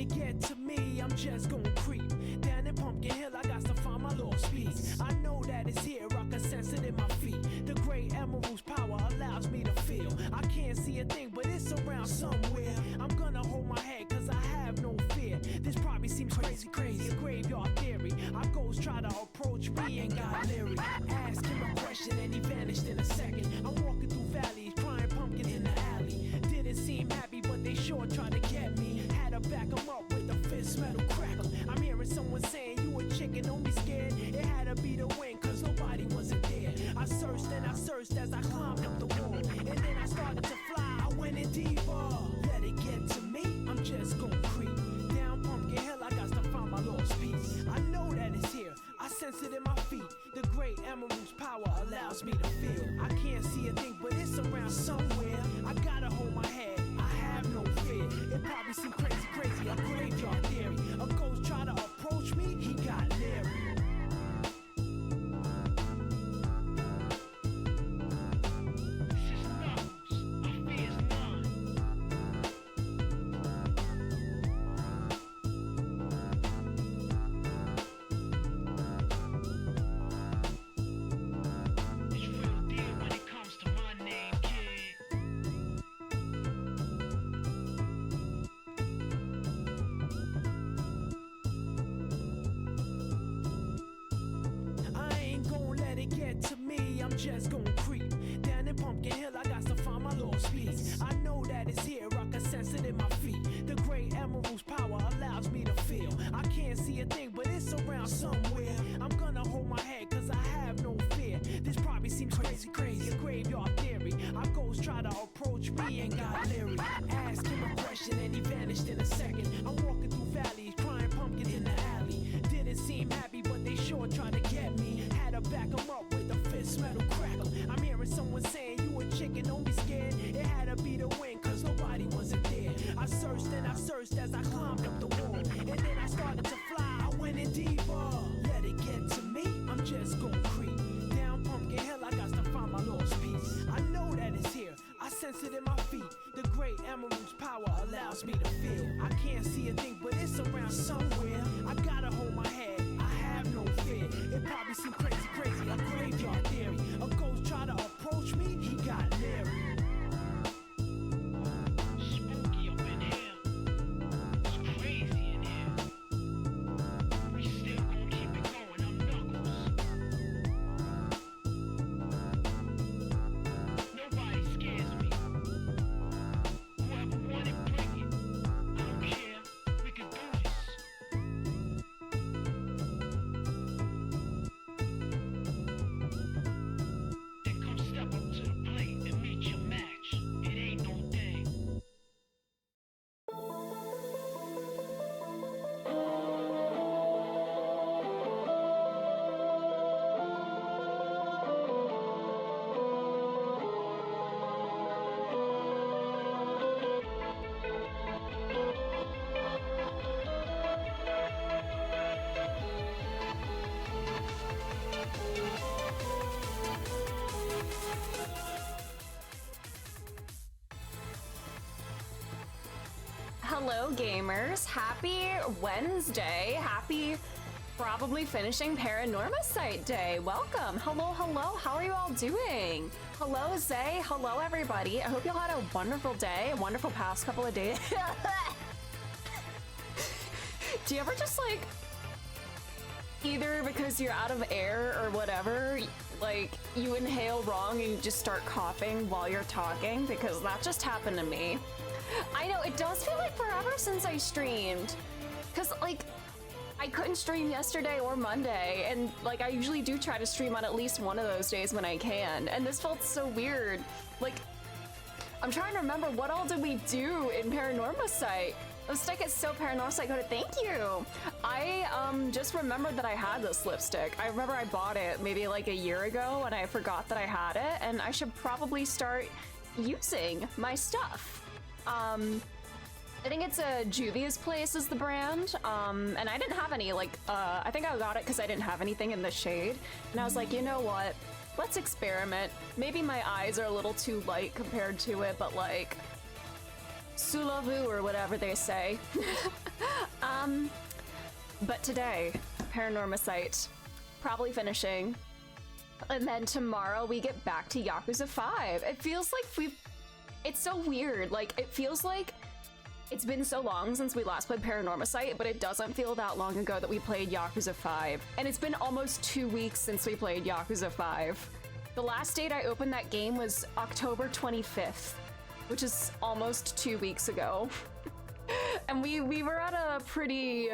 it get to me, I'm just gonna creep down in Pumpkin Hill. I got to find my lost piece. I know that it's here, I can sense it in my feet. The great emerald's power allows me to feel. I can't see a thing, but it's around somewhere. I'm gonna hold my head, cause I have no fear. This probably seems crazy, a graveyard theory. Our ghosts try to approach me and got leery. Ask him a question and he vanished in a second. I'm walking through valleys, crying pumpkins in the alley. Didn't seem happy, but they sure tried to get me. Had to back them up with a fist metal crackle. I'm hearing someone saying, you a chicken, don't be scared. It had to be the wind, cause nobody wasn't there. I searched and I searched as I climbed up the wall. And then I started to fly, I went in deeper. Let it get to me, I'm just gonna creep down Pumpkin Hill. I got to find my lost piece. I know that it's here, I sense it in my feet. The great emerald's power allows me to feel. I can't see a thing, but it's around somewhere. I gotta hold my head, I have no fear. It probably seems crazy, a graveyard theory. A ghost try to approach me, he got leery. Just gonna creep down in Pumpkin Hill. I got to find my lost piece. I know that it's here, I can sense it in my feet. The great emerald's power allows me to feel. I can't see a thing, but it's around somewhere. I'm gonna hold my head, cause I have no fear. This probably seems crazy, a graveyard theory. Our ghosts try to approach me and got leery. Ask him a question and he vanished in a second. I'm walking through valleys, crying pumpkins in the alley. Didn't seem happy, but they sure tried to get me. Had to back them up with a fist metal crackle. I'm hearing someone saying, you a chicken, don't be scared. It had to be the wind, cause nobody wasn't there. I searched and I searched as I climbed up the wall. And then I started to fly, I went in deeper. Let it get to me, I'm just gonna creep down Pumpkin Hill. I got to find my lost piece. I know that it's here, I sense it in my feet. The great emerald's power allows me to feel. I can't see a thing, but it's around somewhere. I gotta hold my head, I have no fear. It probably seems crazy, a graveyard theory. A ghost try to approach me, he got leery. Spooky up in here, it's crazy in here. We still gonna keep it going, I'm Knuckles. Nobody scares me. Whoever wanted, bring it. I don't care, we can do this. Then come step up to the plate and meet your match. It ain't no thing. Hello gamers, happy Wednesday, happy probably finishing Paranormasight day. Welcome, hello, how are you all doing? Hello Zay, hello everybody. I hope you all had a wonderful day, a wonderful past couple of days. Do you ever just like, either because you're out of air or whatever, like you inhale wrong and you just start coughing while you're talking? Because that just happened to me. I know, it does feel like forever since I streamed. Cause like, I couldn't stream yesterday or Monday, and like I usually do try to stream on at least one of those days when I can, and this felt so weird. Like, I'm trying to remember what all did we do in Paranormasight? Lipstick is so Paranormasight coded, thank you! I just remembered that I had this lipstick. I remember I bought it maybe like a year ago and I forgot that I had it, and I should probably start using my stuff. I think it's a Juvia's Place is the brand, and I didn't have any, like, I think I got it because I didn't have anything in the shade, and I was like, you know what, let's experiment. Maybe my eyes are a little too light compared to it, but like, Sulavu or whatever they say. But today, Paranormasight, probably finishing. And then tomorrow we get back to Yakuza 5. It feels like it's so weird. Like, it feels like it's been so long since we last played Paranormasight, but it doesn't feel that long ago that we played Yakuza 5. And it's been almost 2 weeks since we played Yakuza 5. The last date I opened that game was October 25th, which is almost 2 weeks ago. And we were at a pretty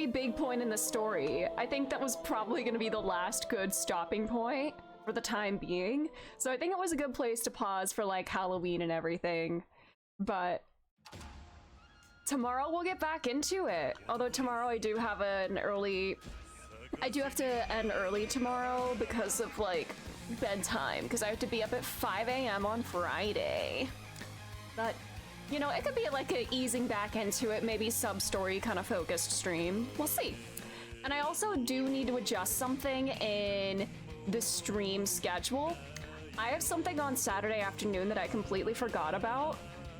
big point in the story. I think that was probably going to be the last good stopping point for the time being. So I think it was a good place to pause for like Halloween and everything. But tomorrow we'll get back into it. Although tomorrow I do have to end early tomorrow because of like bedtime, because I have to be up at 5 a.m. on Friday. But you know, it could be like an easing back into it, maybe sub-story kind of focused stream. We'll see. And I also do need to adjust something in the stream schedule. I have something on Saturday afternoon that I completely forgot about.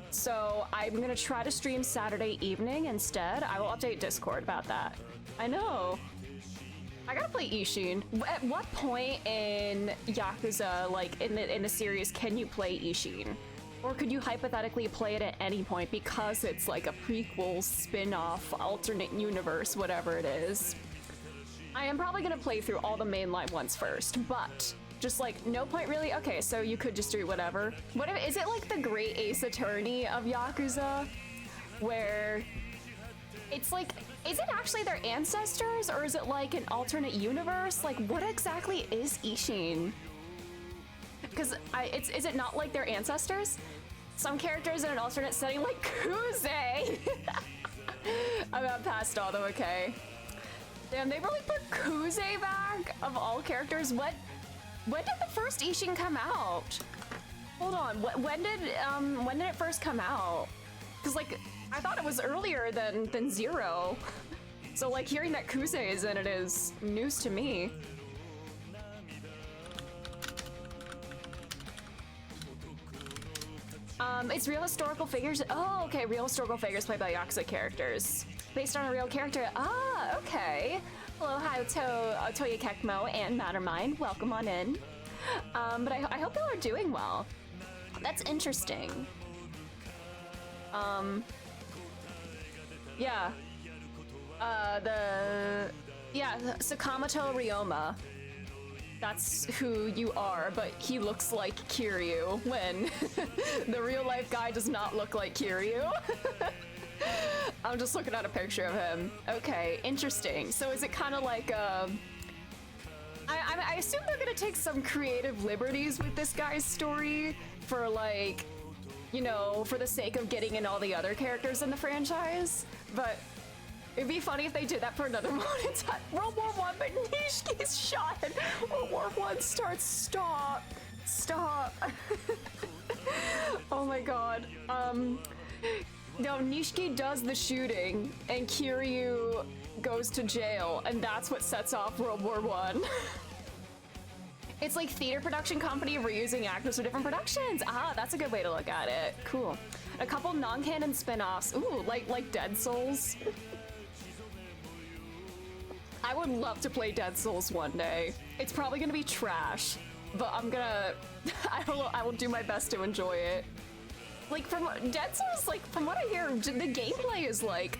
So I'm gonna try to stream Saturday evening instead. I will update Discord about that. I know. I gotta play Ishin. At what point in Yakuza, like in the series, can you play Ishin? Or could you hypothetically play it at any point because it's like a prequel, spin-off, alternate universe, whatever it is? I am probably gonna play through all the mainline ones first, but just like no point really. Okay, so you could just do whatever. What if, is it like the Great Ace Attorney of Yakuza, where it's like, is it actually their ancestors or is it like an alternate universe? Like, what exactly is Ishin? Because is it not like their ancestors? Some characters in an alternate setting, like Kuze. I got past all though, okay. Damn, they really put Kuze back of all characters. When did the first Ishin come out? Hold on, when did it first come out? Because like, I thought it was earlier than Zero. So like, hearing that Kuze is in it is news to me. It's real historical figures. Oh, okay, real historical figures played by Yakuza characters. Based on a real character. Ah, okay. Hello, hi, Toya Kekmo and Mattermind. Welcome on in. But I hope y'all are doing well. That's interesting. Yeah. Sakamoto Ryoma. That's who you are, but he looks like Kiryu when the real life guy does not look like Kiryu. I'm just looking at a picture of him. Okay, interesting. So is it kind of like I assume they're gonna take some creative liberties with this guy's story for like, you know, for the sake of getting in all the other characters in the franchise, but it'd be funny if they did that for another one. It's at World War I, but Nishki's shot and World War I starts. Stop. Oh my god. No, Nishiki does the shooting and Kiryu goes to jail, and that's what sets off World War I. It's like theater production company reusing actors for different productions. Ah, that's a good way to look at it. Cool. A couple non-canon spin-offs. Ooh, like Dead Souls. I would love to play Dead Souls one day. It's probably gonna be trash, but I'm gonna, I will do my best to enjoy it. Like from Dead Souls, like from what I hear, the gameplay is like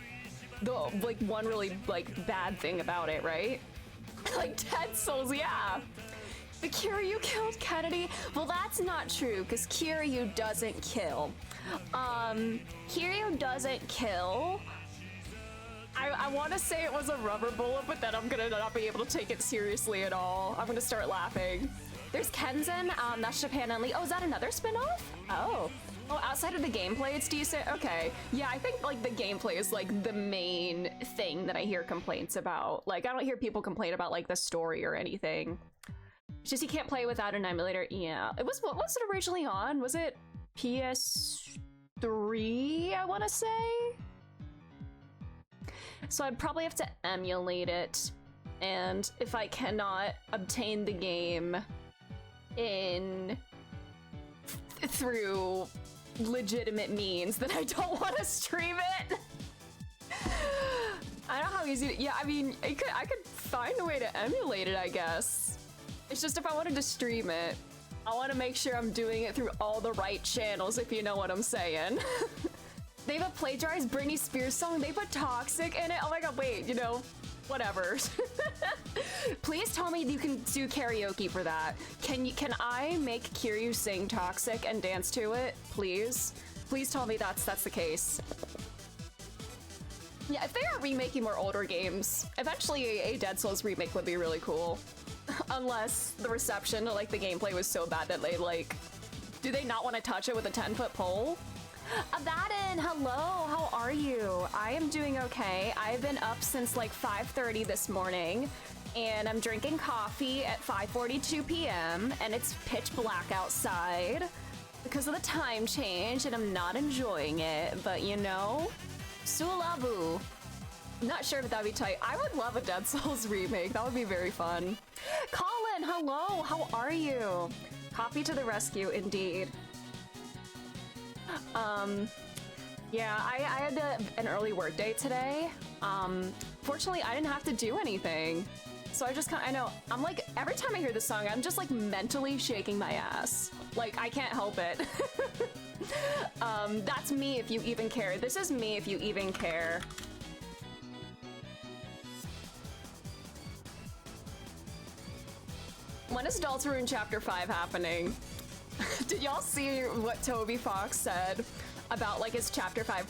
the one really like bad thing about it, right? Like Dead Souls, yeah. The Kiryu killed Kennedy. Well, that's not true because Kiryu doesn't kill. Kiryu doesn't kill. I want to say it was a rubber bullet, but then I'm gonna not be able to take it seriously at all. I'm gonna start laughing. There's Kenzen, that's Japan Only. Oh, is that another spin-off? Oh, outside of the gameplay, it's decent. Okay, yeah, I think like the gameplay is like the main thing that I hear complaints about. Like, I don't hear people complain about like the story or anything. It's just you can't play without an emulator. Yeah, it was, what was it originally on? Was it PS3, I want to say? So I'd probably have to emulate it, and if I cannot obtain the game through legitimate means that I don't want to stream it. I don't know how easy. Yeah, I mean, I could find a way to emulate it, I guess. It's just if I wanted to stream it, I want to make sure I'm doing it through all the right channels, if you know what I'm saying. They have a plagiarized Britney Spears song. They put Toxic in it. Oh my god, wait, you know, whatever. Please tell me you can do karaoke for that. Can I make Kiryu sing Toxic and dance to it? Please? Please tell me that's the case. Yeah, if they are remaking more older games, eventually a Dead Souls remake would be really cool. Unless the reception to like the gameplay was so bad that they like, do they not want to touch it with a 10-foot pole? Abaddon, hello, how are you? I am doing okay. I've been up since like 5:30 this morning, and I'm drinking coffee at 5:42 p.m. and it's pitch black outside because of the time change, and I'm not enjoying it, but you know, Sulabu. Not sure if that'd be tight. I would love a Dead Souls remake. That would be very fun. Colin, hello, how are you? Coffee to the rescue, indeed. Yeah, I had an early work day today. Fortunately, I didn't have to do anything. So I just I know, I'm like, every time I hear this song, I'm just like mentally shaking my ass. Like, I can't help it. That's me if you even care. This is me if you even care. When is Deltarune Chapter 5 happening? Did y'all see what Toby Fox said about like his Chapter 5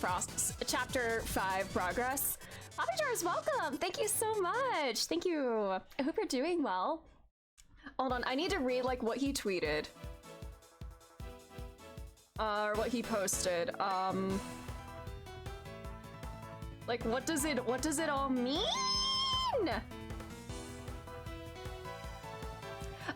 progress? Poppy Jars, welcome! Thank you so much! Thank you! I hope you're doing well. Hold on, I need to read like what he tweeted. Or what he posted. Like what does it all mean?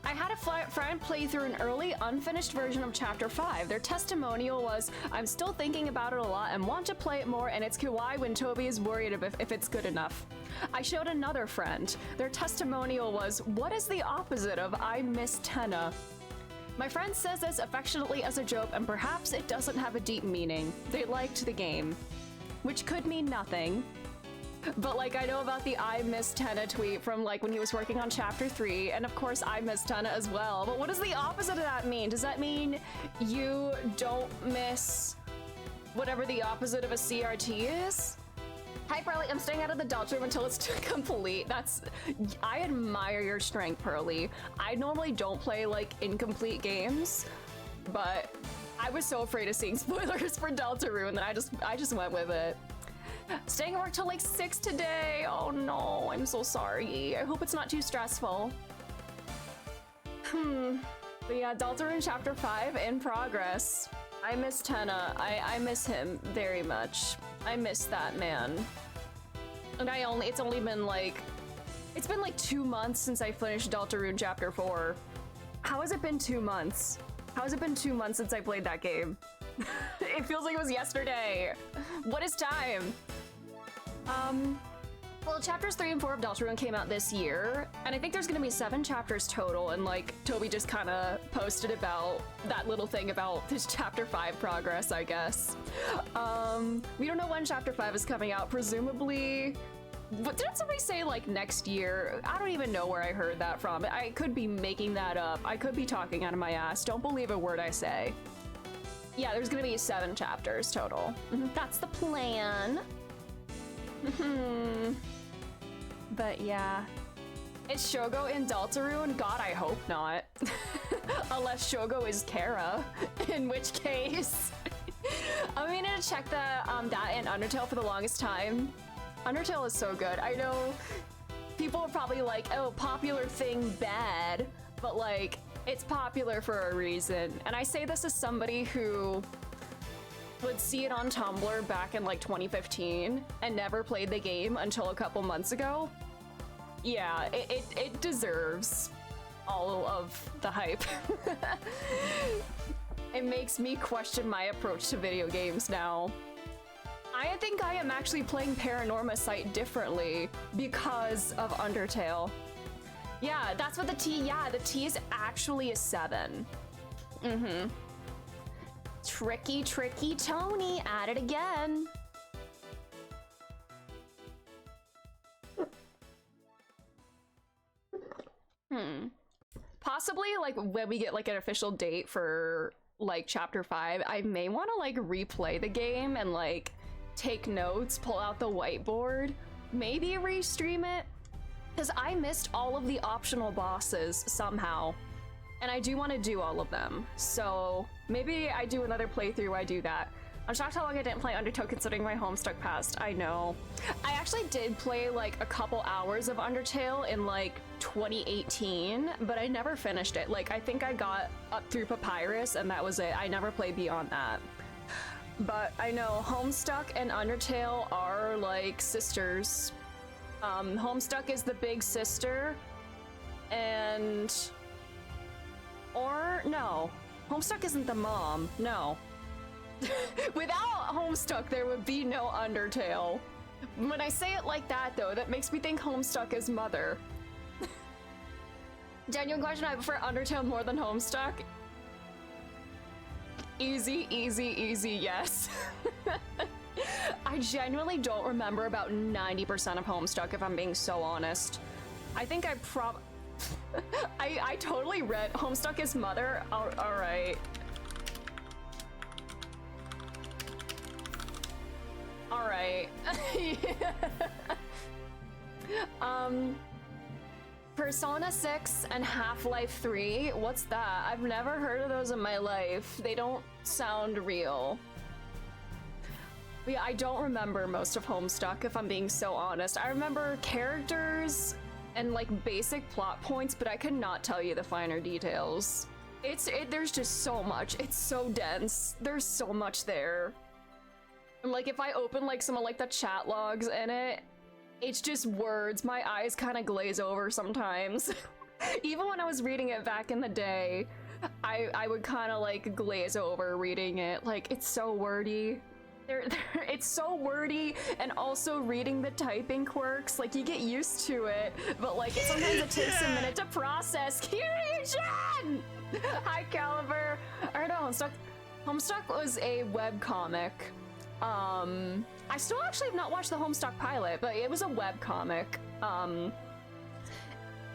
I had a friend play through an early, unfinished version of Chapter 5. Their testimonial was, I'm still thinking about it a lot and want to play it more, and it's kawaii when Toby is worried if it's good enough. I showed another friend. Their testimonial was, what is the opposite of I miss Tenna? My friend says this affectionately as a joke, and perhaps it doesn't have a deep meaning. They liked the game. Which could mean nothing. But like, I know about the I miss Tenna tweet from like when he was working on Chapter 3, and of course I miss Tenna as well. But what does the opposite of that mean? Does that mean you don't miss whatever the opposite of a CRT is? Hi Pearly, I'm staying out of the Delta room until it's complete. I admire your strength, Pearly. I normally don't play like incomplete games, but I was so afraid of seeing spoilers for Deltarune that I just went with it. Staying at work till like 6 today. Oh no, I'm so sorry. I hope it's not too stressful. But yeah, Deltarune Chapter 5 in progress. I miss Tenna. I miss him very much. I miss that man. And it's been like 2 months since I finished Deltarune Chapter 4. How has it been 2 months? How has it been 2 months since I played that game? It feels like it was yesterday. What is time? Well, chapters 3 and 4 of Deltarune came out this year, and I think there's gonna be 7 chapters total, and like, Toby just kinda posted about that little thing about his Chapter 5 progress, I guess. We don't know when Chapter 5 is coming out, presumably... But didn't somebody say like next year? I don't even know where I heard that from. I could be making that up. I could be talking out of my ass. Don't believe a word I say. Yeah, there's gonna be 7 chapters total. That's the plan. But yeah. Is Shogo in Deltarune? God, I hope not. Unless Shogo is Kara, in which case... I'm gonna check that and Undertale for the longest time. Undertale is so good. I know people are probably like, oh, popular thing bad, but like, it's popular for a reason. And I say this as somebody who would see it on Tumblr back in like 2015 and never played the game until a couple months ago. Yeah, it deserves all of the hype. It makes me question my approach to video games now. I think I am actually playing Paranormasight differently because of Undertale. Yeah, that's what the T is actually a 7. Tricky, tricky Tony, at it again. Possibly, like, when we get, like, an official date for, like, Chapter 5, I may want to, like, replay the game and, like, take notes, pull out the whiteboard, maybe restream it, because I missed all of the optional bosses somehow, and I do want to do all of them, so maybe I do another playthrough where I do that. I'm shocked how long I didn't play Undertale considering my Homestuck passed. I know. I actually did play like a couple hours of Undertale in like 2018, but I never finished it. Like I think I got up through Papyrus and that was it. I never played beyond that. But I know Homestuck and Undertale are like sisters. Homestuck is the big sister and... Or no, Homestuck isn't the mom, no. Without Homestuck, there would be no Undertale. When I say it like that, though, that makes me think Homestuck is mother. Genuine question, I prefer Undertale more than Homestuck. Easy, easy, easy, yes. I genuinely don't remember about 90% of Homestuck, if I'm being so honest. I think I I totally read Homestuck is mother. Alright. Alright. Persona 6 and Half-Life 3? What's that? I've never heard of those in my life. They don't sound real. Yeah, I don't remember most of Homestuck, if I'm being so honest. I remember characters and like basic plot points, but I could not tell you the finer details. There's just so much. It's so dense. There's so much there. And like if I open like some of like the chat logs in it, it's just words. My eyes kind of glaze over sometimes. Even when I was reading it back in the day, I would kind of like glaze over reading it. Like it's so wordy. It's so wordy, and also reading the typing quirks, like you get used to it, but like sometimes it takes a minute to process. Kiryu-chan! Hi, Caliber. I know, Homestuck was a webcomic. I still actually have not watched the Homestuck pilot, but it was a webcomic.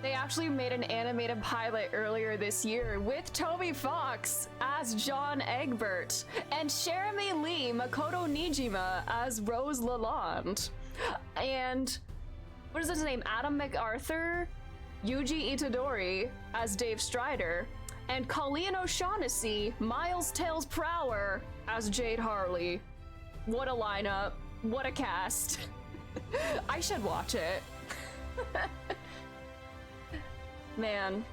They actually made an animated pilot earlier this year with Toby Fox as John Egbert and Jeremy Lee Makoto Nijima as Rose Lalonde. And what is his name? Adam MacArthur, Yuji Itadori as Dave Strider, and Colleen O'Shaughnessy, Miles Tails Prower as Jade Harley. What a lineup. What a cast. I should watch it. Man.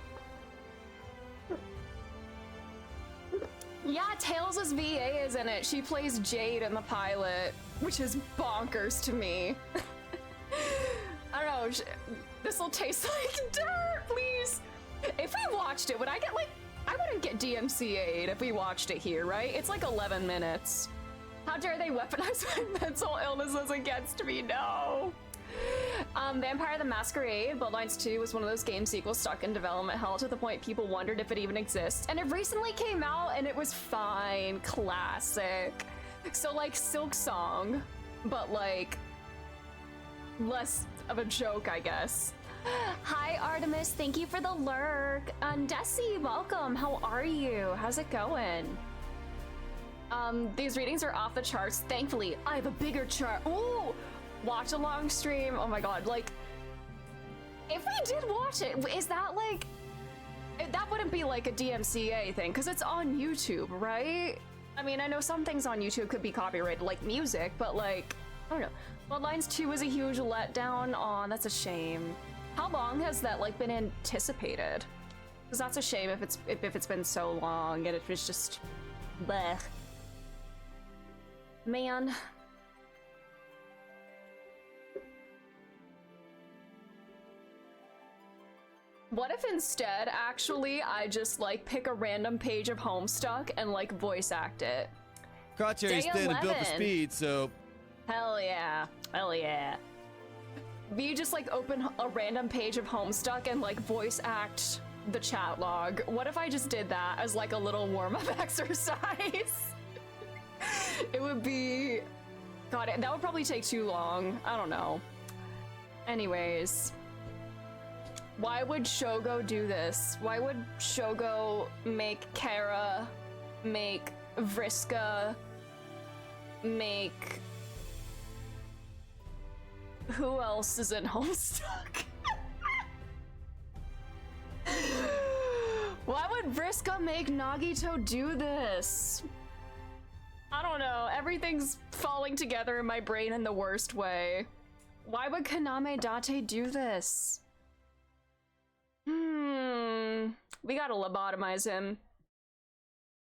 Yeah, Tails' VA is in it. She plays Jade in the pilot, which is bonkers to me. I don't know, this will taste like dirt, please. If we watched it, would I get like, I wouldn't get DMCA'd if we watched it here, right? It's like 11 minutes. How dare they weaponize my mental illnesses against me? No. Vampire the Masquerade Bloodlines 2 was one of those game sequels stuck in development hell to the point people wondered if it even exists. And it recently came out and it was fine. Classic. So like Silk Song, but like less of a joke, I guess. Hi Artemis, thank you for the lurk. Desi, welcome. How are you? How's it going? These readings are off the charts. Thankfully, I have a bigger chart. Ooh! Watch along stream. Oh my god, like, if we did watch it, is that like, that wouldn't be like a DMCA thing, because it's on YouTube, right? I mean, I know some things on YouTube could be copyrighted, like music, but like, I don't know. Bloodlines 2 was a huge letdown. Aw, that's a shame. How long has that like been anticipated? Because that's a shame if it's been so long and if it's just, bleh. Man. What if instead, actually, I just like pick a random page of Homestuck and like voice act it? Crotcher's thin and built for speed, so... Hell yeah. Hell yeah. We just like open a random page of Homestuck and like voice act the chat log. What if I just did that as like a little warm-up exercise? It would be... God, that would probably take too long. I don't know. Anyways. Why would Shogo do this? Why would Shogo make Kara, make Vriska, make... Who else is in Homestuck? Why would Vriska make Nagito do this? I don't know. Everything's falling together in my brain in the worst way. Why would Kaname Date do this? We gotta lobotomize him.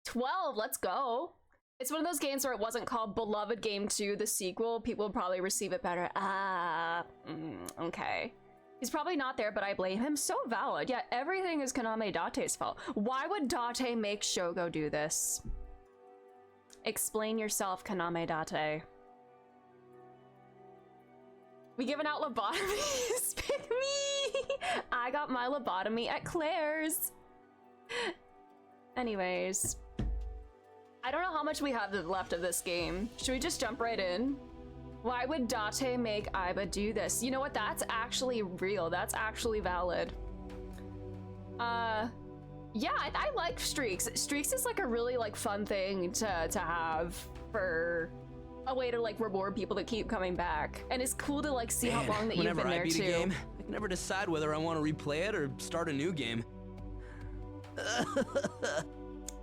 12, let's go. It's one of those games where it wasn't called Beloved Game 2, the sequel. People would probably receive it better. Okay. He's probably not there, but I blame him. So valid. Yeah, everything is Kaname Date's fault. Why would Date make Shogo do this? Explain yourself, Kaname Date. We giving out lobotomies? Pick me! I got my lobotomy at Claire's. Anyways. I don't know how much we have left of this game. Should we just jump right in? Why would Date make Aiba do this? You know what? That's actually real. That's actually valid. Yeah, I like streaks. Streaks is like a really like fun thing to have for a way to like reward people that keep coming back. And it's cool to like see how long that you've been there too. Whenever I beat a game, I can never decide whether I want to replay it or start a new game.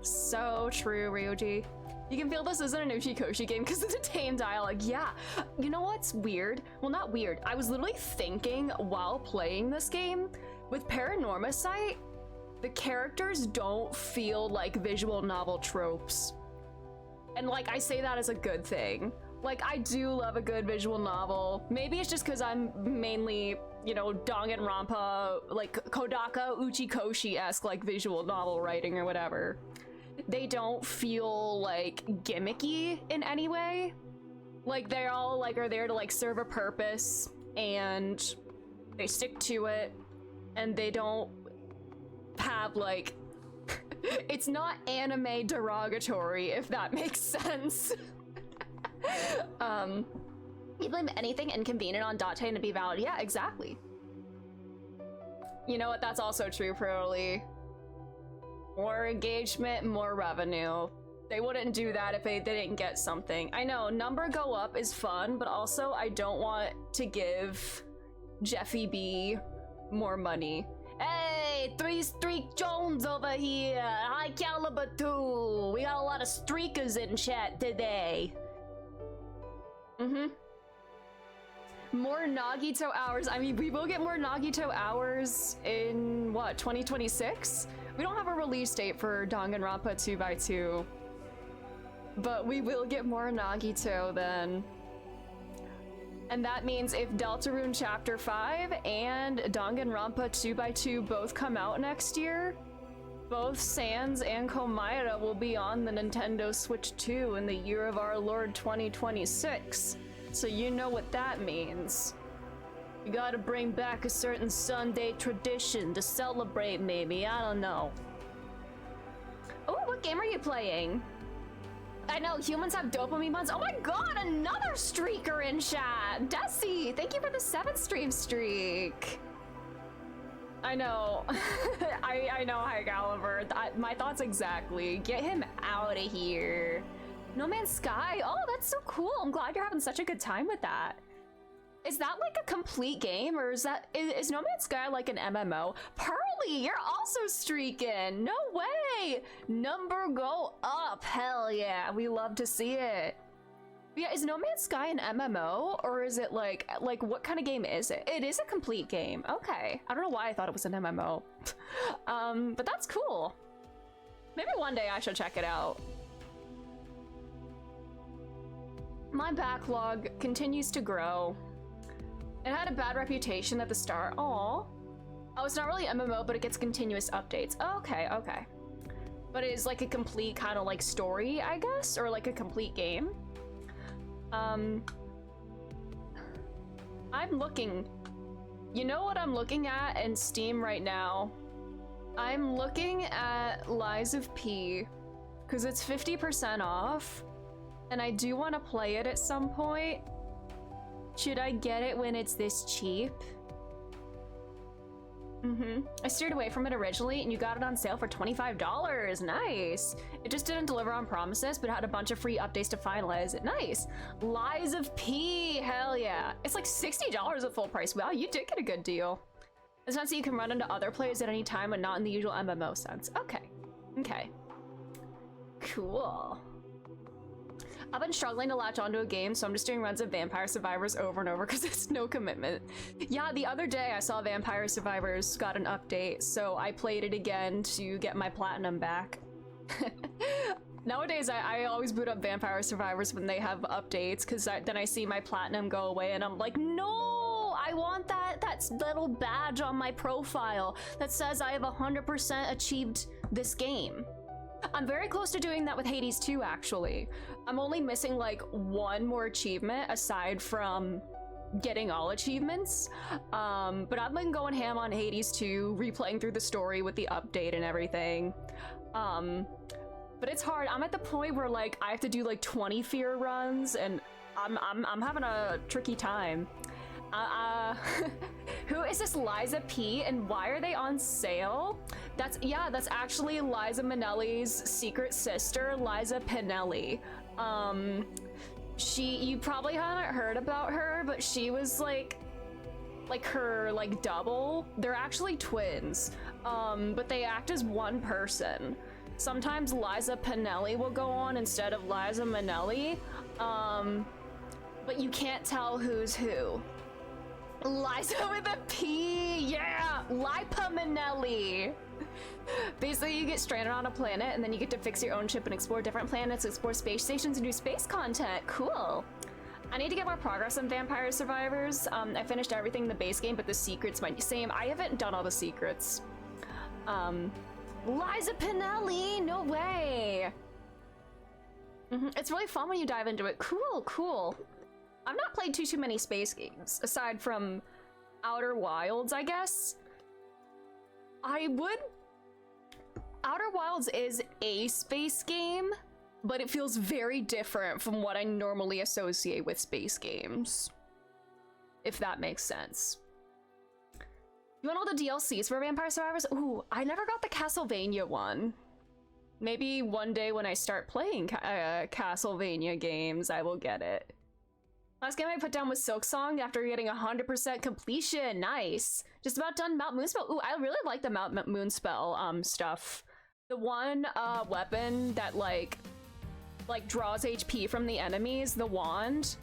So true, Ryoji. You can feel this isn't an Ushikoshi game because of the tame dialogue. Yeah, you know what's weird? Well, not weird. I was literally thinking while playing this game, with Paranormasight, the characters don't feel like visual novel tropes. And like, I say that as a good thing. Like, I do love a good visual novel. Maybe it's just because I'm mainly, you know, Danganronpa, like Kodaka Uchikoshi-esque like visual novel writing or whatever. They don't feel like gimmicky in any way. Like they all like are there to like serve a purpose and they stick to it and they don't have like it's not anime derogatory, if that makes sense. You blame anything inconvenient on Date to be valid. Yeah, exactly. You know what? That's also true, probably. More engagement, more revenue. They wouldn't do that if they didn't get something. I know, number go up is fun, but also I don't want to give Jeffy B more money. Hey, 3 Streak Jones over here. High caliber 2. We got a lot of streakers in chat today. More Nagito hours. I mean, we will get more Nagito hours in, what, 2026? We don't have a release date for Danganronpa 2x2. But we will get more Nagito then. And that means if Deltarune Chapter 5 and Danganronpa 2x2 both come out next year, both Sans and Komaira will be on the Nintendo Switch 2 in the year of our Lord 2026. So you know what that means. You gotta bring back a certain Sunday tradition to celebrate, maybe. I don't know. Oh, what game are you playing? I know, humans have dopamine buns. Oh my god, another streaker in chat! Desi, thank you for the 7th stream streak. I know. I know, High Caliber. My thoughts exactly. Get him out of here. No Man's Sky? Oh, that's so cool. I'm glad you're having such a good time with that. Is that like a complete game, or is No Man's Sky like an MMO? Pearly, you're also streaking. No way. Number go up. Hell yeah. We love to see it. But yeah, is No Man's Sky an MMO, or is it like what kind of game is it? It is a complete game. Okay. I don't know why I thought it was an MMO. But that's cool. Maybe one day I should check it out. My backlog continues to grow. It had a bad reputation at the start. Aww. Oh, it's not really MMO, but it gets continuous updates. Oh, okay, okay. But it is like a complete kind of like story, I guess, or like a complete game. I'm looking. You know what I'm looking at in Steam right now? I'm looking at Lies of P, because it's 50% off. and I do want to play it at some point. Should I get it when it's this cheap? I steered away from it originally, and you got it on sale for $25. Nice. It just didn't deliver on promises, but had a bunch of free updates to finalize it. Nice. Lies of P. Hell yeah. It's like $60 at full price. Wow, you did get a good deal. It's not so you can run into other players at any time, but not in the usual MMO sense. Okay. Okay. Cool. I've been struggling to latch onto a game, so I'm just doing runs of Vampire Survivors over and over because it's no commitment. Yeah, the other day I saw Vampire Survivors got an update, so I played it again to get my platinum back. Nowadays, I always boot up Vampire Survivors when they have updates, because then I see my platinum go away, and I'm like, no! I want that little badge on my profile that says I have 100% achieved this game. I'm very close to doing that with Hades 2, actually. I'm only missing like one more achievement aside from getting all achievements. But I've been going ham on Hades 2, replaying through the story with the update and everything. But it's hard. I'm at the point where like I have to do like 20 fear runs, and I'm having a tricky time. Who is this Liza P, and why are they on sale? That's actually Liza Minnelli's secret sister, Liza Pinelli. You probably haven't heard about her, but she was like her like double. They're actually twins, but they act as one person. Sometimes Liza Pinelli will go on instead of Liza Minnelli, but you can't tell who's who. Liza with a P, yeah! Lipa Minnelli! Basically, you get stranded on a planet, and then you get to fix your own ship and explore different planets, explore space stations, and do space content. Cool! I need to get more progress on Vampire Survivors. I finished everything in the base game, but the secrets might be the same. I haven't done all the secrets. Liza Pinelli! No way! It's really fun when you dive into it. Cool, cool. I've not played too many space games, aside from Outer Wilds, I guess. Outer Wilds is a space game, but it feels very different from what I normally associate with space games. If that makes sense. You want all the DLCs for Vampire Survivors? Ooh, I never got the Castlevania one. Maybe one day when I start playing Castlevania games, I will get it. Last game I put down was Silksong after getting 100% completion. Nice. Just about done Mount Moonspell. Ooh, I really like the Mount Moonspell stuff. The one weapon that like draws HP from the enemies, the wand.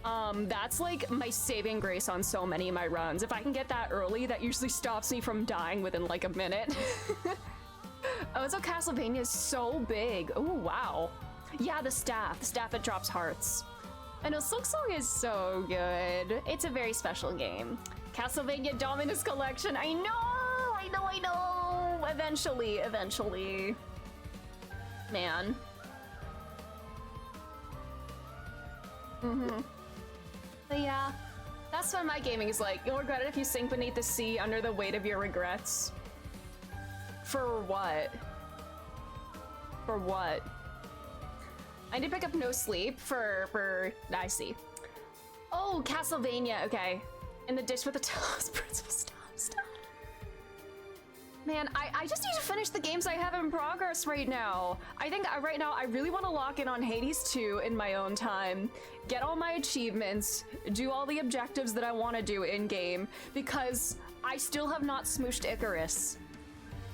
That's like my saving grace on so many of my runs. If I can get that early, that usually stops me from dying within like a minute. Oh, so Castlevania is so big. Oh, wow. Yeah, the staff that drops hearts. I know, Silksong is so good. It's a very special game. Castlevania Dominus Collection. I know. Eventually. Man. But yeah, that's what my gaming is like. You'll regret it if you sink beneath the sea under the weight of your regrets. For what? For what? I need to pick up No Sleep for I see. Oh, Castlevania, okay. In the dish with the toast, Principal, stop. Man, I just need to finish the games I have in progress right now. I think right now I really want to lock in on Hades 2 in my own time, get all my achievements, do all the objectives that I want to do in-game, because I still have not smooshed Icarus.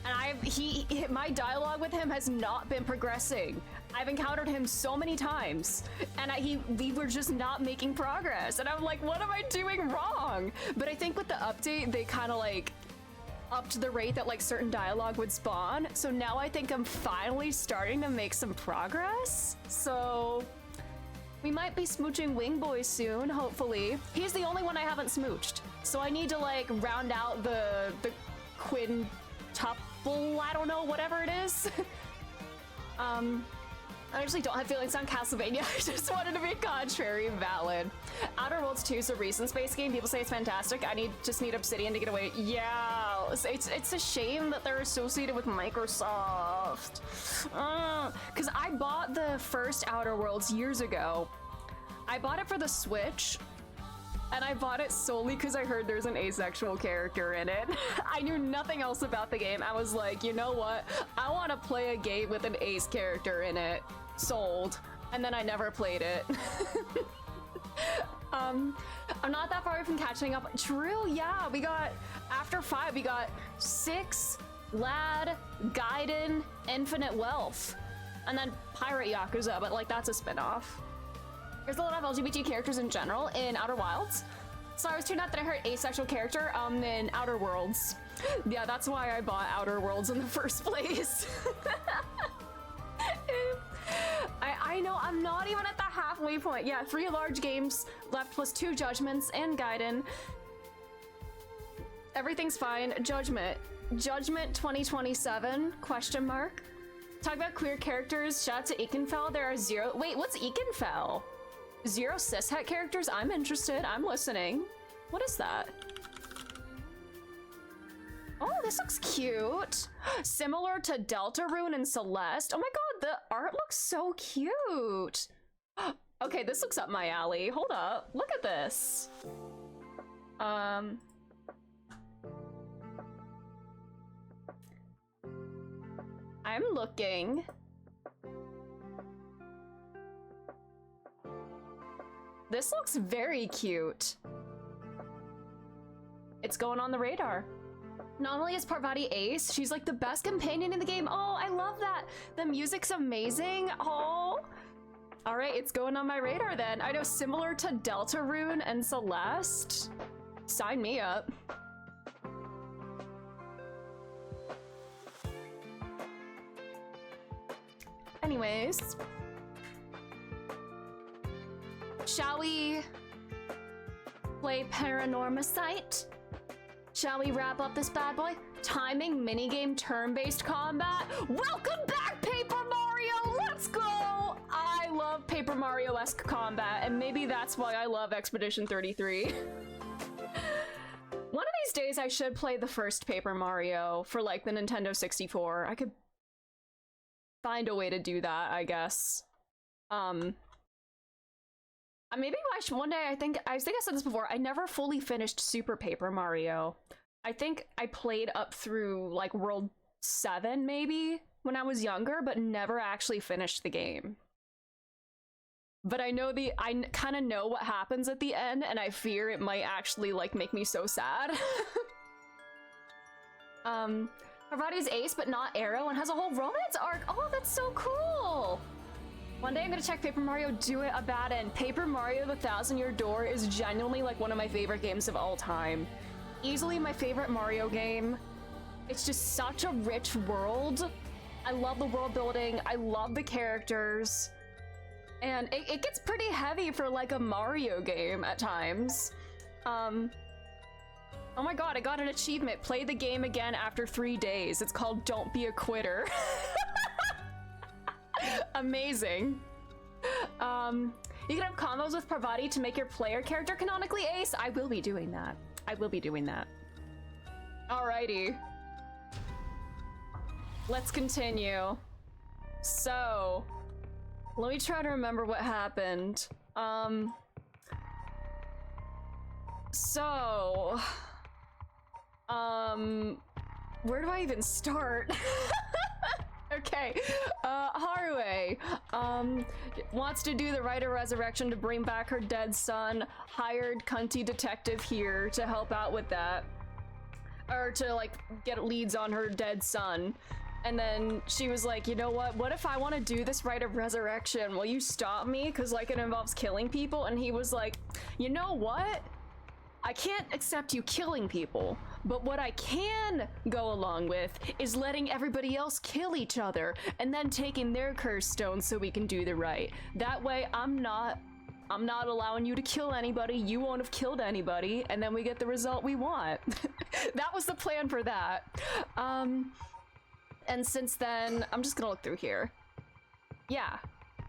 And my dialogue with him has not been progressing. I've encountered him so many times, and we were just not making progress. And I'm like, what am I doing wrong? But I think with the update, they kind of like upped the rate that like certain dialogue would spawn. So now I think I'm finally starting to make some progress. So we might be smooching Wing Boy soon, hopefully. He's the only one I haven't smooched. So I need to like round out the quintuple, I don't know, whatever it is. I actually don't have feelings on Castlevania. I just wanted to be contrary valid. Outer Worlds 2 is a recent space game. People say it's fantastic. I just need Obsidian to get away. Yeah, know. It's a shame that they're associated with Microsoft. Because I bought the first Outer Worlds years ago. I bought it for the Switch, and I bought it solely because I heard there's an asexual character in it. I knew nothing else about the game. I was like, you know what? I want to play a game with an ace character in it. Sold. And then I never played it. I'm not that far away from catching up. True, yeah. We got, after 5, we got 6, Lad, Gaiden, Infinite Wealth, and then Pirate Yakuza, but like that's a spin-off. There's a lot of LGBT characters in general in Outer Wilds. So I was tuned out that I heard asexual character in Outer Worlds. Yeah, that's why I bought Outer Worlds in the first place. I know, I'm not even at the halfway point. Yeah, 3 large games left plus 2 Judgments and Gaiden. Everything's fine. Judgment 2027, question mark. Talk about queer characters, shout out to Ekenfell. There are 0, wait, what's Ekenfell? 0 cishet characters? I'm interested, I'm listening. What is that? Oh, this looks cute. Similar to Deltarune and Celeste. Oh my god, the art looks so cute. Okay, this looks up my alley. Hold up, look at this. I'm looking. This looks very cute. It's going on the radar. Not only is Parvati ace, she's like the best companion in the game. Oh, I love that. The music's amazing. Oh. All right, it's going on my radar then. I know, similar to Deltarune and Celeste. Sign me up. Anyways. Shall we play Paranormasight? Shall we wrap up this bad boy? Timing, minigame, turn-based combat. Welcome back, Paper Mario! Let's go! I love Paper Mario-esque combat, and maybe that's why I love Expedition 33. One of these days I should play the first Paper Mario for like the Nintendo 64. I could find a way to do that, I guess. Maybe I should one day. I think I said this before. I never fully finished Super Paper Mario. I think I played up through like World 7 maybe when I was younger, but never actually finished the game. But I kind of know what happens at the end, and I fear it might actually like make me so sad. Parvati's ace, but not arrow, and has a whole romance arc. Oh, that's so cool. One day I'm gonna check Paper Mario Do It a bad end. Paper Mario The Thousand Year Door is genuinely like one of my favorite games of all time. Easily my favorite Mario game. It's just such a rich world. I love the world building. I love the characters. And it gets pretty heavy for like a Mario game at times. Oh my god, I got an achievement. Play the game again after 3 days. It's called Don't Be a Quitter. Amazing. You can have combos with Parvati to make your player character canonically ace. I will be doing that. I will be doing that. Alrighty. Let's continue. So, let me try to remember what happened. Where do I even start? Okay, Harue, wants to do the rite of resurrection to bring back her dead son, hired cunty detective here to help out with that. Or to, like, get leads on her dead son. And then she was like, you know what if I want to do this rite of resurrection? Will you stop me? Because, like, it involves killing people. And he was like, you know what? I can't accept you killing people, but what I can go along with is letting everybody else kill each other and then taking their curse stones so we can do the right. That way I'm not allowing you to kill anybody, you won't have killed anybody, and then we get the result we want. That was the plan for that. And since then, I'm just gonna look through here. Yeah.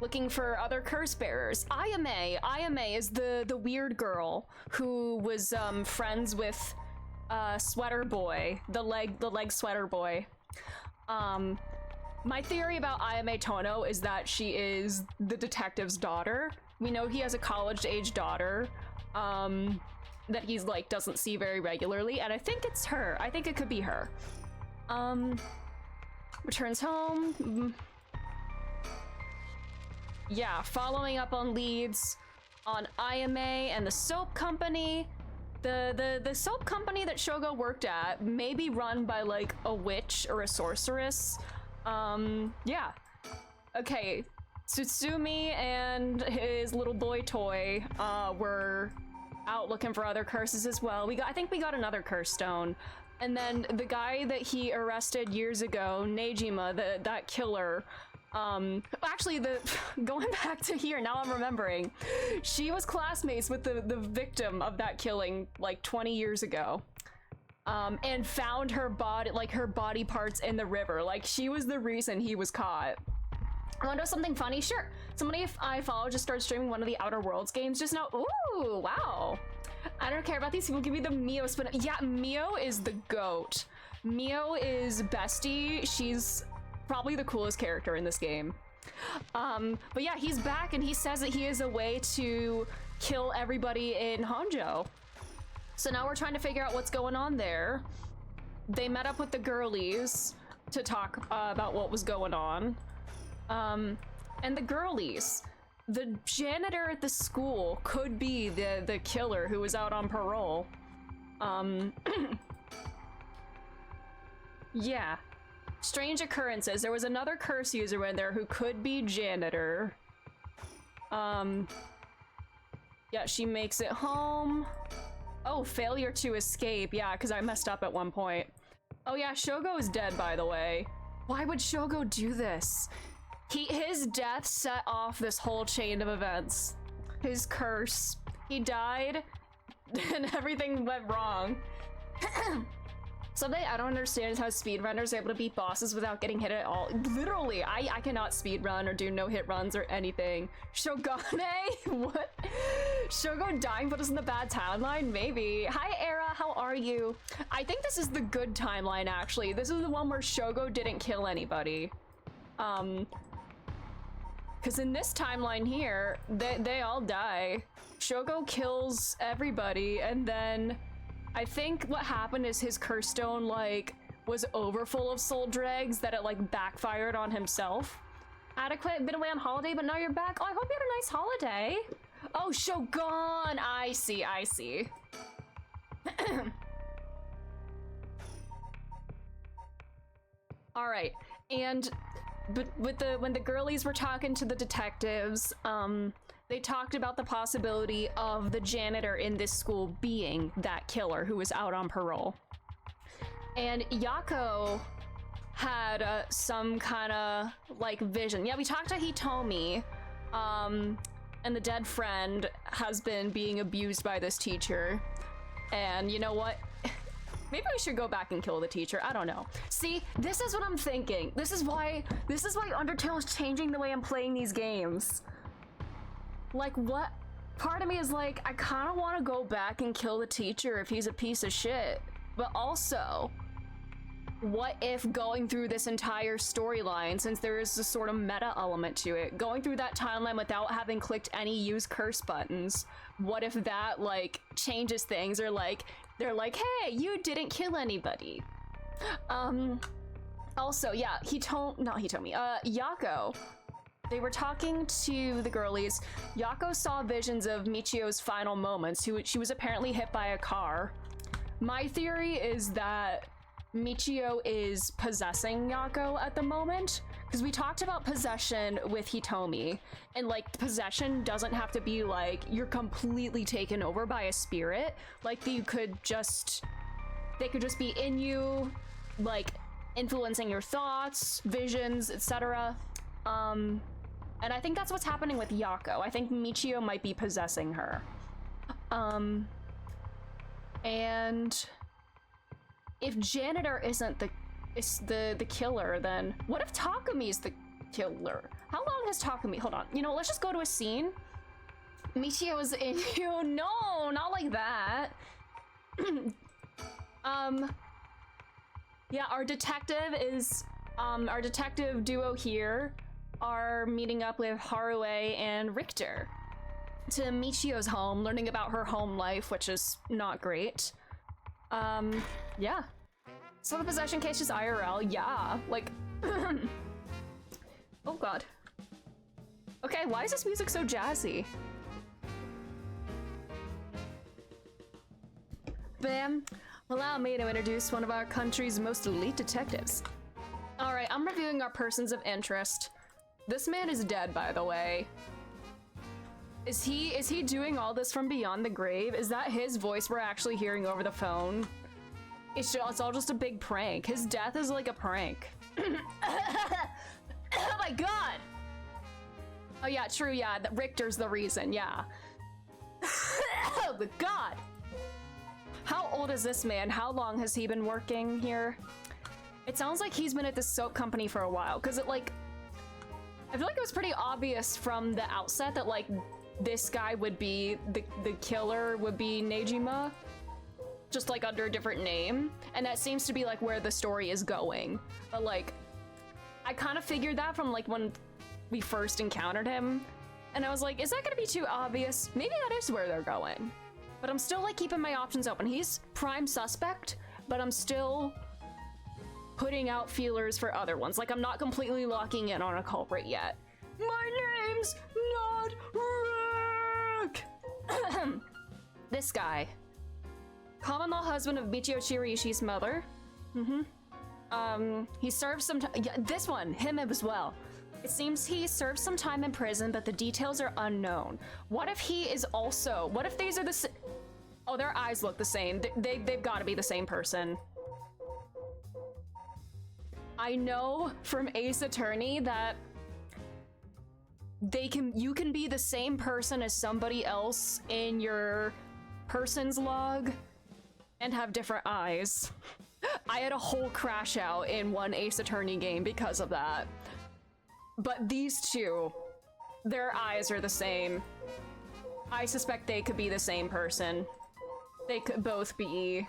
Looking for other curse bearers. Ayame is the weird girl who was friends with sweater boy, the leg sweater boy. My theory about Ayame Tono is that she is the detective's daughter. We know he has a college-age daughter that he's like doesn't see very regularly, and I think it's her. I think it could be her. Returns home. Yeah, following up on leads on Ayame and the soap company. The soap company that Shogo worked at may be run by like a witch or a sorceress. Yeah. Okay, Tsutsumi and his little boy toy were out looking for other curses as well. I think we got another curse stone. And then the guy that he arrested years ago, Nejima, that killer, actually going back to here, now I'm remembering, she was classmates with the victim of that killing like 20 years ago. And found her body parts in the river. Like, she was the reason he was caught. I want to know something funny? Sure. Somebody I follow just started streaming one of the Outer Worlds games just now. Ooh, wow. I don't care about these people. Give me the Mio spin. Yeah, Mio is the GOAT. Mio is bestie. She's probably the coolest character in this game. But yeah, he's back and he says that he is a way to kill everybody in Honjo. So now we're trying to figure out what's going on there. They met up with the girlies to talk about what was going on. And the girlies, the janitor at the school could be the killer who was out on parole. Yeah. Strange occurrences. There was another curse user in there who could be janitor. Yeah, she makes it home. Oh, failure to escape. Yeah, because I messed up at one point. Oh yeah, Shogo is dead, by the way. Why would Shogo do this? His death set off this whole chain of events. His curse. He died, and everything went wrong. Something I don't understand is how speedrunners are able to beat bosses without getting hit at all. Literally, I cannot speedrun or do no-hit runs or anything. Shogane? What? Shogo dying put us in the bad timeline? Maybe. Hi, Era. How are you? I think this is the good timeline, actually. This is the one where Shogo didn't kill anybody. Because in this timeline here, they all die. Shogo kills everybody, and then I think what happened is his curse stone, like, was overfull of soul dregs that it, like, backfired on himself. Adequate, been away on holiday, but now you're back. Oh, I hope you had a nice holiday. Oh, Shogun! I see, I see. All right, and but when the girlies were talking to the detectives, they talked about the possibility of the janitor in this school being that killer who was out on parole. And Yako had some kind of like vision. Yeah, we talked to Hitomi, and the dead friend has been being abused by this teacher. And you know what? Maybe we should go back and kill the teacher. I don't know. See, this is what I'm thinking. This is why Undertale is changing the way I'm playing these games. Like, what? Part of me is like, I kind of want to go back and kill the teacher if he's a piece of shit. But also, what if going through this entire storyline, since there is this sort of meta element to it, going through that timeline without having clicked any use curse buttons, what if that, like, changes things? Or, like, they're like, hey, you didn't kill anybody. Also, yeah, Yako. They were talking to the girlies. Yako saw visions of Michio's final moments. She was apparently hit by a car. My theory is that Michio is possessing Yako at the moment, because we talked about possession with Hitomi, and like possession doesn't have to be like you're completely taken over by a spirit. Like they could just be in you, like influencing your thoughts, visions, etc. And I think that's what's happening with Yako. I think Michio might be possessing her. And if Janitor isn't the killer, then what if Takami's the killer? How long has Takami? Hold on. You know, let's just go to a scene. Michio is in you. No, not like that. Yeah, our detective duo here are meeting up with Haruo and Richter to Michio's home, learning about her home life, which is not great. Yeah. So the possession case is IRL, yeah, like, oh god. Okay, why is this music so jazzy? Bam. Allow me to introduce one of our country's most elite detectives. All right, I'm reviewing our persons of interest. This man is dead, by the way. Is he doing all this from beyond the grave? Is that his voice we're actually hearing over the phone? It's all just a big prank. His death is like a prank. Oh my god! Oh yeah, true, yeah, Richter's the reason, yeah. Oh my god! How old is this man? How long has he been working here? It sounds like he's been at this soap company for a while, because I feel like it was pretty obvious from the outset that like this guy would be, the killer would be Nejima, just like under a different name, and that seems to be like where the story is going. But like, I kind of figured that from like when we first encountered him, and I was like, is that gonna be too obvious? Maybe that is where they're going. But I'm still like keeping my options open. He's prime suspect, but I'm still putting out feelers for other ones. Like I'm not completely locking in on a culprit yet. My name's not Rick! This guy. Common law husband of Michio Shirishi's mother. He served some time, yeah, this one, him as well. It seems he served some time in prison, but the details are unknown. What if he is also, what if these are the oh, their eyes look the same. They've got to be the same person. I know from Ace Attorney that you can be the same person as somebody else in your person's log and have different eyes. I had a whole crash out in one Ace Attorney game because of that. But these two, their eyes are the same. I suspect they could be the same person. They could both be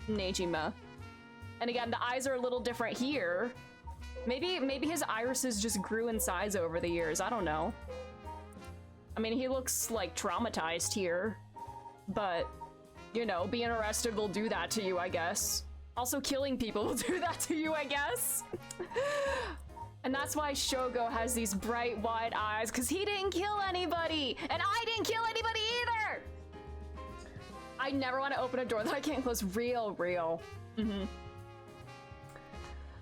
Nejima. And again, the eyes are a little different here. Maybe his irises just grew in size over the years. I don't know. I mean, he looks like traumatized here, but you know, being arrested will do that to you, I guess. Also, killing people will do that to you, I guess. And that's why Shogo has these bright, wide eyes, because he didn't kill anybody! And I didn't kill anybody either! I never want to open a door that I can't close. Real.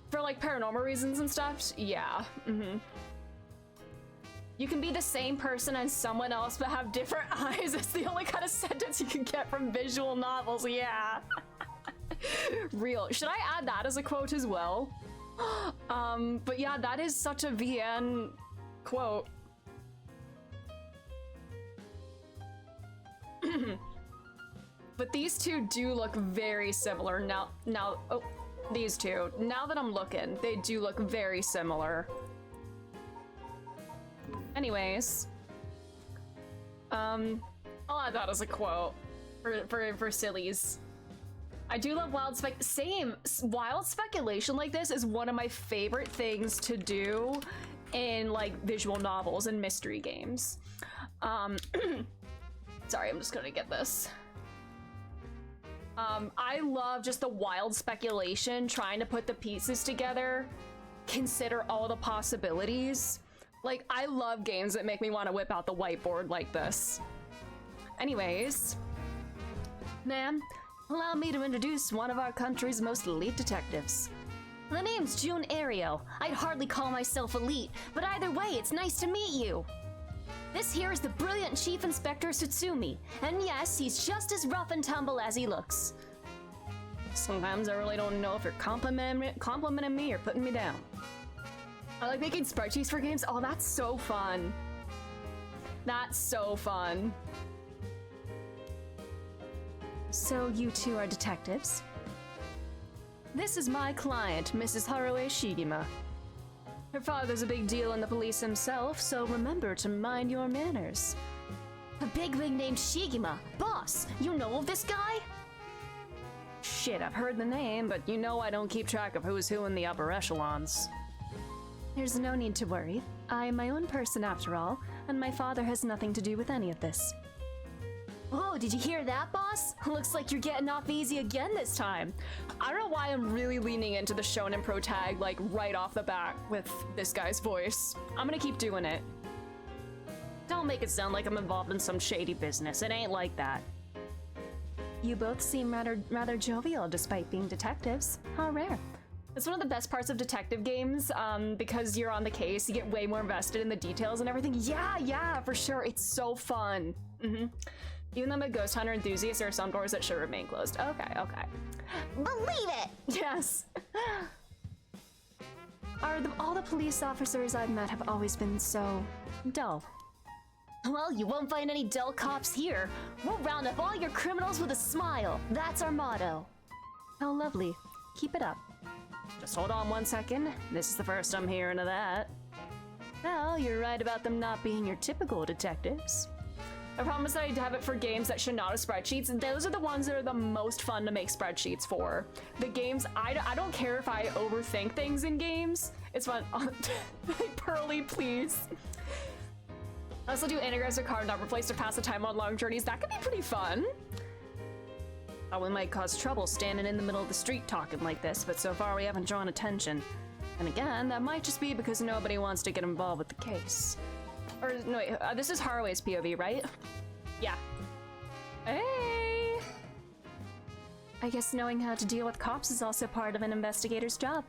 For, like, paranormal reasons and stuff? Yeah. You can be the same person as someone else, but have different eyes. It's the only kind of sentence you can get from visual novels, yeah. Real. Should I add that as a quote as well? But yeah, that is such a VN quote. But these two do look very similar now, oh, these two. Now that I'm looking, they do look very similar. Anyways, I'll add that as a quote for sillies. I do love wild wild speculation like this is one of my favorite things to do in like visual novels and mystery games. Sorry, I'm just gonna get this. I love just the wild speculation, trying to put the pieces together, consider all the possibilities. Like, I love games that make me want to whip out the whiteboard like this. Anyways, ma'am, allow me to introduce one of our country's most elite detectives. The name's June Ariel. I'd hardly call myself elite, but either way, it's nice to meet you. This here is the brilliant Chief Inspector Tsutsumi, and yes, he's just as rough and tumble as he looks. Sometimes I really don't know if you're complimenting me or putting me down. I like making spreadsheets for games. Oh, that's so fun. That's so fun. So you two are detectives? This is my client, Mrs. Haruo Shigima. Her father's a big deal in the police himself, so remember to mind your manners. A bigwig named Shigima. Boss, you know of this guy? Shit, I've heard the name, but you know I don't keep track of who's who in the upper echelons. There's no need to worry. I'm my own person after all, and my father has nothing to do with any of this. Oh, did you hear that, boss? Looks like you're getting off easy again this time. I don't know why I'm really leaning into the Shonen Pro tag, like, right off the bat with this guy's voice. I'm gonna keep doing it. Don't make it sound like I'm involved in some shady business. It ain't like that. You both seem rather jovial despite being detectives. How rare. It's one of the best parts of detective games, because you're on the case, you get way more invested in the details and everything. Yeah, for sure. It's so fun. Even though I'm a ghost hunter enthusiast, there are some doors that should remain closed. Okay. Believe it! Yes. All the police officers I've met have always been so dull. Well, you won't find any dull cops here. We'll round up all your criminals with a smile. That's our motto. How lovely. Keep it up. Just hold on 1 second. This is the first I'm hearing of that. Well, you're right about them not being your typical detectives. I promise I'd have it for games that should not have spreadsheets. Those are the ones that are the most fun to make spreadsheets for. The games, I don't care if I overthink things in games. It's fun. Pearly, please. I also do anagrams or card number plays to pass the time on long journeys. That could be pretty fun. Oh, we might cause trouble standing in the middle of the street talking like this, but so far we haven't drawn attention. And again, that might just be because nobody wants to get involved with the case. Or, no, wait, this is Haraway's POV, right? Yeah. Hey! I guess knowing how to deal with cops is also part of an investigator's job.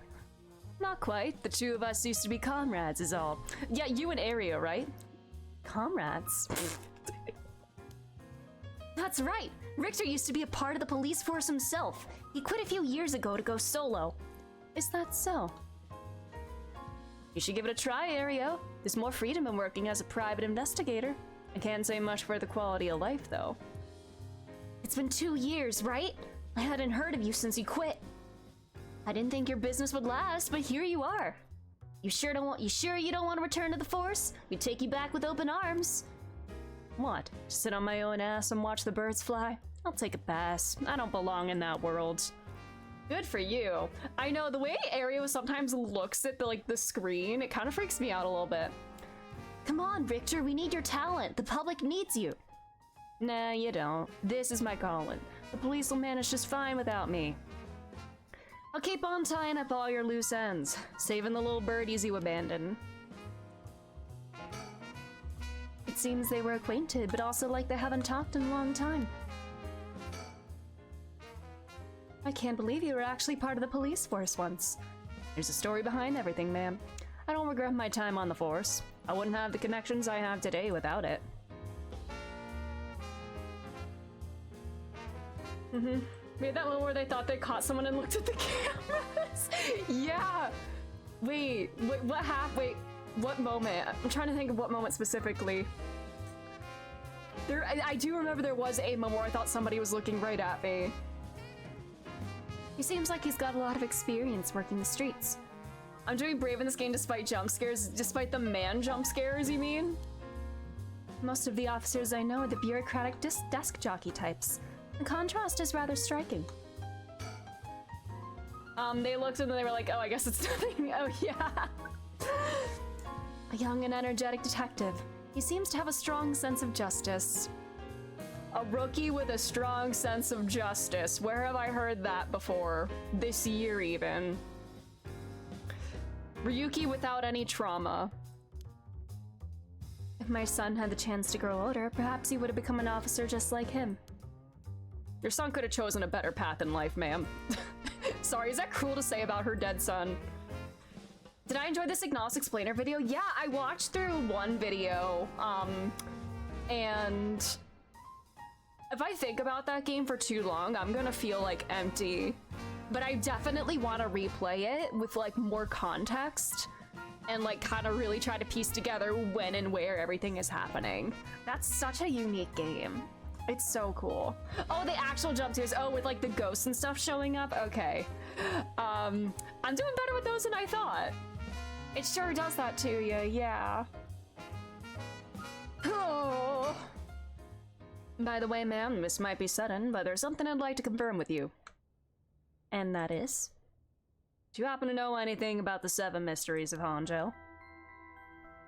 Not quite. The two of us used to be comrades is all. Yeah, you and Aria, right? Comrades? That's right! Richter used to be a part of the police force himself. He quit a few years ago to go solo. Is that so? You should give it a try, Ario. There's more freedom in working as a private investigator. I can't say much for the quality of life, though. It's been 2 years, right? I hadn't heard of you since you quit. I didn't think your business would last, but here you are. You sure you don't want to return to the force? We take you back with open arms. What? Sit on my own ass and watch the birds fly? I'll take a pass. I don't belong in that world. Good for you. I know the way Ario sometimes looks at the screen, it kind of freaks me out a little bit. Come on, Richter, we need your talent. The public needs you. Nah, you don't. This is my calling. The police will manage just fine without me. I'll keep on tying up all your loose ends, saving the little birdies you abandoned. It seems they were acquainted, but also like they haven't talked in a long time. I can't believe you were actually part of the police force once. There's a story behind everything, ma'am. I don't regret my time on the force. I wouldn't have the connections I have today without it. Made that one where they thought they caught someone and looked at the cameras. Yeah. Wait, what happened? Wait, what moment? I'm trying to think of what moment specifically. I do remember there was a moment where I thought somebody was looking right at me. He seems like he's got a lot of experience working the streets. I'm doing brave in this game despite jump scares, despite the man jump scares, you mean? Most of the officers I know are the bureaucratic desk jockey types. The contrast is rather striking. They looked and they were like, oh, I guess it's nothing. Oh, yeah. A young and energetic detective. He seems to have a strong sense of justice. A rookie with a strong sense of justice. Where have I heard that before? This year, even. Ryuki without any trauma. If my son had the chance to grow older, perhaps he would have become an officer just like him. Your son could have chosen a better path in life, ma'am. Sorry, is that cruel to say about her dead son? Did I enjoy this Ignace Explainer video? Yeah, I watched through one video, and if I think about that game for too long, I'm gonna feel like empty. But I definitely want to replay it with like more context and like kind of really try to piece together when and where everything is happening. That's such a unique game. It's so cool. Oh, the actual jump scares. Oh, with like the ghosts and stuff showing up. Okay. I'm doing better with those than I thought. It sure does that to you, yeah. Oh. By the way, ma'am, this might be sudden, but there's something I'd like to confirm with you. And that is? Do you happen to know anything about the 7 mysteries of Honjo?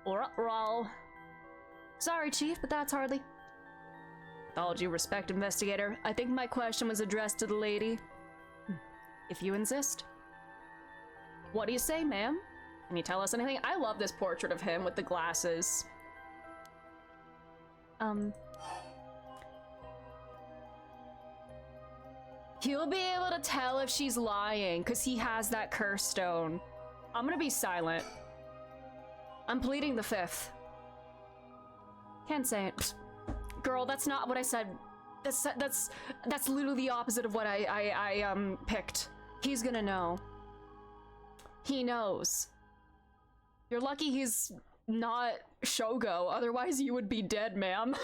Or sorry, Chief, but that's hardly. With all due respect, investigator, I think my question was addressed to the lady. If you insist. What do you say, ma'am? Can you tell us anything? I love this portrait of him with the glasses. He'll be able to tell if she's lying, because he has that curse stone. I'm gonna be silent. I'm pleading the 5th. Can't say it. Psst. Girl, that's not what I said. That's literally the opposite of what I picked. He's gonna know. He knows. You're lucky he's not Shogo, otherwise you would be dead, ma'am.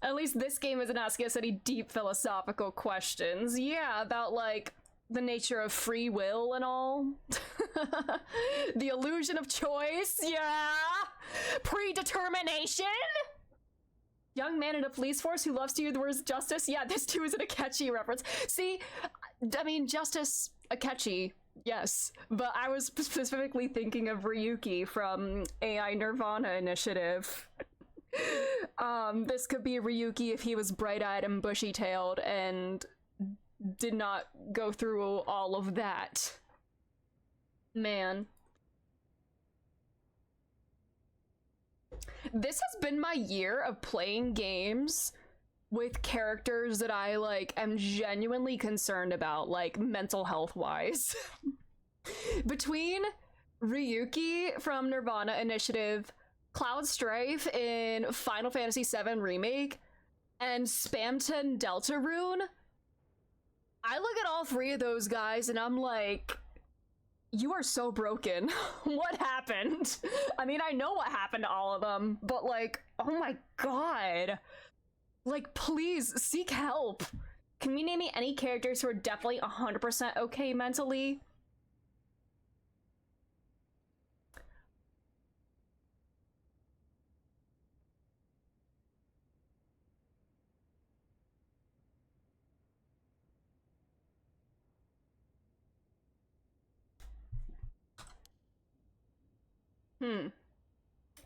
At least this game isn't asking us any deep philosophical questions. Yeah, about, like, the nature of free will and all. The illusion of choice, yeah! Predetermination? Young man in a police force who loves to use the words justice? Yeah, this too is an Akechi reference. See, I mean, justice, Akechi, yes. But I was specifically thinking of Ryuki from AI Nirvana Initiative. This could be Ryuki if he was bright-eyed and bushy-tailed and did not go through all of that. Man. This has been my year of playing games with characters that I, like, am genuinely concerned about, like, mental health-wise. Between Ryuki from Nirvana Initiative, Cloud Strife in Final Fantasy VII Remake, and Spamton Deltarune, I look at all 3 of those guys and I'm like, you are so broken. What happened? I mean, I know what happened to all of them, but like, oh my god. Like, please, seek help. Can you name me any characters who are definitely 100% okay mentally?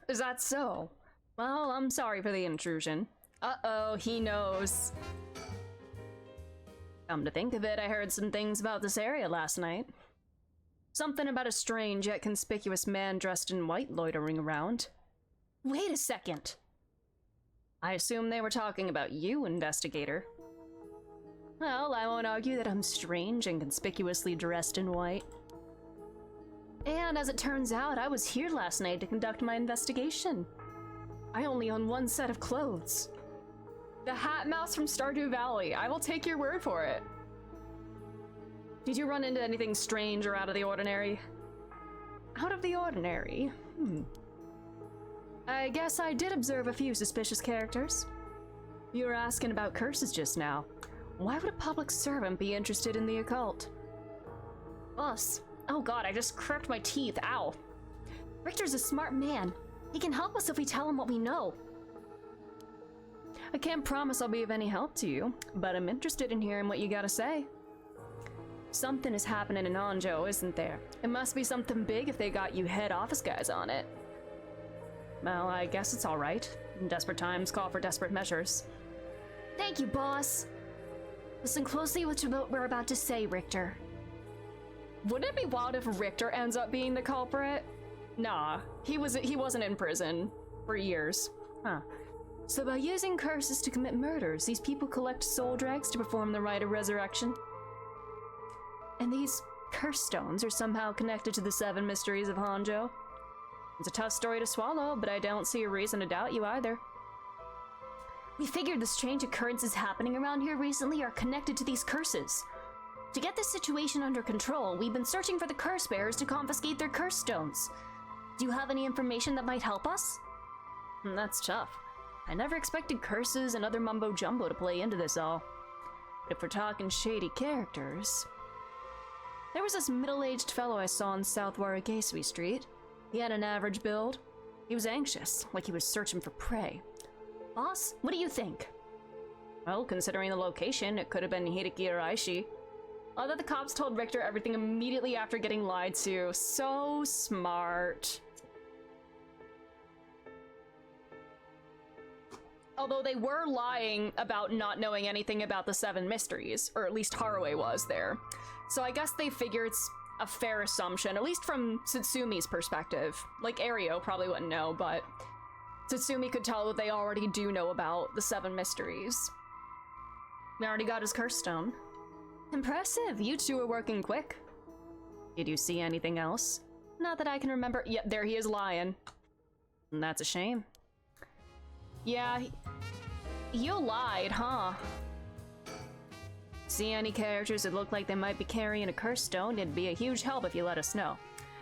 Is that so? Well, I'm sorry for the intrusion. Uh-oh, he knows. Come to think of it, I heard some things about this area last night. Something about a strange yet conspicuous man dressed in white loitering around. Wait a second. I assume they were talking about you, investigator. Well, I won't argue that I'm strange and conspicuously dressed in white. And as it turns out, I was here last night to conduct my investigation. I only own one set of clothes. The Hat Mouse from Stardew Valley. I will take your word for it. Did you run into anything strange or out of the ordinary? Out of the ordinary? I guess I did observe a few suspicious characters. You were asking about curses just now. Why would a public servant be interested in the occult? Boss. Oh god, I just cracked my teeth, ow. Richter's a smart man. He can help us if we tell him what we know. I can't promise I'll be of any help to you, but I'm interested in hearing what you gotta say. Something is happening in Honjo, isn't there? It must be something big if they got you head office guys on it. Well, I guess it's alright. Desperate times call for desperate measures. Thank you, boss. Listen closely to what we're about to say, Richter. Wouldn't it be wild if Richter ends up being the culprit? Nah, he wasn't in prison for years. Huh. So by using curses to commit murders, these people collect soul dregs to perform the rite of resurrection. And these curse stones are somehow connected to the 7 mysteries of Honjo. It's a tough story to swallow, but I don't see a reason to doubt you either. We figured the strange occurrences happening around here recently are connected to these curses. To get this situation under control, we've been searching for the curse bearers to confiscate their curse stones. Do you have any information that might help us? That's tough. I never expected curses and other mumbo-jumbo to play into this all. But if we're talking shady characters... There was this middle-aged fellow I saw on South Waragesui Street. He had an average build. He was anxious, like he was searching for prey. Boss, what do you think? Well, considering the location, it could have been Hideki or Aishi. Although the cops told Richter everything immediately after getting lied to. So smart. Although they were lying about not knowing anything about the 7 mysteries, or at least Haruo was there. So I guess they figure it's a fair assumption, at least from Tsutsumi perspective. Like, Ario probably wouldn't know, but Tsutsumi could tell that they already do know about the 7 mysteries. He already got his curse stone. Impressive, you two are working quick. Did you see anything else? Not that I can remember. Yeah, there he is lying. And that's a shame. Yeah, you lied, huh? See any characters that look like they might be carrying a curse stone? It'd be a huge help if you let us know.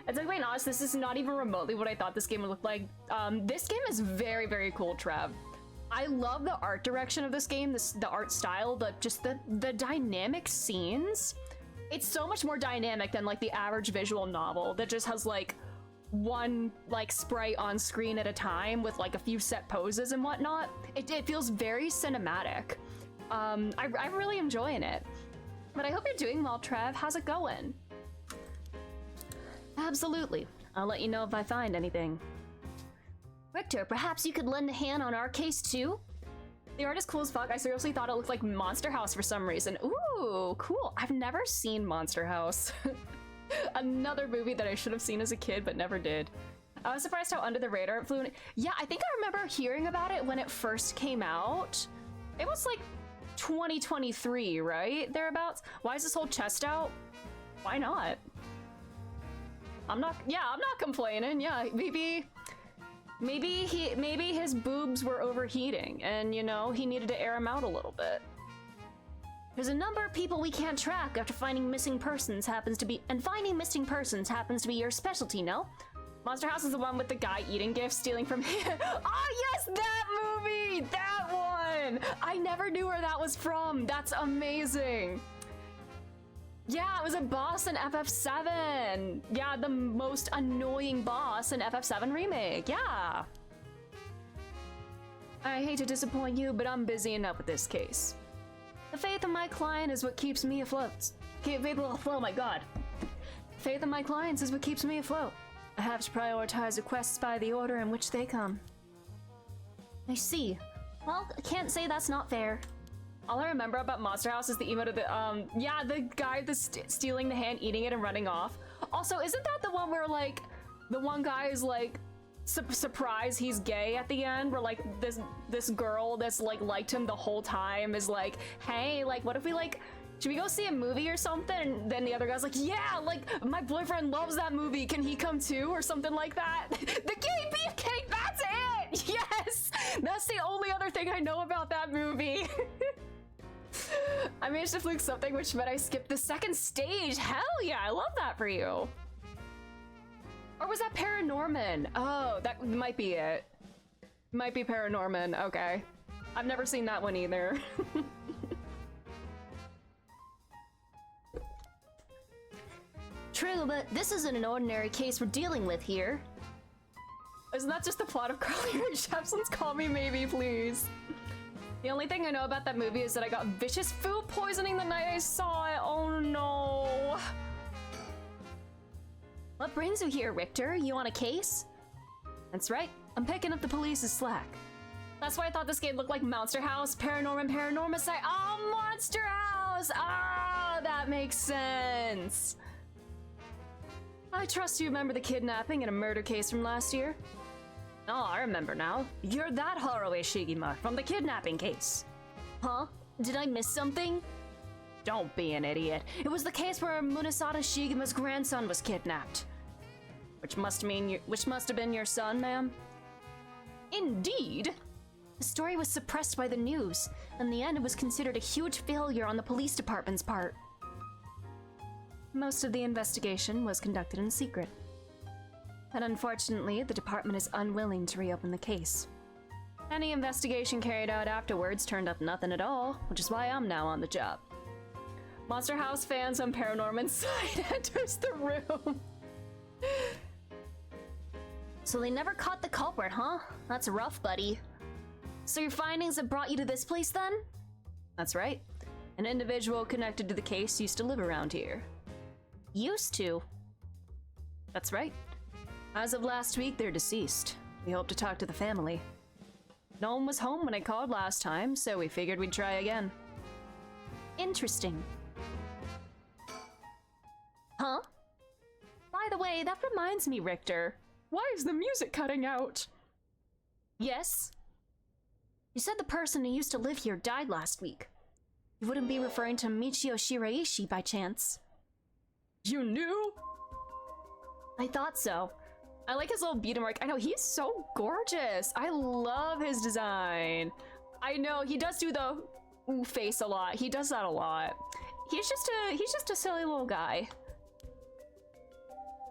It's like, being honest, this is not even remotely what I thought this game would look like. This game is very, very cool, Trev. I love the art direction of this game, the art style, the dynamic scenes. It's so much more dynamic than like the average visual novel that just has like one like sprite on screen at a time with like a few set poses and whatnot. It feels very cinematic. I'm really enjoying it. But I hope you're doing well, Trev. How's it going? Absolutely. I'll let you know if I find anything. Richter, perhaps you could lend a hand on our case too? The art is cool as fuck. I seriously thought it looked like Monster House for some reason. Ooh, cool. I've never seen Monster House. Another movie that I should have seen as a kid but never did. I was surprised how under the radar it flew in. Yeah, I think I remember hearing about it when it first came out. It was like 2023, right? Thereabouts. Why is this whole chest out? Why not? I'm not complaining. Yeah, maybe his boobs were overheating and, you know, he needed to air them out a little bit. There's a number of people we can't track after finding missing persons happens to be your specialty, no? Monster House is the one with the guy eating gifts, stealing from him. Oh yes, that movie! That one! I never knew where that was from. That's amazing. Yeah, it was a boss in FF7. Yeah, the most annoying boss in FF7 Remake. Yeah. I hate to disappoint you, but I'm busy enough with this case. The faith of my client is what keeps me afloat. Oh my god. Faith of my clients is what keeps me afloat. I have to prioritize requests by the order in which they come. I see. Well, I can't say that's not fair. All I remember about Monster House is the emote of the guy that's stealing the hand, eating it, and running off. Also, isn't that the one where, like, the one guy is, like, surprised he's gay at the end? Where, like, this girl that's, like, liked him the whole time is like, hey, like, what if we, like, should we go see a movie or something? And then the other guy's like, yeah, like, my boyfriend loves that movie. Can he come too? Or something like that. The gay beefcake, that's it! Yes! That's the only other thing I know about that movie. I managed to fluke something, which meant I skipped the second stage. Hell yeah, I love that for you. Or was that Paranorman? Oh, that might be it. Might be Paranorman, okay. I've never seen that one either. True, but this isn't an ordinary case we're dealing with here. Isn't that just the plot of Carly Rae Jepsen's Call Me Maybe, Please? The only thing I know about that movie is that I got vicious food poisoning the night I saw it. Oh no. What brings you here, Richter? You on a case? That's right. I'm picking up the police's slack. That's why I thought this game looked like Monster House, Paranormasight. Oh, Monster House! Ah, that makes sense. I trust you remember the kidnapping and a murder case from last year? Oh, I remember now. You're that Haruo Shigima from the kidnapping case. Huh? Did I miss something? Don't be an idiot. It was the case where Munasada Shigima's grandson was kidnapped. Which must have been your son, ma'am? Indeed. The story was suppressed by the news. In the end, it was considered a huge failure on the police department's part. Most of the investigation was conducted in secret. And unfortunately, the department is unwilling to reopen the case. Any investigation carried out afterwards turned up nothing at all, which is why I'm now on the job. Monster House fans on Paranormasight enters the room. So they never caught the culprit, huh? That's rough, buddy. So your findings have brought you to this place then? That's right. An individual connected to the case used to live around here. Used to. That's right. As of last week, they're deceased. We hope to talk to the family. No one was home when I called last time, so we figured we'd try again. Interesting. Huh? By the way, that reminds me, Richter. Why is the music cutting out? Yes? You said the person who used to live here died last week. You wouldn't be referring to Michio Shiraishi by chance? You knew? I thought so. I like his little beat mark. I know, he's so gorgeous. I love his design. I know, he does do the ooh face a lot. He does that a lot. He's just a silly little guy.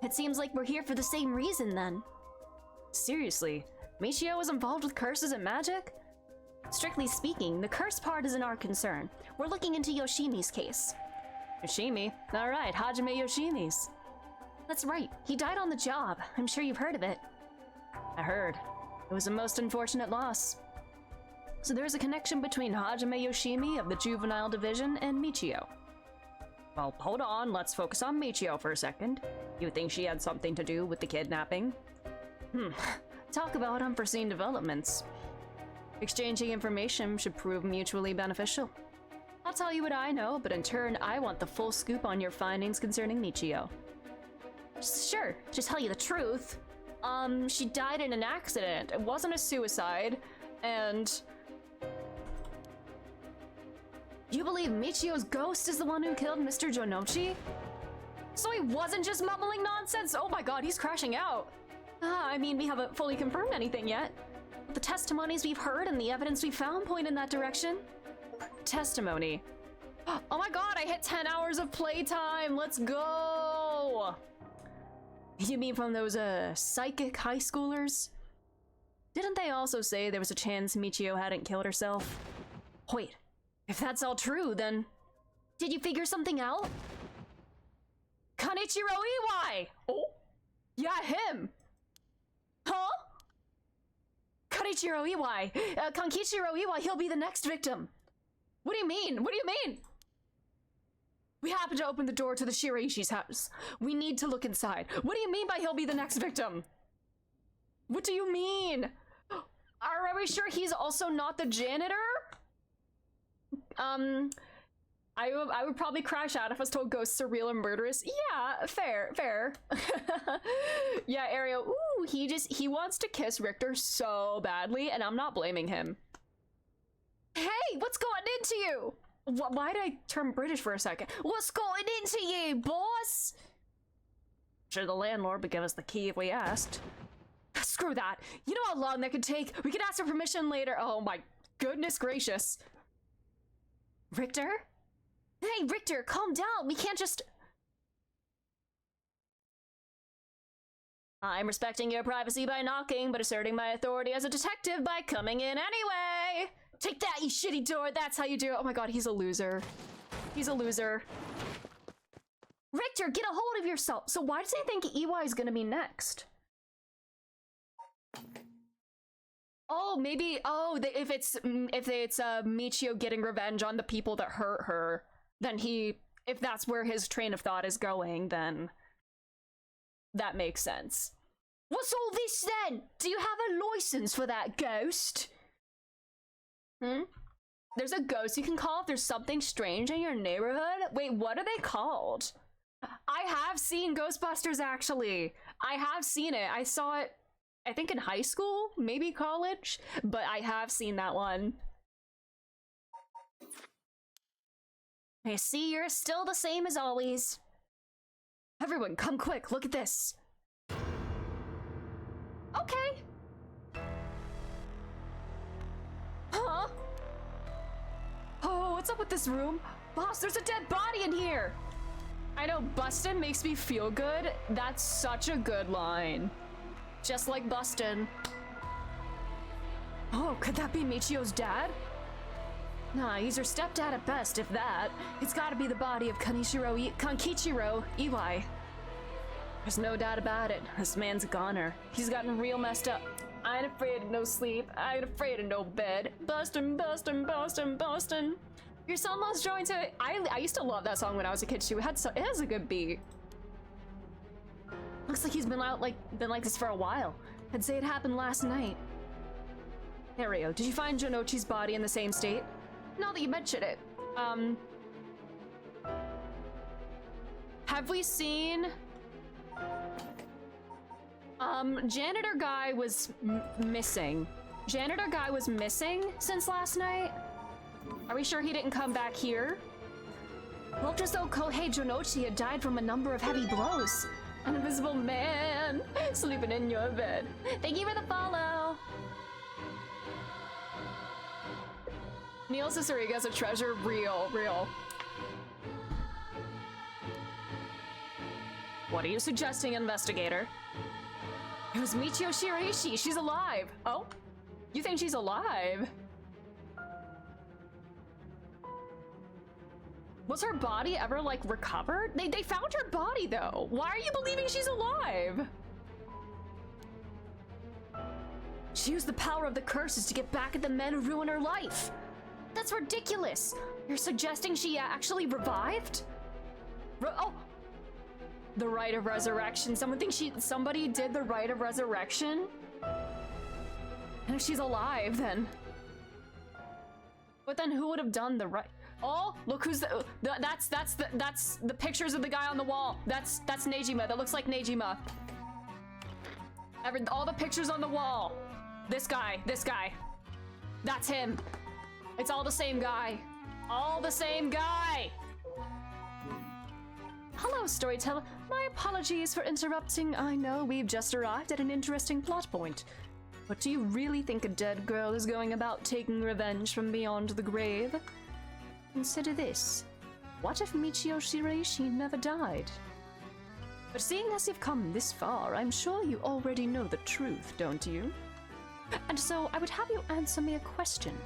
It seems like we're here for the same reason then. Seriously, Michio was involved with curses and magic? Strictly speaking, the curse part isn't our concern. We're looking into Yoshimi's case. Yoshimi? Alright, Hajime Yoshimi's. That's right, he died on the job. I'm sure you've heard of it. I heard. It was a most unfortunate loss. So there's a connection between Hajime Yoshimi of the Juvenile Division and Michio. Well, hold on, let's focus on Michio for a second. You think she had something to do with the kidnapping? Talk about unforeseen developments. Exchanging information should prove mutually beneficial. I'll tell you what I know, but in turn, I want the full scoop on your findings concerning Michio. Sure, to tell you the truth. She died in an accident. It wasn't a suicide, and... You believe Michio's ghost is the one who killed Mr. Jonochi? So he wasn't just mumbling nonsense? Oh my god, he's crashing out. I mean, we haven't fully confirmed anything yet. The testimonies we've heard and the evidence we found point in that direction. Testimony. Oh my god, I hit 10 hours of playtime! Let's go! You mean from those, psychic high schoolers? Didn't they also say there was a chance Michio hadn't killed herself? Wait, if that's all true, then... Did you figure something out? Kanichiro Iwai! Oh, yeah, him! Huh? Kanichiro Iwai! Kankichiro Iwai, he'll be the next victim! What do you mean? What do you mean? We happen to open the door to the Shiraishi's house. We need to look inside. What do you mean by he'll be the next victim? What do you mean? Are we sure he's also not the janitor? I would probably crash out if I was told ghosts are real and murderous. Yeah, fair. Yeah, Ariel, ooh, he wants to kiss Richter so badly, and I'm not blaming him. Hey, what's gotten into you? Why did I turn British for a second? What's gotten into you, boss? Sure, the landlord would give us the key if we asked. Screw that. You know how long that could take? We could ask for permission later. Oh my goodness gracious. Richter? Hey, Richter, calm down. We can't just... I'm respecting your privacy by knocking, but asserting my authority as a detective by coming in anyway. Take that, you shitty door. That's how you do it. Oh my god, he's a loser. He's a loser. Richter, get a hold of yourself. So why does he think EY is gonna be next? Oh, maybe, if it's Michio getting revenge on the people that hurt her, then if that's where his train of thought is going, then that makes sense. What's all this then? Do you have a license for that ghost? There's a ghost you can call if there's something strange in your neighborhood? Wait, what are they called? I have seen Ghostbusters, actually. I have seen it. I saw it, I think in high school, maybe college, but I have seen that one. I see you're still the same as always. Everyone, come quick, look at this. Okay. Huh? Oh, what's up with this room? Boss, there's a dead body in here! I know, bustin' makes me feel good. That's such a good line. Just like bustin'. Oh, could that be Michio's dad? Nah, he's her stepdad at best, if that. It's gotta be the body of Kankichiro Iwai. There's no doubt about it. This man's a goner. He's gotten real messed up. I ain't afraid of no sleep. I ain't afraid of no bed. Bustin'. Your son lost joy to it. I used to love that song when I was a kid too. It has a good beat. Looks like he's been like this for a while. I'd say it happened last night. Hario, did you find Jonochi's body in the same state? Now that you mention it. Have we seen... Janitor guy was missing. Janitor guy was missing since last night? Are we sure he didn't come back here? Looked as though Kohei Jonochi had died from a number of heavy blows. An invisible man sleeping in your bed. Thank you for the follow. Neil Ciceriga's a treasure. Real. What are you suggesting, investigator? It was Michio Shiraishi. She's alive. Oh? You think she's alive? Was her body ever, like, recovered? They found her body, though. Why are you believing she's alive? She used the power of the curses to get back at the men who ruined her life. That's ridiculous. You're suggesting she actually revived? Oh! The rite of resurrection. Somebody did the rite of resurrection? And if she's alive, then... But then who would have done the right... Oh, look who's that's the pictures of the guy on the wall. That's Nejima. That looks like Nejima. All the pictures on the wall. This guy. That's him. It's all the same guy. All the same guy. Hello, storyteller. My apologies for interrupting. I know we've just arrived at an interesting plot point. But do you really think a dead girl is going about taking revenge from beyond the grave? Consider this. What if Michio Shiraishi never died? But seeing as you've come this far, I'm sure you already know the truth, don't you? And so I would have you answer me a question.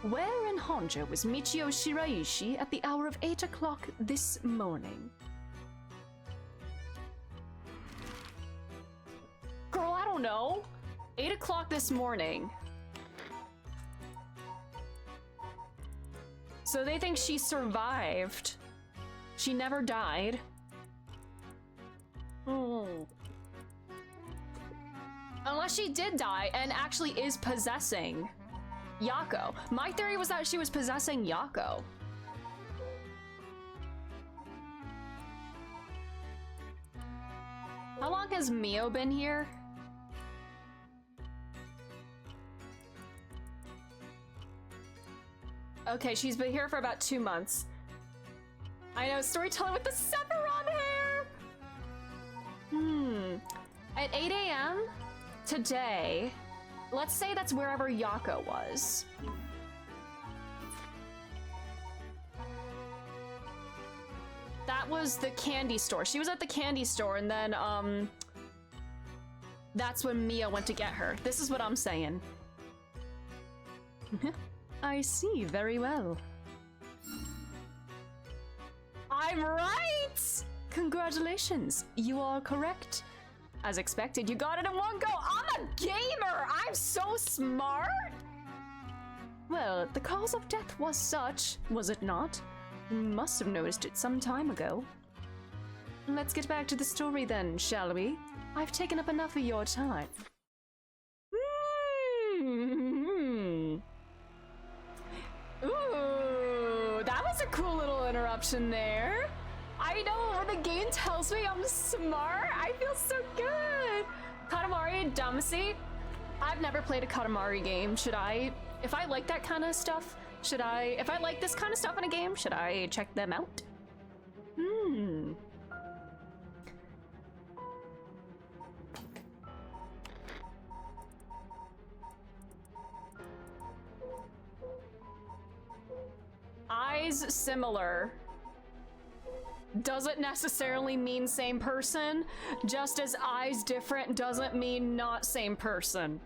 Where in Honjo was Michio Shiraishi at the hour of 8 o'clock this morning? Girl, I don't know. 8 o'clock this morning. So they think she survived. She never died. Unless she did die and actually is possessing Yako. My theory was that she was possessing Yako. How long has Mio been here? Okay, she's been here for about 2 months. I know, storyteller with the Sephiroth hair! At 8 a.m. today, let's say that's wherever Yako was. That was the candy store. She was at the candy store and then, that's when Mia went to get her. This is what I'm saying. I see very well. I'm right! Congratulations, you are correct. As expected, you got it in one go. I'm a gamer! I'm so smart! Well, the cause of death was such, was it not? You must have noticed it some time ago. Let's get back to the story then, shall we? I've taken up enough of your time. Ooh, that was a cool little interruption there. I know, when the game tells me I'm smart, I feel so good. Katamari Damacy? I've never played a Katamari game. Should I, if I like that kind of stuff, should I, if I like this kind of stuff in a game, should I check them out? Eyes similar doesn't necessarily mean same person, just as eyes different doesn't mean not same person.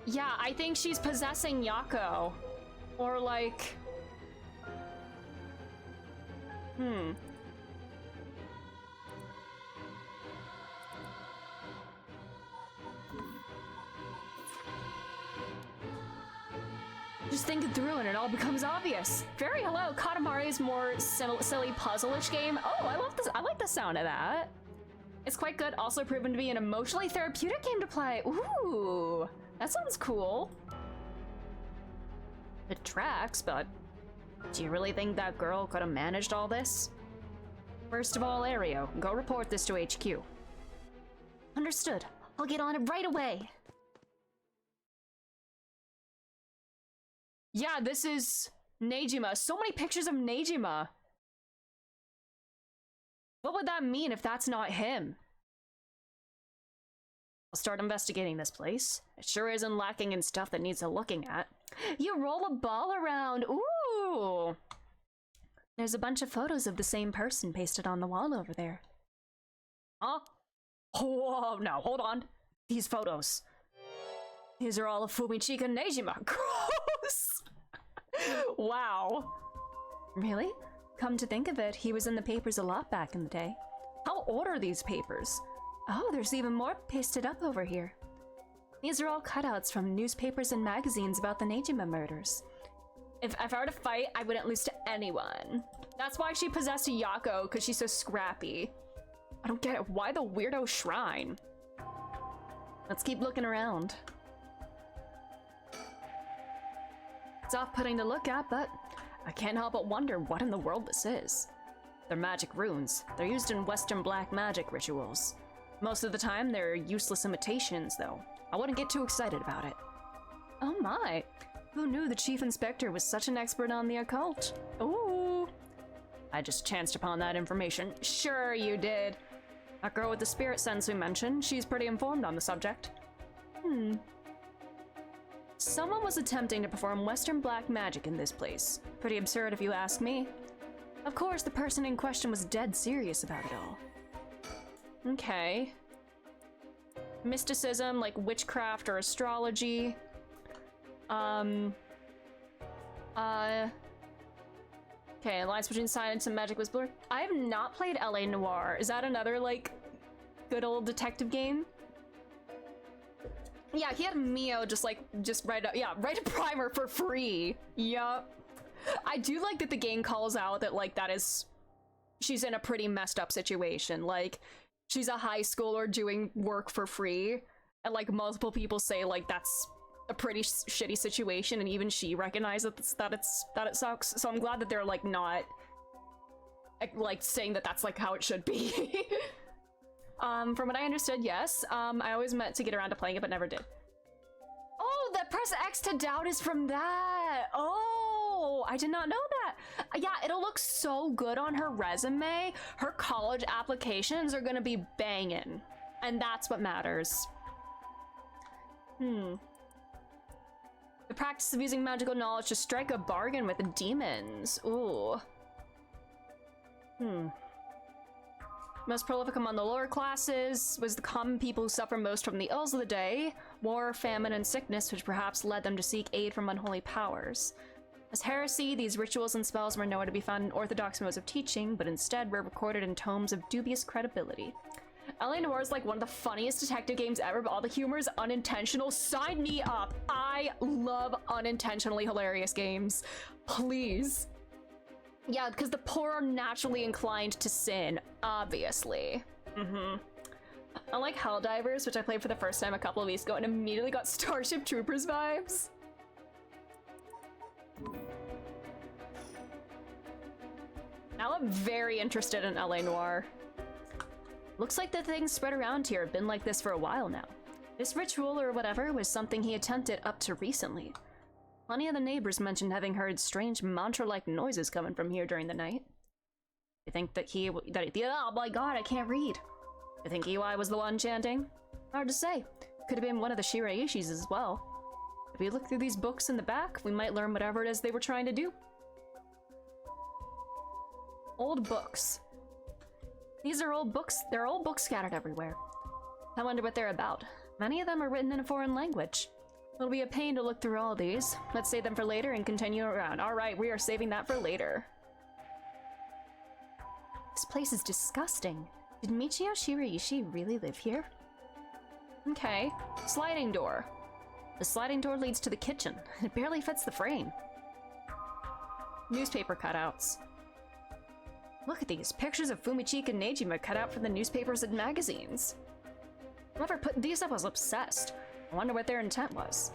Yeah, I think she's possessing Yako. Or like... Just think it through and it all becomes obvious. Very hello, Katamari's more silly puzzle-ish game. Oh, I love this. I like the sound of that. It's quite good. Also proven to be an emotionally therapeutic game to play. Ooh, that sounds cool. It tracks, but do you really think that girl could have managed all this? First of all, Aereo, go report this to HQ. Understood. I'll get on it right away. Yeah, this is Nejima. So many pictures of Nejima. What would that mean if that's not him? I'll start investigating this place. It sure isn't lacking in stuff that needs a looking at. You roll a ball around. Ooh. There's a bunch of photos of the same person pasted on the wall over there. Huh? Whoa, no, hold on. These photos. These are all of Fumichika Nejima. Gross! Wow. Really? Come to think of it, he was in the papers a lot back in the day. How old are these papers? Oh, there's even more pasted up over here. These are all cutouts from newspapers and magazines about the Nejima murders. If I were to fight, I wouldn't lose to anyone. That's why she possessed a Yako, because she's so scrappy. I don't get it. Why the weirdo shrine? Let's keep looking around. It's off-putting to look at, but I can't help but wonder what in the world this is. They're magic runes. They're used in Western black magic rituals. Most of the time, they're useless imitations, though. I wouldn't get too excited about it. Oh my. Who knew the chief inspector was such an expert on the occult? Ooh. I just chanced upon that information. Sure you did. That girl with the spirit sense we mentioned, she's pretty informed on the subject. Someone was attempting to perform Western black magic in this place. Pretty absurd if you ask me. Of course, the person in question was dead serious about it all. Okay. Mysticism, like witchcraft or astrology. Okay, alliance between science and magic was blurred. I have not played LA Noire. Is that another, like, good old detective game? Yeah, he had Mio just write a primer for free. Yup. I do like that the game calls out that, like, she's in a pretty messed up situation. Like, she's a high schooler doing work for free, and, like, multiple people say, like, that's a pretty shitty situation, and even she recognizes that it sucks. So I'm glad that they're, like, not, like, saying that that's, like, how it should be. From what I understood, yes. I always meant to get around to playing it, but never did. Oh, the press X to doubt is from that. Oh, I did not know that. Yeah, it'll look so good on her resume. Her college applications are gonna be banging, and that's what matters. The practice of using magical knowledge to strike a bargain with the demons. Ooh. Most prolific among the lower classes was the common people who suffer most from the ills of the day, war, famine, and sickness, which perhaps led them to seek aid from unholy powers. As heresy, these rituals and spells were nowhere to be found in orthodox modes of teaching, but instead were recorded in tomes of dubious credibility. LA Noire is like one of the funniest detective games ever, but all the humor is unintentional. Sign me up. I love unintentionally hilarious games. Please. Yeah, because the poor are naturally inclined to sin, obviously. Unlike Helldivers, which I played for the first time a couple of weeks ago and immediately got Starship Troopers vibes. Now I'm very interested in LA Noire. Looks like the things spread around here have been like this for a while now. This ritual or whatever was something he attempted up to recently. Plenty of the neighbors mentioned having heard strange mantra-like noises coming from here during the night. You think that oh my god, I can't read. You think EY was the one chanting? Hard to say. Could have been one of the Shiraishis as well. If we look through these books in the back, we might learn whatever it is they were trying to do. Old books. These are old books. There are old books scattered everywhere. I wonder what they're about. Many of them are written in a foreign language. It'll be a pain to look through all these. Let's save them for later and continue around. Alright, we are saving that for later. This place is disgusting. Did Michio Shiraishi really live here? Okay. Sliding door. The sliding door leads to the kitchen. It barely fits the frame. Newspaper cutouts. Look at these pictures of Fumichika and Nejima cut out from the newspapers and magazines. Whoever put these up was obsessed. I wonder what their intent was.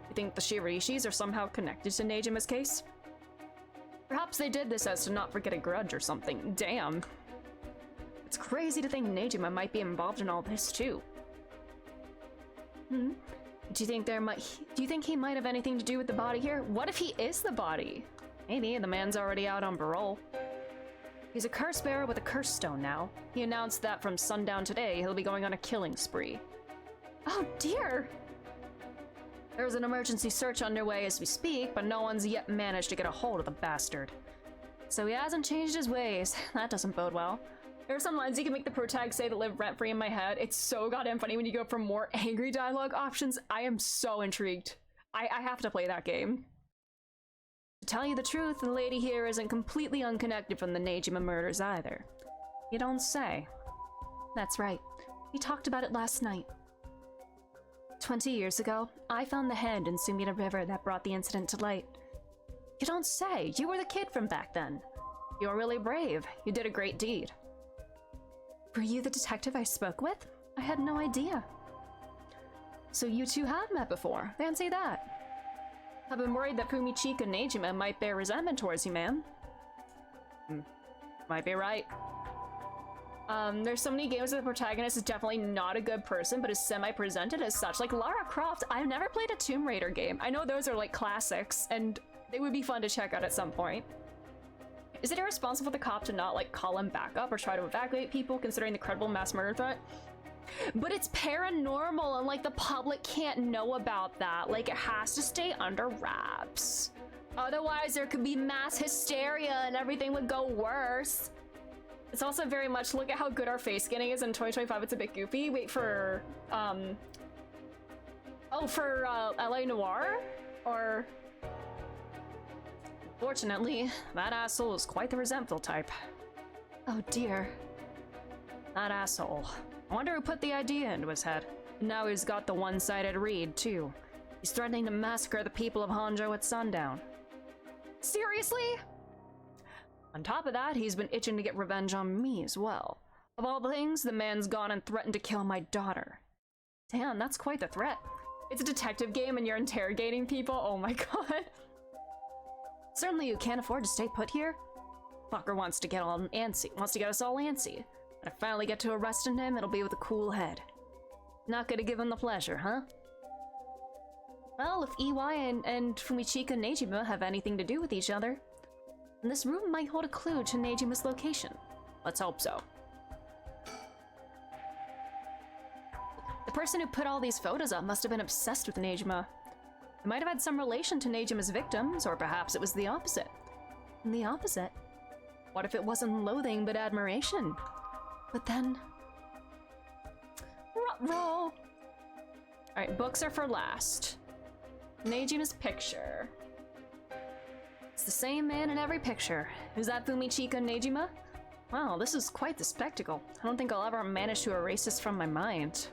You think the Shirishis are somehow connected to Nejima's case? Perhaps they did this as to not forget a grudge or something. Damn. It's crazy to think Nejima might be involved in all this too. Do you think he might have anything to do with the body here? What if he is the body? Maybe the man's already out on parole. He's a curse bearer with a curse stone now. He announced that from sundown today, he'll be going on a killing spree. Oh dear! There's an emergency search underway as we speak, but no one's yet managed to get a hold of the bastard. So he hasn't changed his ways. That doesn't bode well. There are some lines you can make the protag say that live rent-free in my head. It's so goddamn funny when you go for more angry dialogue options. I am so intrigued. I have to play that game. To tell you the truth, the lady here isn't completely unconnected from the Nejima murders either. You don't say. That's right. We talked about it last night. 20 years ago, I found the head in Sumida River that brought the incident to light. You don't say. You were the kid from back then. You're really brave. You did a great deed. Were you the detective I spoke with? I had no idea. So you two have met before. Fancy that. I've been worried that Fumichika Nejima might bear resentment towards you, man. Might be right. There's so many games where the protagonist is definitely not a good person, but is semi-presented as such. Like Lara Croft, I've never played a Tomb Raider game. I know those are like classics, and they would be fun to check out at some point. Is it irresponsible for the cop to not like call him back up or try to evacuate people considering the credible mass murder threat? But it's paranormal and like the public can't know about that. Like it has to stay under wraps. Otherwise there could be mass hysteria and everything would go worse. It's also very much, look at how good our face scanning is in 2025. It's a bit goofy. Wait for, LA Noire? Or... Fortunately, that asshole is quite the resentful type. Oh dear. That asshole. I wonder who put the idea into his head. And now he's got the one-sided read, too. He's threatening to massacre the people of Honjo at sundown. Seriously? On top of that, he's been itching to get revenge on me as well. Of all the things, the man's gone and threatened to kill my daughter. Damn, that's quite the threat. It's a detective game and you're interrogating people? Oh my god. Certainly you can't afford to stay put here. Fucker wants to get all antsy, wants to get us all antsy. When I finally get to arresting him, it'll be with a cool head. Not gonna give him the pleasure, huh? Well, if EY and Fumichika Nejima have anything to do with each other, then this room might hold a clue to Nejima's location. Let's hope so. The person who put all these photos up must have been obsessed with Nejima. It might have had some relation to Nejima's victims, or perhaps it was the opposite. And the opposite? What if it wasn't loathing but admiration? But then... Ruh-roh! Alright, books are for last. Nejima's picture. It's the same man in every picture. Is that Fumichika Nejima? Wow, this is quite the spectacle. I don't think I'll ever manage to erase this from my mind.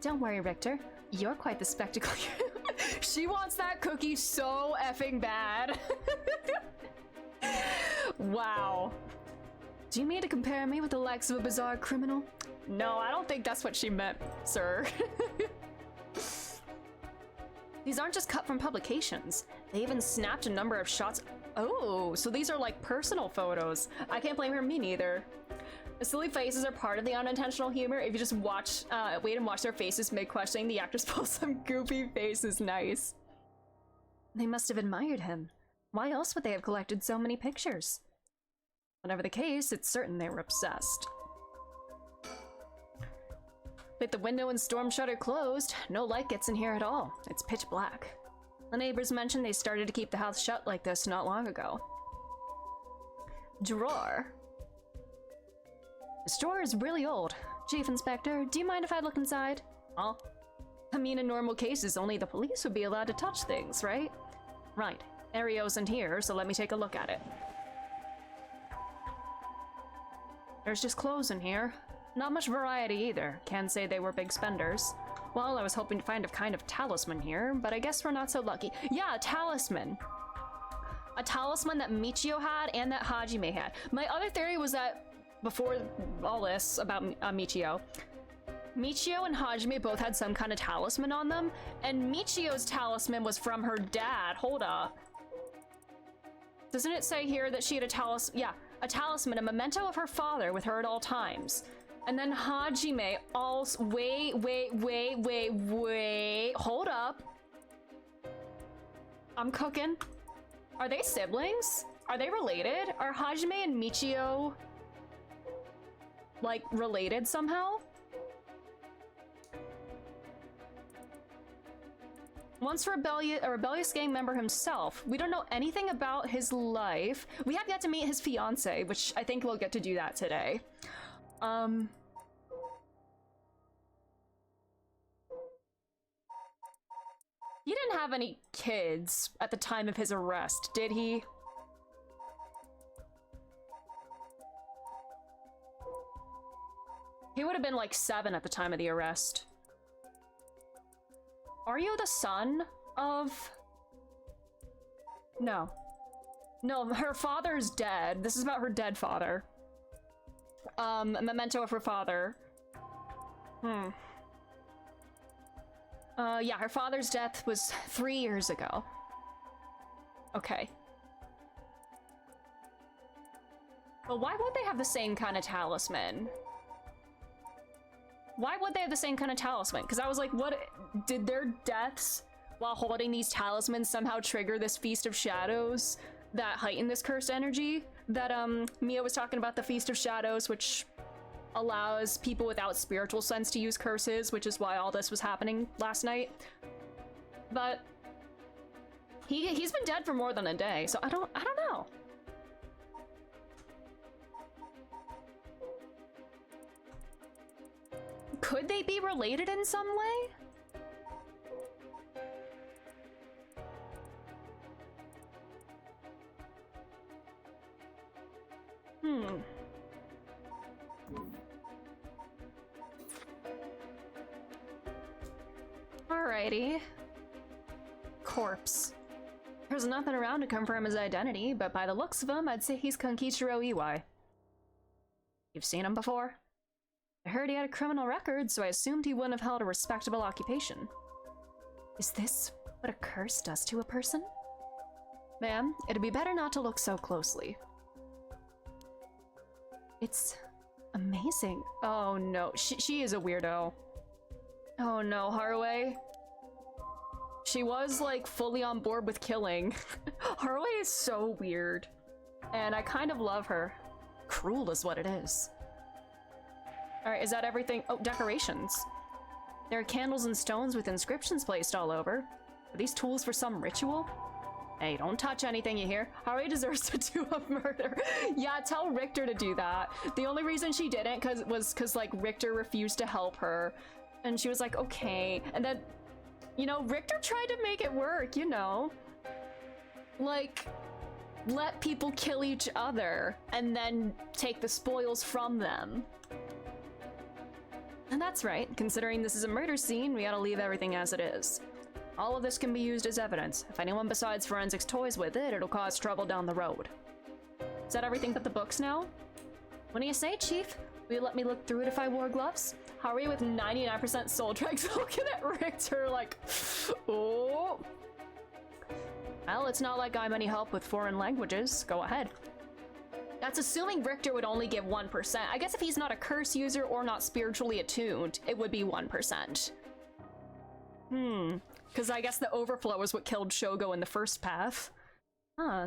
Don't worry, Richter. You're quite the spectacle. She wants that cookie so effing bad. Wow. Do you mean to compare me with the likes of a bizarre criminal? No, I don't think that's what she meant, sir. These aren't just cut from publications. They even snapped a number of shots. Oh, so these are like personal photos. I can't blame her, me neither. The silly faces are part of the unintentional humor. If you just watch, wait and watch their faces mid-questioning, the actors pull some goofy faces. Nice. They must have admired him. Why else would they have collected so many pictures? Whatever the case, it's certain they were obsessed. With the window and storm shutter closed, no light gets in here at all. It's pitch black. The neighbors mentioned they started to keep the house shut like this not long ago. Drawer. This drawer is really old. Chief Inspector, do you mind if I look inside? Huh? I mean, in normal cases, only the police would be allowed to touch things, right? Right. Ario isn't here, so let me take a look at it. There's just clothes in here. Not much variety either. Can't say they were big spenders. Well, I was hoping to find a kind of talisman here, but I guess we're not so lucky. Yeah, a talisman. A talisman that Michio had and that Hajime had. My other theory was that, before all this about Michio and Hajime both had some kind of talisman on them, and Michio's talisman was from her dad. Hold up. Doesn't it say here that she had a talisman? Yeah, a talisman, a memento of her father with her at all times. And then Hajime also, wait, hold up. I'm cooking. Are they siblings? Are they related? Are Hajime and Michio, like, related somehow? Once a rebellious gang member himself. We don't know anything about his life. We have yet to meet his fiance, which I think we'll get to do that today. He didn't have any kids at the time of his arrest, did he? He would have been like 7 at the time of the arrest. Are you the son of... No. No, her father's dead. This is about her dead father. A memento of her father. Yeah, her father's death was 3 years ago. Okay. But why would they have the same kind of talisman? Why would they have the same kind of talisman? Because I was like, what? Did their deaths while holding these talismans somehow trigger this Feast of Shadows that heighten this cursed energy? That, Mia was talking about the Feast of Shadows, which allows people without spiritual sense to use curses, which is why all this was happening last night. But he's been dead for more than a day, so I don't know. Could they be related in some way? Alrighty. Corpse. There's nothing around to confirm his identity, but by the looks of him, I'd say he's Konkichiro Iwai. You've seen him before? I heard he had a criminal record, so I assumed he wouldn't have held a respectable occupation. Is this what a curse does to a person? Ma'am, it'd be better not to look so closely. It's amazing. Oh no, she is a weirdo. Oh no, Haruwe. She was like fully on board with killing. Haruwe is so weird. And I kind of love her. Cruel is what it is. Alright, is that everything? Oh, decorations. There are candles and stones with inscriptions placed all over. Are these tools for some ritual? Hey, don't touch anything, you hear? Haruwe deserves to do a murder. Yeah, tell Richter to do that. The only reason she didn't was because like Richter refused to help her. And she was like, okay. And then, you know, Richter tried to make it work, you know? Like, let people kill each other and then take the spoils from them. And that's right, considering this is a murder scene, we gotta leave everything as it is. All of this can be used as evidence. If anyone besides forensics toys with it, it'll cause trouble down the road. Is that everything but the books now? What do you say, Chief? Will you let me look through it if I wore gloves? How are you with 99% soul tracks? Looking at Richter like, oh. Well, it's not like I'm any help with foreign languages. Go ahead. That's assuming Richter would only give 1%. I guess if he's not a curse user or not spiritually attuned, it would be 1%. Because I guess the overflow is what killed Shogo in the first path.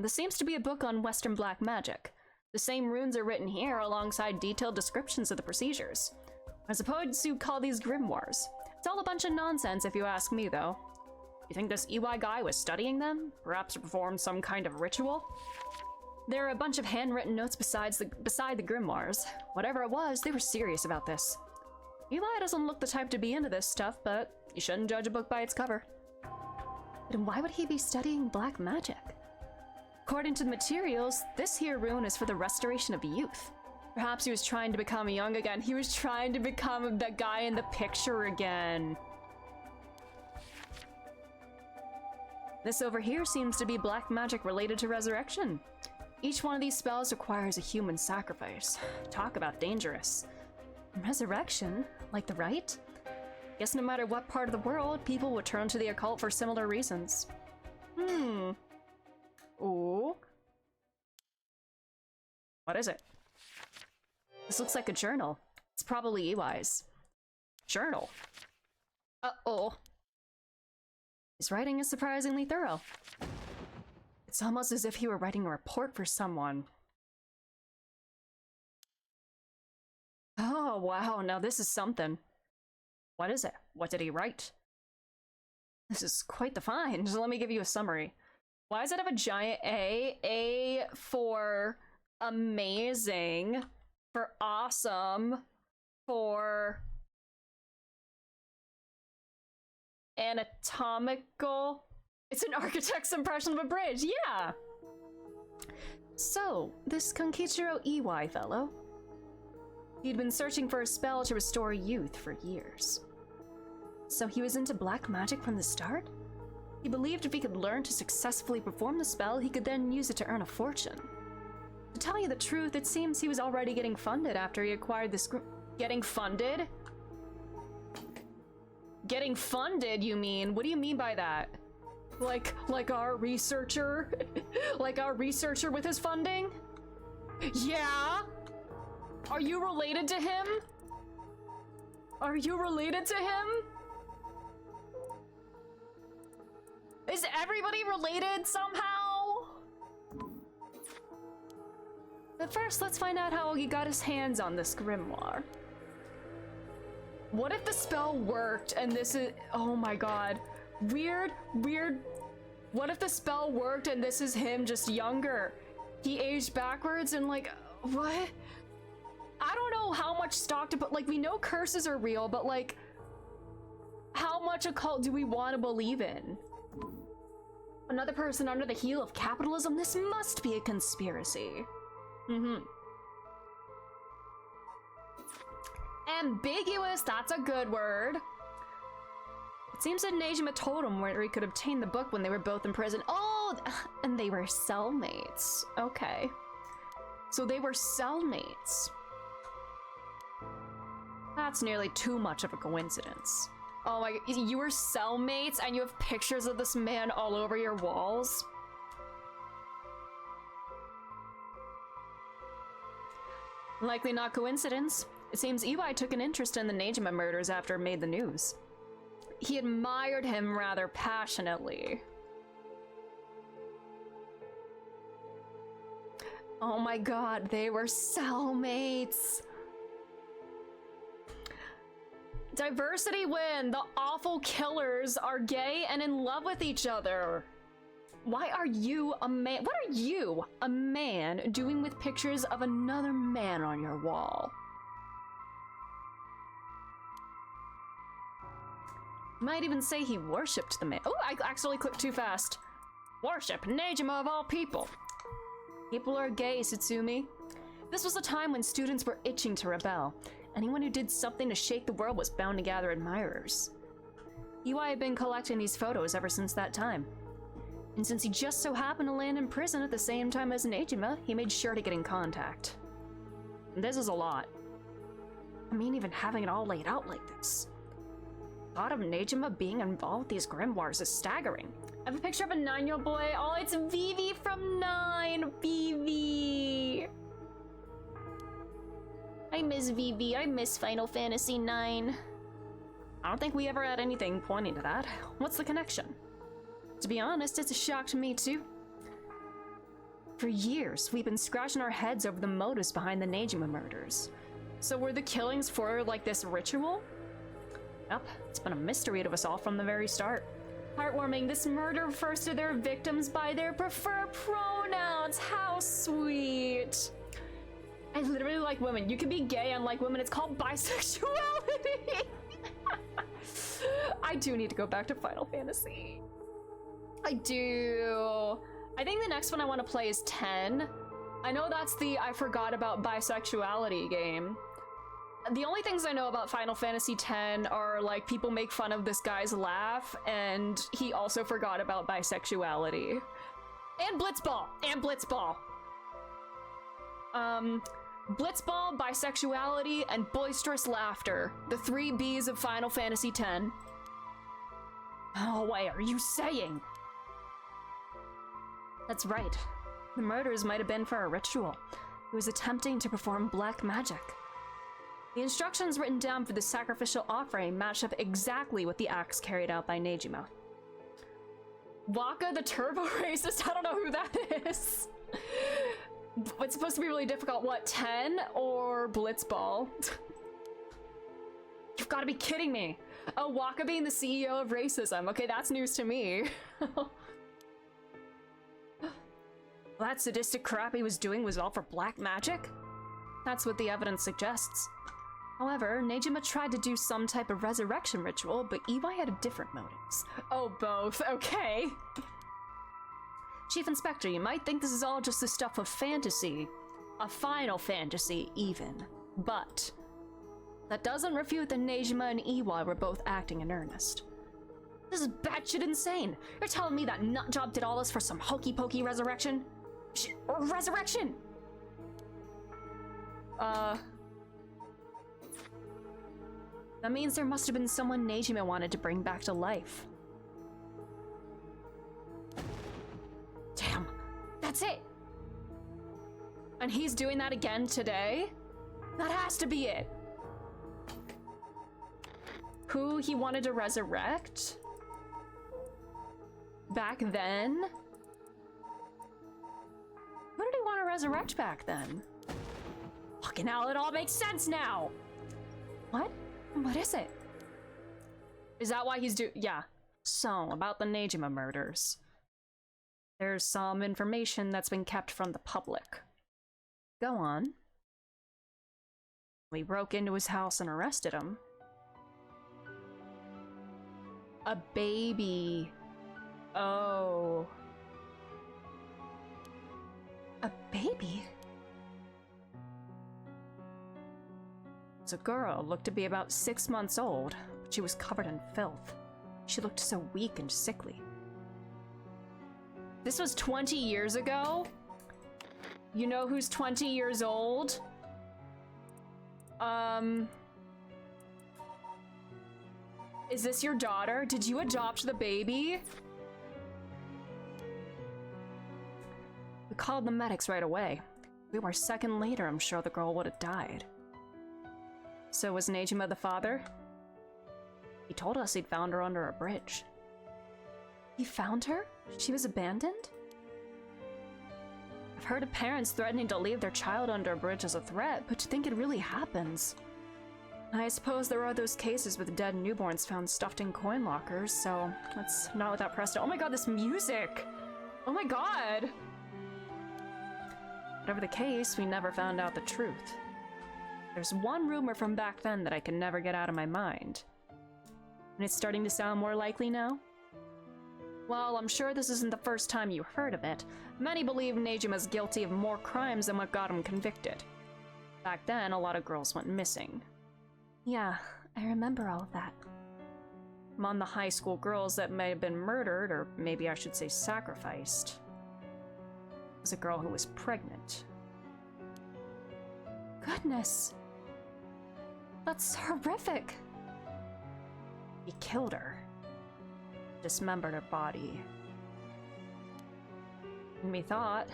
This seems to be a book on Western black magic. The same runes are written here alongside detailed descriptions of the procedures. I suppose you'd call these grimoires. It's all a bunch of nonsense if you ask me, though. You think this Iwai guy was studying them? Perhaps to perform some kind of ritual? There are a bunch of handwritten notes beside the grimoires. Whatever it was, they were serious about this. Iwai doesn't look the type to be into this stuff, but you shouldn't judge a book by its cover. But why would he be studying black magic? According to the materials, this here rune is for the restoration of youth. Perhaps he was trying to become young again. He was trying to become the guy in the picture again. This over here seems to be black magic related to resurrection. Each one of these spells requires a human sacrifice. Talk about dangerous. Resurrection? Like the rite? Guess no matter what part of the world, people would turn to the occult for similar reasons. Ooh. What is it? This looks like a journal. It's probably EY's. Journal. Uh-oh. His writing is surprisingly thorough. It's almost as if he were writing a report for someone. Oh, wow, now this is something. What is it? What did he write? This is quite the find. So let me give you a summary. Why does it have a giant A? A for amazing, for awesome, for anatomical. It's an architect's impression of a bridge, yeah! So, this Konkichiro Iwai fellow, he'd been searching for a spell to restore youth for years. So he was into black magic from the start? He believed if he could learn to successfully perform the spell, he could then use it to earn a fortune. To tell you the truth, it seems he was already getting funded after he acquired this Getting funded? Getting funded, you mean? What do you mean by that? Like our researcher? Like our researcher with his funding? Yeah? Are you related to him? Are you related to him? Is everybody related somehow? But first, let's find out how he got his hands on this grimoire. What if the spell worked and this is... Oh my god. Weird. What if the spell worked and this is him just younger? He aged backwards and like... What? I don't know how much stock to put... Like, we know curses are real, but like... How much occult do we want to believe in? Another person under the heel of capitalism? This must be a conspiracy. Ambiguous, that's a good word. It seems that Nejima told him where he could obtain the book when they were both in prison. Oh, and they were cellmates. Okay. So they were cellmates. That's nearly too much of a coincidence. Oh my, you were cellmates and you have pictures of this man all over your walls? Likely not coincidence. It seems Iwai took an interest in the Nejima murders after it made the news. He admired him rather passionately. Oh my god, they were cellmates! Diversity win! The awful killers are gay and in love with each other! Why are you a man? What are you, a man, doing with pictures of another man on your wall? Might even say he worshipped the man. Oh, I actually clicked too fast. Worship Nejima of all people. People are gay, Satsumi. This was a time when students were itching to rebel. Anyone who did something to shake the world was bound to gather admirers. Iwai had been collecting these photos ever since that time. And since he just so happened to land in prison at the same time as Nejima, he made sure to get in contact. This is a lot. I mean, even having it all laid out like this. Thought of Nejima being involved with these grimoires is staggering. I have a picture of a 9-year-old boy. Oh, it's Vivi from 9. Vivi. I miss Vivi. I miss Final Fantasy 9. I don't think we ever had anything pointing to that. What's the connection? To be honest, it's a shock to me too. For years, we've been scratching our heads over the motives behind the Nejima murders. So were the killings for, like, this ritual? Yep, it's been a mystery to us all from the very start. Heartwarming, this murder refers to their victims by their preferred pronouns. How sweet. I literally like women. You can be gay and like women. It's called bisexuality. I do need to go back to Final Fantasy. I do. I think the next one I want to play is 10. I know that's the I forgot about bisexuality game. The only things I know about Final Fantasy X are, like, people make fun of this guy's laugh, and he also forgot about bisexuality. And Blitzball! And Blitzball! Blitzball, bisexuality, and boisterous laughter. The 3 Bs of Final Fantasy X. Oh, wait, are you saying? That's right. The murders might have been for a ritual. He was attempting to perform black magic. The instructions written down for the sacrificial offering match up exactly with the acts carried out by Nejima. Waka the Turbo Racist? I don't know who that is. It's supposed to be really difficult. What, 10 or Blitzball? You've got to be kidding me. Oh, Waka being the CEO of racism. Okay, that's news to me. That sadistic crap he was doing was all for black magic? That's what the evidence suggests. However, Nejima tried to do some type of resurrection ritual, but EY had different motives. Oh, both. Okay. Chief Inspector, you might think this is all just the stuff of fantasy. A Final Fantasy, even. But that doesn't refute that Nejima and EY were both acting in earnest. This is batshit insane. You're telling me that nutjob did all this for some hokey-pokey resurrection? Resurrection! That means there must have been someone Nejima wanted to bring back to life. Damn, that's it! And he's doing that again today? That has to be it! Who he wanted to resurrect? Back then? Who did he want to resurrect back then? Fucking hell, it all makes sense now! What? What is it? Is that why he's yeah. So, about the Nejima murders. There's some information that's been kept from the public. Go on. We broke into his house and arrested him. A baby. Oh. A baby? A girl, looked to be about 6 months old, but she was covered in filth. She looked so weak and sickly. This was 20 years ago? You know who's 20 years old? Is this your daughter? Did you adopt the baby? We called the medics right away. If we were a second later, I'm sure the girl would have died. So was Nejima the father? He told us he'd found her under a bridge. He found her? She was abandoned? I've heard of parents threatening to leave their child under a bridge as a threat, but to think it really happens. I suppose there are those cases with dead newborns found stuffed in coin lockers, so let's not let that precedent. Oh my god, this music! Oh my god! Whatever the case, we never found out the truth. There's one rumor from back then that I can never get out of my mind. And it's starting to sound more likely now? Well, I'm sure this isn't the first time you heard of it. Many believe Nejima's guilty of more crimes than what got him convicted. Back then, a lot of girls went missing. Yeah, I remember all of that. Among the high school girls that may have been murdered, or maybe I should say sacrificed, was a girl who was pregnant. Goodness. That's horrific. He killed her. Dismembered her body. And we thought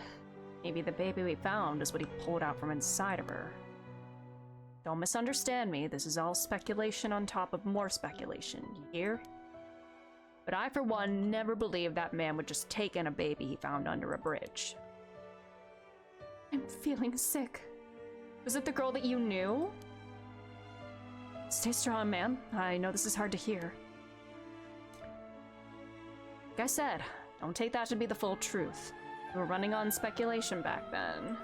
maybe the baby we found is what he pulled out from inside of her. Don't misunderstand me, this is all speculation on top of more speculation, you hear? But I, for one, never believed that man would just take in a baby he found under a bridge. I'm feeling sick. Was it the girl that you knew? Stay strong, ma'am. I know this is hard to hear. Like I said, don't take that to be the full truth. We were running on speculation back then.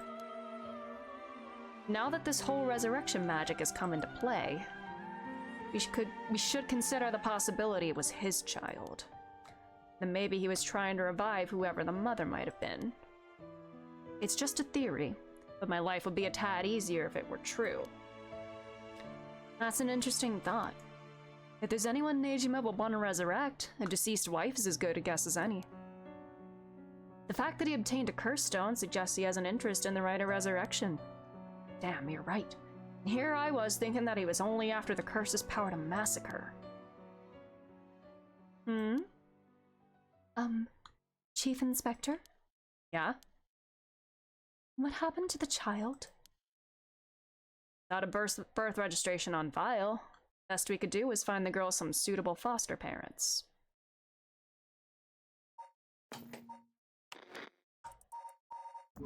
Now that this whole resurrection magic has come into play, we should consider the possibility it was his child. Then maybe he was trying to revive whoever the mother might have been. It's just a theory, but my life would be a tad easier if it were true. That's an interesting thought. If there's anyone Nejima will want to resurrect, a deceased wife is as good a guess as any. The fact that he obtained a curse stone suggests he has an interest in the rite of resurrection. Damn, you're right. Here I was thinking that he was only after the curse's power to massacre. Chief Inspector? Yeah? What happened to the child? Got a birth registration on file. Best we could do was find the girl some suitable foster parents.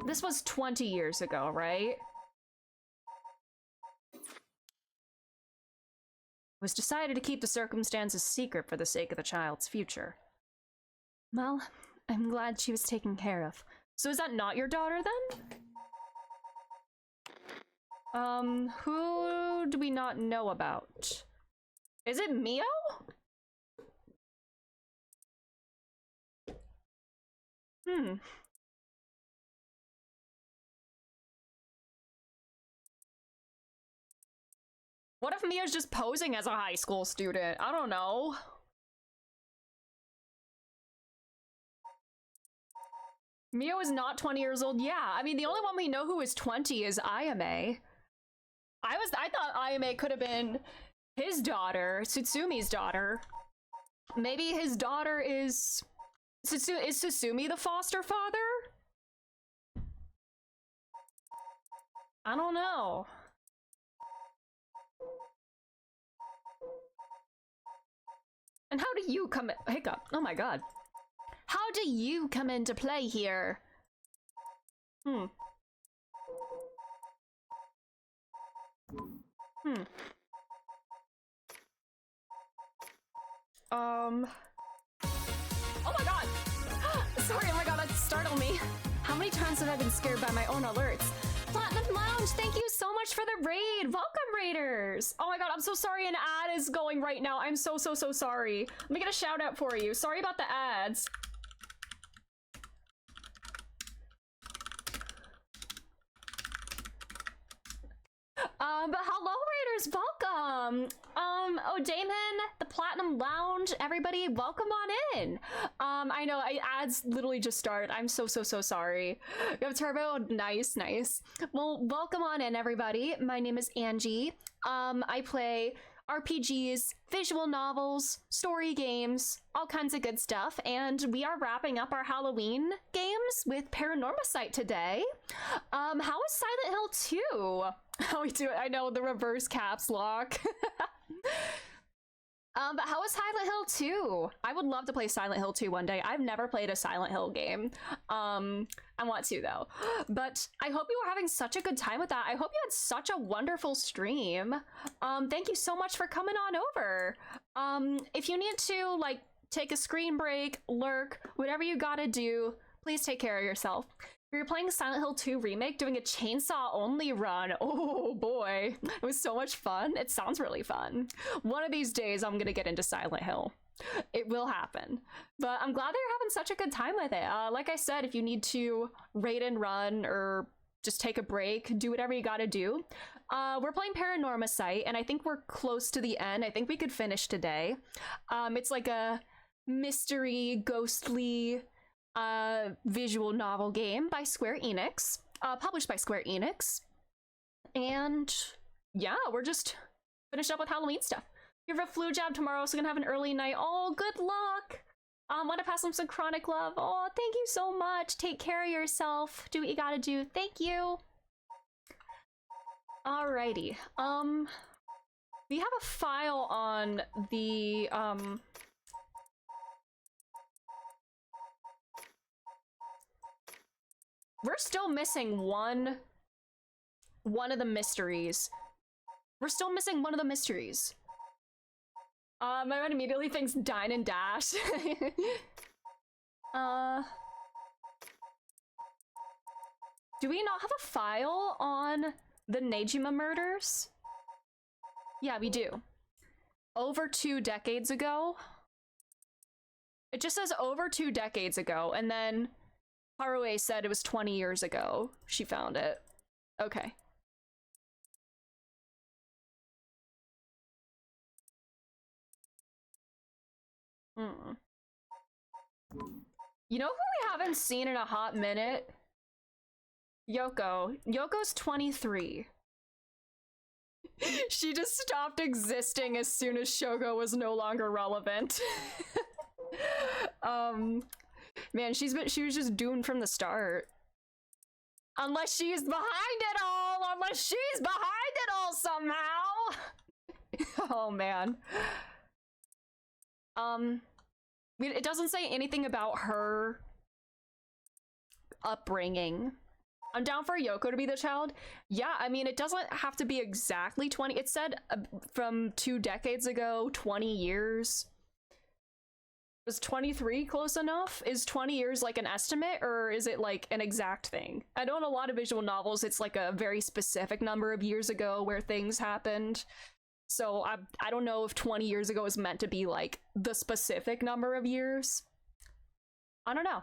This was 20 years ago, right? It was decided to keep the circumstances secret for the sake of the child's future. Well, I'm glad she was taken care of. So is that not your daughter, then? Who do we not know about? Is it Mio? What if Mio's just posing as a high school student? I don't know. Mio is not 20 years old. Yeah, I mean, the only one we know who is 20 is Ayame. I thought Ayame could have been his daughter, Tsutsumi daughter. Maybe his daughter is... Is Tsutsumi the foster father? I don't know. And how do you come... Hiccup. Oh my god. How do you come into play here? Oh my god! Sorry, oh my god, that startled me. How many times have I been scared by my own alerts? Platinum Lounge, thank you so much for the raid! Welcome, raiders! Oh my god, I'm so sorry an ad is going right now. I'm so sorry. Let me get a shout out for you. Sorry about the ads. But hello, raiders, welcome! Oh, Damon, the Platinum Lounge, everybody, welcome on in! I know, ads literally just started. I'm so sorry. You have Turbo? Nice. Well, welcome on in, everybody. My name is Angie. I play RPGs, visual novels, story games, all kinds of good stuff, and we are wrapping up our Halloween games with Paranormasight today. How is Silent Hill 2? How we do it? I know, the reverse caps lock. But how is Silent Hill 2? I would love to play Silent Hill 2 one day. I've never played a Silent Hill game. I want to, though. But I hope you were having such a good time with that. I hope you had such a wonderful stream. Thank you so much for coming on over. If you need to, like, take a screen break, lurk, whatever you gotta do, please take care of yourself. We were playing Silent Hill 2 Remake, doing a chainsaw-only run. Oh boy, it was so much fun. It sounds really fun. One of these days, I'm gonna get into Silent Hill. It will happen. But I'm glad that you're having such a good time with it. Like I said, if you need to raid and run or just take a break, do whatever you gotta do. We're playing Paranormasight, and I think we're close to the end. I think we could finish today. It's like a mystery, ghostly... visual novel game by Square Enix, published by Square Enix, and yeah, we're just finished up with Halloween stuff. You have a flu jab tomorrow, so gonna have an early night. Oh, good luck. Want to pass on some chronic love. Oh, thank you so much. Take care of yourself. Do what you gotta do. Thank you. Alrighty. We have a file on the we're still missing one of the mysteries. We're still missing one of the mysteries. My mind immediately thinks Dine and Dash. Do we not have a file on the Nejima murders? Yeah, we do. Over 2 decades ago. It just says over 2 decades ago, and then Harue said it was 20 years ago she found it. Okay. Hmm. You know who we haven't seen in a hot minute? Yoko. Yoko's 23. She just stopped existing as soon as Shogo was no longer relevant. Man, she was just doomed from the start. Unless she's behind it all! Unless she's behind it all somehow! Oh, man. It doesn't say anything about her upbringing. I'm down for Yoko to be the child. Yeah, I mean, it doesn't have to be exactly 20. It said from 2 decades ago, 20 years. Was 23 close enough? Is 20 years like an estimate, or is it like an exact thing? I know in a lot of visual novels, it's like a very specific number of years ago where things happened. So I don't know if 20 years ago is meant to be like the specific number of years. I don't know.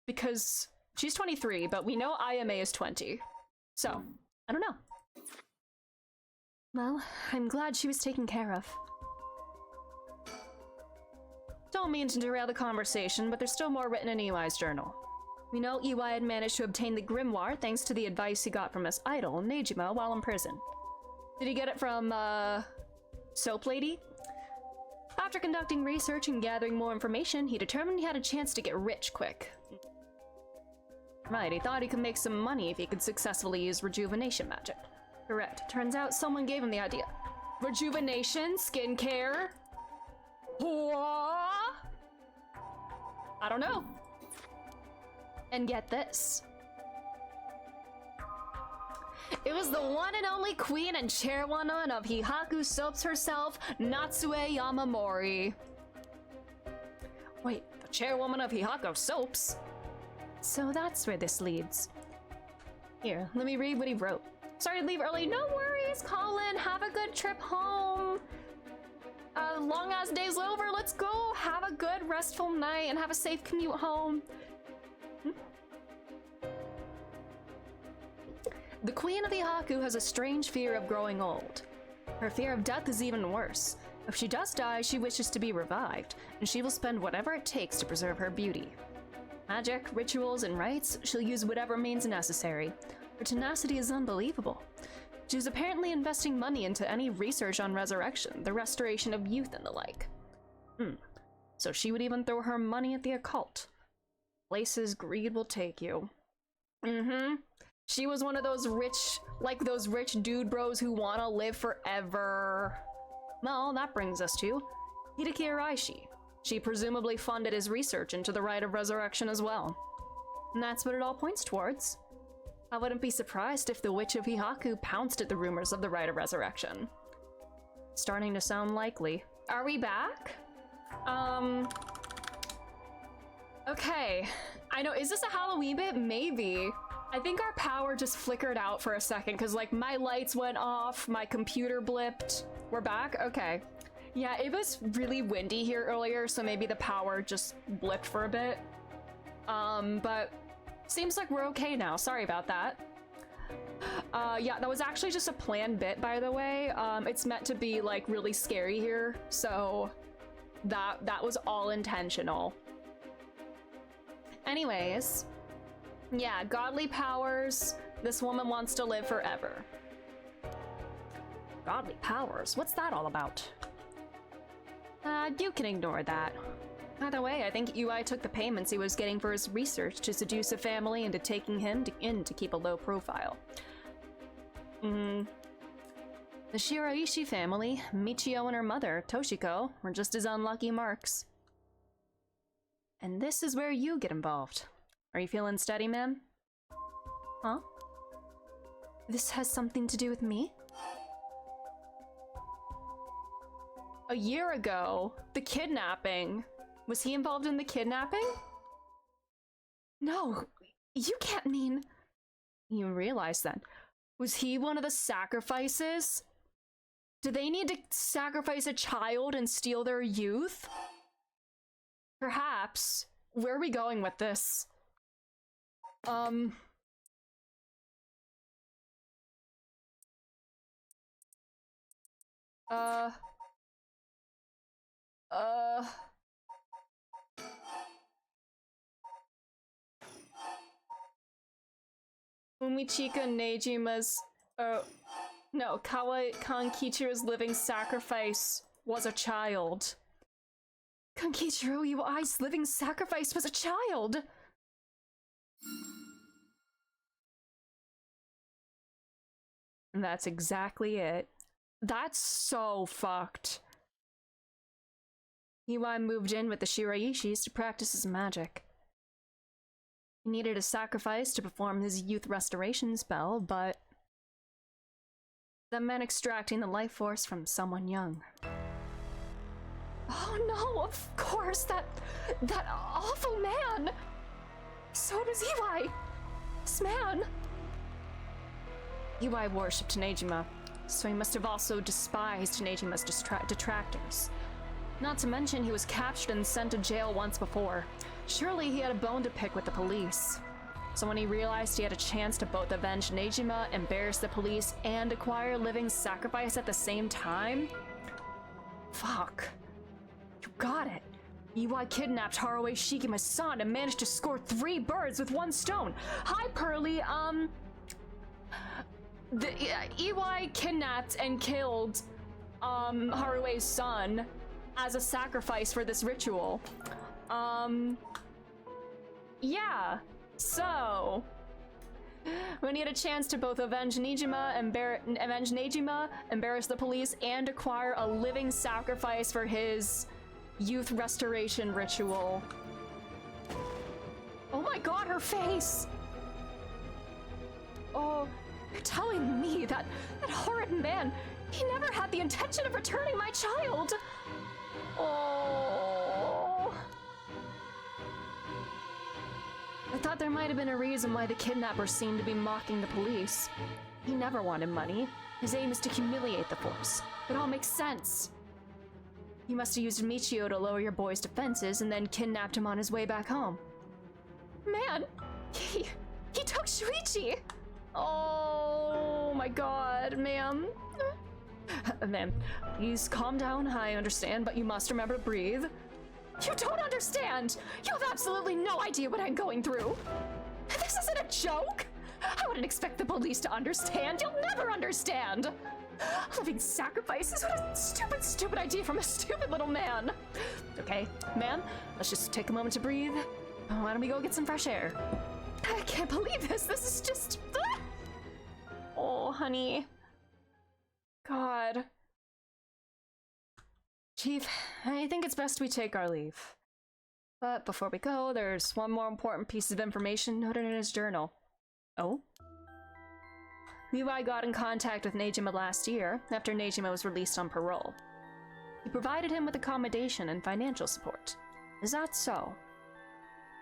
Because she's 23, but we know Ayame is 20. So, I don't know. Well, I'm glad she was taken care of. Don't mean to derail the conversation, but there's still more written in EY's journal. We know EY had managed to obtain the grimoire thanks to the advice he got from his idol, Nejima, while in prison. Did he get it from, Soap Lady? After conducting research and gathering more information, he determined he had a chance to get rich quick. Right, he thought he could make some money if he could successfully use rejuvenation magic. Correct. Turns out someone gave him the idea. Rejuvenation? Skincare? What? I don't know. And get this. It was the one and only queen and chairwoman of Hihaku Soaps herself, Natsue Yamamori. Wait, the chairwoman of Hihaku Soaps? So that's where this leads. Here, let me read what he wrote. Sorry to leave early. No worries, Colin. Have a good trip home. Long ass day's over. Let's go. Have a good, restful night and have a safe commute home. The Queen of Hihaku has a strange fear of growing old. Her fear of death is even worse. If she does die, she wishes to be revived, and she will spend whatever it takes to preserve her beauty. Magic, rituals, and rites, she'll use whatever means necessary. Her tenacity is unbelievable. She was apparently investing money into any research on resurrection, the restoration of youth, and the like. So she would even throw her money at the occult. Places greed will take you. She was one of those rich, like those rich dude bros who wanna live forever. Well, that brings us to Hideki Araishi. She presumably funded his research into the rite of resurrection as well. And that's what it all points towards. I wouldn't be surprised if the Witch of Hihaku pounced at the rumors of the rite of resurrection. Starting to sound likely. Are we back? Okay. I know, is this a Halloween bit? Maybe. I think our power just flickered out for a second because like my lights went off, my computer blipped. We're back? Okay. Yeah, it was really windy here earlier, so maybe the power just blipped for a bit. But seems like we're okay now. Sorry about that. Yeah, that was actually just a planned bit, by the way. It's meant to be like really scary here, so that was all intentional. Anyways, yeah, godly powers. This woman wants to live forever. Godly powers? What's that all about? You can ignore that. Either way, I think UI took the payments he was getting for his research to seduce a family into taking him in to keep a low profile. The Shiraishi family, Michio and her mother, Toshiko, were just as unlucky marks. And this is where you get involved. Are you feeling steady, ma'am? Huh? This has something to do with me? A year ago, the kidnapping. Was he involved in the kidnapping? No, you can't mean... You realize then. Was he one of the sacrifices? Do they need to sacrifice a child and steal their youth? Perhaps. Where are we going with this? Fumichika Nejima's... no, Kankichiro's living sacrifice was a child. Kankichiro Iwai's living sacrifice was a child! And that's exactly it. That's so fucked. Iwai moved in with the Shiraishis to practice his magic. He needed a sacrifice to perform his youth restoration spell, but that meant extracting the life force from someone young. Oh no, of course, that awful man! So does Iwai! This man! Iwai worshipped Nejima, so he must have also despised Nejima's detractors. Not to mention he was captured and sent to jail once before. Surely he had a bone to pick with the police. So when he realized he had a chance to both avenge Nejima, embarrass the police, and acquire living sacrifice at the same time? Fuck. You got it. Iwai kidnapped Haruo Shikima's son and managed to score 3 birds with 1 stone. Hi, Pearly, Iwai kidnapped and killed, Harue's son as a sacrifice for this ritual. Yeah. So, when he had a chance to both avenge Nejima, embarrass the police, and acquire a living sacrifice for his youth restoration ritual. Oh my god, her face! Oh, you're telling me that horrid man, he never had the intention of returning my child! Oh. I thought there might have been a reason why the kidnapper seemed to be mocking the police. He never wanted money. His aim is to humiliate the force. It all makes sense. You must have used Michio to lower your boy's defenses and then kidnapped him on his way back home. Man, he took Shuichi! Oh my god, ma'am. Ma'am, please calm down, I understand, but you must remember to breathe. You don't understand! You have absolutely no idea what I'm going through! This isn't a joke! I wouldn't expect the police to understand. You'll never understand! Living sacrifices? What a stupid, stupid idea from a stupid little man! Okay, ma'am, let's just take a moment to breathe. Why don't we go get some fresh air? I can't believe this. This is just... Oh, honey. God. Chief, I think it's best we take our leave. But before we go, there's one more important piece of information noted in his journal. Oh? Levi got in contact with Nejima last year, after Nejima was released on parole. He provided him with accommodation and financial support. Is that so?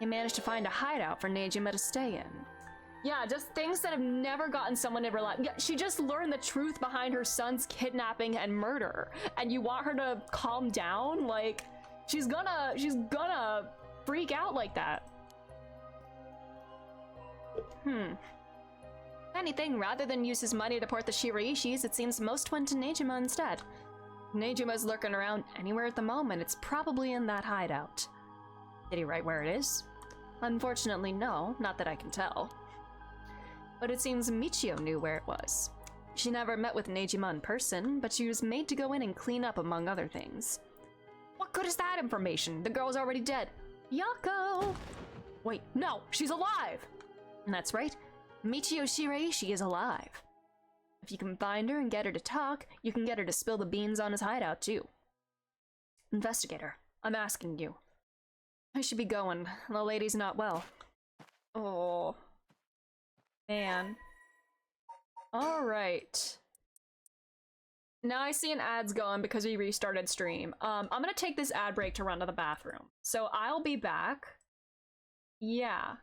He managed to find a hideout for Nejima to stay in. Yeah, just things that have never gotten someone to rely. Yeah, she just learned the truth behind her son's kidnapping and murder, and you want her to calm down? Like, she's gonna freak out like that. If anything, rather than use his money to port the Shiraishis, it seems most went to Nejima instead. Nejima's lurking around anywhere at the moment. It's probably in that hideout. Did he write where it is? Unfortunately, no, not that I can tell. But it seems Michio knew where it was. She never met with Nejima in person, but she was made to go in and clean up, among other things. What good is that information? The girl's already dead. Yako! Wait, no, she's alive! And that's right, Michio Shiraishi is alive. If you can find her and get her to talk, you can get her to spill the beans on his hideout, too. Investigator, I'm asking you. I should be going. The lady's not well. Oh. Man. Alright. Now I see an ad's going because we restarted stream. I'm gonna take this ad break to run to the bathroom. So I'll be back. Yeah.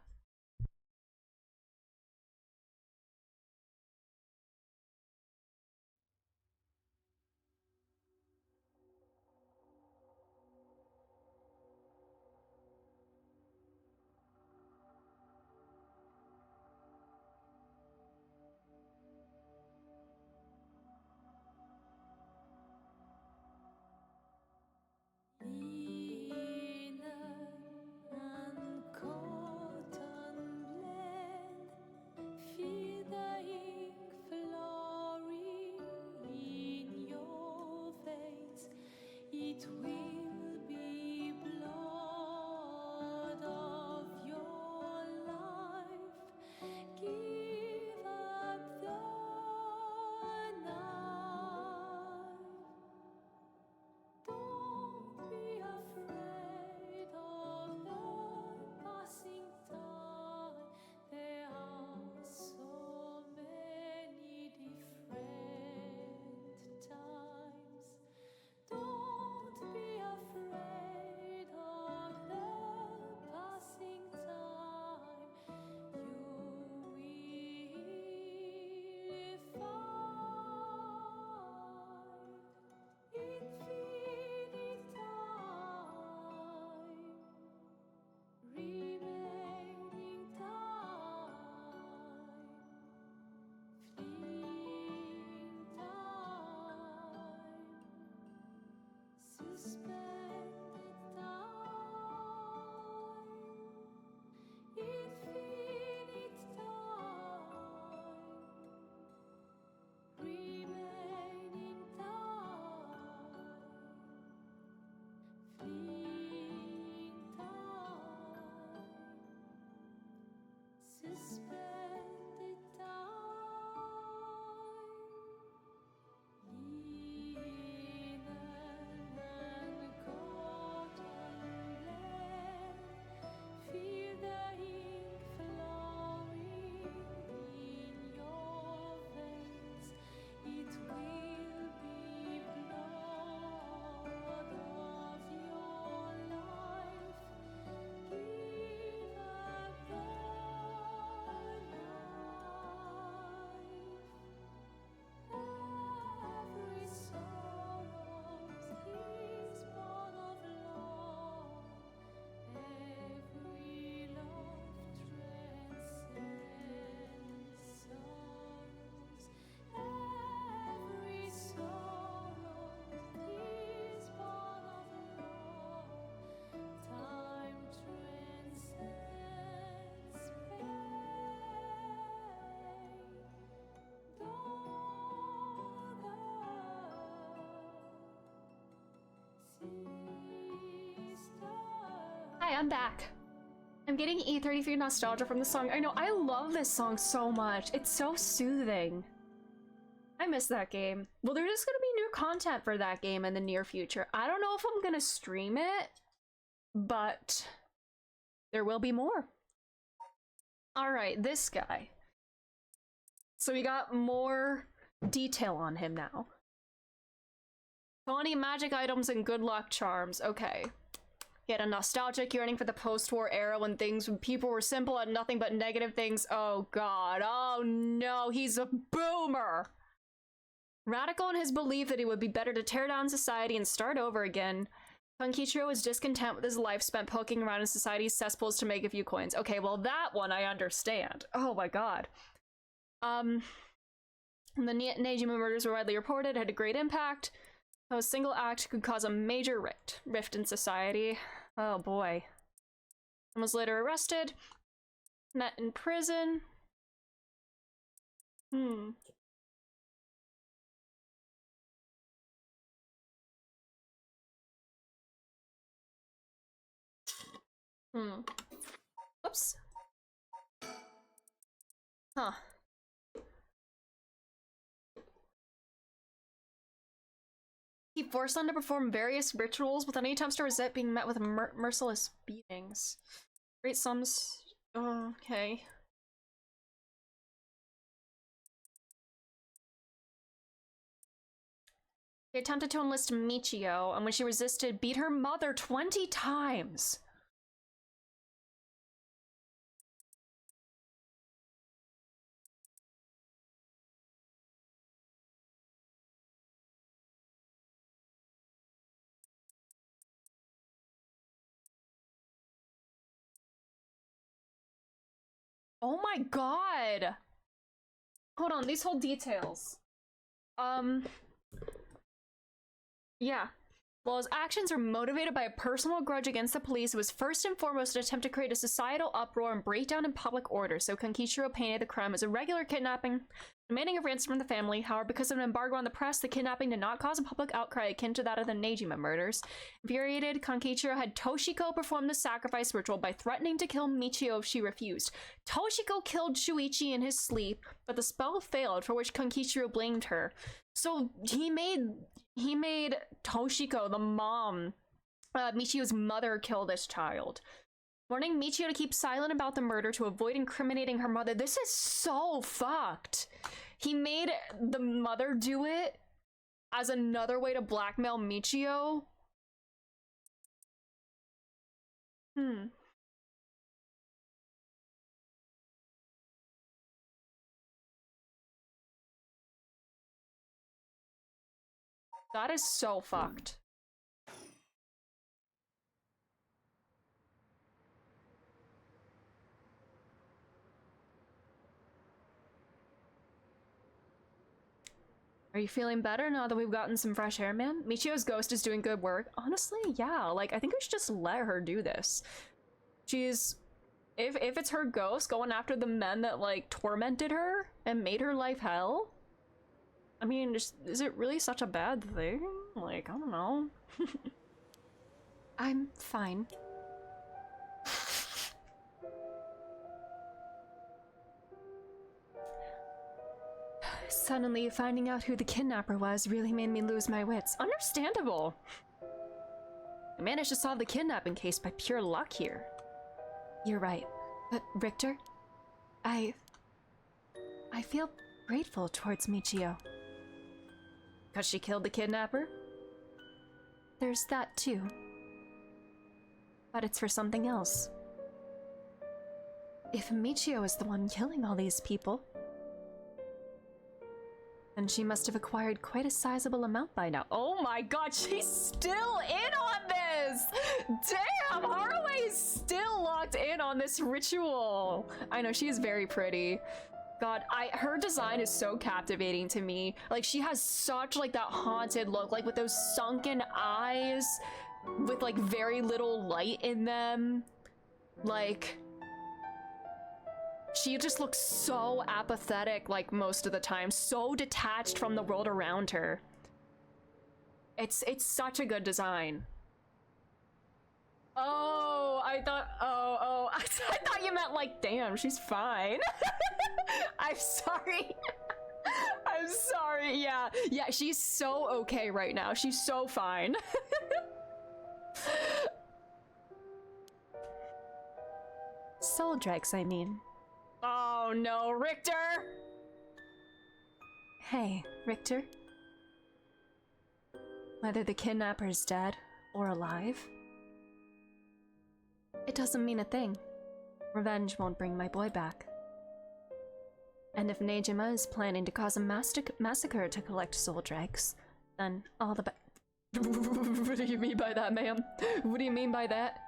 I'm back. I'm getting E33 nostalgia from the song. I know, I love this song so much. It's so soothing. I miss that game. Well, there's just gonna be new content for that game in the near future. I don't know if I'm gonna stream it, but there will be more. Alright, this guy. So we got more detail on him now. 20 magic items and good luck charms. Okay. He had a nostalgic yearning for the post-war era when people were simple and nothing but negative things. Oh god. Oh no, he's a boomer! Radical in his belief that it would be better to tear down society and start over again, Konkichiro was discontent with his life spent poking around in society's cesspools to make a few coins. Okay, well that one I understand. Oh my god. The Nejima murders were widely reported, had a great impact. A single act could cause a major rift in society. Oh boy. And was later arrested, met in prison. Oops. Huh. He forced them to perform various rituals, with any attempts to resist being met with merciless beatings. Great sums. Oh, okay. He attempted to enlist Michio, and when she resisted, beat her mother 20 times. Oh my god! Hold on, these whole details. Yeah. While his actions were motivated by a personal grudge against the police, it was first and foremost an attempt to create a societal uproar and breakdown in public order, so Konkichiro painted the crime as a regular kidnapping, demanding a ransom from the family. However, because of an embargo on the press, the kidnapping did not cause a public outcry akin to that of the Nejima murders. Infuriated, Konkichiro had Toshiko perform the sacrifice ritual by threatening to kill Michio if she refused. Toshiko killed Shuichi in his sleep, but the spell failed, for which Konkichiro blamed her. So he made Toshiko, the mom, Michio's mother, kill this child. Warning Michio to keep silent about the murder to avoid incriminating her mother. This is so fucked. He made the mother do it as another way to blackmail Michio. That is so fucked. Are you feeling better now that we've gotten some fresh air, man? Michio's ghost is doing good work. Honestly, yeah, like, I think we should just let her do this. She's... If it's her ghost going after the men that, like, tormented her and made her life hell? I mean, is it really such a bad thing? Like, I don't know. I'm fine. Suddenly, finding out who the kidnapper was really made me lose my wits. Understandable! I managed to solve the kidnapping case by pure luck here. You're right. But, Richter, I feel grateful towards Michio. Because she killed the kidnapper? There's that too. But it's for something else. If Michio is the one killing all these people, then she must have acquired quite a sizable amount by now. Oh my god, she's still in on this! Damn, Haraway is still locked in on this ritual. I know, she is very pretty. God, her design is so captivating to me. Like, she has such, like, that haunted look, like, with those sunken eyes, with, like, very little light in them. Like, she just looks so apathetic, like, most of the time. So detached from the world around her. It's such a good design. Oh, I thought I thought you meant like, damn, she's fine. I'm sorry. I'm sorry. Yeah, she's so okay right now. She's so fine. Soul dregs, I mean. Oh no, Richter! Hey, Richter. Whether the kidnapper's dead or alive, it doesn't mean a thing. Revenge won't bring my boy back. And if Nejima is planning to cause a massacre to collect soul dregs, then all the What do you mean by that, ma'am? What do you mean by that?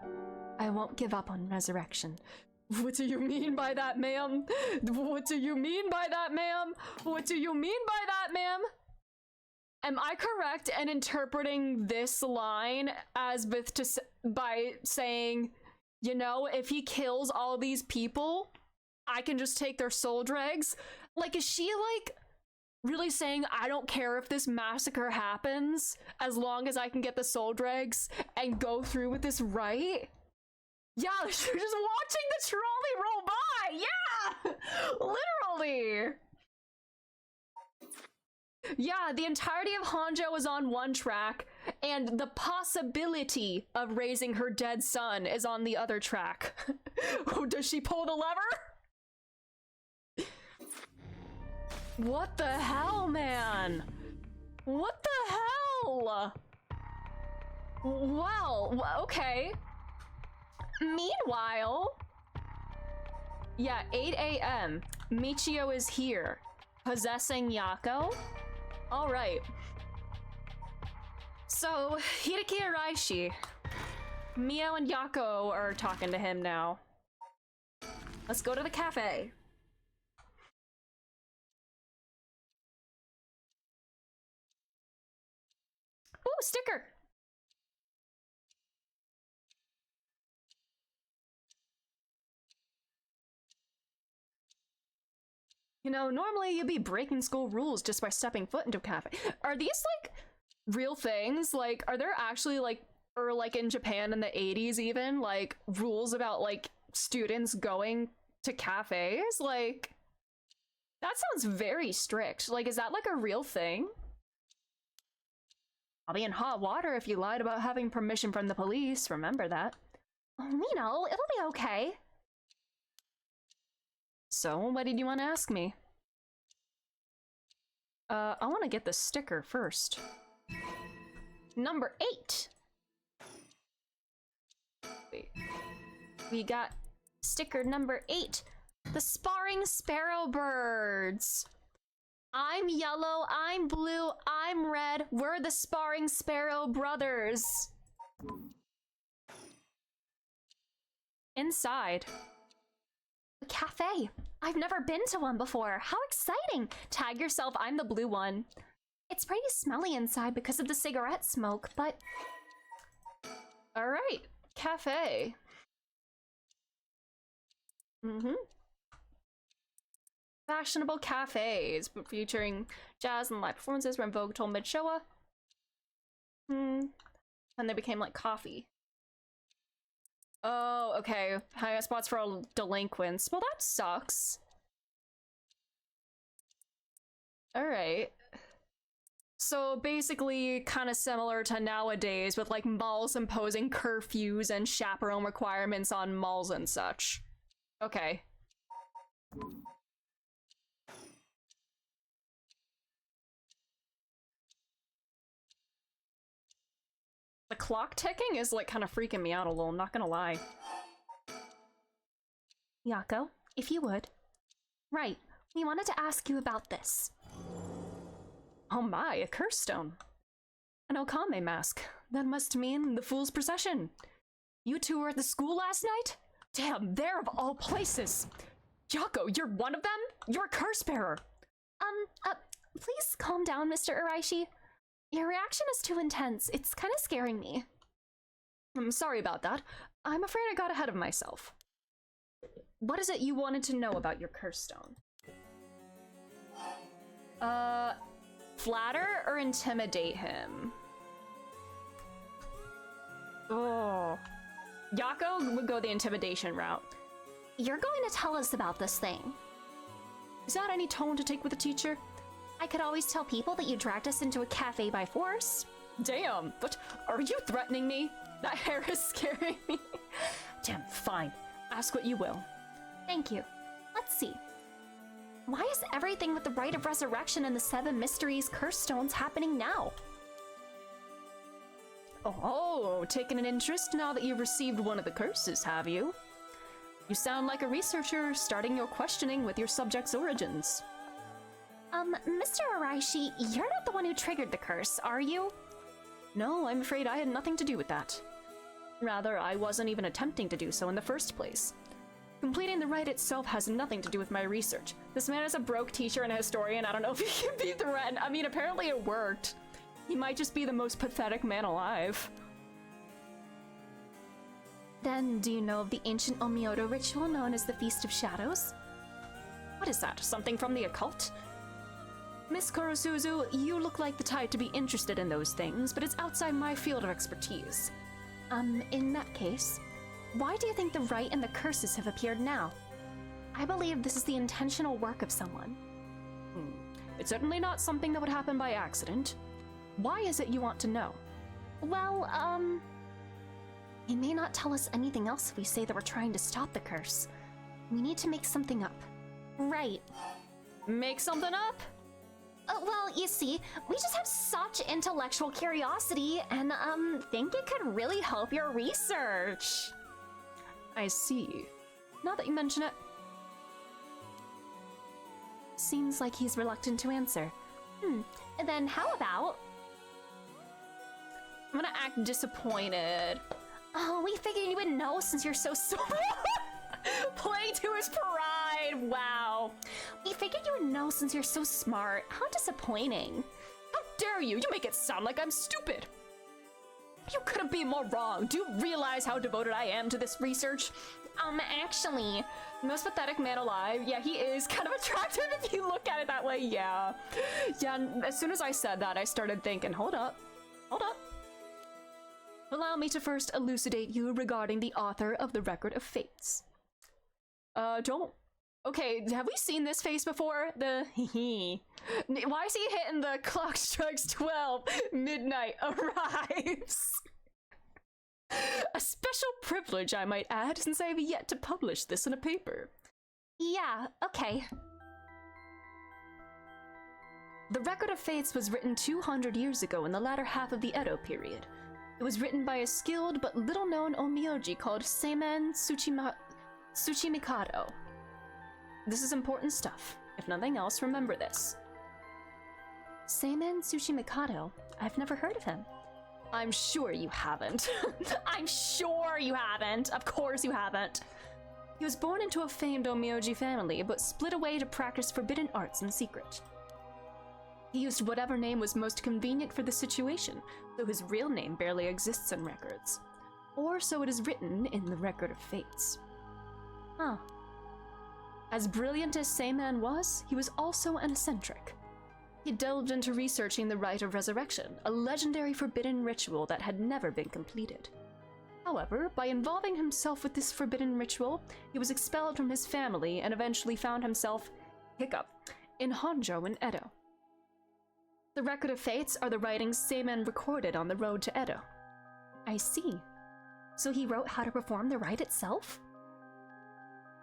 I won't give up on resurrection. What do you mean by that, ma'am? What do you mean by that, ma'am? What do you mean by that, ma'am? Am I correct in interpreting this line as by saying, you know, if he kills all these people, I can just take their soul dregs? Like, is she like really saying, I don't care if this massacre happens as long as I can get the soul dregs and go through with this, right? Yeah, you're just watching the trolley roll by. Yeah, literally. Yeah, the entirety of Honjo is on one track, and the possibility of raising her dead son is on the other track. Oh, does she pull the lever? What the hell, man? What the hell? Well, okay. Meanwhile, yeah, 8 a.m. Michio is here, possessing Yako. All right. So, Hideki Araishi, Mio and Yako are talking to him now. Let's go to the cafe. Ooh, sticker! You know, normally you'd be breaking school rules just by stepping foot into a cafe. Are these, like, real things? Like, are there actually, like, or, like, in Japan in the 80s even, like, rules about, like, students going to cafes? Like, that sounds very strict. Like, is that, like, a real thing? I'll be in hot water if you lied about having permission from the police. Remember that. Oh, you know, it'll be okay. So, what did you want to ask me? I want to get the sticker first. Number 8. Wait. We got sticker number 8. The Sparring Sparrow Birds. I'm yellow, I'm blue, I'm red. We're the Sparring Sparrow Brothers. Inside. A cafe. I've never been to one before. How exciting! Tag yourself, I'm the blue one. It's pretty smelly inside because of the cigarette smoke, but... Alright, cafe. Fashionable cafes featuring jazz and live performances were in vogue till mid-Showa. And they became like coffee. Oh, okay. High spots for all delinquents. Well, that sucks. Alright. So basically kind of similar to nowadays with like malls imposing curfews and chaperone requirements on malls and such. Okay. The clock ticking is like kind of freaking me out a little, I'm not gonna lie. Yako, if you would. Right, we wanted to ask you about this. Oh my, a curse stone. An Okame mask. That must mean the Fool's Procession. You two were at the school last night? Damn, there of all places. Yako, you're one of them? You're a curse bearer. Please calm down, Mr. Araishi. Your reaction is too intense. It's kind of scaring me. I'm sorry about that. I'm afraid I got ahead of myself. What is it you wanted to know about your curse stone? Flatter or intimidate him? Oh. Yako would go the intimidation route. You're going to tell us about this thing. Is that any tone to take with a teacher? I could always tell people that you dragged us into a cafe by force. Damn, but are you threatening me? That hair is scaring me. Damn, fine. Ask what you will. Thank you. Let's see. Why is everything with the Rite of Resurrection and the 7 Mysteries curse stones happening now? Oh, taken an interest now that you've received one of the curses, have you? You sound like a researcher starting your questioning with your subject's origins. Mr. Araishi, you're not the one who triggered the curse, are you? No, I'm afraid I had nothing to do with that. Rather, I wasn't even attempting to do so in the first place. Completing the rite itself has nothing to do with my research. This man is a broke teacher and a historian. I don't know if he can be threatened. I mean, apparently it worked. He might just be the most pathetic man alive. Then, do you know of the ancient Omyoto ritual known as the Feast of Shadows? What is that? Something from the occult? Miss Kurosuzu, you look like the type to be interested in those things, but it's outside my field of expertise. In that case, why do you think the rite and the curses have appeared now? I believe this is the intentional work of someone. It's certainly not something that would happen by accident. Why is it you want to know? Well, he may not tell us anything else if we say that we're trying to stop the curse. We need to make something up. Right. Make something up? Well, you see, we just have such intellectual curiosity and, think it could really help your research. I see. Now that you mention it. Seems like he's reluctant to answer. Then how about... I'm gonna act disappointed. Oh, we figured you would know since you're so smart. Play to his pride, wow. We figured you would know since you're so smart. How disappointing. How dare you? You make it sound like I'm stupid. You couldn't be more wrong. Do you realize how devoted I am to this research? Actually, most pathetic man alive. Yeah, he is kind of attractive if you look at it that way, yeah. Yeah, as soon as I said that, I started thinking, hold up. Allow me to first elucidate you regarding the author of the Record of Fates. Okay, have we seen this face before? Why is he hitting the clock strikes 12, midnight arrives? A special privilege, I might add, since I have yet to publish this in a paper. Yeah, okay. The Record of Fates was written 200 years ago in the latter half of the Edo period. It was written by a skilled but little-known onmyoji called Seimen Tsuchimikado. This is important stuff. If nothing else, remember this. Seimen Tsuchimikado? I've never heard of him. I'm sure you haven't. I'm sure you haven't. Of course you haven't. He was born into a famed onmyoji family, but split away to practice forbidden arts in secret. He used whatever name was most convenient for the situation, though his real name barely exists in records. Or so it is written in the Record of Fates. Huh. As brilliant as Seiman was, he was also an eccentric. He delved into researching the Rite of Resurrection, a legendary forbidden ritual that had never been completed. However, by involving himself with this forbidden ritual, he was expelled from his family and eventually found himself, in Honjo in Edo. The Record of Fates are the writings Seimen recorded on the road to Edo. I see. So he wrote how to perform the rite itself?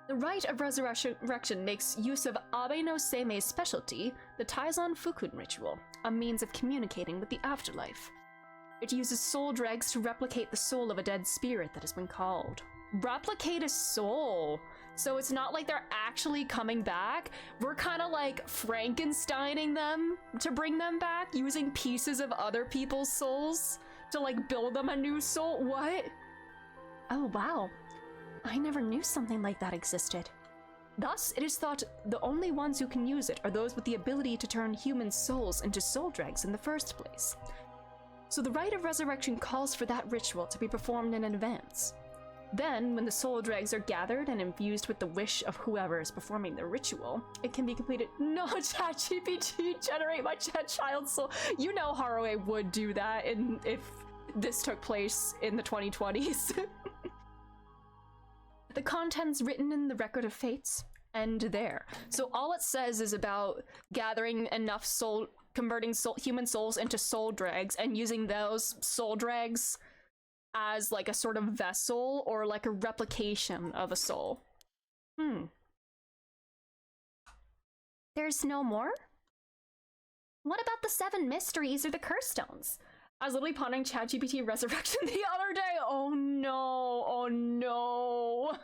The Rite of Resurrection makes use of Abe no Seimei's specialty, the Taizan Fukun ritual, a means of communicating with the afterlife. It uses soul dregs to replicate the soul of a dead spirit that has been called. Replicate a soul! So it's not like they're actually coming back. We're kind of like Frankensteining them to bring them back, using pieces of other people's souls to like build them a new soul. What? Oh wow. I never knew something like that existed. Thus, it is thought the only ones who can use it are those with the ability to turn human souls into soul dregs in the first place. So the Rite of Resurrection calls for that ritual to be performed in advance. Then, when the soul dregs are gathered and infused with the wish of whoever is performing the ritual, it can be completed. No, ChatGPT, generate my child's soul. You know Haruo would do that if this took place in the 2020s. The contents written in the Record of Fates end there. So all it says is about gathering enough converting human souls into soul dregs and using those soul dregs as like a sort of vessel or like a replication of a soul. There's no more? What about the 7 mysteries or the curse stones? I was literally pondering ChatGPT Resurrection the other day. Oh no, oh no.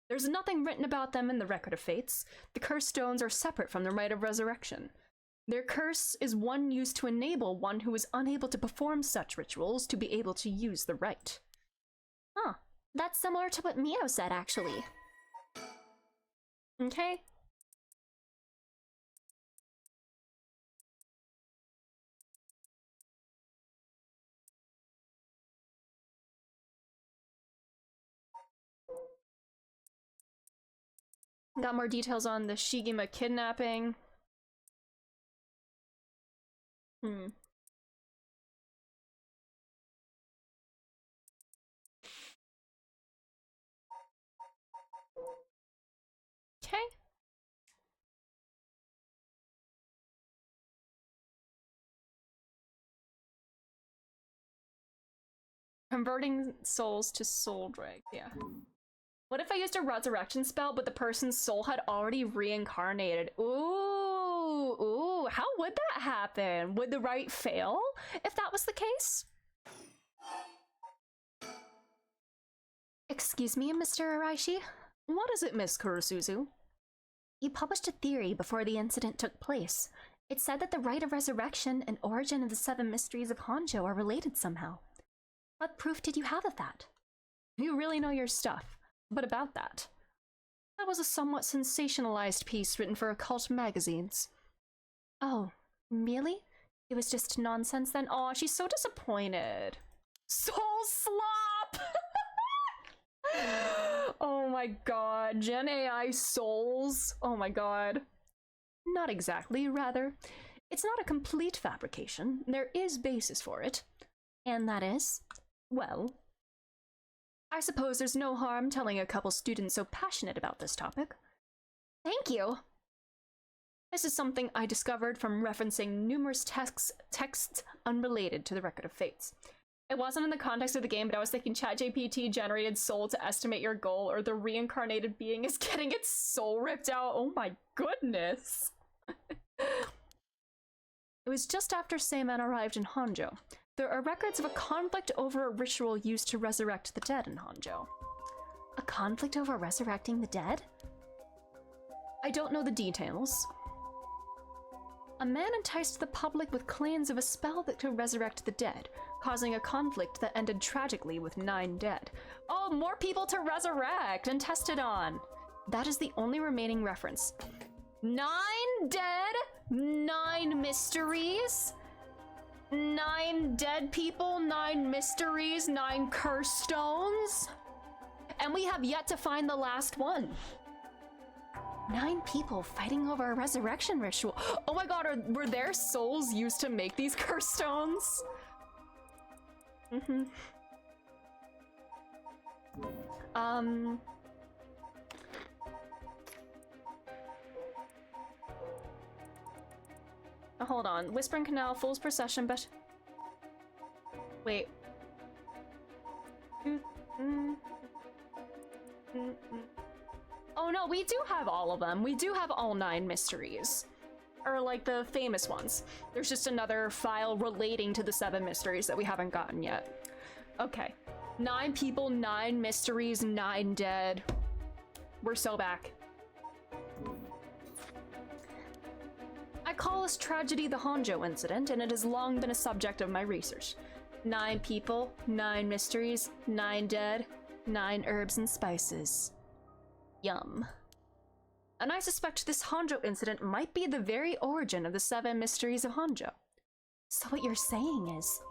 There's nothing written about them in the Record of Fates. The curse stones are separate from the rite of resurrection. Their curse is one used to enable one who is unable to perform such rituals to be able to use the rite. Huh. That's similar to what Mio said, actually. Okay. Got more details on the Shigima kidnapping. Okay. Converting souls to soul drag, yeah. What if I used a resurrection spell, but the person's soul had already reincarnated? Ooh, how would that happen? Would the rite fail if that was the case? Excuse me, Mr. Araishi? What is it, Miss Kurosuzu? You published a theory before the incident took place. It said that the rite of resurrection and origin of the 7 mysteries of Honjo are related somehow. What proof did you have of that? You really know your stuff. But about that. That was a somewhat sensationalized piece written for occult magazines. Oh, really? It was just nonsense then? Aw, she's so disappointed. Soul slop! Oh my god, Gen AI souls. Oh my god. Not exactly, rather. It's not a complete fabrication. There is basis for it. And that is? Well, I suppose there's no harm telling a couple students so passionate about this topic. Thank you. This is something I discovered from referencing numerous texts unrelated to the Record of Fates. It wasn't in the context of the game, but I was thinking ChatGPT generated soul to estimate your goal, or the reincarnated being is getting its soul ripped out. Oh my goodness. It was just after Seiman arrived in Honjo. There are records of a conflict over a ritual used to resurrect the dead in Honjo. A conflict over resurrecting the dead? I don't know the details. A man enticed the public with claims of a spell that could resurrect the dead, causing a conflict that ended tragically with 9 dead. Oh, more people to resurrect and test it on! That is the only remaining reference. 9 dead? 9 mysteries? 9 dead people, 9 mysteries, 9 curse stones? And we have yet to find the last one. 9 people fighting over a resurrection ritual. Oh my god, were their souls used to make these curse stones? Hold on. Whispering Canal, Fool's Procession, but... Wait. Oh no, we do have all of them. We do have all 9 mysteries. Or like the famous ones. There's just another file relating to the 7 mysteries that we haven't gotten yet. Okay. 9 people, 9 mysteries, 9 dead. We're so back. I call this tragedy the Honjo incident, and it has long been a subject of my research. 9 people, 9 mysteries, 9 dead, 9 herbs and spices. Yum. And I suspect this Honjo incident might be the very origin of the 7 mysteries of Honjo. So what you're saying is,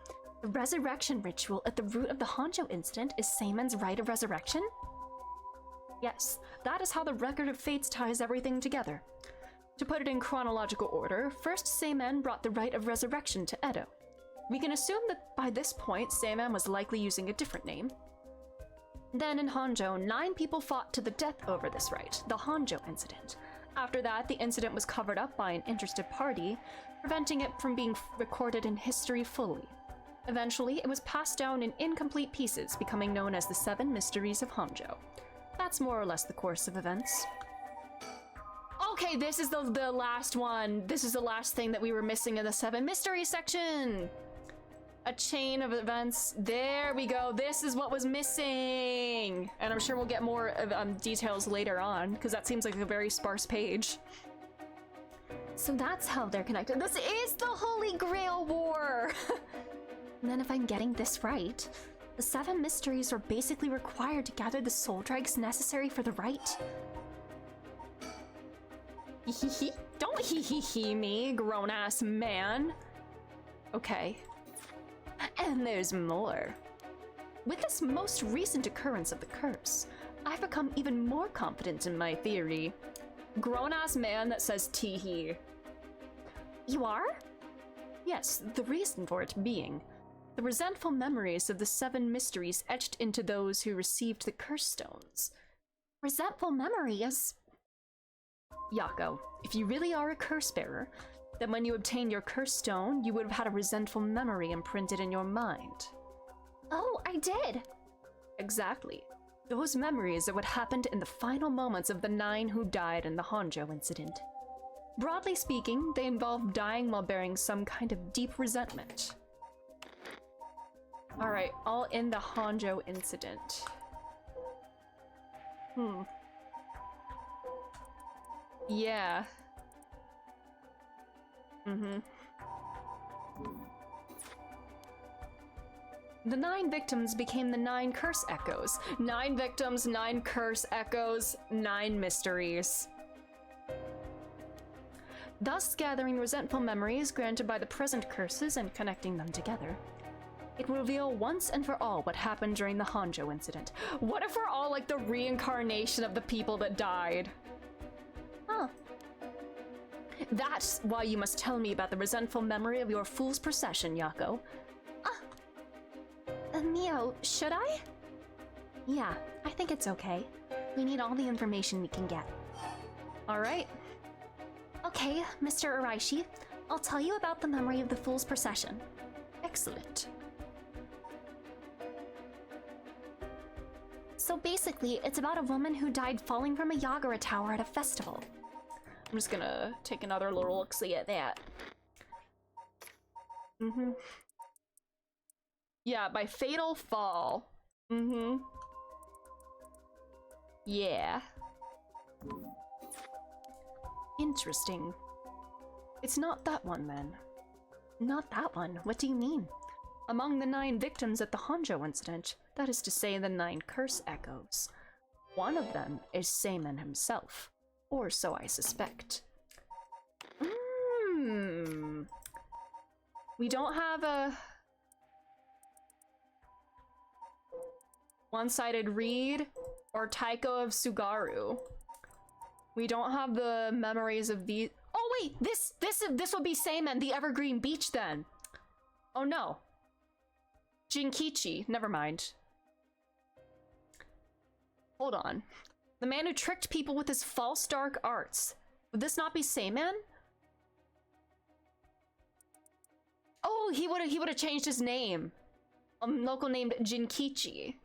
the resurrection ritual at the root of the Honjo incident is Seiman's rite of resurrection? Yes, that is how the Record of Fates ties everything together. To put it in chronological order, first Seiman brought the rite of resurrection to Edo. We can assume that by this point, Seiman was likely using a different name. Then in Honjo, 9 people fought to the death over this rite, the Honjo incident. After that, the incident was covered up by an interested party, preventing it from being recorded in history fully. Eventually, it was passed down in incomplete pieces, becoming known as the 7 Mysteries of Honjo. That's more or less the course of events. Okay, this is the last one. This is the last thing that we were missing in the 7 Mysteries section. A chain of events. There we go. This is what was missing. And I'm sure we'll get more details later on, because that seems like a very sparse page. So that's how they're connected. This is the Holy Grail War! And then if I'm getting this right, the 7 mysteries are basically required to gather the soul dregs necessary for the rite. Hee. Don't hee me, grown-ass man. Okay. And there's more. With this most recent occurrence of the curse, I've become even more confident in my theory. Grown-ass man that says tee-hee. You are? Yes, the reason for it being the resentful memories of the 7 mysteries etched into those who received the curse stones. Resentful memories? Yako, if you really are a curse bearer, then when you obtained your curse stone, you would have had a resentful memory imprinted in your mind. Oh, I did! Exactly. Those memories are what happened in the final moments of the 9 who died in the Honjo incident. Broadly speaking, they involve dying while bearing some kind of deep resentment. Alright, all in the Honjo incident. Yeah. The 9 victims became the 9 curse echoes. 9 victims, 9 curse echoes, 9 mysteries. Thus gathering resentful memories granted by the present curses and connecting them together. It will reveal once and for all what happened during the Honjo incident. What if we're all like the reincarnation of the people that died? Huh. That's why you must tell me about the resentful memory of your fool's procession, Yako. Mio, should I? Yeah, I think it's okay. We need all the information we can get. Alright. Okay, Mr. Araishi, I'll tell you about the memory of the fool's procession. Excellent. So basically, it's about a woman who died falling from a Yagura tower at a festival. I'm just gonna take another little look-see at that. Yeah, by fatal fall. Yeah. Interesting. It's not that one, then. Not that one? What do you mean? Among the 9 victims at the Honjo incident, that is to say the 9 curse echoes, one of them is Seimen himself. Or so I suspect. We don't have a one-sided read or Taiko of Sugaru. We don't have the memories of the— oh wait, this would be Seimen, the Evergreen Beach then. Oh no. Jinkichi, never mind. Hold on. The man who tricked people with his false dark arts. Would this not be Seimen? Oh, he would have changed his name. A local named Jinkichi.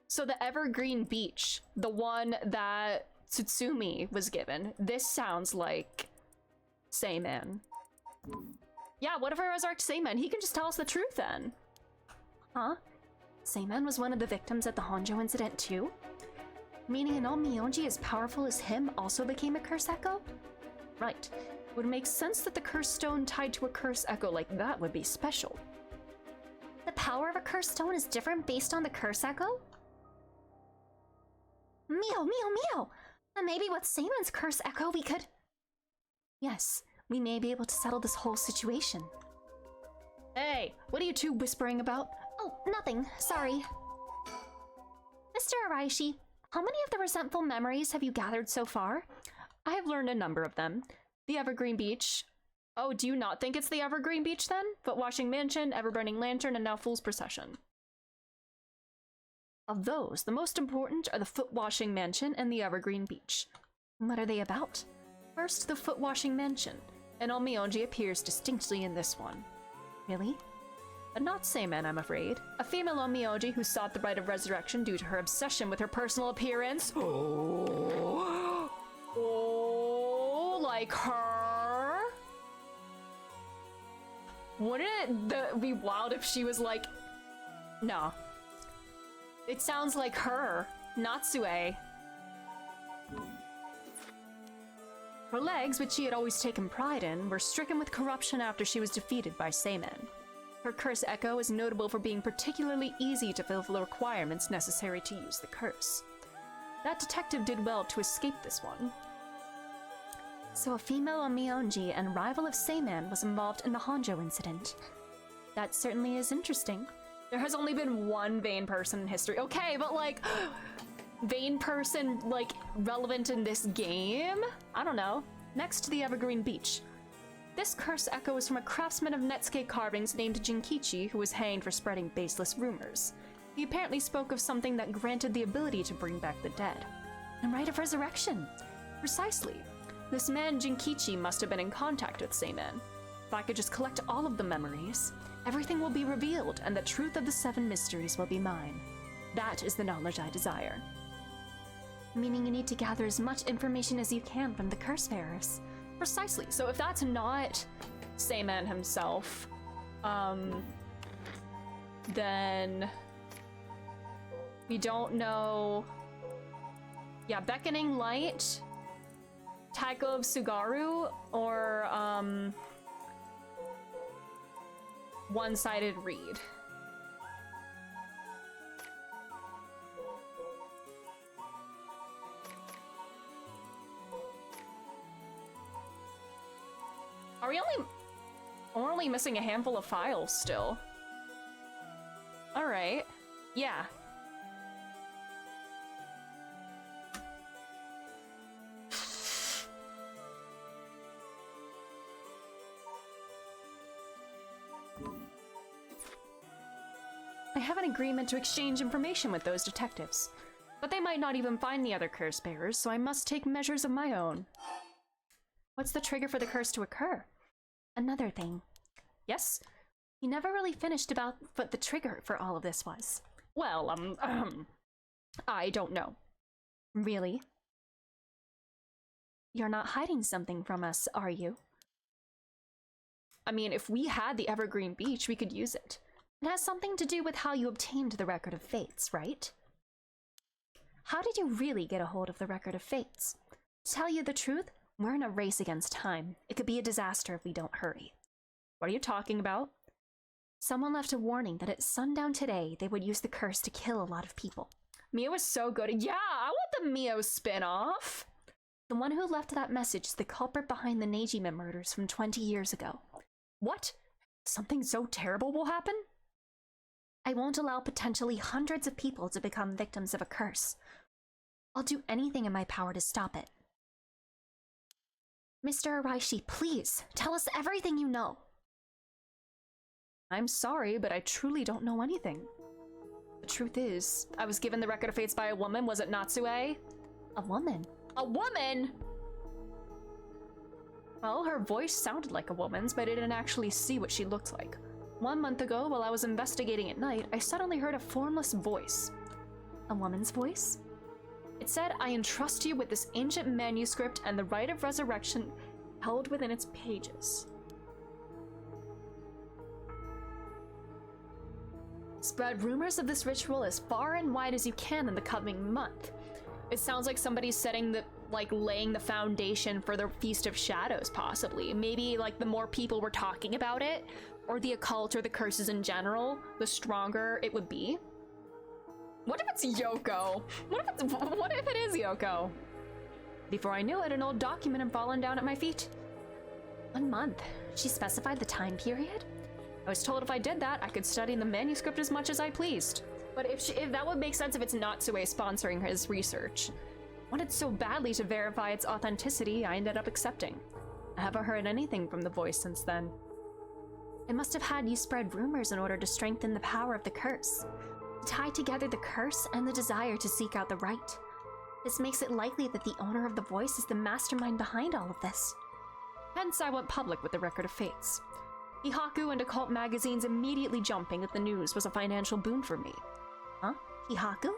So the Evergreen Beach, the one that Tsutsumi was given, this sounds like Seimen. Yeah, what if I resurrect Seimen? He can just tell us the truth then. Huh? Seimen was one of the victims at the Honjo incident too? Meaning an Onmyonji as powerful as him also became a curse echo? Right. It would make sense that the curse stone tied to a curse echo like that would be special. The power of a curse stone is different based on the curse echo? Mio! Then maybe with Seimen's curse echo we could— yes, we may be able to settle this whole situation. Hey, what are you two whispering about? Oh, nothing. Sorry. Mr. Araishi, how many of the resentful memories have you gathered so far? I have learned a number of them. The Evergreen Beach. Oh, do you not think it's the Evergreen Beach then? Foot Washing Mansion, Ever-Burning Lantern, and now Fool's Procession. Of those, the most important are the Foot-Washing Mansion and the Evergreen Beach. What are they about? First, the Foot-Washing Mansion. An Onmyoji appears distinctly in this one. Really? But not Seiman, I'm afraid. A female Onmyoji who sought the right of resurrection due to her obsession with her personal appearance. Oh, like her? Wouldn't it be wild if she was like... No. It sounds like her, Natsue. Her legs, which she had always taken pride in, were stricken with corruption after she was defeated by Seiman. Her curse echo is notable for being particularly easy to fulfill the requirements necessary to use the curse. That detective did well to escape this one. So a female Onmyoji and rival of Seiman was involved in the Honjo incident. That certainly is interesting. There has only been one vain person in history. Okay, but like, vain person, like, relevant in this game? I don't know. Next to the Evergreen Beach. This curse echoes from a craftsman of Netsuke carvings named Jinkichi, who was hanged for spreading baseless rumors. He apparently spoke of something that granted the ability to bring back the dead. The right of resurrection! Precisely. This man Jinkichi must have been in contact with Seiman. If I could just collect all of the memories, everything will be revealed and the truth of the 7 mysteries will be mine. That is the knowledge I desire. Meaning you need to gather as much information as you can from the curse bearers. Precisely. So if that's not Seiman himself, then we don't know. Yeah, Beckoning Light, Taiko of Sugaru, or One-Sided Reed. Are we only missing a handful of files still? Alright. Yeah. I have an agreement to exchange information with those detectives, but they might not even find the other curse bearers, so I must take measures of my own. What's the trigger for the curse to occur? Another thing. Yes? You never really finished about what the trigger for all of this was. Well, I don't know. Really? You're not hiding something from us, are you? I mean, if we had the Evergreen Beach, we could use it. It has something to do with how you obtained the Record of Fates, right? How did you really get a hold of the Record of Fates? To tell you the truth, we're in a race against time. It could be a disaster if we don't hurry. What are you talking about? Someone left a warning that at sundown today, they would use the curse to kill a lot of people. Mio is so good. Yeah, I want the Mio spin-off. The one who left that message is the culprit behind the Nejima murders from 20 years ago. What? Something so terrible will happen? I won't allow potentially hundreds of people to become victims of a curse. I'll do anything in my power to stop it. Mr. Araishi, please, tell us everything you know. I'm sorry, but I truly don't know anything. The truth is, I was given the Record of Fates by a woman. Was it Natsue? A woman? A woman?! Well, her voice sounded like a woman's, but I didn't actually see what she looked like. 1 month ago, while I was investigating at night, I suddenly heard a formless voice. A woman's voice? It said, I entrust you with this ancient manuscript and the right of resurrection held within its pages. Spread rumors of this ritual as far and wide as you can in the coming month. It sounds like somebody's laying the foundation for the Feast of Shadows, possibly. Maybe, like, the more people were talking about it, or the occult or the curses in general, the stronger it would be. What if it's Yoko? What if it is Yoko? Before I knew it, an old document had fallen down at my feet. 1 month. She specified the time period? I was told if I did that, I could study the manuscript as much as I pleased. But if that would make sense if it's Natsue sponsoring his research. Wanted so badly to verify its authenticity, I ended up accepting. I haven't heard anything from the voice since then. It must have had you spread rumors in order to strengthen the power of the curse. tie together the curse and the desire to seek out the right. This makes it likely that the owner of the voice is the mastermind behind all of this. Hence, I went public with the Record of Fates. Hihaku and occult magazines immediately jumping that the news was a financial boon for me. Huh? Hihaku?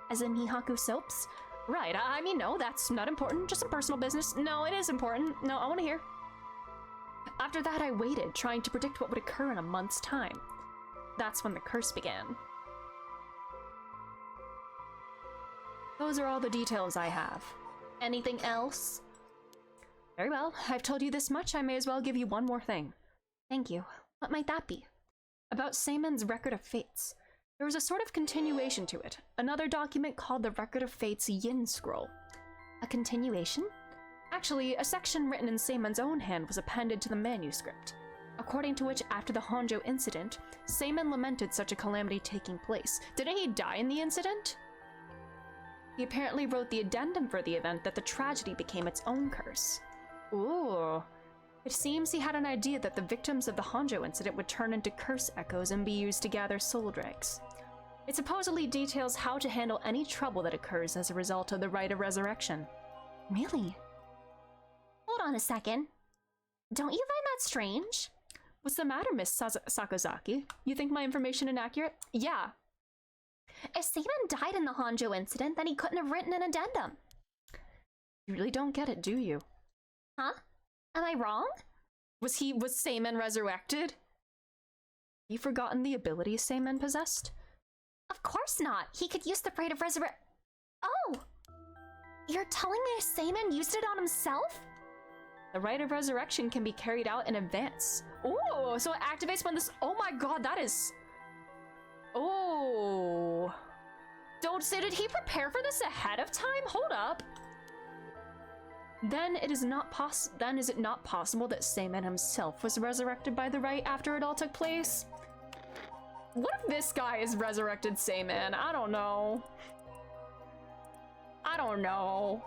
As in Hihaku soaps? Right, I mean, no, that's not important, just some personal business. No, it is important. No, I want to hear. After that, I waited, trying to predict what would occur in a month's time. That's when the curse began. Those are all the details I have. Anything else? Very well, I've told you this much, I may as well give you one more thing. Thank you. What might that be? About Seimen's Record of Fates. There was a sort of continuation to it, another document called the Record of Fates Yin Scroll. A continuation? Actually, a section written in Seimen's own hand was appended to the manuscript, according to which after the Honjo incident, Seimen lamented such a calamity taking place. Didn't he die in the incident? He apparently wrote the addendum for the event that the tragedy became its own curse. Ooh. It seems he had an idea that the victims of the Honjo incident would turn into curse echoes and be used to gather soul dregs. It supposedly details how to handle any trouble that occurs as a result of the rite of resurrection. Really? Hold on a second. Don't you find that strange? What's the matter, Miss Sakazaki? You think my information inaccurate? Yeah. If Seimen died in the Honjo incident, then he couldn't have written an addendum. You really don't get it, do you? Huh? Am I wrong? Was Seimen resurrected? You forgotten the abilities Seimen possessed? Of course not. He could use the rite of resurrection. Oh! You're telling me Seimen used it on himself? The rite of resurrection can be carried out in advance. Oh, so it activates when this— oh my god, that is— oh. Don't say, did he prepare for this ahead of time? Hold up. Then is it not possible that Seimen himself was resurrected by the rite after it all took place? What if this guy is resurrected Seimen? I don't know. I don't know.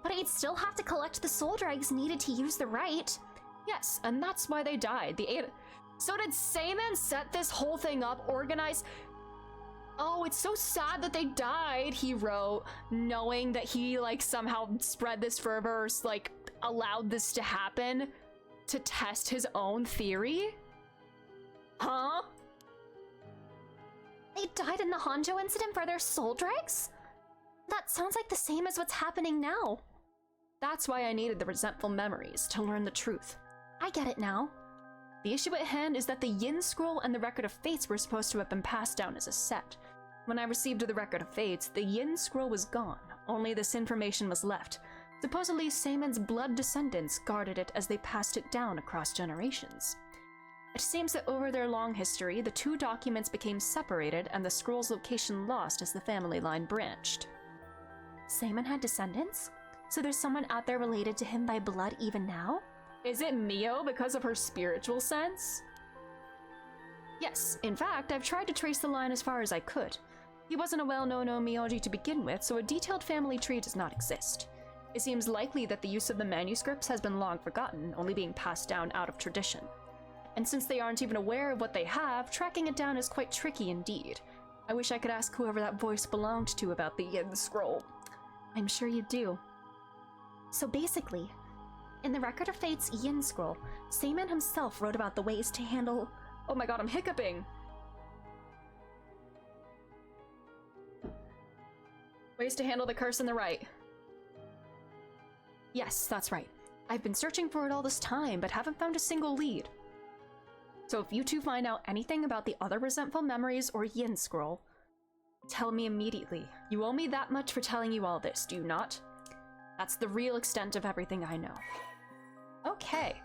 But he'd still have to collect the soul dregs needed to use the rite. Yes, and that's why they died. So did Seimen set this whole thing up, organize— oh, it's so sad that they died, he wrote, knowing that he, like, somehow spread this fervor, or, like, allowed this to happen to test his own theory? Huh? They died in the Honjo incident for their soul dregs? That sounds like the same as what's happening now. That's why I needed the resentful memories, to learn the truth. I get it now. The issue at hand is that the Yin Scroll and the Record of Fates were supposed to have been passed down as a set. When I received the Record of Fates, the Yin Scroll was gone, only this information was left. Supposedly, Seimen's blood descendants guarded it as they passed it down across generations. It seems that over their long history, the two documents became separated and the scroll's location lost as the family line branched. Seimen had descendants? So there's someone out there related to him by blood even now? Is it Mio because of her spiritual sense? Yes, in fact, I've tried to trace the line as far as I could. He wasn't a well-known Omyoji to begin with, so a detailed family tree does not exist. It seems likely that the use of the manuscripts has been long forgotten, only being passed down out of tradition. And since they aren't even aware of what they have, tracking it down is quite tricky indeed. I wish I could ask whoever that voice belonged to about the Yin Scroll. I'm sure you do. So basically, in the Record of Fate's Yin Scroll, Seimen himself wrote about the ways to handle— oh my god, I'm hiccuping! Ways to handle the curse and the rite. Yes, that's right. I've been searching for it all this time, but haven't found a single lead. So if you two find out anything about the other resentful memories or Yin Scroll, tell me immediately. You owe me that much for telling you all this, do you not? That's the real extent of everything I know. Okay.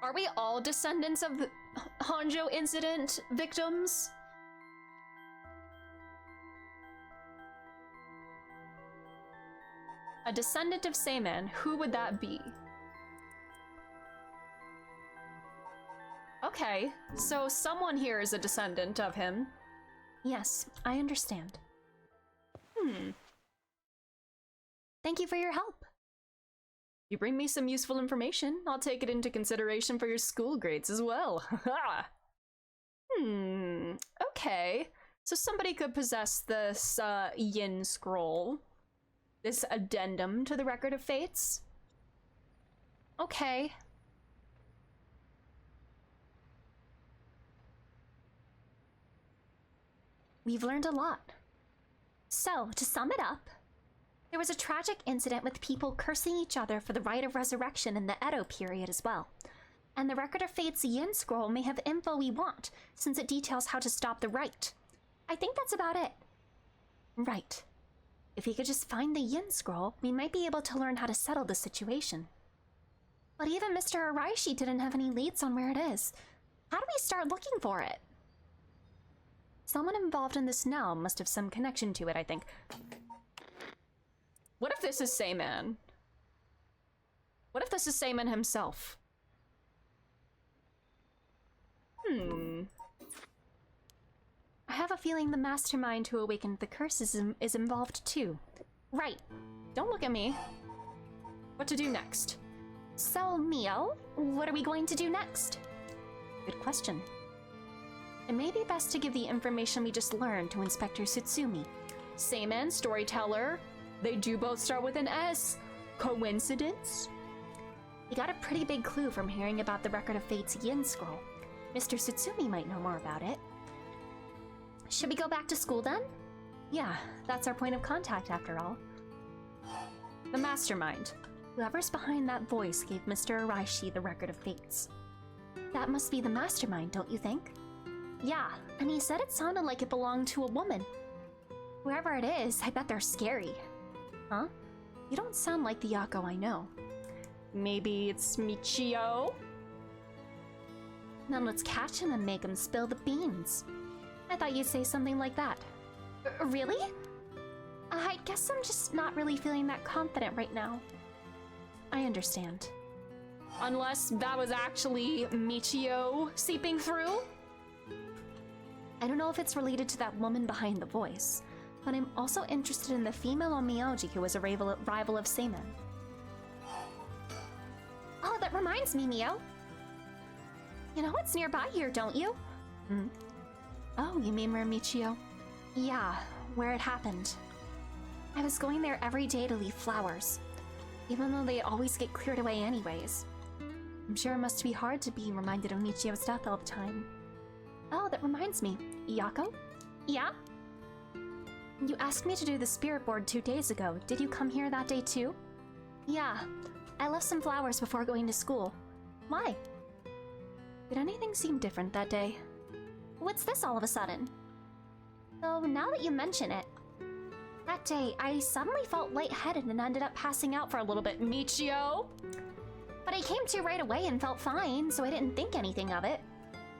Are we all descendants of the Honjo incident victims? A descendant of Seimen, who would that be? Okay, so someone here is a descendant of him. Yes, I understand. Thank you for your help. You bring me some useful information, I'll take it into consideration for your school grades as well. Okay. So somebody could possess this, Yin Scroll. This addendum to the Record of Fates. Okay. We've learned a lot. So, to sum it up, there was a tragic incident with people cursing each other for the right of resurrection in the Edo period as well. And the Record of Fate's Yin Scroll may have info we want, since it details how to stop the rite. I think that's about it. Right. If we could just find the Yin Scroll, we might be able to learn how to settle the situation. But even Mr. Araishi didn't have any leads on where it is. How do we start looking for it? Someone involved in this now must have some connection to it, I think. What if this is Sayman? What if this is Sayman himself? I have a feeling the mastermind who awakened the curse is involved too. Right. Don't look at me. What to do next? So, Mio, what are we going to do next? Good question. It may be best to give the information we just learned to Inspector Sutsumi. Sayman, storyteller. They do both start with an S. Coincidence? We got a pretty big clue from hearing about the Record of Fate's Yin Scroll. Mr. Sutsumi might know more about it. Should we go back to school then? Yeah, that's our point of contact after all. The mastermind. Whoever's behind that voice gave Mr. Araishi the Record of Fates. That must be the mastermind, don't you think? Yeah, and he said it sounded like it belonged to a woman. Whoever it is, I bet they're scary. Huh? You don't sound like the Yako I know. Maybe it's Michio? Then let's catch him and make him spill the beans. I thought you'd say something like that. Really? I guess I'm just not really feeling that confident right now. I understand. Unless that was actually Michio seeping through? I don't know if it's related to that woman behind the voice, but I'm also interested in the female Onmyoji who was a rival of Sayman. Oh, that reminds me, Mio. You know what's nearby here, don't you? Oh, you mean where Michio? Yeah, where it happened. I was going there every day to leave flowers, even though they always get cleared away anyways. I'm sure it must be hard to be reminded of Michio's death all the time. Oh, that reminds me. Yako? Yeah? You asked me to do the spirit board 2 days ago. Did you come here that day too? Yeah. I left some flowers before going to school. Why? Did anything seem different that day? What's this all of a sudden? Though, now that you mention it, that day I suddenly felt lightheaded and ended up passing out for a little bit. Michio? But I came to right away and felt fine, so I didn't think anything of it.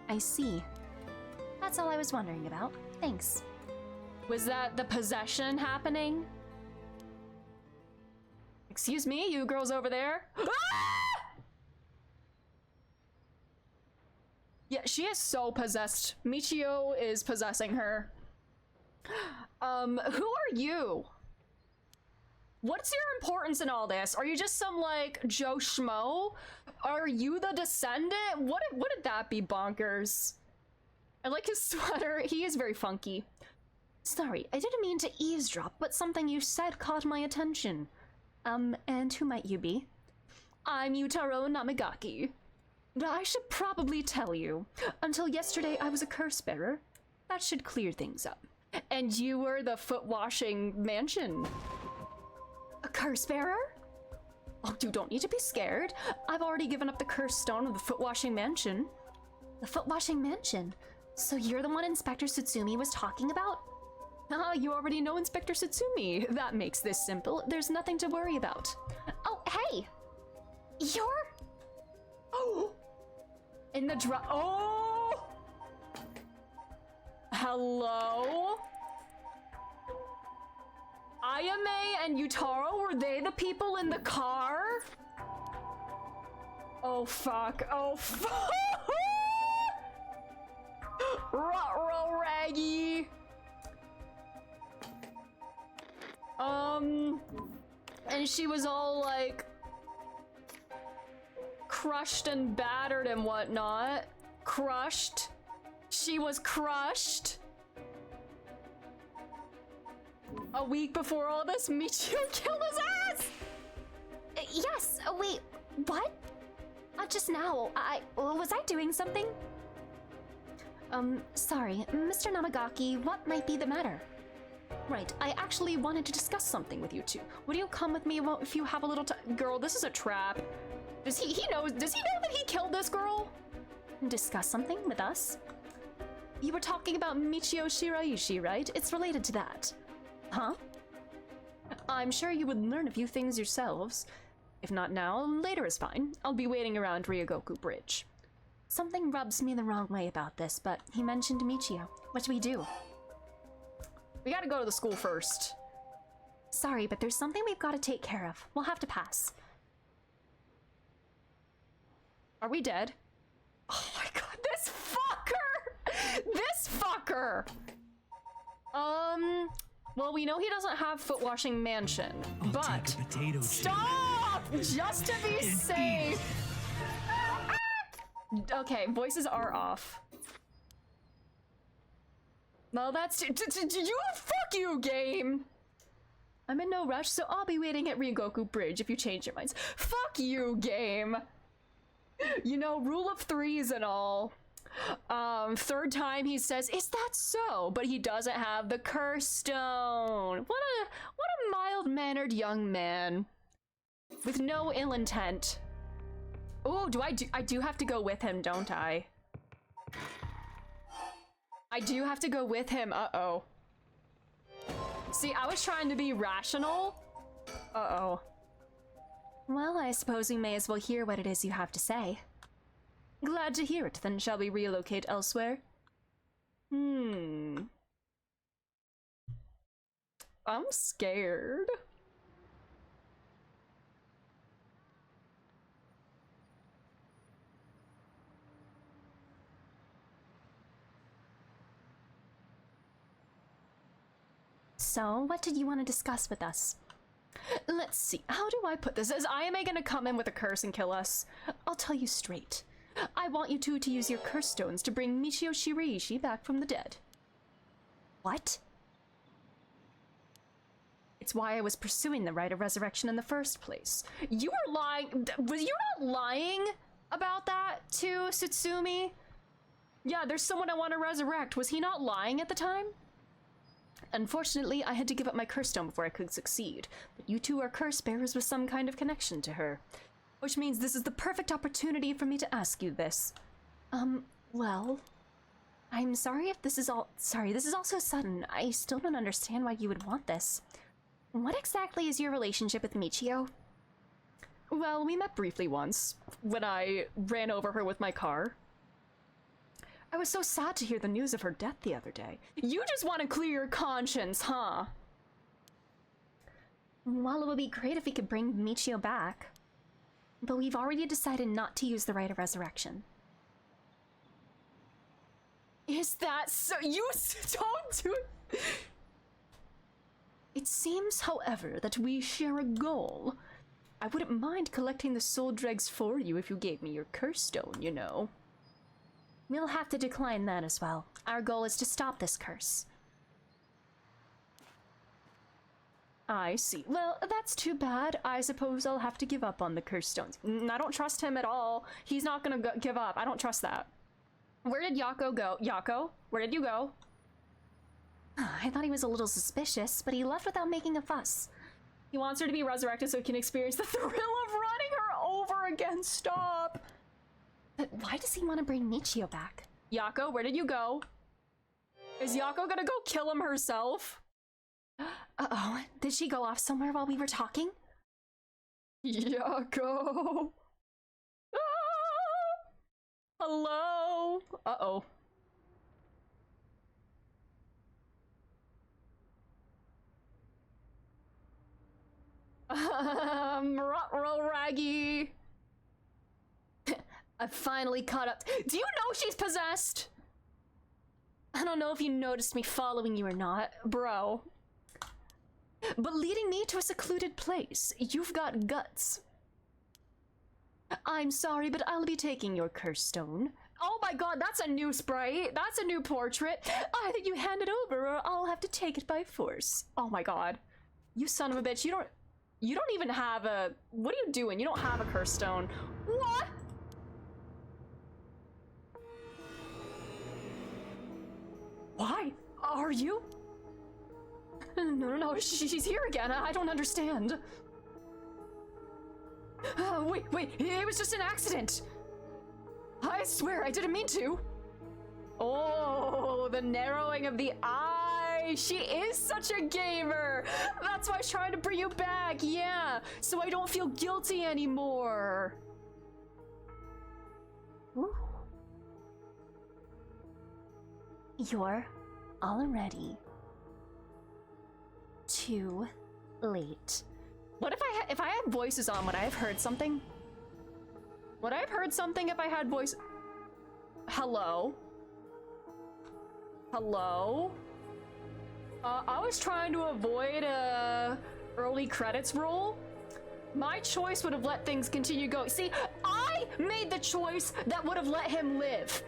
I see. That's all I was wondering about. Thanks. Was that the possession happening? Excuse me, you girls over there? Ah! Yeah, she is so possessed. Michio is possessing her. Who are you? What's your importance in all this? Are you just some, like, Joe Schmo? Are you the descendant? Wouldn't that be bonkers? I like his sweater. He is very funky. Sorry, I didn't mean to eavesdrop, but something you said caught my attention. And who might you be? I'm Yutaro Namigaki. I should probably tell you. Until yesterday, I was a curse bearer. That should clear things up. And you were the foot-washing mansion. A curse bearer? Oh, you don't need to be scared. I've already given up the curse stone of the foot-washing mansion. The foot-washing mansion? So you're the one Inspector Sutsumi was talking about? Ah, you already know Inspector Sutsumi. That makes this simple. There's nothing to worry about. Oh, hey! You're... Oh! In the Oh! Hello? Ayame and Yutaro, were they the people in the car? Oh fuck, oh fuck! Ruh-roh, Raggy! And she was all like, crushed and battered and whatnot. Crushed. She was crushed. A week before all this, Michio killed his ass! Yes, wait, what? Just now, was I doing something? Sorry, Mr. Namagaki, what might be the matter? Right, I actually wanted to discuss something with you two. Would you come with me if you have a little time? Girl, this is a trap. Does he know that he killed this girl? Discuss something with us? You were talking about Michio Shiraishi, right? It's related to that. Huh? I'm sure you would learn a few things yourselves. If not now, later is fine. I'll be waiting around Ryogoku Bridge. Something rubs me the wrong way about this, but he mentioned Michio. What do we do? We gotta go to the school first. Sorry, but there's something we've got to take care of. We'll have to pass. Are we dead? Oh my god, this fucker! This fucker! Well, we know he doesn't have Foot Washing Mansion, but stop! Just to be safe. Okay, voices are off. No, that's you. Fuck you, game. I'm in no rush, so I'll be waiting at Ryogoku Bridge if you change your minds. Fuck you, game. You know, rule of threes and all. Third time he says, "Is that so?" But he doesn't have the curse stone. What a mild-mannered young man with no ill intent. Oh, I do have to go with him, don't I? I do have to go with him. Uh-oh. See, I was trying to be rational. Uh-oh. Well, I suppose we may as well hear what it is you have to say. Glad to hear it, then shall we relocate elsewhere? I'm scared. So, what did you want to discuss with us? Let's see, how do I put this? Is Ayame gonna come in with a curse and kill us? I'll tell you straight. I want you two to use your curse stones to bring Michio Shiraishi back from the dead. What? It's why I was pursuing the rite of resurrection in the first place. You were lying. Was you not lying about that to Sutsumi? Yeah, there's someone I want to resurrect. Was he not lying at the time? Unfortunately, I had to give up my curse stone before I could succeed. But you two are curse bearers with some kind of connection to her. Which means this is the perfect opportunity for me to ask you this. Well... I'm sorry if this is all... Sorry, this is all so sudden. I still don't understand why you would want this. What exactly is your relationship with Michio? Well, we met briefly once, when I ran over her with my car. I was so sad to hear the news of her death the other day. You just want to clear your conscience, huh? Well, it would be great if we could bring Michio back. But we've already decided not to use the rite of resurrection. Is that so? You don't do it! It seems, however, that we share a goal. I wouldn't mind collecting the soul dregs for you if you gave me your curse stone, you know. We'll have to decline that as well. Our goal is to stop this curse. I see. Well, that's too bad. I suppose I'll have to give up on the curse stones. I don't trust him at all. He's not gonna give up. I don't trust that. Where did Yako go? Yako? Where did you go? I thought he was a little suspicious, but he left without making a fuss. He wants her to be resurrected so he can experience the thrill of running her over again. Stop! But why does he want to bring Michio back? Yako, where did you go? Is Yako gonna go kill him herself? Uh-oh, did she go off somewhere while we were talking? Yako! Ah! Hello? Uh-oh. Ruh-roh, Raggy. I finally caught up. Do you know she's possessed? I don't know if you noticed me following you or not, bro. But leading me to a secluded place, you've got guts. I'm sorry, but I'll be taking your curse stone. Oh my god, that's a new sprite. That's a new portrait. Either you hand it over or I'll have to take it by force. Oh my god. You son of a bitch, you don't even have a... What are you doing? You don't have a curse stone. What? Why? Are you? No, she's here again. I don't understand. Wait, it was just an accident. I swear, I didn't mean to. Oh, the narrowing of the eye. She is such a gamer. That's why I was trying to bring you back, yeah. So I don't feel guilty anymore. Ooh. You're already too late. What if I had voices on, would I have heard something? Would I have heard something if I had voice? Hello? Hello? I was trying to avoid a early credits roll. My choice would have let things continue going. See, I made the choice that would have let him live.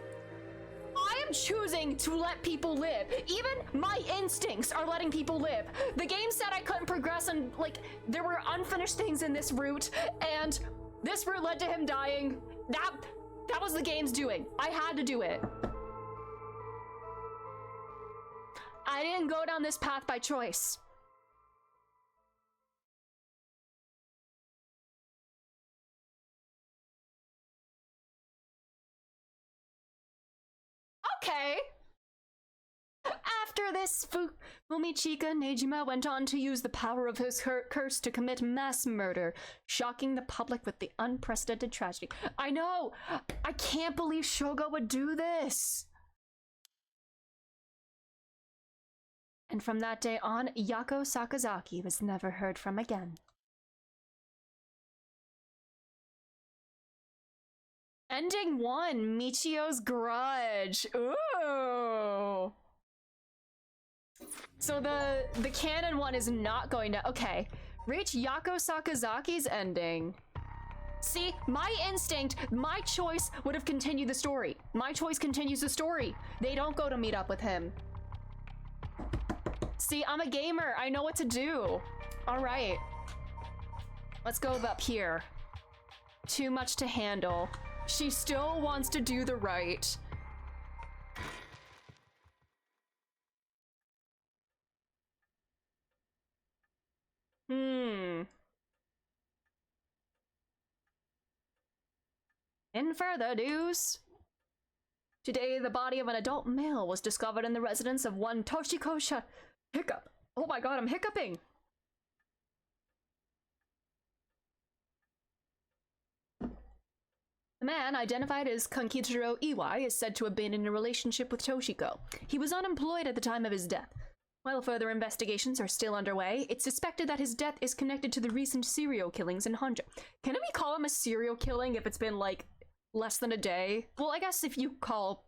I am choosing to let people live. Even my instincts are letting people live. The game said I couldn't progress and, like, there were unfinished things in this route, and this route led to him dying. That was the game's doing. I had to do it. I didn't go down this path by choice. Okay. After this, Fumichika Nejima went on to use the power of his curse to commit mass murder, shocking the public with the unprecedented tragedy. I know! I can't believe Shogo would do this! And from that day on, Yako Sakazaki was never heard from again. Ending 1, Michio's Grudge. Ooh! So the canon one is not going to... Okay. Reach Yako Sakazaki's ending. See, my instinct, my choice would have continued the story. My choice continues the story. They don't go to meet up with him. See, I'm a gamer. I know what to do. All right. Let's go up here. Too much to handle. She still wants to do the right. In further news, today the body of an adult male was discovered in the residence of one Toshiko Hiccup. Oh my god, I'm hiccuping! The man, identified as Kankitaro Iwai, is said to have been in a relationship with Toshiko. He was unemployed at the time of his death. While further investigations are still underway, it's suspected that his death is connected to the recent serial killings in Honjo. Can we call him a serial killing if it's been, like, less than a day? Well, I guess if you call...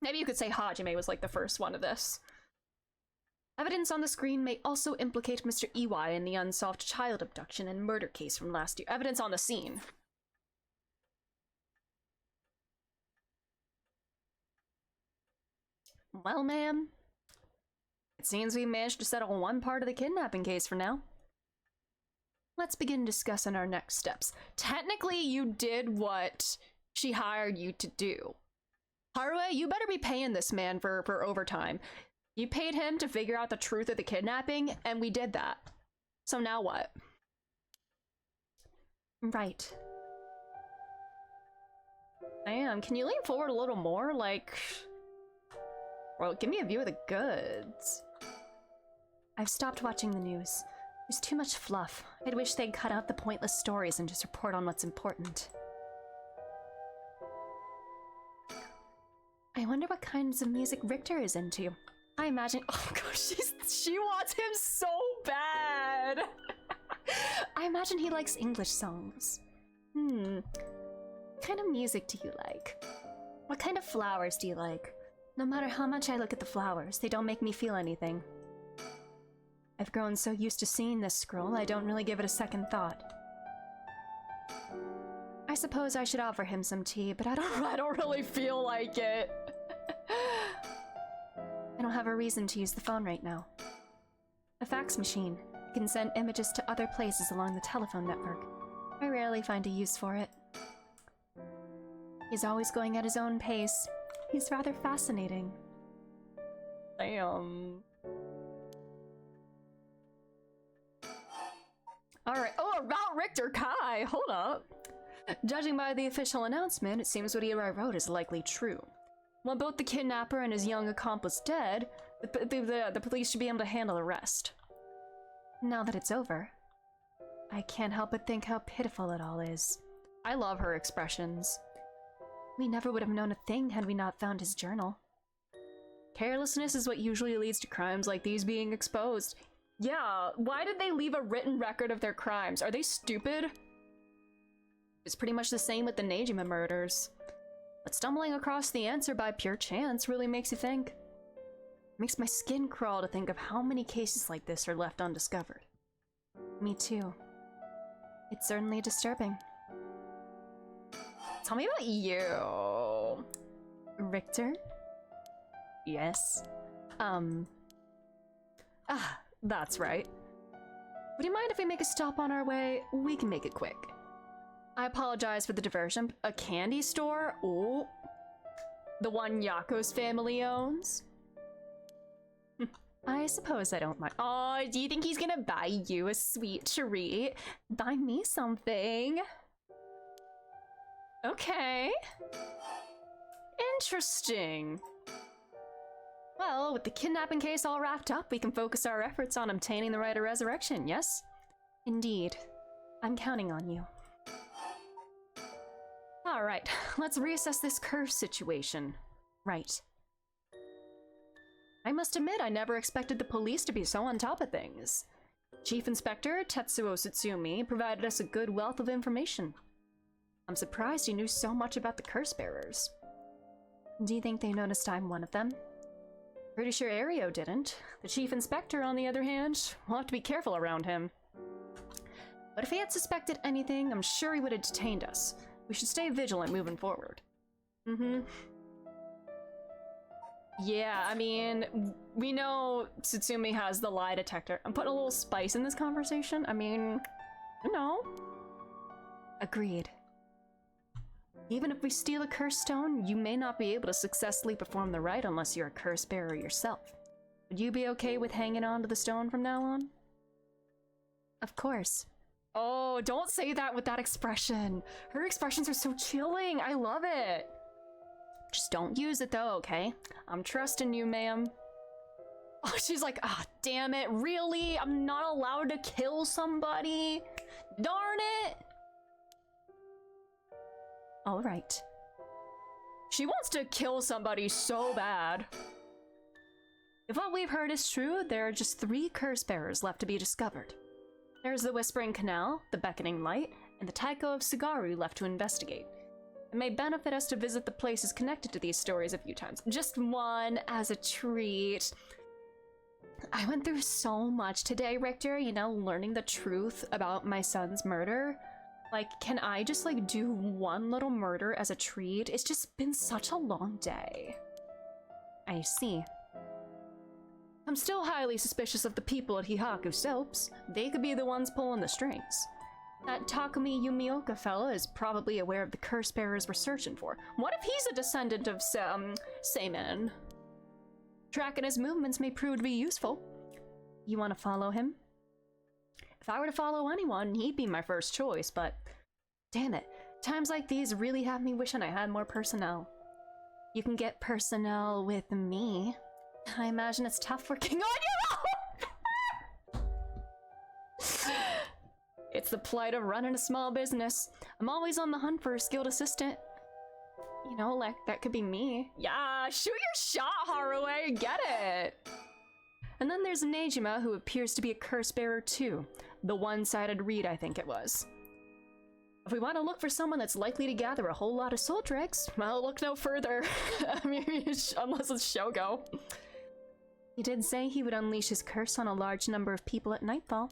Maybe you could say Hajime was, like, the first one of this. Evidence on the screen may also implicate Mr. Iwai in the unsolved child abduction and murder case from last year. Evidence on the scene. Well, ma'am, it seems we managed to settle one part of the kidnapping case for now. Let's begin discussing our next steps. Technically, you did what she hired you to do. Haruo, you better be paying this man for overtime. You paid him to figure out the truth of the kidnapping, and we did that. So now what? Right. Damn, can you lean forward a little more? Like... Well, give me a view of the goods. I've stopped watching the news. There's too much fluff. I'd wish they'd cut out the pointless stories and just report on what's important. I wonder what kinds of music Richter is into. I imagine— oh gosh, she wants him so bad! I imagine he likes English songs. What kind of music do you like? What kind of flowers do you like? No matter how much I look at the flowers, they don't make me feel anything. I've grown so used to seeing this scroll, I don't really give it a second thought. I suppose I should offer him some tea, but I don't really feel like it. I don't have a reason to use the phone right now. A fax machine can send images to other places along the telephone network. I rarely find a use for it. He's always going at his own pace. He's rather fascinating. Damn. Alright, oh, about Richter Kai, hold up. Judging by the official announcement, it seems what I wrote is likely true. While both the kidnapper and his young accomplice dead, the police should be able to handle the rest. Now that it's over, I can't help but think how pitiful it all is. I love her expressions. We never would have known a thing had we not found his journal. Carelessness is what usually leads to crimes like these being exposed. Yeah, why did they leave a written record of their crimes? Are they stupid? It's pretty much the same with the Nejima murders. But stumbling across the answer by pure chance really makes you think. It makes my skin crawl to think of how many cases like this are left undiscovered. Me too. It's certainly disturbing. Tell me about you. Richter? Yes. That's right. Would you mind if we make a stop on our way? We can make it quick. I apologize for the diversion. A candy store? Oh. The one Yako's family owns? I suppose I don't mind. Oh, do you think he's gonna buy you a sweet treat? Buy me something. Okay. Interesting. Well, with the kidnapping case all wrapped up, we can focus our efforts on obtaining the right of resurrection, yes? Indeed. I'm counting on you. Alright, let's reassess this curse situation. Right. I must admit, I never expected the police to be so on top of things. Chief Inspector Tetsuo Tsutsumi provided us a good wealth of information. I'm surprised he knew so much about the curse bearers. Do you think they noticed I'm one of them? Pretty sure Ario didn't. The Chief Inspector, on the other hand, we'll have to be careful around him. But if he had suspected anything, I'm sure he would have detained us. We should stay vigilant moving forward. Yeah, I mean, we know Tsutsumi has the lie detector. I'm putting a little spice in this conversation. I mean, you know. Agreed. Even if we steal a curse stone, you may not be able to successfully perform the rite unless you're a curse bearer yourself. Would you be okay with hanging on to the stone from now on? Of course. Oh, don't say that with that expression. Her expressions are so chilling. I love it. Just don't use it though, okay? I'm trusting you, ma'am. Oh, she's like, ah, oh, damn it, really? I'm not allowed to kill somebody? Darn it! All right. She wants to kill somebody so bad. If what we've heard is true, there are just 3 curse bearers left to be discovered. There's the Whispering Canal, the Beckoning Light, and the Taiko of Sugaru left to investigate. It may benefit us to visit the places connected to these stories a few times. Just one as a treat. I went through so much today, Richter, you know, learning the truth about my son's murder. Like, can I just, like, do one little murder as a treat? It's just been such a long day. I see. I'm still highly suspicious of the people at Hihaku Soaps. They could be the ones pulling the strings. That Takumi Yumioka fella is probably aware of the curse bearers we're searching for. What if he's a descendant of Seimen? Tracking his movements may prove to be useful. You want to follow him? If I were to follow anyone, he'd be my first choice, but damn it, times like these really have me wishing I had more personnel. You can get personnel with me. I imagine it's tough working on you. It's the plight of running a small business. I'm always on the hunt for a skilled assistant. You know, like, that could be me. Yeah, shoot your shot, Haruwe, get it! And then there's Nejima, who appears to be a curse bearer too. The one-sided read, I think it was. If we want to look for someone that's likely to gather a whole lot of soul dregs, well, look no further. I mean, unless it's Shogo. He did say he would unleash his curse on a large number of people at nightfall.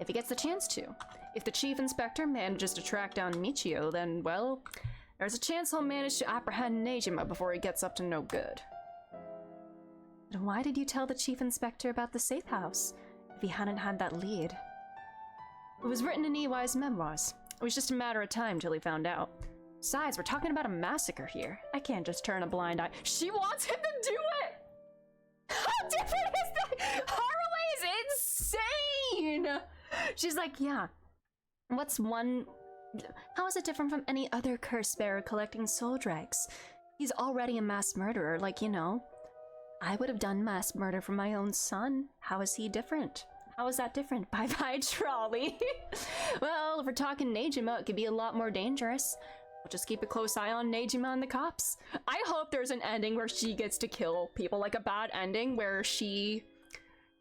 If he gets the chance to. If the chief inspector manages to track down Michio, then, well, there's a chance he'll manage to apprehend Nejima before he gets up to no good. But why did you tell the chief inspector about the safe house, if he hadn't had that lead? It was written in EY's memoirs. It was just a matter of time till he found out. Besides, we're talking about a massacre here. I can't just turn a blind eye. She wants him to do it! How different is that? Harley is insane! She's like, yeah. What's one... How is it different from any other curse bearer collecting soul dregs? He's already a mass murderer, like, you know. I would have done mass murder for my own son. How is he different? How is that different? Bye-bye, trolley. Well, if we're talking Nejima, it could be a lot more dangerous. We'll just keep a close eye on Nejima and the cops. I hope there's an ending where she gets to kill people, like a bad ending where she,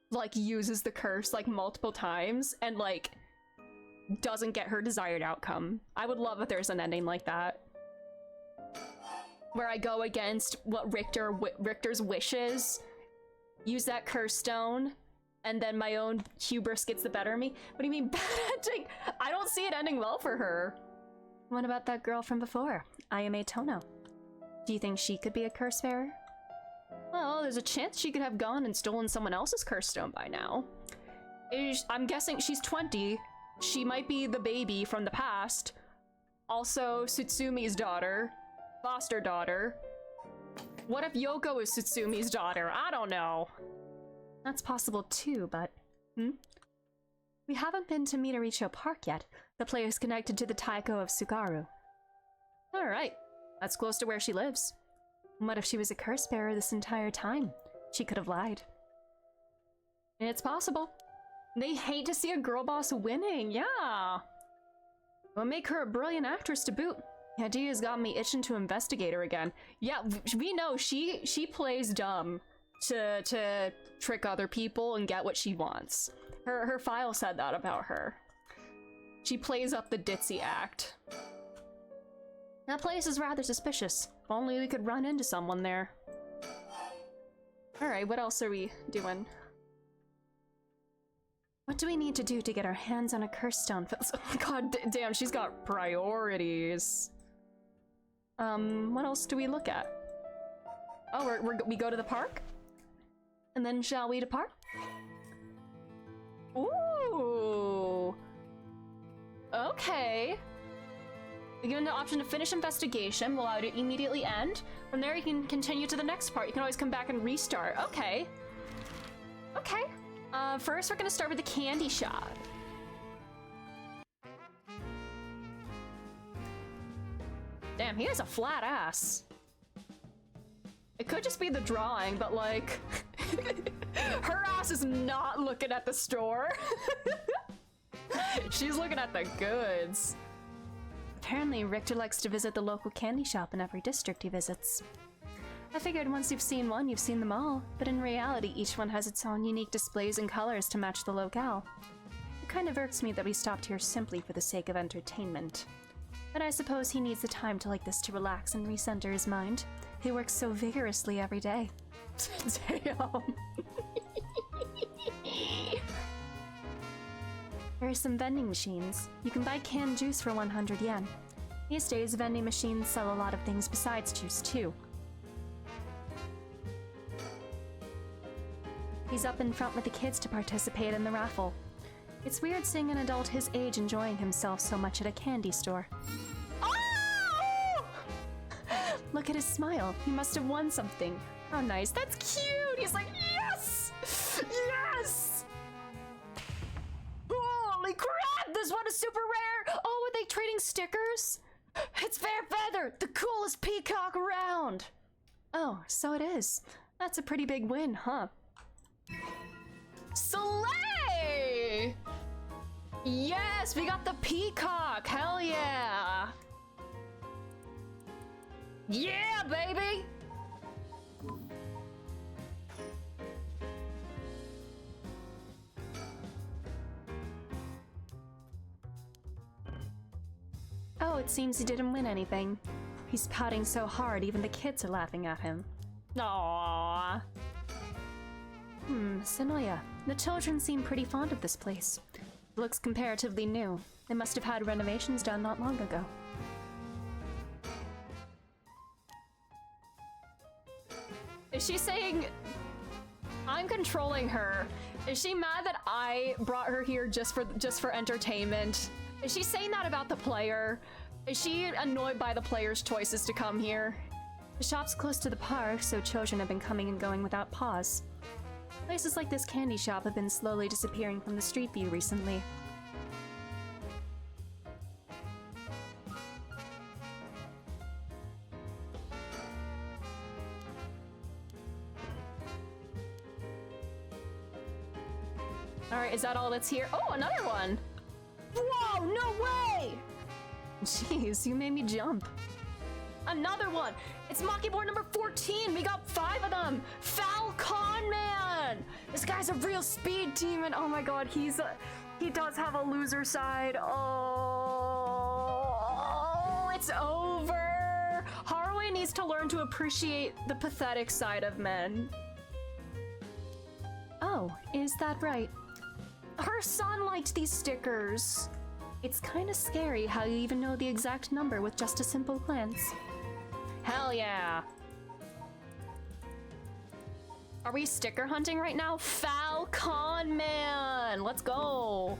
like, uses the curse, like, multiple times and, like, doesn't get her desired outcome. I would love if there's an ending like that. Where I go against what Richter's wishes, use that curse stone, and then my own hubris gets the better of me. What do you mean bad ending? I don't see it ending well for her. What about that girl from before, Ayame Tono? Do you think she could be a curse bearer? Well, there's a chance she could have gone and stolen someone else's curse stone by now. I'm guessing she's 20. She might be the baby from the past. Also, Tsutsumi daughter. Foster daughter. What if Yoko is Tsutsumi daughter? I don't know. That's possible too, but... We haven't been to Midoricho Park yet. The place connected to the Taiko of Sugaru. Alright, that's close to where she lives. What if she was a curse bearer this entire time? She could have lied. It's possible. They hate to see a girl boss winning, yeah. Will make her a brilliant actress to boot. The idea's got me itching to investigate her again. Yeah, we know she plays dumb to trick other people and get what she wants. Her file said that about her. She plays up the ditzy act. That place is rather suspicious. If only we could run into someone there. Alright, what else are we doing? What do we need to do to get our hands on a curse stone? Oh god damn, she's got priorities. What else do we look at? Oh, we go to the park? And then shall we depart? Ooh! Okay. You're given the option to finish investigation, will allow you to immediately end. From there you can continue to the next part. You can always come back and restart. Okay. Okay. First we're gonna start with the candy shop. Damn, he has a flat ass. It could just be the drawing, but like... her ass is not looking at the store. She's looking at the goods. Apparently, Richter likes to visit the local candy shop in every district he visits. I figured once you've seen one, you've seen them all, but in reality, each one has its own unique displays and colors to match the locale. It kind of irks me that we stopped here simply for the sake of entertainment. But I suppose he needs the time like this to relax and recenter his mind. He works so vigorously every day. Damn. There are some vending machines. You can buy canned juice for 100 yen. These days, vending machines sell a lot of things besides juice, too. He's up in front with the kids to participate in the raffle. It's weird seeing an adult his age enjoying himself so much at a candy store. Oh! Look at his smile. He must have won something. How nice. That's cute! He's like, yes! Yes! Holy crap! This one is super rare! Oh, are they trading stickers? It's Fair Feather! The coolest peacock around! Oh, so it is. That's a pretty big win, huh? Slay! Yes, we got the peacock! Hell yeah! Yeah, baby! Oh, it seems he didn't win anything. He's pouting so hard, even the kids are laughing at him. Aww. Sonoya. The children seem pretty fond of this place. It looks comparatively new. They must have had renovations done not long ago. Is she saying I'm controlling her? Is she mad that I brought her here just for entertainment? Is she saying that about the player? Is she annoyed by the player's choices to come here? The shop's close to the park, so children have been coming and going without pause. Places like this candy shop have been slowly disappearing from the street view recently. Alright, is that all that's here? Oh, another one! Whoa, no way! Jeez, you made me jump. Another one! It's Maki board number 14! We got 5 of them! Falcon Man! This guy's a real speed demon! Oh my god, he does have a loser side. Oh, it's over! Haruhi needs to learn to appreciate the pathetic side of men. Oh, is that right? Her son liked these stickers. It's kinda scary how you even know the exact number with just a simple glance. Hell yeah. Are we sticker hunting right now? Falcon Man! Let's go!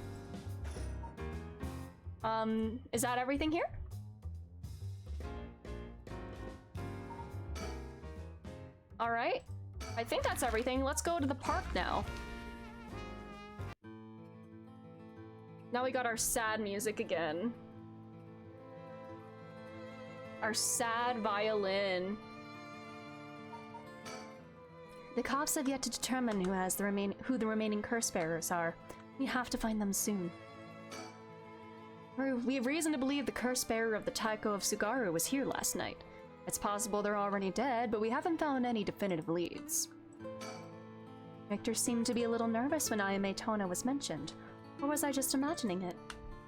Is that everything here? Alright. I think that's everything. Let's go to the park now. Now we got our sad music again. Our sad violin. The cops have yet to determine who the remaining curse bearers are. We have to find them soon. We have reason to believe the curse bearer of the Taiko of Sugaru was here last night. It's possible they're already dead, but we haven't found any definitive leads. Victor seemed to be a little nervous when Ayame Tona was mentioned. Or was I just imagining it?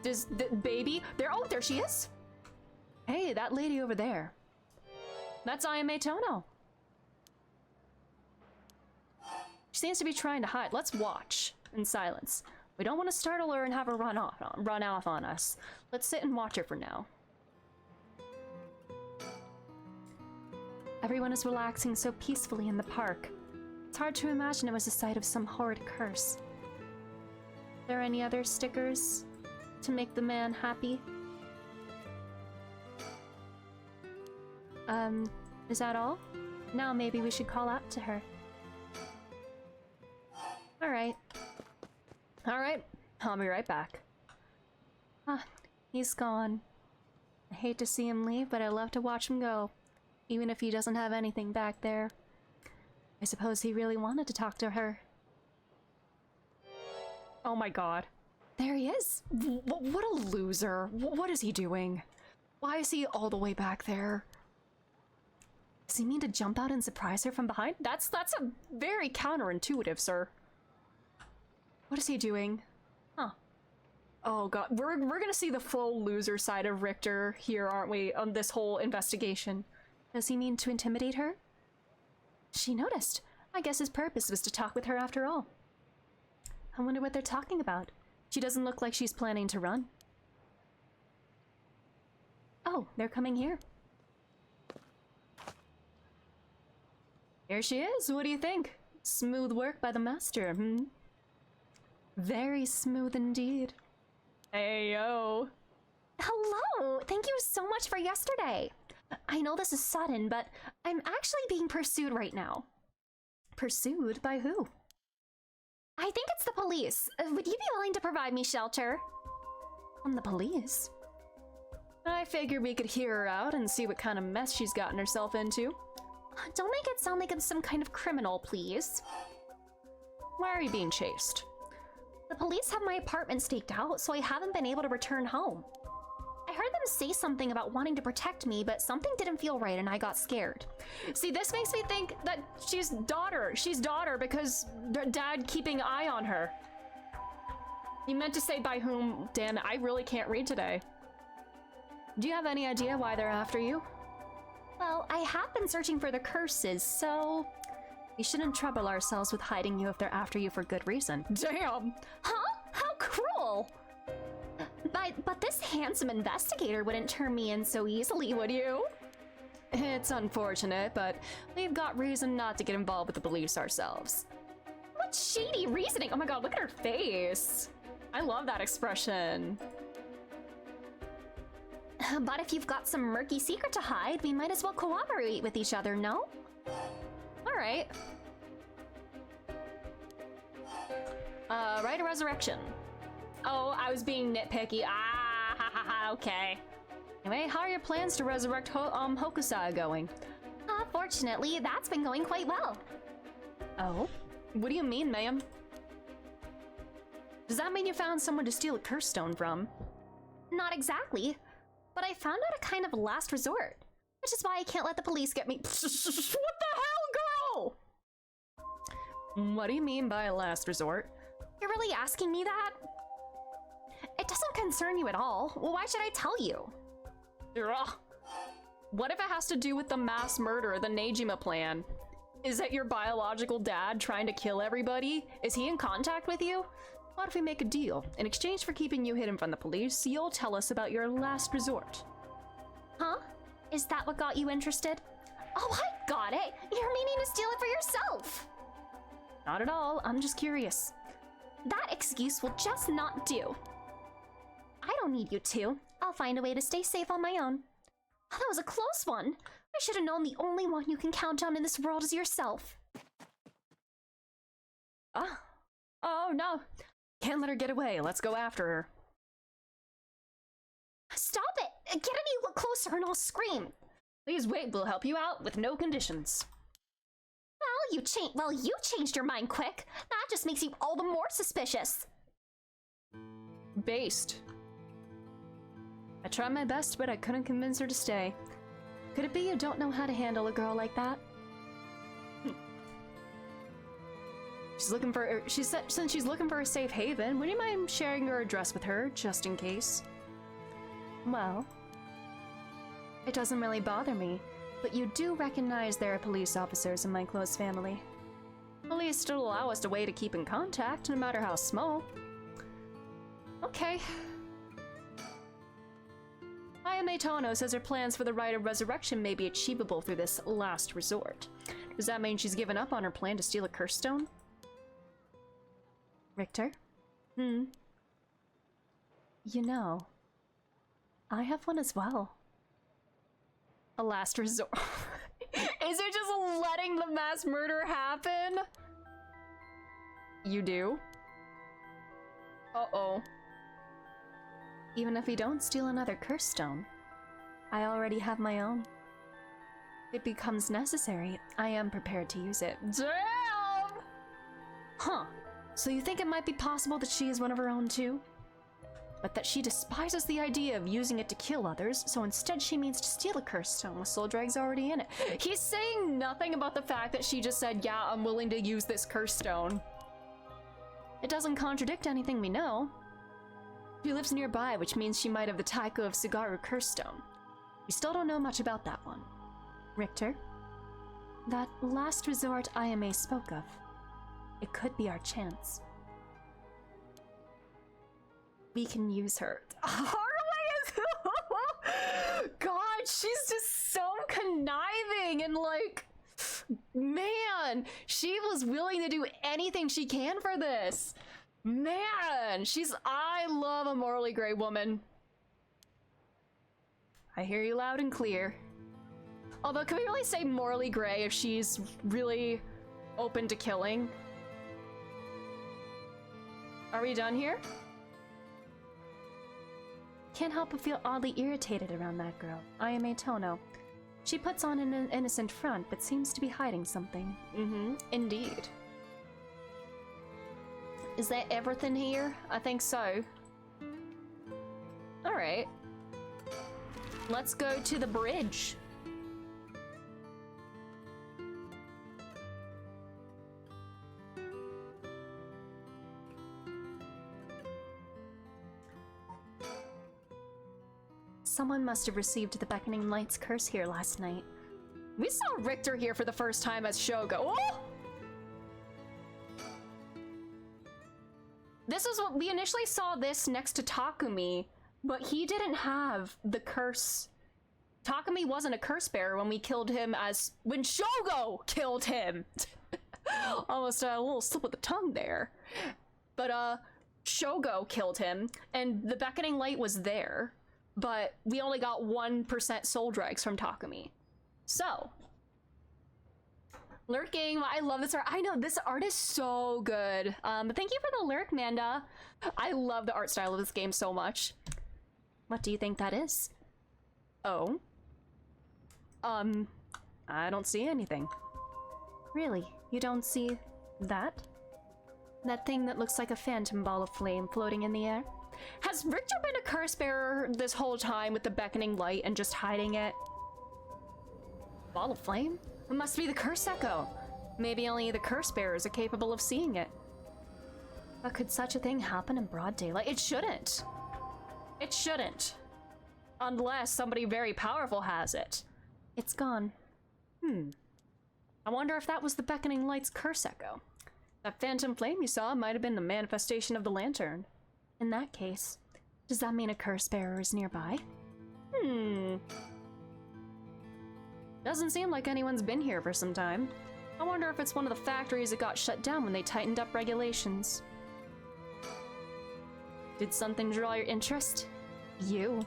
Does the baby? Oh, there she is! Hey, that lady over there. That's Ayame Tono. She seems to be trying to hide. Let's watch in silence. We don't want to startle her and have her run off on us. Let's sit and watch her for now. Everyone is relaxing so peacefully in the park. It's hard to imagine it was the site of some horrid curse. Are there any other stickers to make the man happy? Is that all? Now maybe we should call out to her. Alright. Alright, I'll be right back. Ah, he's gone. I hate to see him leave, but I love to watch him go. Even if he doesn't have anything back there. I suppose he really wanted to talk to her. Oh my god. There he is! What a loser. What is he doing? Why is he all the way back there? Does he mean to jump out and surprise her from behind? That's a very counterintuitive, sir. What is he doing? Huh. Oh god, we're gonna see the full loser side of Richter here, aren't we, on this whole investigation. Does he mean to intimidate her? She noticed. I guess his purpose was to talk with her after all. I wonder what they're talking about. She doesn't look like she's planning to run. Oh, they're coming here. Here she is. What do you think? Smooth work by the master, hmm? Very smooth indeed. Hey, yo. Hello! Thank you so much for yesterday. I know this is sudden, but I'm actually being pursued right now. Pursued by who? I think it's the police. Would you be willing to provide me shelter? From the police? I figured we could hear her out and see what kind of mess she's gotten herself into. Don't make it sound like I'm some kind of criminal, please. Why are you being chased? The police have my apartment staked out, so I haven't been able to return home. I heard them say something about wanting to protect me, but something didn't feel right and I got scared. See, this makes me think that she's daughter. She's daughter because dad keeping an eye on her. You meant to say by whom? Damn it, I really can't read today. Do you have any idea why they're after you? Well, I have been searching for the curses, so... We shouldn't trouble ourselves with hiding you if they're after you for good reason. Damn! Huh? How cruel! By But this handsome investigator wouldn't turn me in so easily, would you? It's unfortunate, but we've got reason not to get involved with the police ourselves. What shady reasoning? Oh my god, look at her face. I love that expression. But if you've got some murky secret to hide, we might as well cooperate with each other, no? Alright. Right of resurrection. Oh, I was being nitpicky. Ah, ha, ha, ha, okay. Anyway, how are your plans to resurrect Hokusai going? Fortunately, that's been going quite well. Oh? What do you mean, ma'am? Does that mean you found someone to steal a curse stone from? Not exactly, but I found out a kind of last resort, which is why I can't let the police get me. What the hell, girl? What do you mean by a last resort? You're really asking me that? It doesn't concern you at all. Well, why should I tell you? Ugh. What if it has to do with the mass murder, the Nejima plan? Is that your biological dad trying to kill everybody? Is he in contact with you? What if we make a deal? In exchange for keeping you hidden from the police, you'll tell us about your last resort. Huh? Is that what got you interested? Oh, I got it! You're meaning to steal it for yourself! Not at all, I'm just curious. That excuse will just not do. I don't need you to. I'll find a way to stay safe on my own. Oh, that was a close one. I should have known the only one you can count on in this world is yourself. Ah. Oh, no. Can't let her get away. Let's go after her. Stop it! Get any look closer and I'll scream. Please wait, we'll help you out with no conditions. Well, you changed your mind quick. That just makes you all the more suspicious. Based. I tried my best, but I couldn't convince her to stay. Could it be you don't know how to handle a girl like that? She's looking for. She said since she's looking for a safe haven, would you mind sharing your address with her, just in case? Well, it doesn't really bother me, but you do recognize there are police officers in my close family. At least it'll allow us a way to keep in contact, no matter how small. Okay. Ayame Tono says her plans for the Rite of Resurrection may be achievable through this last resort. Does that mean she's given up on her plan to steal a curse stone? Richter? You know, I have one as well. A last resort. Is it just letting the mass murder happen? You do? Uh-oh. Even if we don't steal another curse stone, I already have my own. If it becomes necessary, I am prepared to use it. Damn! Huh. So you think it might be possible that she is one of her own too? But that she despises the idea of using it to kill others, so instead she means to steal a curse stone with soul dregs already in it. He's saying nothing about the fact that she just said, yeah, I'm willing to use this curse stone. It doesn't contradict anything we know. She lives nearby, which means she might have the Taiko of Sugaru curse stone. We still don't know much about that one. Richter, that last resort Ayame spoke of, it could be our chance. We can use her. God, she's just so conniving and like, man, she was willing to do anything she can for this. Man, I love a morally gray woman. I hear you loud and clear. Although, can we really say morally gray if she's really open to killing? Are we done here? Can't help but feel oddly irritated around that girl, Ayame Tono. She puts on an innocent front, but seems to be hiding something. Indeed. Is that everything here? I think so. Alright. Let's go to the bridge. Someone must have received the Beckoning Light's curse here last night. We saw Richter here for the first time as Shogo. Oh! This is what we initially saw this next to Takumi but he didn't have the curse. Takumi wasn't a curse bearer when we killed him when Shogo killed him. Almost a little slip of the tongue there. But, Shogo killed him, and the beckoning light was there, but we only got 1% soul dregs from Takumi. So, lurking, I love this art. I know, this art is so good. But thank you for the lurk, Manda. I love the art style of this game so much. What do you think that is? Oh. I don't see anything. Really? You don't see that? That thing that looks like a phantom ball of flame floating in the air? Has Richter been a curse bearer this whole time with the beckoning light and just hiding it? Ball of flame? It must be the curse echo. Maybe only the curse bearers are capable of seeing it. But could such a thing happen in broad daylight? It shouldn't. It shouldn't. Unless somebody very powerful has it. It's gone. I wonder if that was the beckoning light's curse echo. That phantom flame you saw might have been the manifestation of the lantern. In that case, does that mean a curse bearer is nearby? Doesn't seem like anyone's been here for some time. I wonder if it's one of the factories that got shut down when they tightened up regulations. Did something draw your interest? You.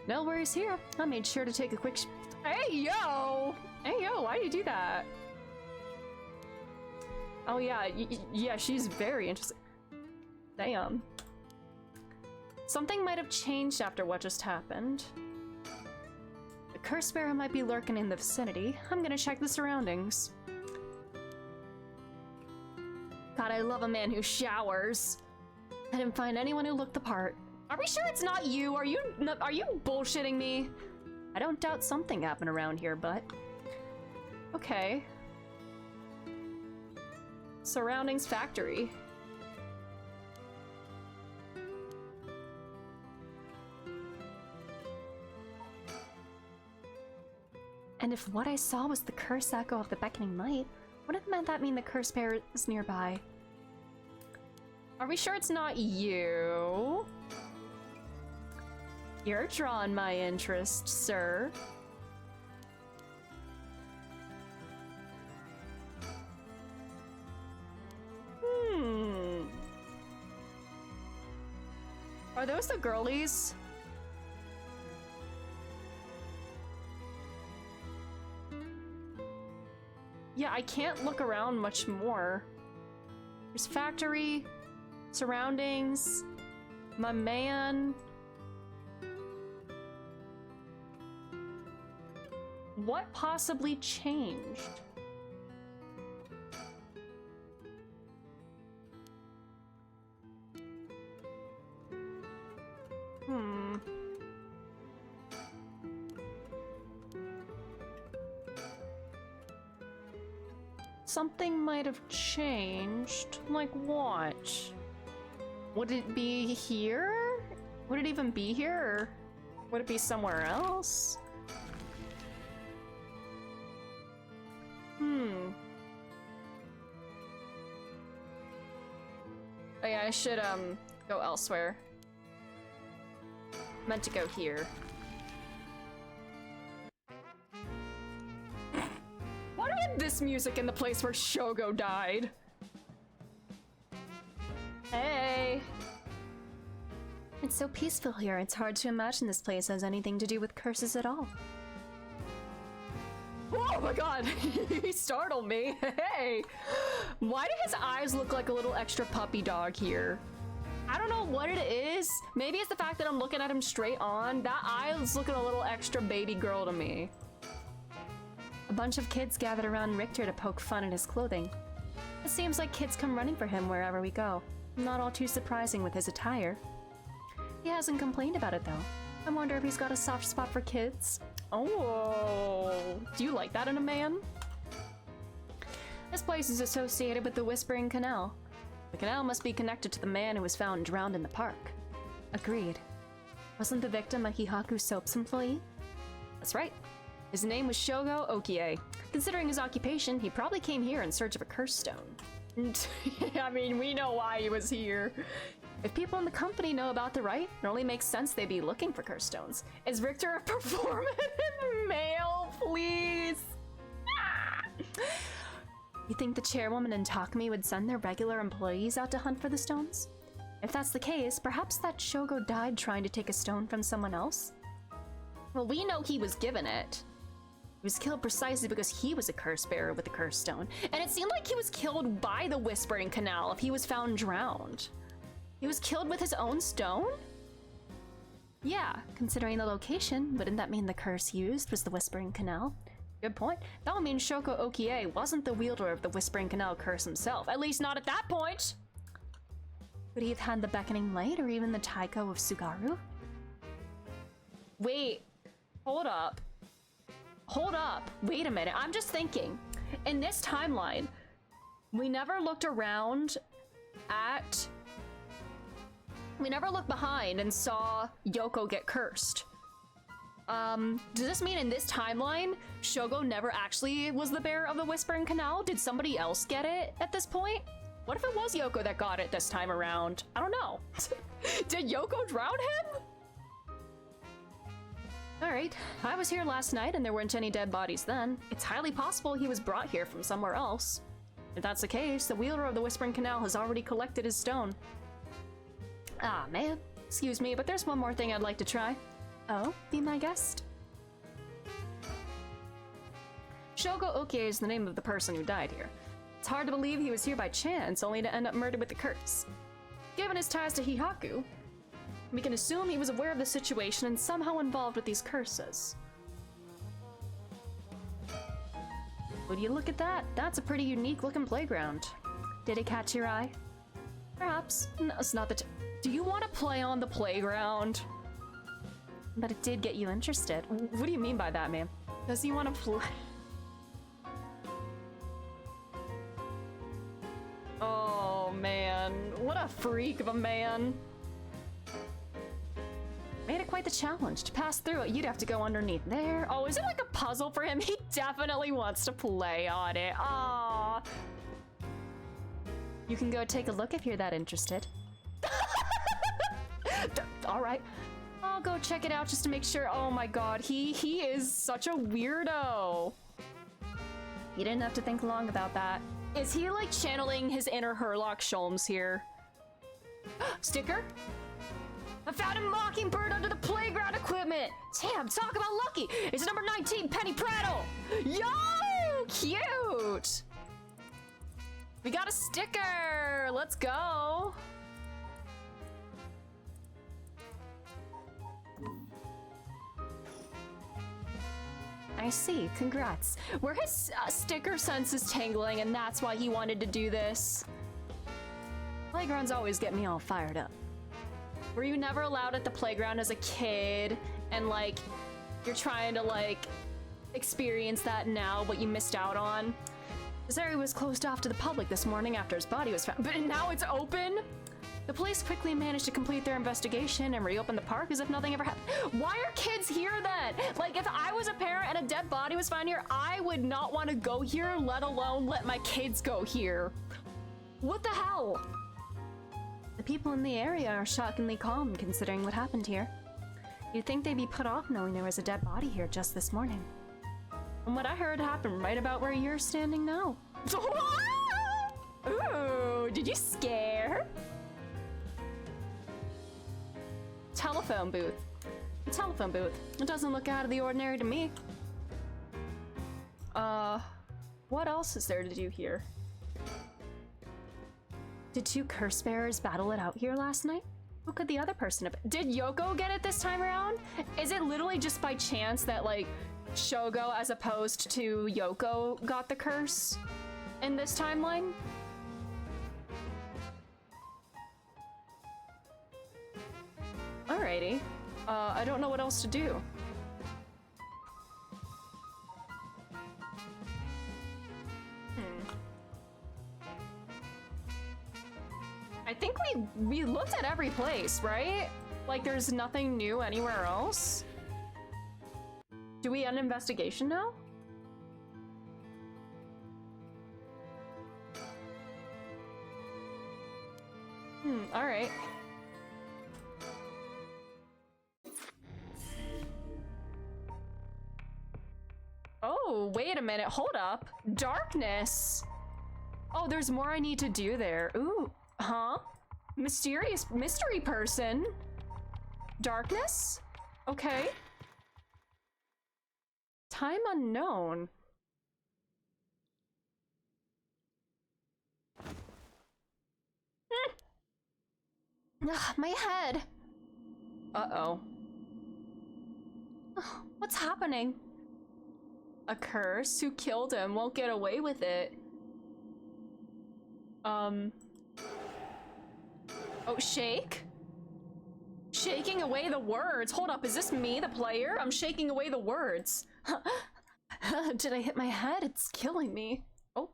No worries here. I made sure to take a quick Hey, yo! Hey, yo, why do you do that? Oh, yeah, yeah, she's very interesting. Damn. Something might have changed after what just happened. The curse bearer might be lurking in the vicinity. I'm gonna check the surroundings. God, I love a man who showers. I didn't find anyone who looked the part. Are we sure it's not you? Are you bullshitting me? I don't doubt something happened around here, but... Okay. Surroundings factory. And if what I saw was the curse echo of the beckoning light, wouldn't that mean the curse bearer is nearby? Are we sure it's not you? You're drawing my interest, sir. Are those the girlies? Yeah, I can't look around much more. There's factory, surroundings, my man. What possibly changed? Something might have changed. Like what? Would it be here? Would it even be here? Or would it be somewhere else? Oh yeah, I should go elsewhere. Meant to go here. Why do we have this music in the place where Shogo died? Hey! It's so peaceful here, it's hard to imagine this place has anything to do with curses at all. Oh my god! He startled me! Hey! Why do his eyes look like a little extra puppy dog here? I don't know what it is. Maybe it's the fact that I'm looking at him straight on. That eye is looking a little extra baby girl to me. A bunch of kids gathered around Richter to poke fun at his clothing. It seems like kids come running for him wherever we go. Not all too surprising with his attire. He hasn't complained about it though. I wonder if he's got a soft spot for kids. Oh, do you like that in a man? This place is associated with the Whispering Canal. The canal must be connected to the man who was found drowned in the park. Agreed. Wasn't the victim a Hihaku Soaps employee? That's right. His name was Shogo Okie. Considering his occupation, he probably came here in search of a curse stone. I mean, we know why he was here. If people in the company know about the rite, it only makes sense they'd be looking for curse stones. Is Richter a performance male, please? You think the chairwoman and Takumi would send their regular employees out to hunt for the stones? If that's the case, perhaps that Shogo died trying to take a stone from someone else? Well, we know he was given it. He was killed precisely because he was a curse bearer with the curse stone. And it seemed like he was killed by the Whispering Canal if he was found drowned. He was killed with his own stone? Yeah, considering the location, wouldn't that mean the curse used was the Whispering Canal? Good point. That would mean Shoko Okie wasn't the wielder of the Whispering Canal curse himself. At least not at that point! Could he have had the Beckoning Light or even the Taiko of Sugaru? Wait, hold up. Hold up, wait a minute, I'm just thinking. In this timeline, we never looked around at... We never looked behind and saw Yoko get cursed. Does this mean in this timeline, Shogo never actually was the bearer of the Whispering Canal? Did somebody else get it at this point? What if it was Yoko that got it this time around? I don't know. Did Yoko drown him? Alright, I was here last night and there weren't any dead bodies then. It's highly possible he was brought here from somewhere else. If that's the case, the wielder of the Whispering Canal has already collected his stone. Ah, man. Excuse me, but there's one more thing I'd like to try. Oh, be my guest? Shogo Okie is the name of the person who died here. It's hard to believe he was here by chance, only to end up murdered with the curse. Given his ties to Hihaku, we can assume he was aware of the situation and somehow involved with these curses. Would you look at that? That's a pretty unique looking playground. Did it catch your eye? Perhaps. No, it's not the do you want to play on the playground? But it did get you interested. What do you mean by that, ma'am? Does he want to play? Oh, man. What a freak of a man. Made it quite the challenge. To pass through it, you'd have to go underneath there. Oh, is it like a puzzle for him? He definitely wants to play on it. Aww. You can go take a look if you're that interested. Alright. I'll go check it out just to make sure. Oh my god, he is such a weirdo. You didn't have to think long about that. Is he like channeling his inner Herlock Sholmes here? Sticker? I found a mockingbird under the playground equipment! Damn, talk about lucky! It's number 19, Penny Prattle! Yo! Cute! We got a sticker! Let's go! I see, congrats. Were his sticker senses tingling and that's why he wanted to do this? Playgrounds always get me all fired up. Were you never allowed at the playground as a kid and like you're trying to like experience that now but you missed out on? This area was closed off to the public this morning after his body was found, but now it's open? The police quickly managed to complete their investigation and reopen the park as if nothing ever happened. Why are kids here then? Like if I was a parent and a dead body was found here, I would not want to go here, let alone let my kids go here. What the hell? The people in the area are shockingly calm considering what happened here. You'd think they'd be put off knowing there was a dead body here just this morning. And what I heard happened right about where you're standing now. Ooh, did you scare? Telephone booth. A telephone booth. It doesn't look out of the ordinary to me. What else is there to do here? Did two curse bearers battle it out here last night? Who could the other person have been? Did Yoko get it this time around? Is it literally just by chance that like Shogo as opposed to Yoko got the curse in this timeline? Alrighty. I don't know what else to do. I think we looked at every place, right? Like there's nothing new anywhere else? Do we end investigation now? Alright. Ooh, wait a minute, hold up. Darkness. Oh, there's more I need to do there. Ooh, huh? Mystery person. Darkness? Okay. Time unknown. Ugh, my head. Uh-oh. What's happening? A curse? Who killed him won't get away with it. Oh, shake? Shaking away the words. Hold up, is this me, the player? I'm shaking away the words. Did I hit my head? It's killing me. Oh.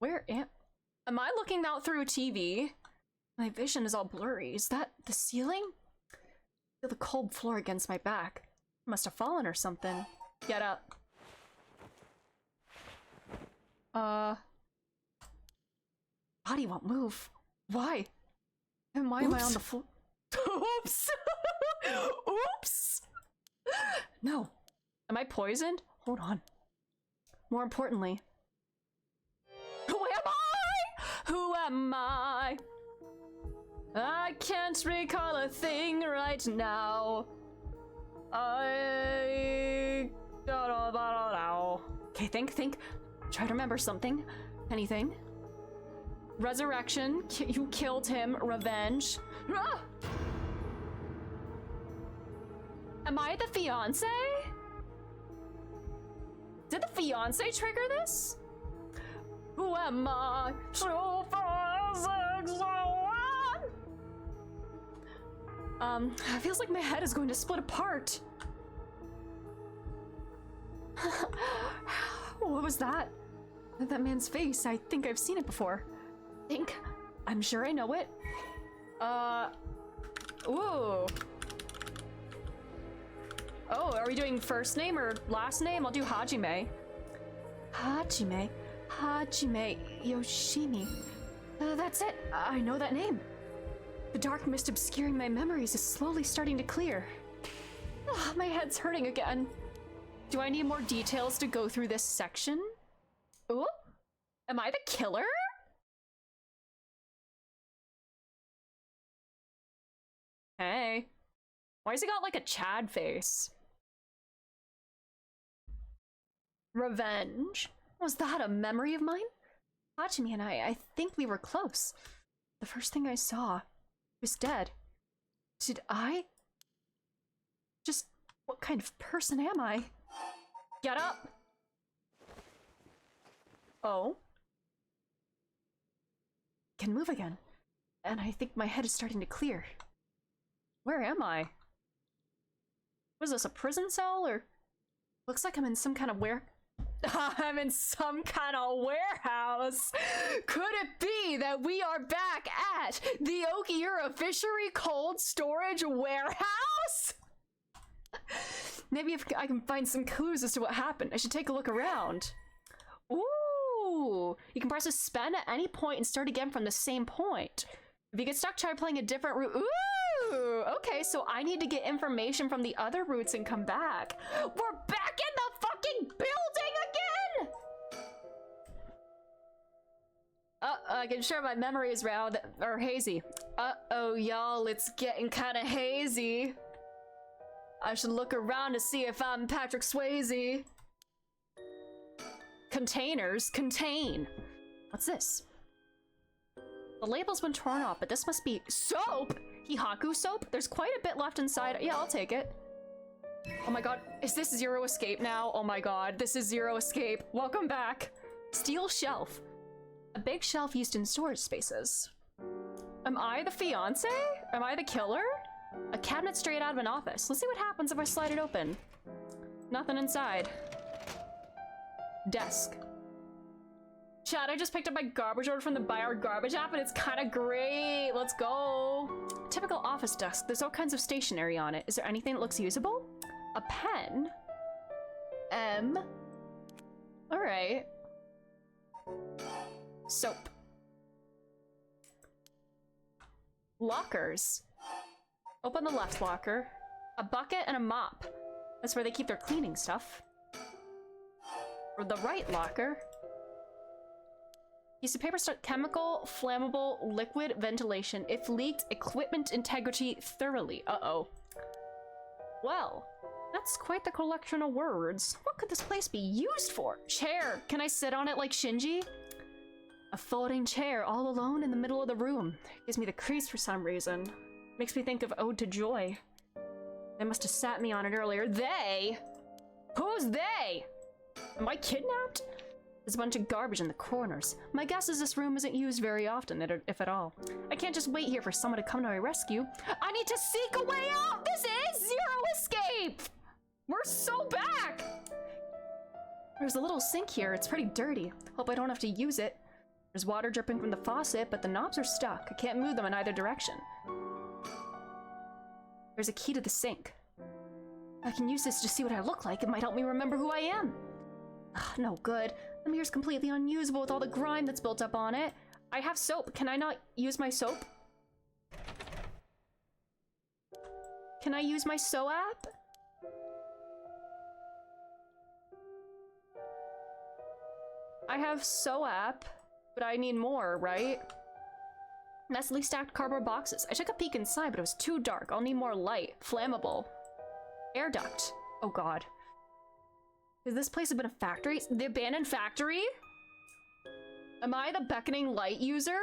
Where am I looking out through a TV? My vision is all blurry. Is that the ceiling? I feel the cold floor against my back. I must have fallen or something. Get up. Body won't move. Why? And why am I on the floor? Oops! Oops! No. Am I poisoned? Hold on. More importantly, who am I? Who am I? I can't recall a thing right now. I don't know about now. Okay, think. Try to remember something. Anything. Resurrection. You killed him. Revenge. Ah! Am I the fiance? Did the fiance trigger this? Who am I? 2, 4, 6, 1. It feels like my head is going to split apart. What was that? That man's face. I think I've seen it before. I'm sure I know it. Ooh. Oh, are we doing first name or last name? I'll do Hajime. Hajime Yoshimi. That's it. I know that name. The dark mist obscuring my memories is slowly starting to clear. Oh, my head's hurting again. Do I need more details to go through this section? Ooh, am I the killer? Hey. Why has he got like a Chad face? Revenge? Was that a memory of mine? Hajime and I think we were close. The first thing I saw was dead. Did I? Just what kind of person am I? Get up! Oh? Can move again. And I think my head is starting to clear. Where am I? Was this a prison cell or? Looks like I'm in some kind of I'm in some kind of warehouse. Could it be that we are back at the Okiura Fishery Cold Storage Warehouse? Maybe if I can find some clues as to what happened. I should take a look around. Ooh, you can press a spin at any point and start again from the same point. If you get stuck, try playing a different route. Ooh, okay, so I need to get information from the other routes and come back. We're back in the fucking building again! I can share my memories round, or hazy. Uh-oh, y'all, it's getting kinda hazy. I should look around to see if I'm Patrick Swayze. Containers, contain. What's this? The label's been torn off, but this must be soap! Hihaku soap? There's quite a bit left inside. Yeah, I'll take it. Oh my god, is this Zero Escape now? Oh my god, this is Zero Escape. Welcome back. Steel shelf. A big shelf used in storage spaces. Am I the fiance? Am I the killer? A cabinet straight out of an office. Let's see what happens if I slide it open. Nothing inside. Desk. Chad, I just picked up my garbage order from the Buy Our Garbage app and it's kind of great. Let's go. Typical office desk. There's all kinds of stationery on it. Is there anything that looks usable? A pen. All right. Soap. Lockers. Open the left locker. A bucket and a mop. That's where they keep their cleaning stuff. Or the right locker. Piece of paper stuck chemical, flammable, liquid, ventilation. If leaked, equipment integrity thoroughly. Uh-oh. Well, that's quite the collection of words. What could this place be used for? Chair. Can I sit on it like Shinji? A folding chair all alone in the middle of the room. Gives me the crease for some reason. Makes me think of Ode to Joy. They must have sat me on it earlier. They? Who's they? Am I kidnapped? There's a bunch of garbage in the corners. My guess is this room isn't used very often, if at all. I can't just wait here for someone to come to my rescue. I need to seek a way out! This is Zero Escape! We're so back! There's a little sink here. It's pretty dirty. Hope I don't have to use it. There's water dripping from the faucet, but the knobs are stuck. I can't move them in either direction. There's a key to the sink. I can use this to see what I look like. It might help me remember who I am. Ugh, no good. The mirror's completely unusable with all the grime that's built up on it. I have soap. Can I not use my soap? Can I use my sew app? I have sew app, but I need more, right? Nestily stacked cardboard boxes. I took a peek inside, but it was too dark. I'll need more light. Flammable. Air duct. Oh god. Has this place been a factory? The abandoned factory? Am I the beckoning light user?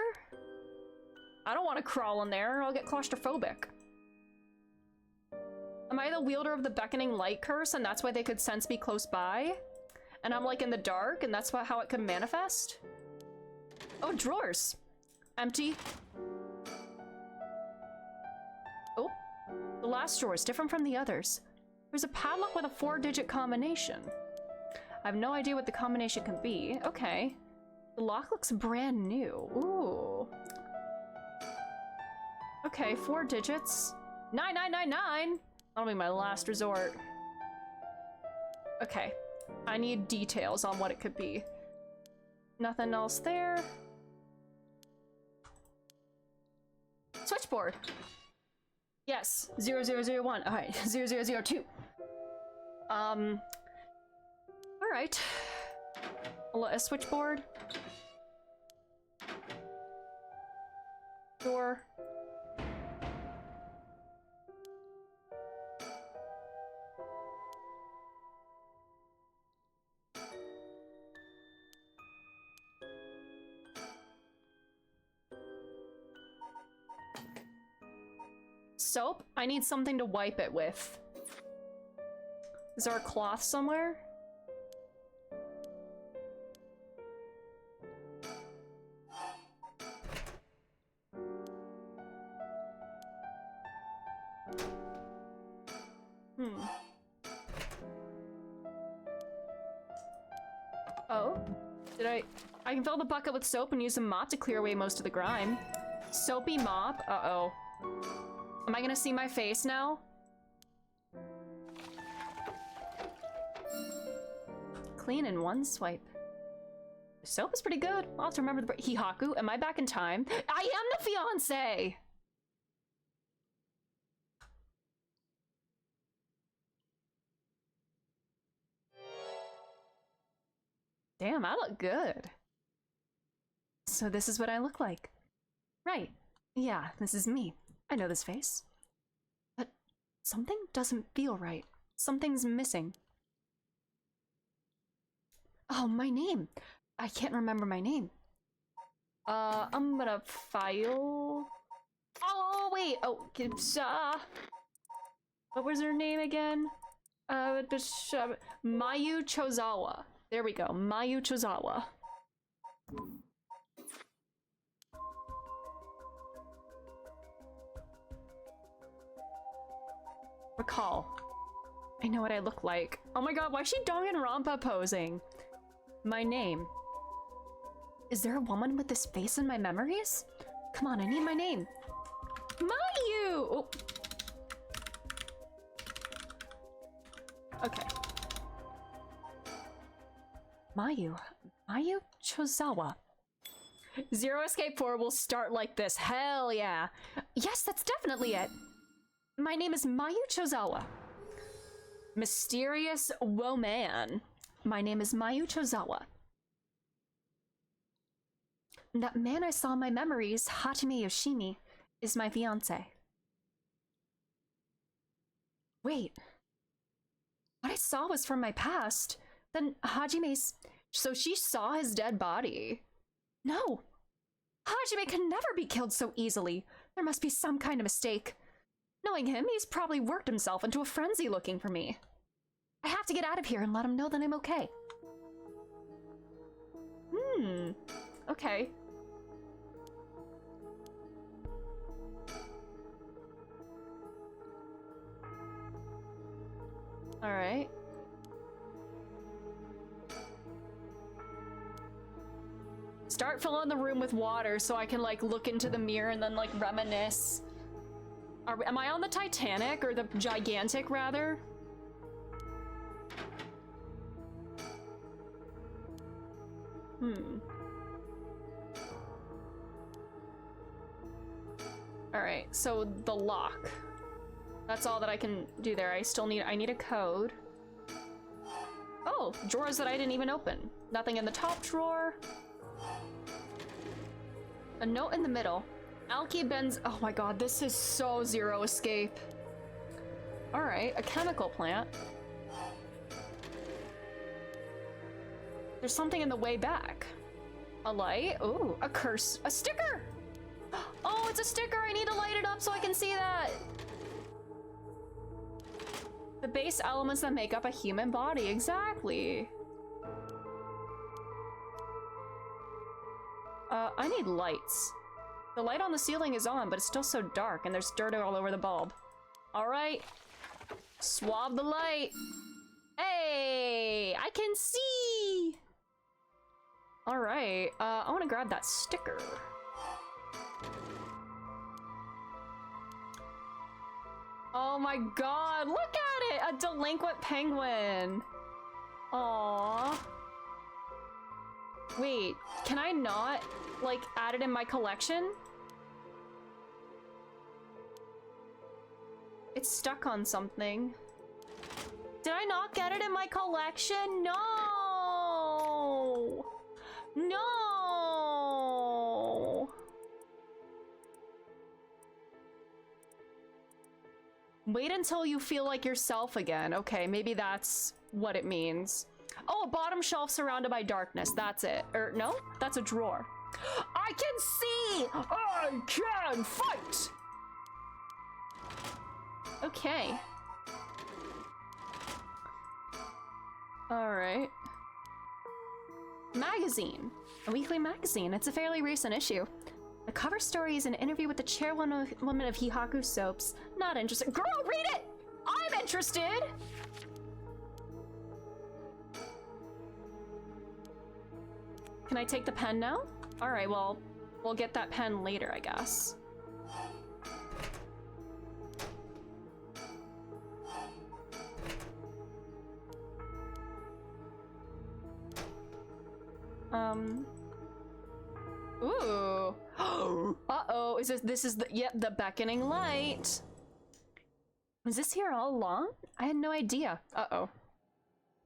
I don't want to crawl in there. I'll get claustrophobic. Am I the wielder of the beckoning light curse and that's why they could sense me close by? And I'm like in the dark and that's how it could manifest? Oh, drawers. Empty. Oh, the last drawer is different from the others. There's a padlock with a 4-digit combination. I have no idea what the combination can be. Okay. The lock looks brand new. Ooh. Okay, 4 digits. 9999! That'll be my last resort. Okay. I need details on what it could be. Nothing else there. Switchboard. Yes, 0001. Alright, 0002. Alright. A switchboard. Door. Soap? I need something to wipe it with. Is there a cloth somewhere? Oh? I can fill the bucket with soap and use a mop to clear away most of the grime. Soapy mop? Uh-oh. Am I gonna see my face now? Clean in one swipe. The soap is pretty good. I'll have to remember the Hihaku. Am I back in time? I am the fiance! Damn, I look good. So this is what I look like. Right. Yeah, this is me. I know this face. But something doesn't feel right. Something's missing. Oh, my name. I can't remember my name. I'm gonna file... Oh, wait. Oh, what was her name again? Mayu Chozawa. There we go. Mayu Chozawa. Recall. I know what I look like. Oh my god, why is she Danganronpa posing? My name. Is there a woman with this face in my memories? Come on, I need my name. Mayu! Oh. Okay. Mayu. Mayu Chozawa. Zero Escape 4 will start like this. Hell yeah. Yes, that's definitely it. My name is Mayu Chozawa. Mysterious woman. My name is Mayu Chozawa. That man I saw in my memories, Hajime Yoshimi, is my fiancé. Wait. What I saw was from my past. Then Hajime's... So she saw his dead body. No. Hajime can never be killed so easily. There must be some kind of mistake. Knowing him, he's probably worked himself into a frenzy looking for me. I have to get out of here and let him know that I'm okay. Okay. Alright. Start filling the room with water so I can, like, look into the mirror and then, like, reminisce. Am I on the Titanic? Or the Gigantic, rather? Alright, so the lock. That's all that I can do there. I need a code. Oh, drawers that I didn't even open. Nothing in the top drawer. A note in the middle. Alky bends. Oh my god, this is so Zero Escape. Alright, a chemical plant. There's something in the way back. A light. Ooh, a curse. A sticker! Oh, it's a sticker! I need to light it up so I can see that! The base elements that make up a human body, exactly. I need lights. The light on the ceiling is on, but it's still so dark and there's dirt all over the bulb. Alright. Swab the light. Hey! I can see! Alright, I wanna grab that sticker. Oh my god, look at it! A delinquent penguin! Aww. Wait, can I not, like, add it in my collection? It's stuck on something. Did I not get it in my collection? No! No! Wait until you feel like yourself again. Okay, maybe that's what it means. Oh, a bottom shelf surrounded by darkness. That's it. Or no, that's a drawer. I can see! I can fight! Okay. Alright. Magazine. A weekly magazine. It's a fairly recent issue. The cover story is an interview with the chairwoman of Hihaku Soaps. Not interested. Girl, read it! I'm interested! Can I take the pen now? Alright, well, we'll get that pen later, I guess. Ooh. Uh-oh, this is the, yep, the beckoning light. Was this here all along? I had no idea. Uh-oh.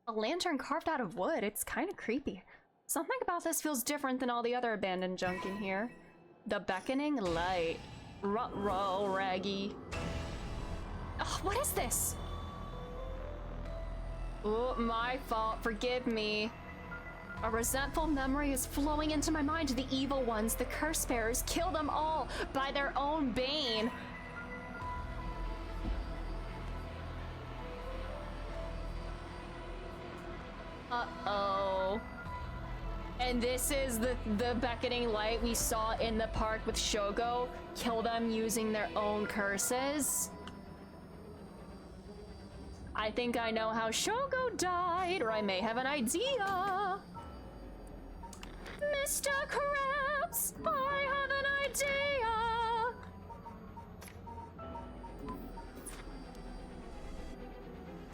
A lantern carved out of wood. It's kind of creepy. Something about this feels different than all the other abandoned junk in here. The beckoning light. Ruh-roh, Raggy. Oh, what is this? Oh, my fault. Forgive me. A resentful memory is flowing into my mind. The evil ones, the curse bearers, kill them all by their own bane. Uh-oh. And this is the beckoning light we saw in the park with Shogo. Kill them using their own curses. I think I know how Shogo died, or I may have an idea. Mr. Krabs, I have an idea.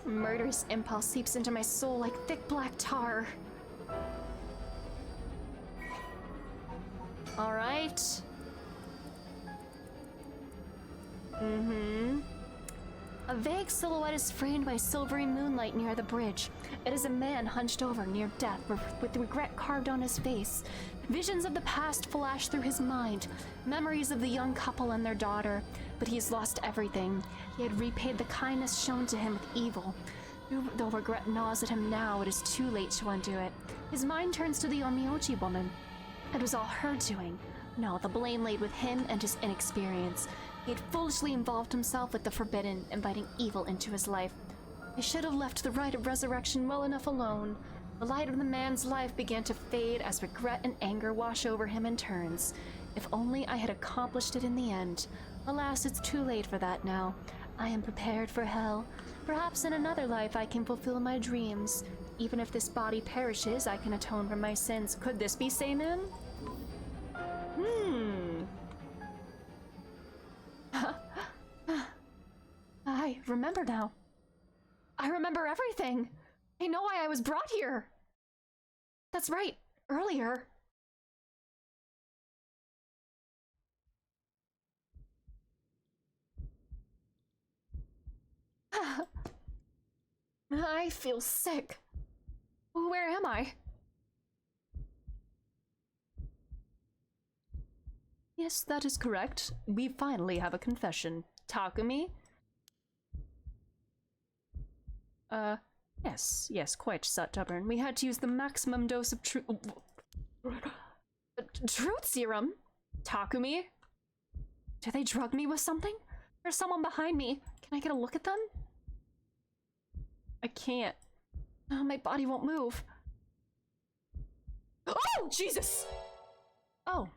Murderous impulse seeps into my soul like thick black tar. All right. A A vague silhouette is framed by silvery moonlight near the bridge. It is a man hunched over near death with regret carved on his face. Visions of the past flash through his mind, memories of the young couple and their daughter, but he's lost everything. He had repaid the kindness shown to him with evil. Though regret gnaws at him now, it is too late to undo it. His mind turns to the Onmyoji woman. It was all her doing. No, the blame laid with him and his inexperience. He had foolishly involved himself with the forbidden, inviting evil into his life. I should have left the rite of resurrection well enough alone. The light of the man's life began to fade as regret and anger wash over him in turns. If only I had accomplished it in the end. Alas, it's too late for that now. I am prepared for hell. Perhaps in another life I can fulfill my dreams. Even if this body perishes, I can atone for my sins. Could this be Seinen? I remember now. I remember everything. I know why I was brought here. That's right, earlier. I feel sick. Where am I? Yes, that is correct. We finally have a confession. Takumi? Yes, quite stubborn. We had to use the maximum dose of truth serum? Takumi? Did they drug me with something? There's someone behind me. Can I get a look at them? I can't. Oh, my body won't move. Oh, Jesus! Oh,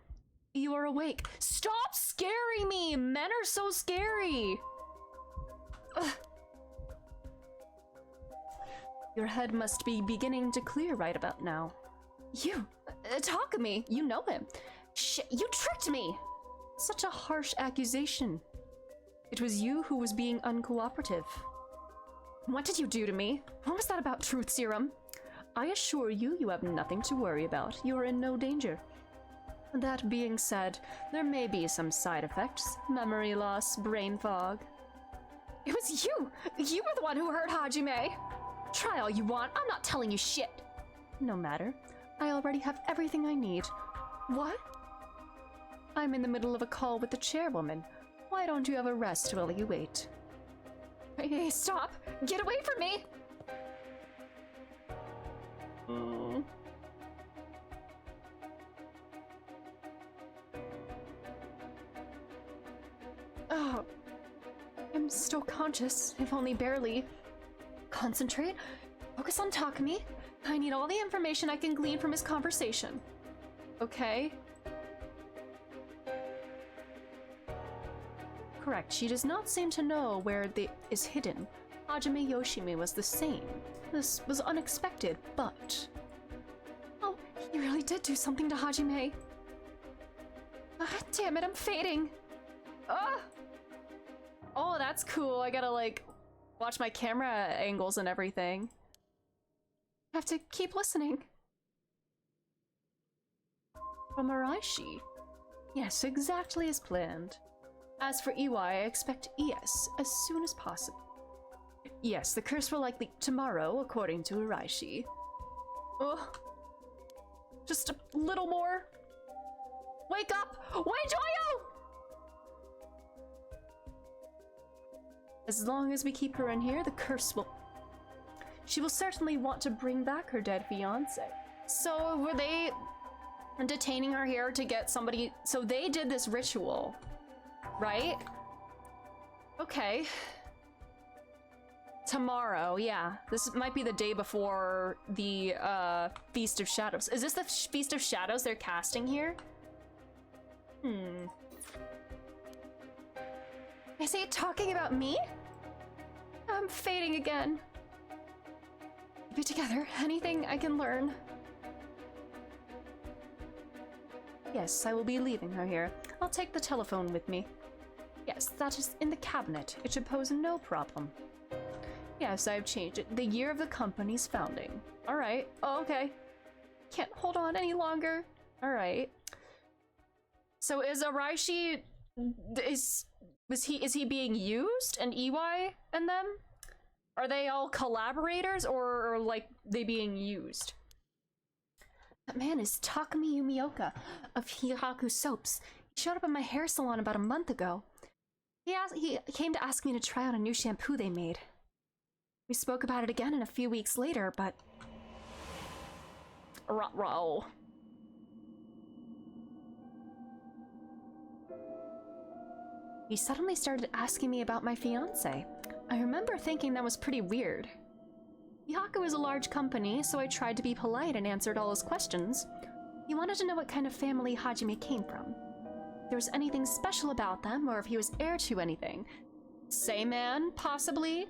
you are awake. Stop scaring me! Men are so scary! Ugh. Your head must be beginning to clear right about now. You, Takumi, you know him. Shit, you tricked me! Such a harsh accusation. It was you who was being uncooperative. What did you do to me? What was that about truth serum? I assure you, you have nothing to worry about. You are in no danger. That being said, there may be some side effects. Memory loss, brain fog. It was you! You were the one who hurt Hajime! Try all you want, I'm not telling you shit! No matter. I already have everything I need. What? I'm in the middle of a call with the chairwoman. Why don't you have a rest while you wait? Hey, stop! Get away from me! Oh, I'm still conscious, if only barely. Concentrate. Focus on Takumi. I need all the information I can glean from his conversation. Okay. Correct. She does not seem to know where it is hidden. Hajime Yoshimi was the same. This was unexpected, but... Oh, he really did do something to Hajime. Ah, damn it, I'm fading. Ah! Oh, that's cool. I gotta, like, watch my camera angles and everything. I have to keep listening. From Araishi. Yes, exactly as planned. As for EY, I expect ES as soon as possible. Yes, the curse will likely tomorrow, according to Araishi. Oh, just a little more. Wake up! Joyo! As long as we keep her in here, the curse will... She will certainly want to bring back her dead fiancé. So, were they detaining her here to get somebody... So they did this ritual, right? Okay. Tomorrow, yeah. This might be the day before the, Feast of Shadows. Is this the Feast of Shadows they're casting here? Is he talking about me? I'm fading again. Keep it together. Anything I can learn. Yes, I will be leaving her here. I'll take the telephone with me. Yes, that is in the cabinet. It should pose no problem. Yes, I've changed it. The year of the company's founding. Alright. Oh, okay. Can't hold on any longer. Alright. So is Araishi is he being used, and EY and them? Are they all collaborators, or like they being used? That man is Takumi Yumioka of Hihaku Soaps. He showed up in my hair salon about a month ago. He came to ask me to try out a new shampoo they made. We spoke about it again a few weeks later, but... Ruh-roh. He suddenly started asking me about my fiancé. I remember thinking that was pretty weird. Hihaku is a large company, so I tried to be polite and answered all his questions. He wanted to know what kind of family Hajime came from. If there was anything special about them, or if he was heir to anything. Seiman, possibly?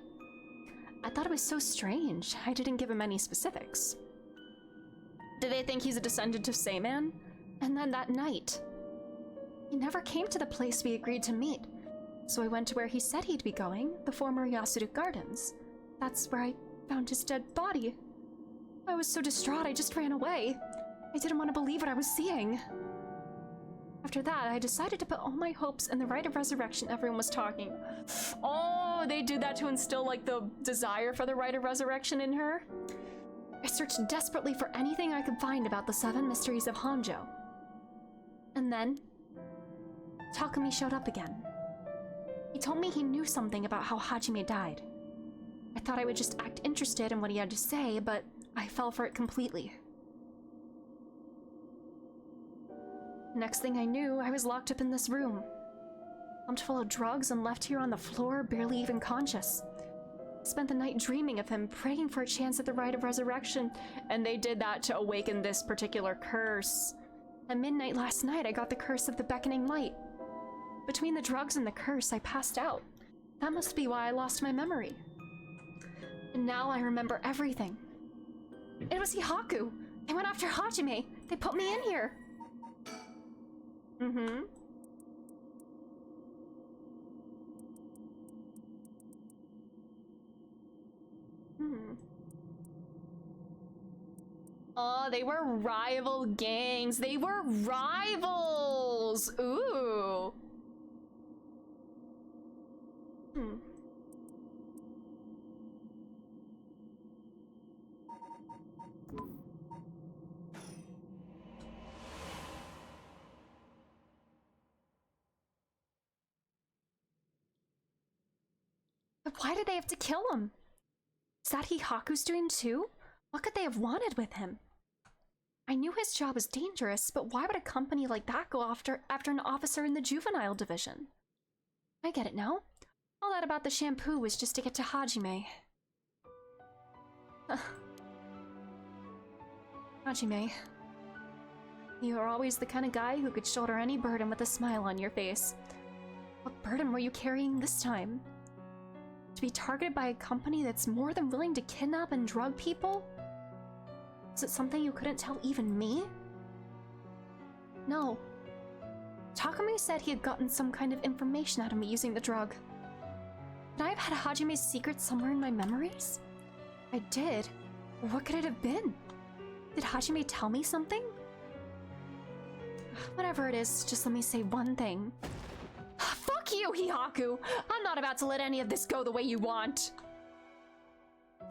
I thought it was so strange. I didn't give him any specifics. Do they think he's a descendant of Seiman? And then that night, he never came to the place we agreed to meet. So I went to where he said he'd be going, the former Yasuru Gardens. That's where I found his dead body. I was so distraught I just ran away. I didn't want to believe what I was seeing. After that, I decided to put all my hopes in the rite of resurrection everyone was talking. Oh, they did that to instill like the desire for the rite of resurrection in her? I searched desperately for anything I could find about the 7 mysteries of Honjo. And then, Takumi showed up again. He told me he knew something about how Hajime died. I thought I would just act interested in what he had to say, but I fell for it completely. Next thing I knew, I was locked up in this room. Pumped full of drugs and left here on the floor, barely even conscious. I spent the night dreaming of him, praying for a chance at the rite of resurrection. And they did that to awaken this particular curse. At midnight last night, I got the curse of the beckoning light. Between the drugs and the curse, I passed out. That must be why I lost my memory. And now I remember everything. It was Hihaku! They went after Hajime! They put me in here! Mm-hmm. Oh, they were rival gangs. They were rivals! Ooh. But why did they have to kill him? Is that Hihaku's doing too? What could they have wanted with him? I knew his job was dangerous, but why would a company like that go after an officer in the juvenile division? I get it now. All that about the shampoo was just to get to Hajime. Hajime. You are always the kind of guy who could shoulder any burden with a smile on your face. What burden were you carrying this time? To be targeted by a company that's more than willing to kidnap and drug people? Is it something you couldn't tell even me? No. Takumi said he had gotten some kind of information out of me using the drug. Could I have had Hajime's secret somewhere in my memories? I did. What could it have been? Did Hajime tell me something? Whatever it is, just let me say one thing. Fuck you, Hihaku! I'm not about to let any of this go the way you want!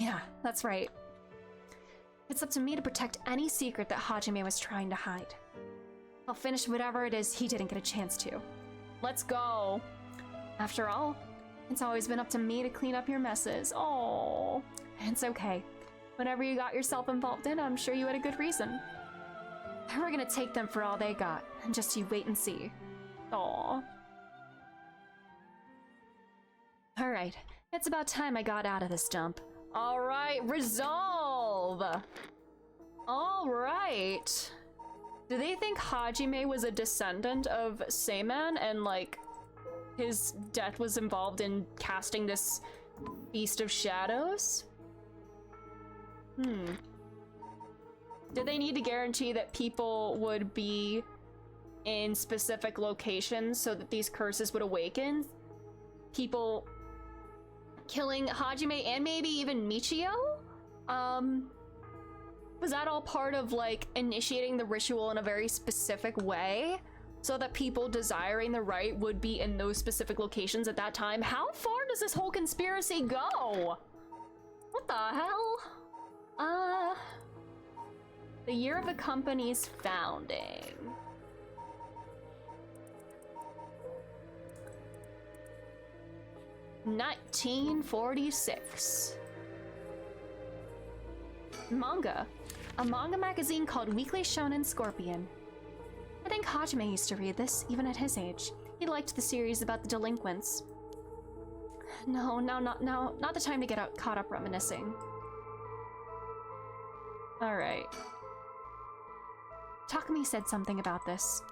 Yeah, that's right. It's up to me to protect any secret that Hajime was trying to hide. I'll finish whatever it is he didn't get a chance to. Let's go. After all, it's always been up to me to clean up your messes. Oh, it's okay. Whatever you got yourself involved in, I'm sure you had a good reason. We're gonna take them for all they got, and just you wait and see. Aww. Alright, it's about time I got out of this dump. Alright, resolve! Alright. Do they think Hajime was a descendant of Seiman and like his death was involved in casting this Beast of Shadows? Did they need to guarantee that people would be in specific locations so that these curses would awaken? People killing Hajime and maybe even Michio? Was that all part of like initiating the ritual in a very specific way? so that people desiring the right would be in those specific locations at that time. How far does this whole conspiracy go? What the hell? The year of the company's founding. (1946). Manga. A manga magazine called Weekly Shonen Scorpion. I think Hajime used to read this, even at his age. He liked the series about the delinquents. No, not the time to get caught up reminiscing. Alright. Takumi said something about this.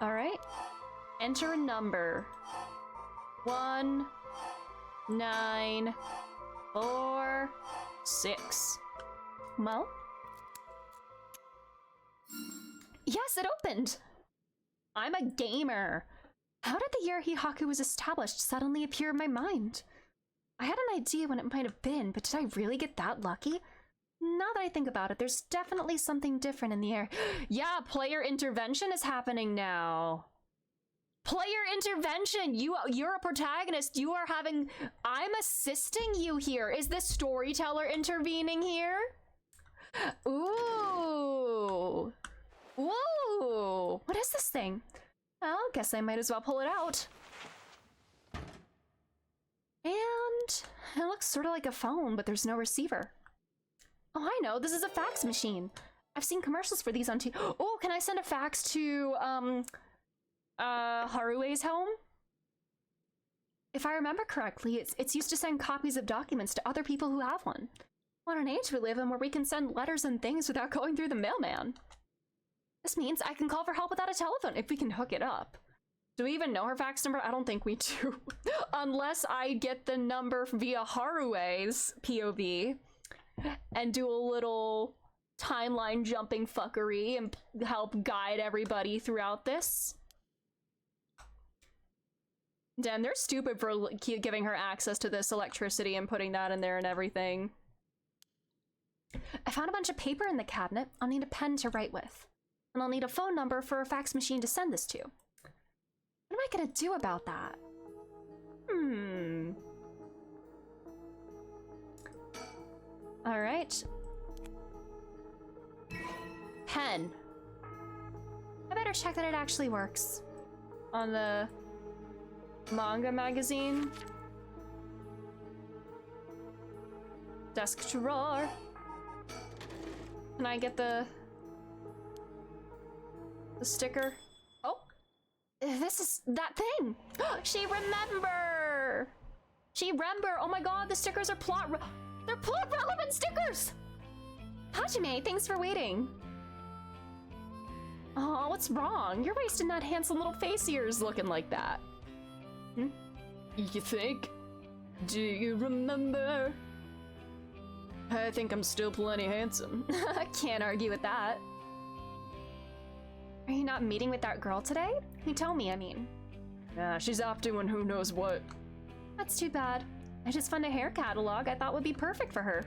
Alright. Enter a number. 1, 9, 4, 6. Well? Yes, it opened! I'm a gamer. How did the year Hihaku was established suddenly appear in my mind? I had an idea when it might have been, but did I really get that lucky? Now that I think about it, there's definitely something different in the air. Yeah, player intervention is happening now. Player intervention! You're a protagonist. You are having... I'm assisting you here. Is the storyteller intervening here? Ooh. Whoa! What is this thing? Well, guess I might as well pull it out. And it looks sort of like a phone, but there's no receiver. Oh, I know. This is a fax machine. I've seen commercials for these on TV. Oh, can I send a fax to, Harue's home? If I remember correctly, it's used to send copies of documents to other people who have one. What an age we live in where we can send letters and things without going through the mailman. This means I can call for help without a telephone if we can hook it up. Do we even know her fax number? I don't think we do. Unless I get the number via Harue's POV and do a little timeline jumping fuckery and help guide everybody throughout this. Damn, they're stupid for giving her access to this electricity and putting that in there and everything. I found a bunch of paper in the cabinet. I'll need a pen to write with. And I'll need a phone number for a fax machine to send this to. What am I gonna do about that? Alright. Pen. I better check that it actually works. On the manga magazine. Desk drawer. Can I get the sticker? Oh, this is that thing. She remember. Oh my god, the stickers are they're plot relevant stickers. Hajime, thanks for waiting. Oh, what's wrong? You're wasting that handsome little face of yours looking like that. You think? Do you remember? I think I'm still plenty handsome. I can't argue with that. Are you not meeting with that girl today? You told me, I mean. Nah, she's off doing who knows what. That's too bad. I just found a hair catalog I thought would be perfect for her.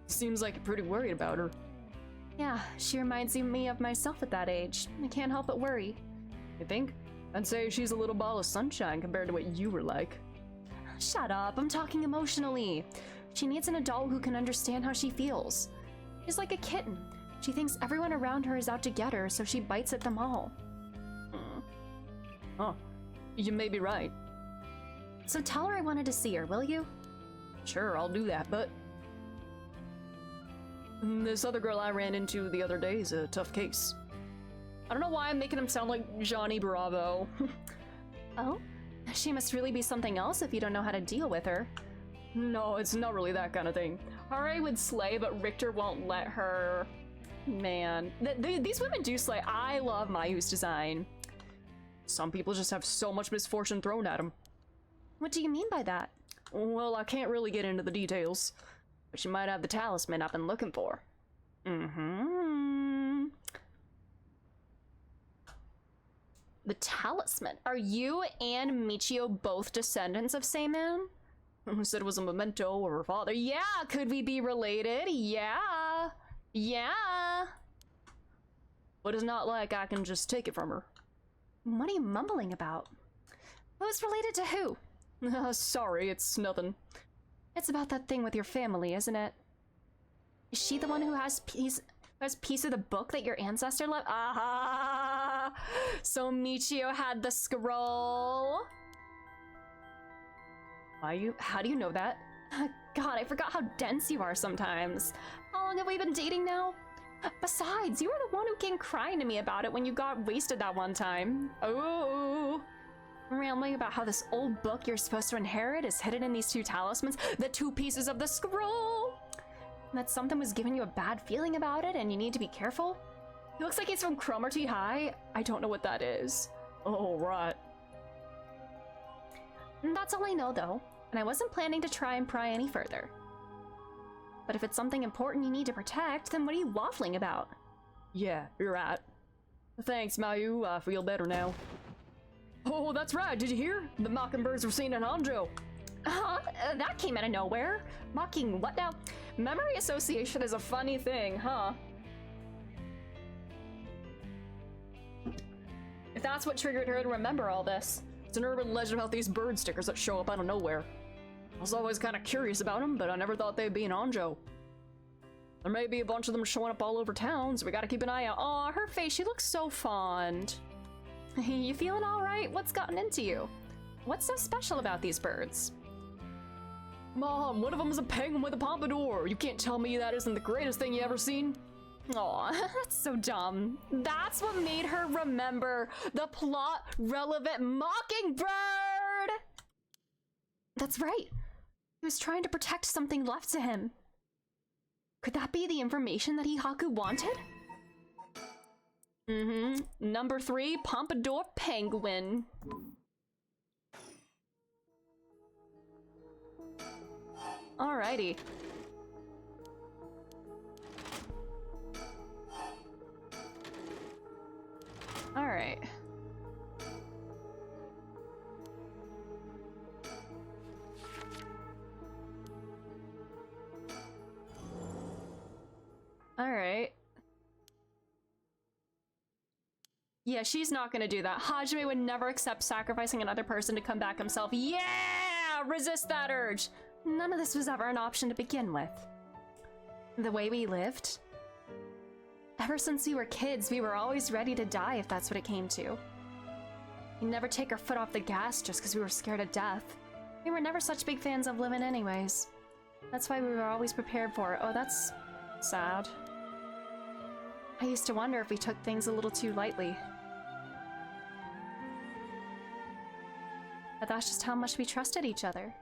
Seems like you're pretty worried about her. Yeah, she reminds me of myself at that age. I can't help but worry. You think? I'd say she's a little ball of sunshine compared to what you were like. Shut up, I'm talking emotionally. She needs an adult who can understand how she feels. She's like a kitten. She thinks everyone around her is out to get her, so she bites at them all. Oh, you may be right. So tell her I wanted to see her, will you? Sure, I'll do that, but... this other girl I ran into the other day is a tough case. I don't know why I'm making him sound like Johnny Bravo. Oh? She must really be something else if you don't know how to deal with her. No, it's not really that kind of thing. Haruhi would slay, but Richter won't let her... Man. These women do slay. I love Mayu's design. Some people just have so much misfortune thrown at them. What do you mean by that? Well, I can't really get into the details. But she might have the talisman I've been looking for. The talisman? Are you and Michio both descendants of Seiman? Who said it was a memento of her father? Yeah, could we be related? Yeah. Yeah. But it's not like I can just take it from her. What are you mumbling about? Who's related to who? Sorry, it's nothing. It's about that thing with your family, isn't it? Is she the one who has piece of the book that your ancestor left? Aha! So Michio had the scroll. How do you know that? God, I forgot how dense you are sometimes. How long have we been dating now? Besides, you were the one who came crying to me about it when you got wasted that one time. Oh, Rambling about how this old book you're supposed to inherit is hidden in these two talismans, the two pieces of the scroll. And that something was giving you a bad feeling about it and you need to be careful. he looks like he's from Cromarty High. I don't know what that is. Oh, right. And that's all I know, though, and I wasn't planning to try and pry any further. But if it's something important you need to protect, then what are you waffling about? Yeah, you're right. Thanks, Mayu. I feel better now. Oh, that's right. Did you hear? The mockingbirds were seen in Honjo. That came out of nowhere. Mocking what now? Memory association is a funny thing, huh? If that's what triggered her to remember all this. It's an urban legend about these bird stickers that show up out of nowhere. I was always kind of curious about them, but I never thought they'd be in Honjo. There may be a bunch of them showing up all over town, so we gotta keep an eye out. Aw, her face, she looks so fond. You feeling alright? What's gotten into you? What's so special about these birds? Mom, one of them is a penguin with a pompadour. You can't tell me that isn't the greatest thing you ever seen. Aw, that's so dumb. That's what made her remember the plot-relevant mockingbird! That's right. He was trying to protect something left to him. Could that be the information that Hihaku wanted? Number 3, pompadour penguin. Alrighty. Alright. Alright. Yeah, she's not gonna do that. Hajime would never accept sacrificing another person to come back himself. Yeah! Resist that urge! None of this was ever an option to begin with. The way we lived? Ever since we were kids, we were always ready to die if that's what it came to. We'd never take our foot off the gas just because we were scared of death. We were never such big fans of living anyways. That's why we were always prepared for it. Oh, that's sad. I used to wonder if we took things a little too lightly. But that's just how much we trusted each other.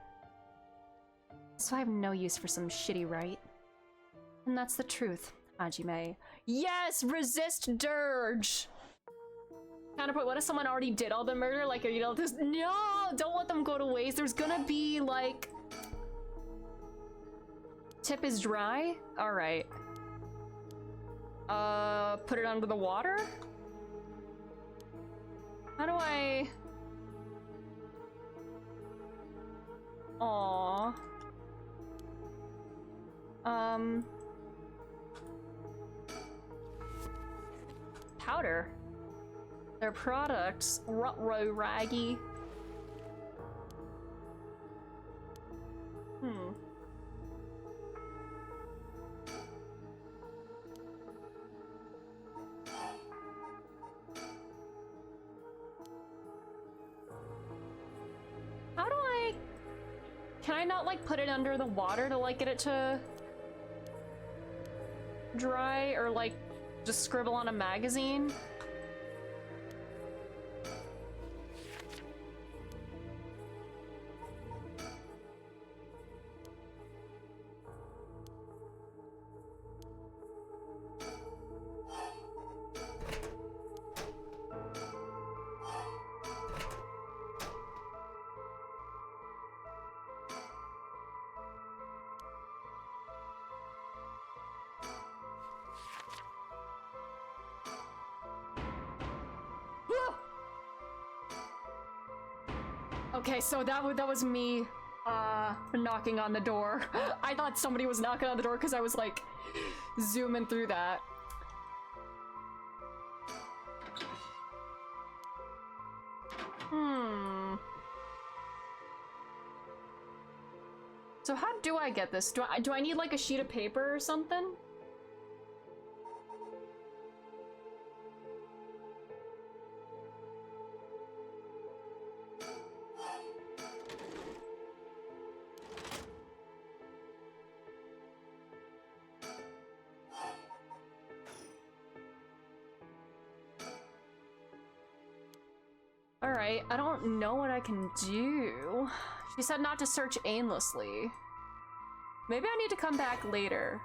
So I have no use for some shitty right. And that's the truth, Hajime. Yes, resist dirge. Counterpoint, what if someone already did all the murder? Like, you know, this, no, don't let them go to waste. There's gonna be, like... Tip is dry? Alright. Put it under the water? How do I... Aww. Powder. Their products. Rutro raggy. How do I... Can I not, like, put it under the water to, like, get it to dry? Or, like, just scribble on a magazine? Okay, so that was me knocking on the door. I thought somebody was knocking on the door because I was like zooming through that. So how do I get this? Do I need like a sheet of paper or something? Alright, I don't know what I can do. She said not to search aimlessly. Maybe I need to come back later.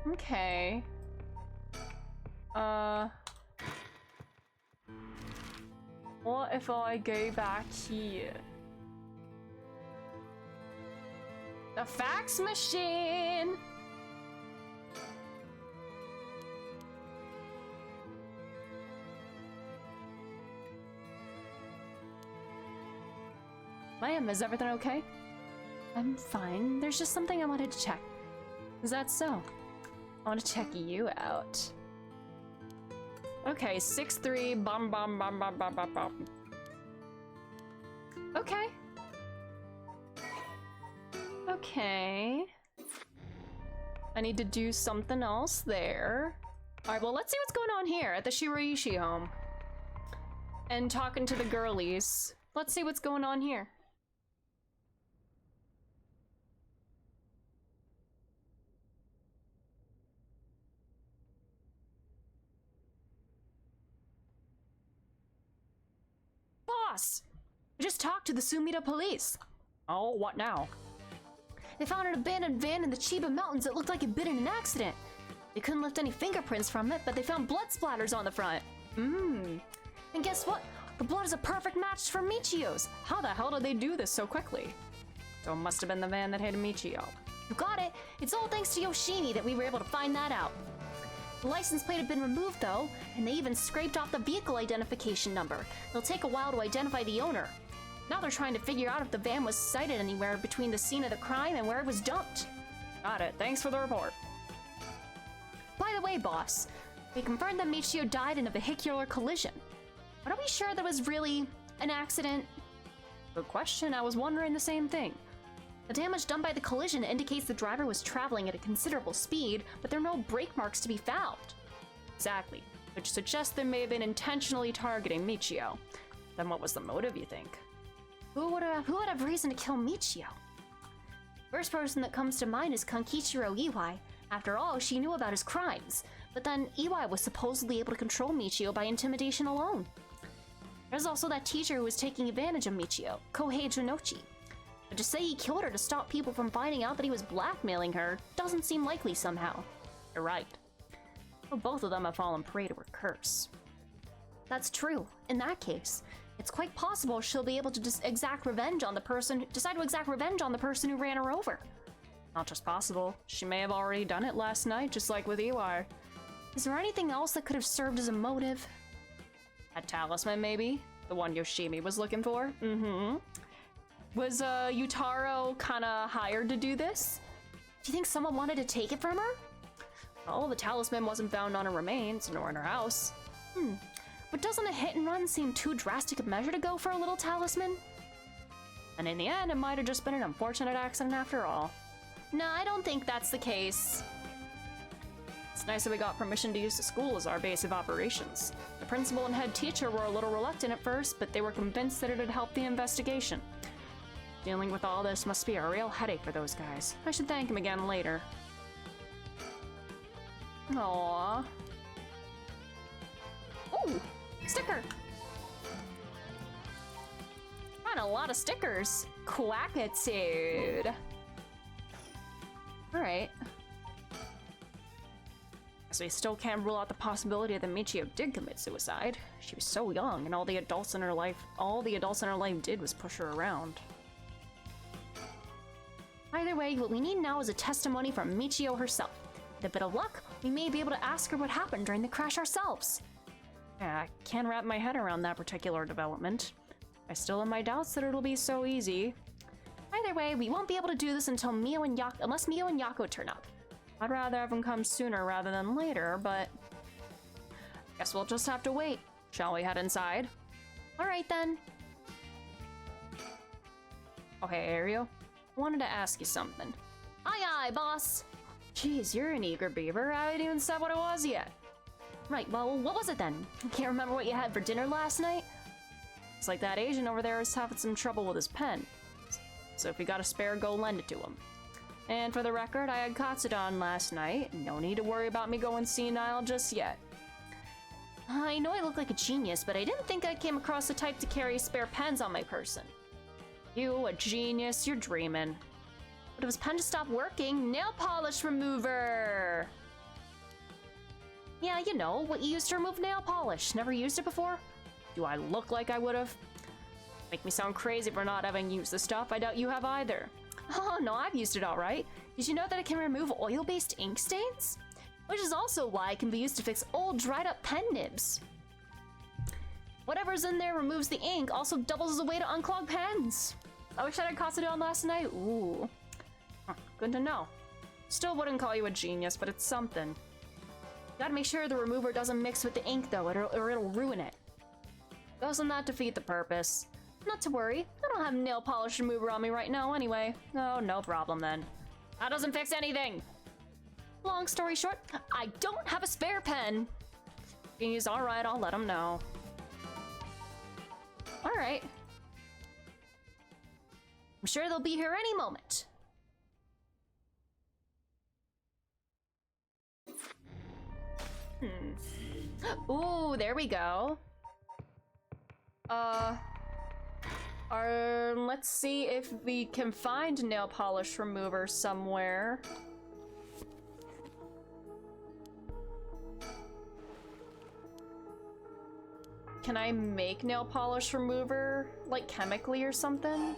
Okay. What if I go back here? The fax machine! Ma'am, is everything okay? I'm fine. There's just something I wanted to check. Is that so? I want to check you out. Okay, 6'3", bum bum bum bum bum bum bum. Okay. Okay. I need to do something else there. Alright, well, let's see what's going on here at the Shiraishi home. And talking to the girlies. Let's see what's going on here. Boss! I just talked to the Sumida police. Oh, what now? They found an abandoned van in the Chiba Mountains that looked like it'd been in an accident. They couldn't lift any fingerprints from it, but they found blood splatters on the front. And guess what? The blood is a perfect match for Michio's. How the hell did they do this so quickly? So it must have been the van that hit Michio. You got it. It's all thanks to Yoshimi that we were able to find that out. The license plate had been removed though, and they even scraped off the vehicle identification number. It'll take a while to identify the owner. Now they're trying to figure out if the van was sighted anywhere between the scene of the crime and where it was dumped. Got it. Thanks for the report. By the way, boss, we confirmed that Michio died in a vehicular collision. But are we sure that was really an accident? Good question. I was wondering the same thing. The damage done by the collision indicates the driver was traveling at a considerable speed, but there are no brake marks to be found. Exactly, which suggests they may have been intentionally targeting Michio. Then what was the motive, you think? Who would have reason to kill Michio? First person that comes to mind is Kankichiro Iwai. After all, she knew about his crimes. But then Iwai was supposedly able to control Michio by intimidation alone. There's also that teacher who was taking advantage of Michio, Kohei Jinochi. But to say he killed her to stop people from finding out that he was blackmailing her doesn't seem likely somehow. You're right. Well, both of them have fallen prey to her curse. That's true. In that case, it's quite possible she'll be able to decide to exact revenge on the person who ran her over. Not just possible, she may have already done it last night, just like with Iwai. Is there anything else that could have served as a motive? A talisman, maybe? The one Yoshimi was looking for? Was Yutaro kinda hired to do this? Do you think someone wanted to take it from her? Oh, the talisman wasn't found on her remains, nor in her house. But doesn't a hit and run seem too drastic a measure to go for a little talisman? And in the end, it might have just been an unfortunate accident after all. No, I don't think that's the case. It's nice that we got permission to use the school as our base of operations. The principal and head teacher were a little reluctant at first, but they were convinced that it would help the investigation. Dealing with all this must be a real headache for those guys. I should thank him again later. Aww. Ooh, sticker! Found a lot of stickers. Quackitude. Alright. So we still can't rule out the possibility that Michio did commit suicide. She was so young, and all the adults in her life did was push her around. Either way, what we need now is a testimony from Michio herself. With a bit of luck, we may be able to ask her what happened during the crash ourselves. Yeah, I can't wrap my head around that particular development. I still have my doubts that it'll be so easy. Either way, we won't be able to do this until unless Mio and Yako turn up. I'd rather have them come sooner rather than later, but Guess we'll just have to wait. Shall we head inside? Alright then. Okay, Ariel. I wanted to ask you something. Aye aye, boss. Jeez, you're an eager beaver. I haven't even said what it was yet. Right, well, what was it then? Can't remember what you had for dinner last night? It's like that Asian over there is having some trouble with his pen. So if you got a spare, go lend it to him. And for the record, I had Katsudon last night. No need to worry about me going senile just yet. I know I look like a genius, but I didn't think I came across the type to carry spare pens on my person. You, a genius, you're dreaming. But if his pen just stopped working, nail polish remover! Yeah, you know, what you use to remove nail polish. Never used it before? Do I look like I would've? Make me sound crazy for not having used the stuff. I doubt you have either. Oh no, I've used it alright. Did you know that it can remove oil-based ink stains? Which is also why it can be used to fix old, dried-up pen nibs. Whatever's in there removes the ink, also doubles as a way to unclog pens. I wish I had Katsudon last night. Ooh. Huh, good to know. Still wouldn't call you a genius, but it's something. Gotta make sure the remover doesn't mix with the ink though, or it'll ruin it. Doesn't that defeat the purpose? Not to worry, I don't have nail polish remover on me right now anyway. Oh, no problem then. That doesn't fix anything! Long story short, I don't have a spare pen. He's alright, I'll let him know. Alright. I'm sure they'll be here any moment. Ooh, there we go. Let's see if we can find nail polish remover somewhere. Can I make nail polish remover, like chemically or something?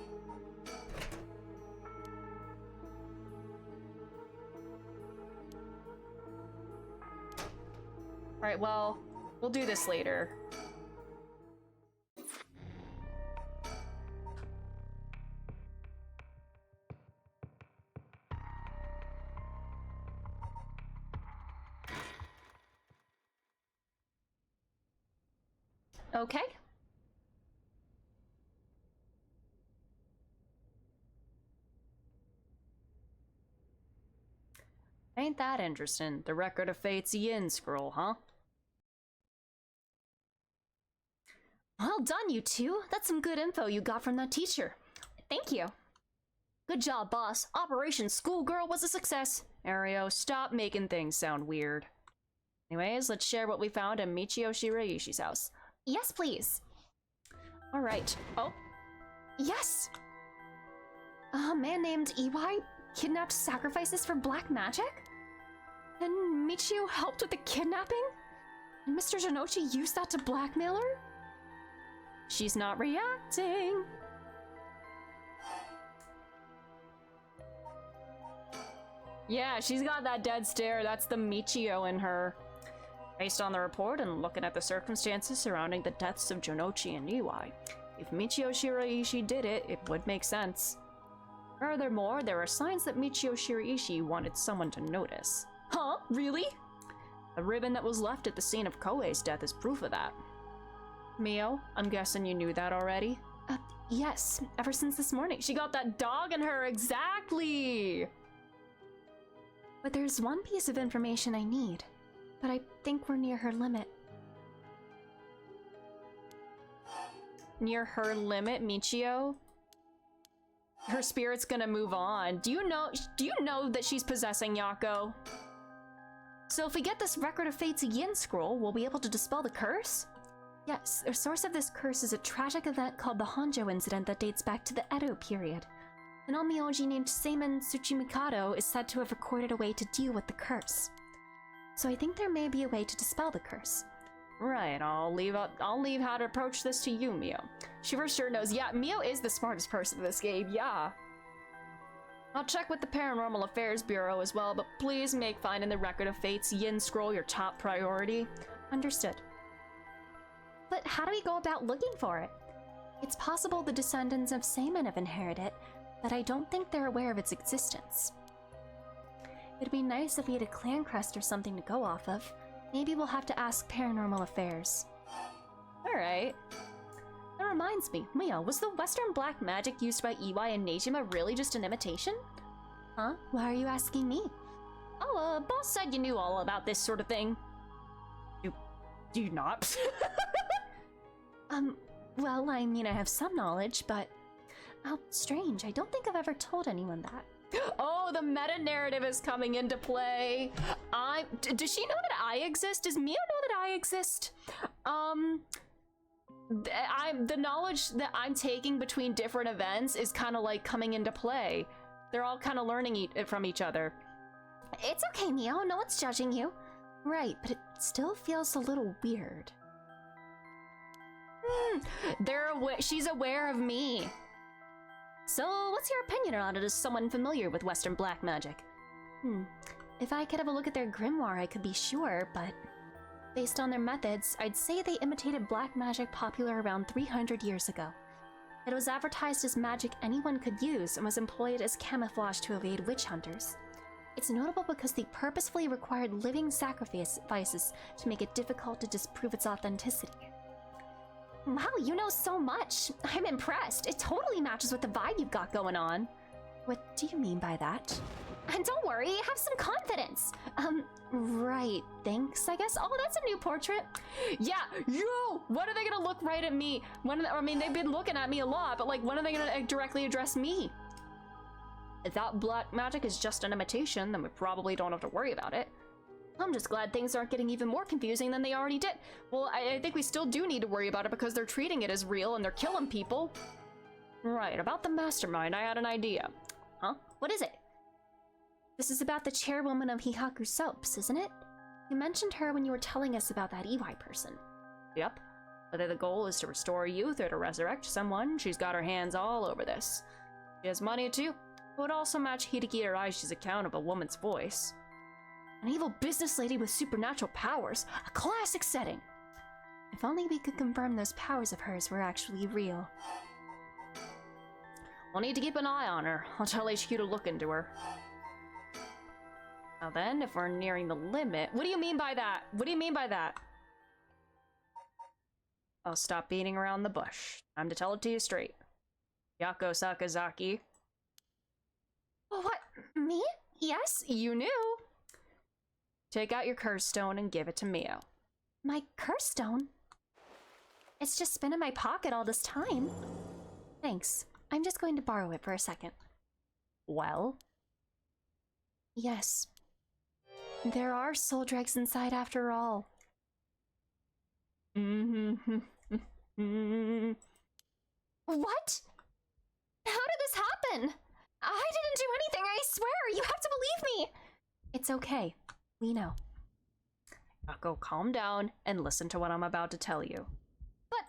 Alright, well, we'll do this later. Okay. Ain't that interesting? The Record of Fate's Yin scroll, huh? Well done, you two. That's some good info you got from that teacher. Thank you. Good job, boss. Operation Schoolgirl was a success. Ario, stop making things sound weird. Anyways, let's share what we found in Michio Shiraishi's house. Yes, please. All right. Oh. Yes! A man named Iwai kidnapped sacrifices for black magic? And Michio helped with the kidnapping? And Mr. Janochi used that to blackmail her? She's not reacting. Yeah, she's got that dead stare. That's the Michio in her. Based on the report and looking at the circumstances surrounding the deaths of Jonochi and Iwai, if Michio Shiraishi did it, it would make sense. Furthermore, there are signs that Michio Shiraishi wanted someone to notice. Huh? Really? The ribbon that was left at the scene of Koei's death is proof of that. Mio, I'm guessing you knew that already? Yes, ever since this morning. She got that dog in her, exactly! But there's one piece of information I need. But I think we're near her limit. Near her limit, Michio? Her spirit's gonna move on. Do you know that she's possessing Yako? So if we get this Record of Fate's Yin scroll, we'll be able to dispel the curse? Yes, the source of this curse is a tragic event called the Honjo incident that dates back to the Edo period. An onmyoji named Seimen Tsuchimikado is said to have recorded a way to deal with the curse. So I think there may be a way to dispel the curse. Right, I'll leave how to approach this to you, Mio. She for sure knows. Yeah, Mio is the smartest person in this game, yeah. I'll check with the Paranormal Affairs Bureau as well, but please make finding the Record of Fate's Yin scroll your top priority. Understood. But how do we go about looking for it? It's possible the descendants of Seimen have inherited it, but I don't think they're aware of its existence. It'd be nice if we had a clan crest or something to go off of. Maybe we'll have to ask Paranormal Affairs. Alright. That reminds me, Mia, was the Western black magic used by EY and Nejima really just an imitation? Huh? Why are you asking me? Oh, boss said you knew all about this sort of thing. Do you not? Well, I mean, I have some knowledge, but... Oh, strange. I don't think I've ever told anyone that. Oh, the meta-narrative is coming into play. Does she know that I exist? Does Mia know that I exist? The knowledge that I'm taking between different events is kind of like coming into play. They're all kind of learning from each other. It's okay, Mio. No one's judging you. Right, but it still feels a little weird. She's aware of me. So, what's your opinion on it as someone familiar with Western black magic? If I could have a look at their grimoire, I could be sure, but... Based on their methods, I'd say they imitated black magic popular around 300 years ago. It was advertised as magic anyone could use and was employed as camouflage to evade witch hunters. It's notable because they purposefully required living sacrifices to make it difficult to disprove its authenticity. Wow, you know so much! I'm impressed! It totally matches with the vibe you've got going on! What do you mean by that? And don't worry, have some confidence! Right, thanks, I guess? Oh, that's a new portrait! Yeah, yo! When are they gonna look right at me? I mean, they've been looking at me a lot, but like, when are they gonna directly address me? If that black magic is just an imitation, then we probably don't have to worry about it. I'm just glad things aren't getting even more confusing than they already did. Well, I think we still do need to worry about it because they're treating it as real and they're killing people. Right, about the mastermind, I had an idea. Huh? What is it? This is about the chairwoman of Hihaku Soaps, isn't it? You mentioned her when you were telling us about that EY person. Yep. Whether the goal is to restore youth or to resurrect someone, she's got her hands all over this. She has money too. It would also match Hideki Araishi's account of a woman's voice. An evil business lady with supernatural powers. A classic setting. If only we could confirm those powers of hers were actually real. We'll need to keep an eye on her. I'll tell HQ to look into her. Now then, if we're nearing the limit... What do you mean by that? What do you mean by that? I'll stop beating around the bush. Time to tell it to you straight. Yako Sakazaki. What? Me? Yes? You knew. Take out your curse stone and give it to Mio. My curse stone? It's just been in my pocket all this time. Thanks. I'm just going to borrow it for a second. Well? Yes. There are soul dregs inside after all. What? How did this happen? I didn't do anything, I swear! You have to believe me! It's okay. We know. Yako, calm down and listen to what I'm about to tell you. But...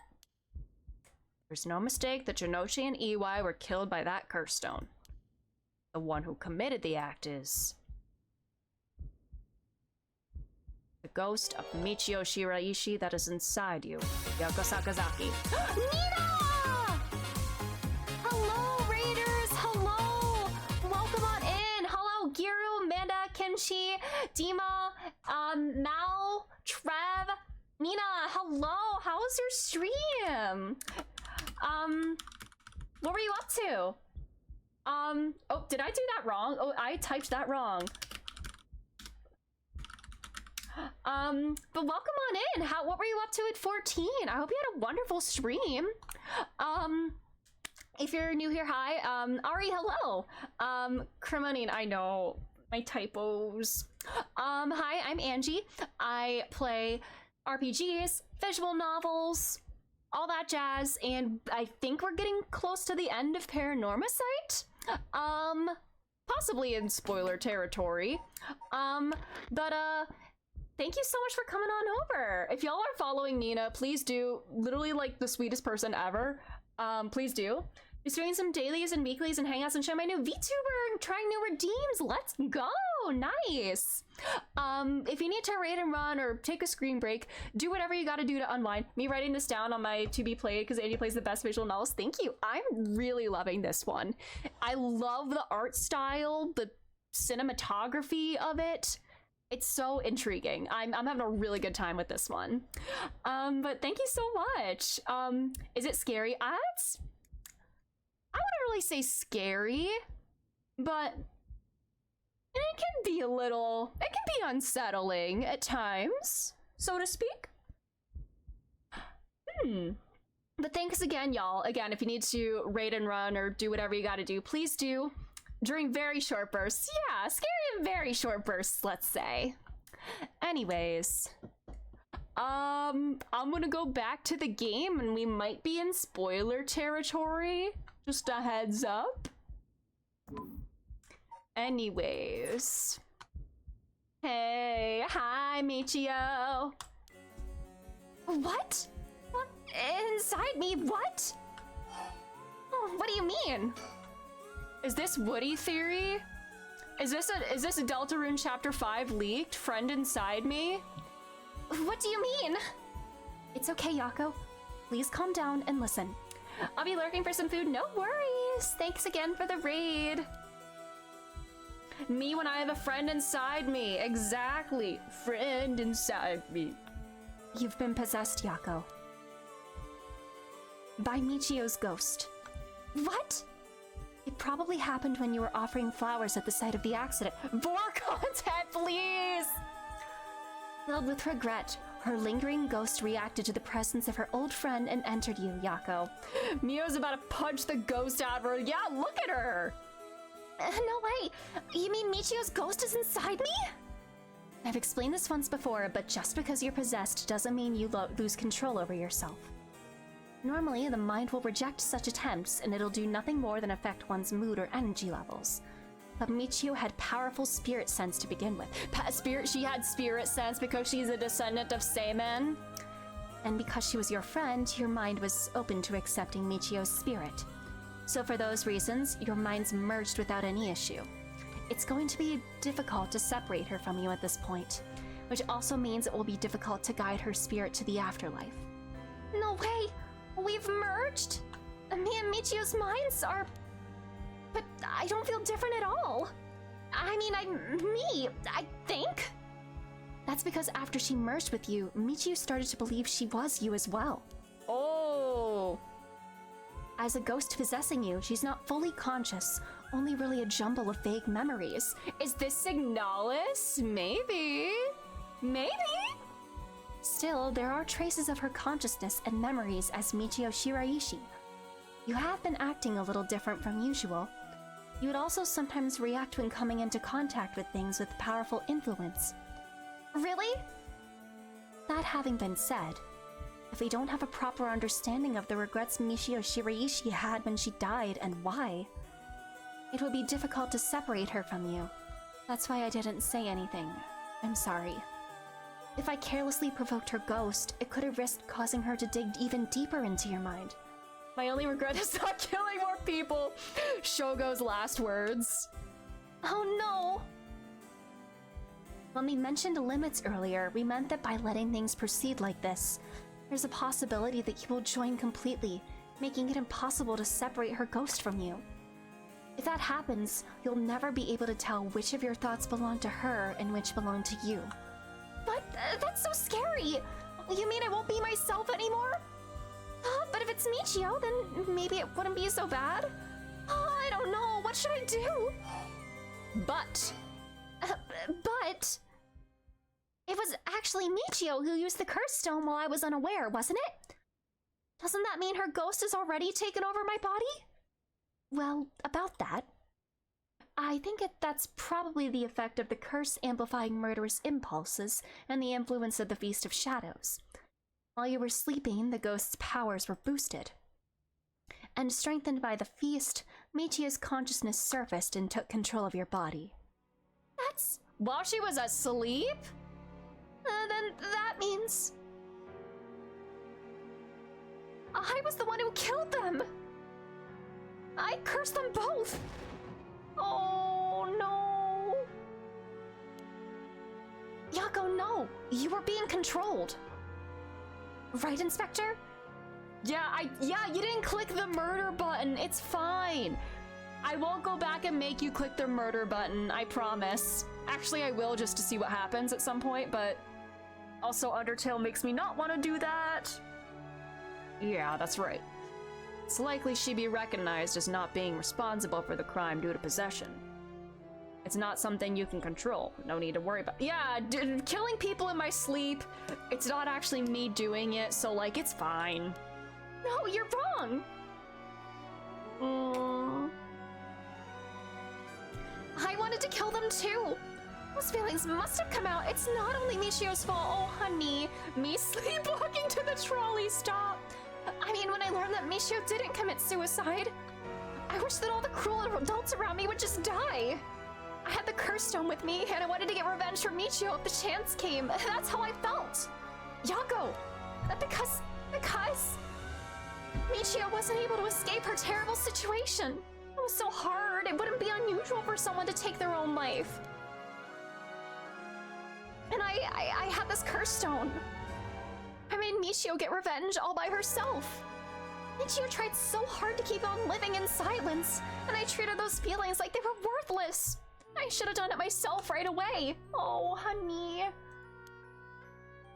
There's no mistake that Janoshi and EY were killed by that curse stone. The one who committed the act is... the ghost of Michio Shiraishi that is inside you, Yako Sakazaki. Nina! Hello, Raiders! Hello! Welcome on in! Hello, Giru, Manda, Kimchi, Dima, Mal, Trev, Nina, hello! How was your stream? What were you up to? Oh, did I do that wrong? Oh, I typed that wrong. But welcome on in. What were you up to at 14? I hope you had a wonderful stream. If you're new here, hi. Ari, hello. Cremonine, I know my typos. Hi, I'm Angie. I play RPGs, visual novels, all that jazz, and I think we're getting close to the end of Paranormasight. Possibly in spoiler territory. Thank you so much for coming on over. If y'all are following Nina, please do. Literally like the sweetest person ever. Please do. Just doing some dailies and weeklies and hangouts and showing my new VTuber and trying new redeems. Let's go. Nice. If you need to raid and run or take a screen break, do whatever you gotta do to unwind. Me writing this down on my to be played because Andy plays the best visual novels. Thank you. I'm really loving this one. I love the art style, the cinematography of it. It's so intriguing. I'm having a really good time with this one. But thank you so much. Is it scary? I wouldn't really say scary, but it can be it can be unsettling at times, so to speak. But thanks again, y'all. Again, if you need to raid and run or do whatever you gotta do, please do. During very short bursts. Yeah, scary in very short bursts, let's say. Anyways. I'm gonna go back to the game and we might be in spoiler territory. Just a heads up. Anyways. Hey, hi, Michio. What? What? Inside me? What? Oh, what do you mean? Is this Woody theory? Is this a Deltarune Chapter 5 leaked? Friend inside me? What do you mean? It's okay, Yako. Please calm down and listen. I'll be lurking for some food, no worries. Thanks again for the raid. Me when I have a friend inside me. Exactly. Friend inside me. You've been possessed, Yako. By Michio's ghost. What? It probably happened when you were offering flowers at the site of the accident. More content, please! Filled with regret, her lingering ghost reacted to the presence of her old friend and entered you, Yako. Mio's about to punch the ghost out of her. Yeah, look at her! No way! You mean Michio's ghost is inside me? I've explained this once before, but just because you're possessed doesn't mean you lose control over yourself. Normally, the mind will reject such attempts, and it'll do nothing more than affect one's mood or energy levels. But Michio had powerful spirit sense to begin with. She had spirit sense because she's a descendant of Seimen. And because she was your friend, your mind was open to accepting Michio's spirit. So for those reasons, your minds merged without any issue. It's going to be difficult to separate her from you at this point, which also means it will be difficult to guide her spirit to the afterlife. No way! We've merged? Me and Michio's minds are... But I don't feel different at all. I mean, I'm me, I think. That's because after she merged with you, Michio started to believe she was you as well. Oh. As a ghost possessing you, she's not fully conscious, only really a jumble of vague memories. Is this Signalis? Maybe. Maybe? Still, there are traces of her consciousness and memories as Michio Shiraishi. You have been acting a little different from usual. You would also sometimes react when coming into contact with things with powerful influence. Really? That having been said, if we don't have a proper understanding of the regrets Michio Shiraishi had when she died and why, it would be difficult to separate her from you. That's why I didn't say anything. I'm sorry. If I carelessly provoked her ghost, it could have risked causing her to dig even deeper into your mind. My only regret is not killing more people. Shogo's last words. Oh no! When we mentioned limits earlier, we meant that by letting things proceed like this, there's a possibility that you will join completely, making it impossible to separate her ghost from you. If that happens, you'll never be able to tell which of your thoughts belong to her and which belong to you. But that's so scary! You mean I won't be myself anymore? But if it's Michio, then maybe it wouldn't be so bad? I don't know, what should I do? But it was actually Michio who used the curse stone while I was unaware, wasn't it? Doesn't that mean her ghost has already taken over my body? Well, about that, I think that's probably the effect of the curse amplifying murderous impulses and the influence of the Feast of Shadows. While you were sleeping, the ghost's powers were boosted. And strengthened by the feast, Michio's consciousness surfaced and took control of your body. That's... while she was asleep? Then that means... I was the one who killed them! I cursed them both! Oh no! Yako, no! You were being controlled! Right, Inspector? Yeah, you didn't click the murder button. It's fine. I won't go back and make you click the murder button, I promise. Actually, I will just to see what happens at some point, but also Undertale makes me not want to do that. Yeah, that's right. It's likely she'd be recognized as not being responsible for the crime due to possession. It's not something you can control. No need to worry about. Yeah, killing people in my sleep. It's not actually me doing it, so like it's fine. No, you're wrong. I wanted to kill them too. Those feelings must have come out. It's not only Michio's fault. Oh, honey. Me sleepwalking to the trolley stop. I mean, when I learned that Michio didn't commit suicide, I wish that all the cruel adults around me would just die. I had the curse stone with me, and I wanted to get revenge for Michio if the chance came. That's how I felt. Yago, because Michio wasn't able to escape her terrible situation. It was so hard. It wouldn't be unusual for someone to take their own life. And I had this curse stone. I made Michio get revenge all by herself. Michio tried so hard to keep on living in silence, and I treated those feelings like they were worthless. I should have done it myself right away. Oh, honey.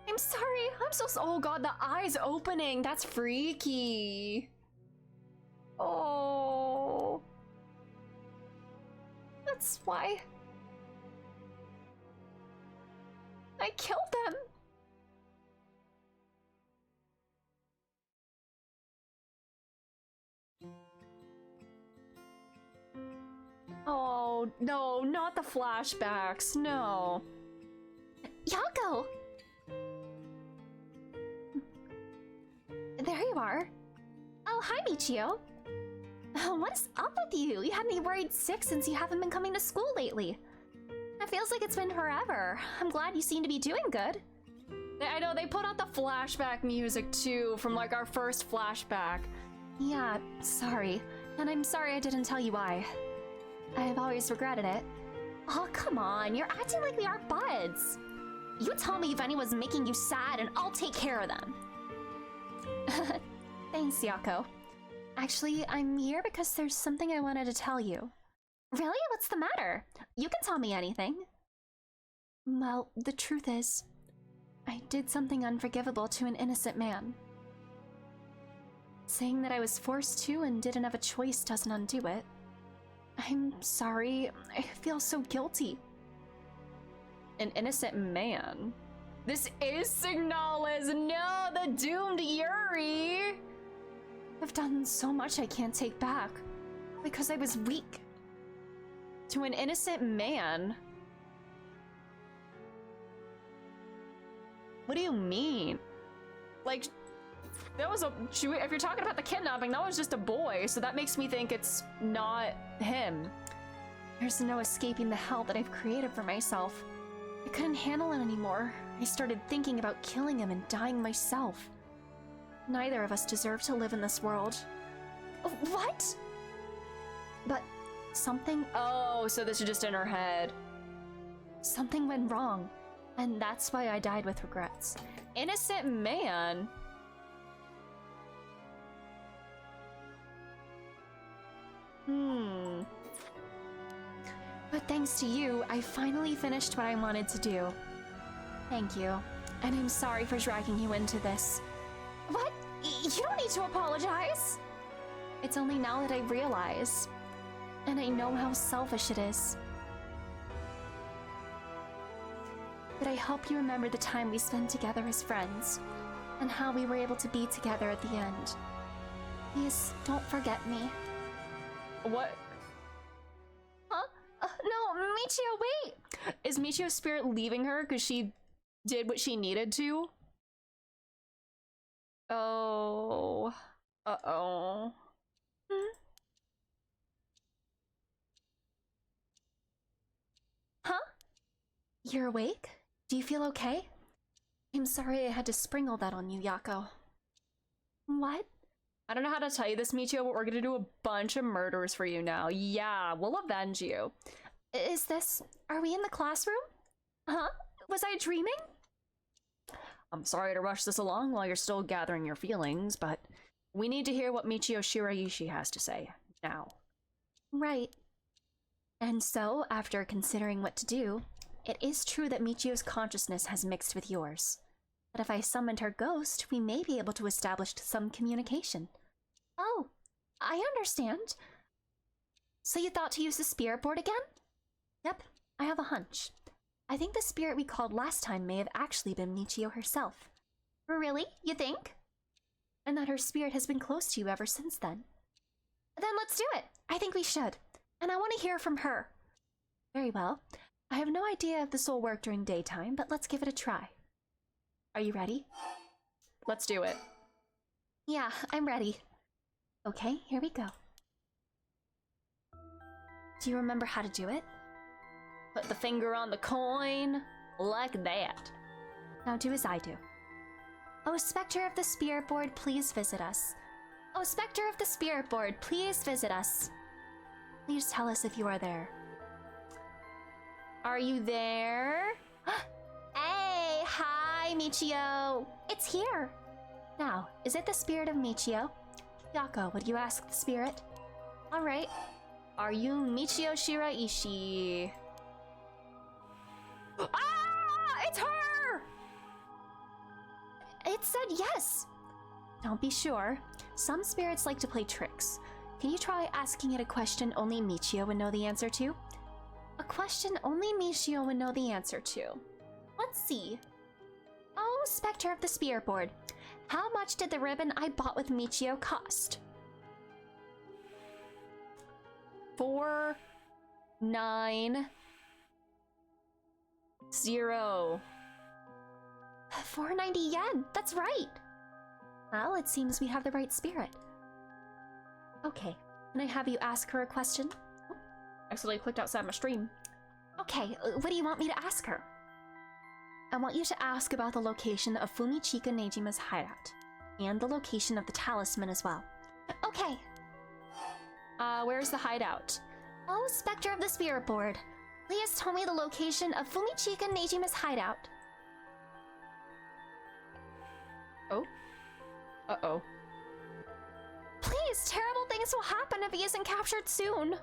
I'm sorry. I'm so... Oh, God, the eyes opening. That's freaky. Oh. That's why I killed them. Oh, no, not the flashbacks, no. Yago! There you are. Oh, hi, Michio. What is up with you? You had me worried sick since you haven't been coming to school lately. It feels like it's been forever. I'm glad you seem to be doing good. I know, they put out the flashback music too, from like our first flashback. Yeah, sorry. And I'm sorry I didn't tell you why. I've always regretted it. Oh, come on, you're acting like we are buds. You tell me if anyone's making you sad and I'll take care of them. Thanks, Yako. Actually, I'm here because there's something I wanted to tell you. Really? What's the matter? You can tell me anything. Well, the truth is, I did something unforgivable to an innocent man. Saying that I was forced to and didn't have a choice doesn't undo it. I'm sorry. I feel so guilty. An innocent man? This is Signales! No, the doomed Yuri! I've done so much I can't take back. Because I was weak. To an innocent man? What do you mean? Like, that was a... If you're talking about the kidnapping, that was just a boy, so that makes me think it's not him. There's no escaping the hell that I've created for myself. I couldn't handle it anymore. I started thinking about killing him and dying myself. Neither of us deserve to live in this world. What? But something... Oh, so this is just in her head. Something went wrong, and that's why I died with regrets. Innocent man? But thanks to you, I finally finished what I wanted to do. Thank you. And I'm sorry for dragging you into this. What? You don't need to apologize! It's only now that I realize. And I know how selfish it is. But I hope you remember the time we spent together as friends. And how we were able to be together at the end. Please, don't forget me. What? Huh? No, Michio, wait! Is Michio's spirit leaving her because she did what she needed to? Oh. Uh-oh. Huh? You're awake? Do you feel okay? I'm sorry I had to sprinkle that on you, Yako. What? I don't know how to tell you this, Michio, but we're gonna do a bunch of murders for you now. Yeah, we'll avenge you. Is this... Are we in the classroom? Huh? Was I dreaming? I'm sorry to rush this along while you're still gathering your feelings, but we need to hear what Michio Shiraishi has to say, now. Right. And so, after considering what to do, it is true that Michio's consciousness has mixed with yours. But if I summoned her ghost, we may be able to establish some communication. Oh, I understand. So you thought to use the spirit board again? Yep, I have a hunch. I think the spirit we called last time may have actually been Michio herself. Really? You think? And that her spirit has been close to you ever since then. Then let's do it! I think we should. And I want to hear from her. Very well. I have no idea if this will work during daytime, but let's give it a try. Are you ready? Let's do it. Yeah, I'm ready. Okay, here we go. Do you remember how to do it? Put the finger on the coin, like that. Now do as I do. Oh, Spectre of the Spirit Board, please visit us. Oh, Spectre of the Spirit Board, please visit us. Please tell us if you are there. Are you there? Hey, hi, Michio. It's here. Now, is it the spirit of Michio? Yako, would you ask the spirit? All right. Are you Michio Shiraishi? Ah! It's her! It said yes. Don't be sure. Some spirits like to play tricks. Can you try asking it a question only Michio would know the answer to? A question only Michio would know the answer to. Let's see. Oh, Spectre of the Spirit Board. How much did the ribbon I bought with Michio cost? 490. 490 yen. That's right. Well, it seems we have the right spirit. Okay, can I have you ask her a question? Accidentally clicked outside my stream. Okay, what do you want me to ask her? I want you to ask about the location of Fumichika Nejima's hideout, and the location of the talisman as well. Okay. Where's the hideout? Oh, Spectre of the Spirit Board, please tell me the location of Fumichika Nejima's hideout. Oh? Uh-oh. Please, terrible things will happen if he isn't captured soon.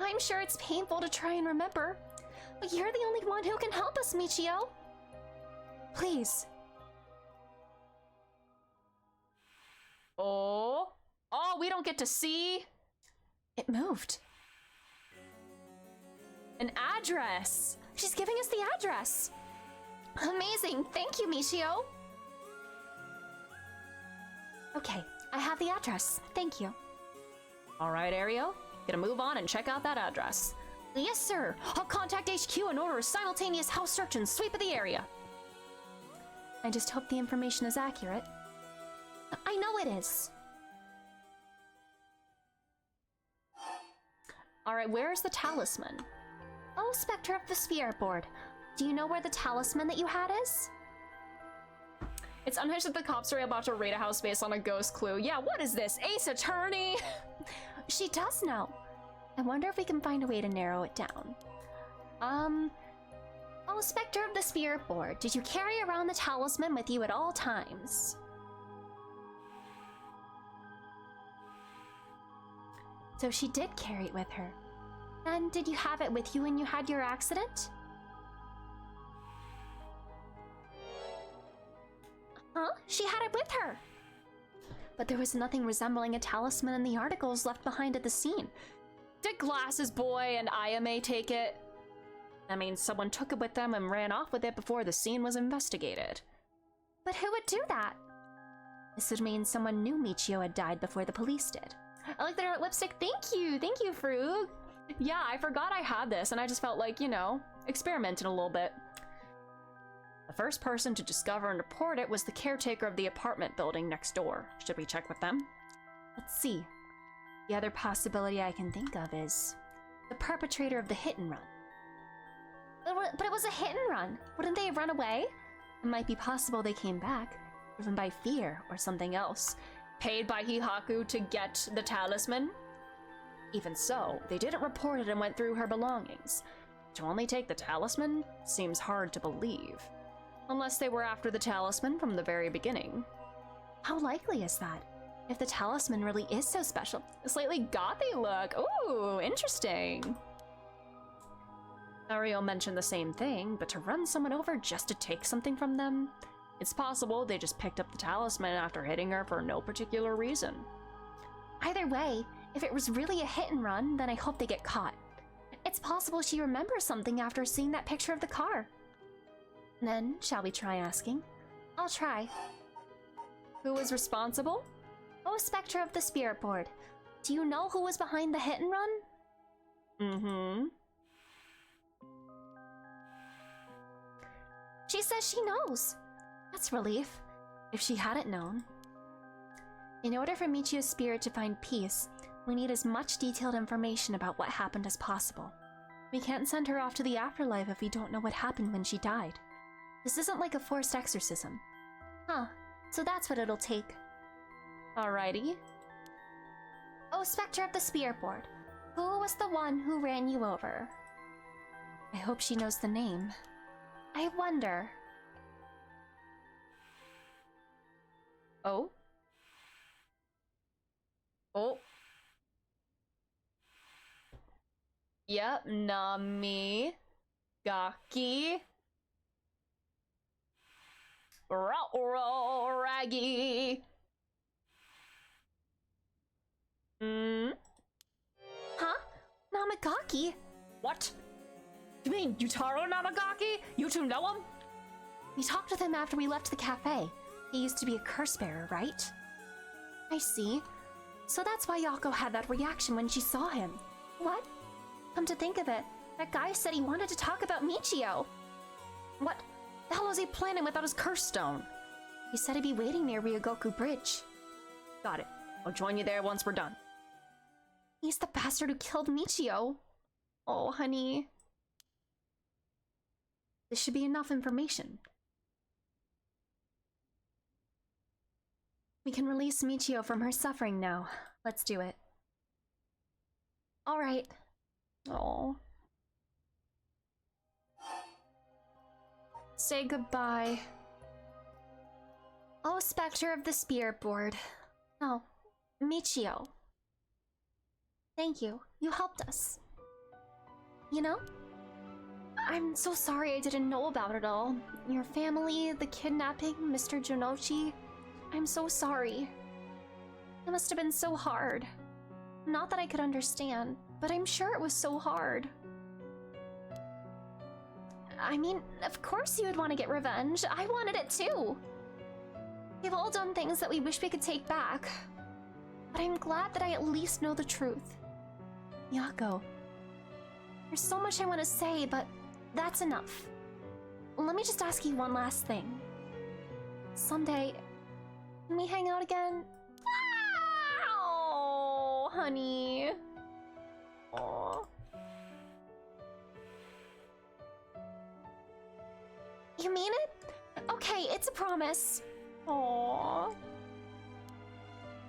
I'm sure it's painful to try and remember, but you're the only one who can help us, Michio. Please. Oh? Oh, we don't get to see? It moved. An address! She's giving us the address. Amazing, thank you, Michio. Okay, I have the address. Thank you. All right, Ario. Gonna move on and check out that address. Yes, sir. I'll contact HQ and order a simultaneous house search and sweep of the area. I just hope the information is accurate. I know it is. All right, where's the talisman? Oh, Spectre of the Spirit Board. Do you know where the talisman that you had is? It's unhinged that the cops are about to raid a house based on a ghost clue. Yeah, what is this? Ace Attorney? She does know. I wonder if we can find a way to narrow it down. Oh, Spectre of the Spirit Board, did you carry around the talisman with you at all times? So she did carry it with her. And did you have it with you when you had your accident? Huh? She had it with her! But there was nothing resembling a talisman in the articles left behind at the scene. Did Glasses Boy and Ayame take it? I mean, someone took it with them and ran off with it before the scene was investigated. But who would do that? This would mean someone knew Michio had died before the police did. I like their lipstick. Thank you, Frug. Yeah, I forgot I had this, and I just felt like, you know, experimenting a little bit. The first person to discover and report it was the caretaker of the apartment building next door. Should we check with them? Let's see. The other possibility I can think of is the perpetrator of the hit and run. But it was a hit and run. Wouldn't they have run away? It might be possible they came back, driven by fear or something else. Paid by Hihaku to get the talisman? Even so, they didn't report it and went through her belongings. To only take the talisman seems hard to believe. Unless they were after the talisman from the very beginning. How likely is that? If the talisman really is so special. A slightly gothy look. Ooh, interesting. Ariel mentioned the same thing, but to run someone over just to take something from them? It's possible they just picked up the talisman after hitting her for no particular reason. Either way, if it was really a hit and run, then I hope they get caught. It's possible she remembers something after seeing that picture of the car. Then, shall we try asking? I'll try. Who was responsible? Oh, Spectre of the Spirit Board. Do you know who was behind the hit and run? Mm-hmm. She says she knows. That's relief, if she hadn't known. In order for Michio's spirit to find peace, we need as much detailed information about what happened as possible. We can't send her off to the afterlife if we don't know what happened when she died. This isn't like a forced exorcism. Huh, so that's what it'll take. Alrighty. Oh, Spectre of the Spirit Board. Who was the one who ran you over? I hope she knows the name. I wonder. Oh? Oh. Yep, Nami. Gaki. Raggy. Huh? Namagaki? What? You mean Yutaro Namagaki? You two know him? We talked with him after we left the cafe. He used to be a curse bearer, right? I see. So that's why Yako had that reaction when she saw him. What? Come to think of it, that guy said he wanted to talk about Michio. What the hell was he planning without his curse stone? He said he'd be waiting near Ryogoku Bridge. Got it. I'll join you there once we're done. He's the bastard who killed Michio. Oh, honey. This should be enough information. We can release Michio from her suffering now. Let's do it. All right. Oh. Say goodbye. Oh, Spectre of the Spirit Board. No, Michio. Thank you. You helped us. You know? I'm so sorry I didn't know about it all. Your family, the kidnapping, Mr. Jonochi. I'm so sorry. It must have been so hard. Not that I could understand, but I'm sure it was so hard. I mean, of course you would want to get revenge. I wanted it too. We've all done things that we wish we could take back. But I'm glad that I at least know the truth. Yako. There's so much I want to say, but that's enough. Let me just ask you one last thing. Someday, can we hang out again? Oh, honey. Aww. You mean it? Okay, it's a promise. Aww.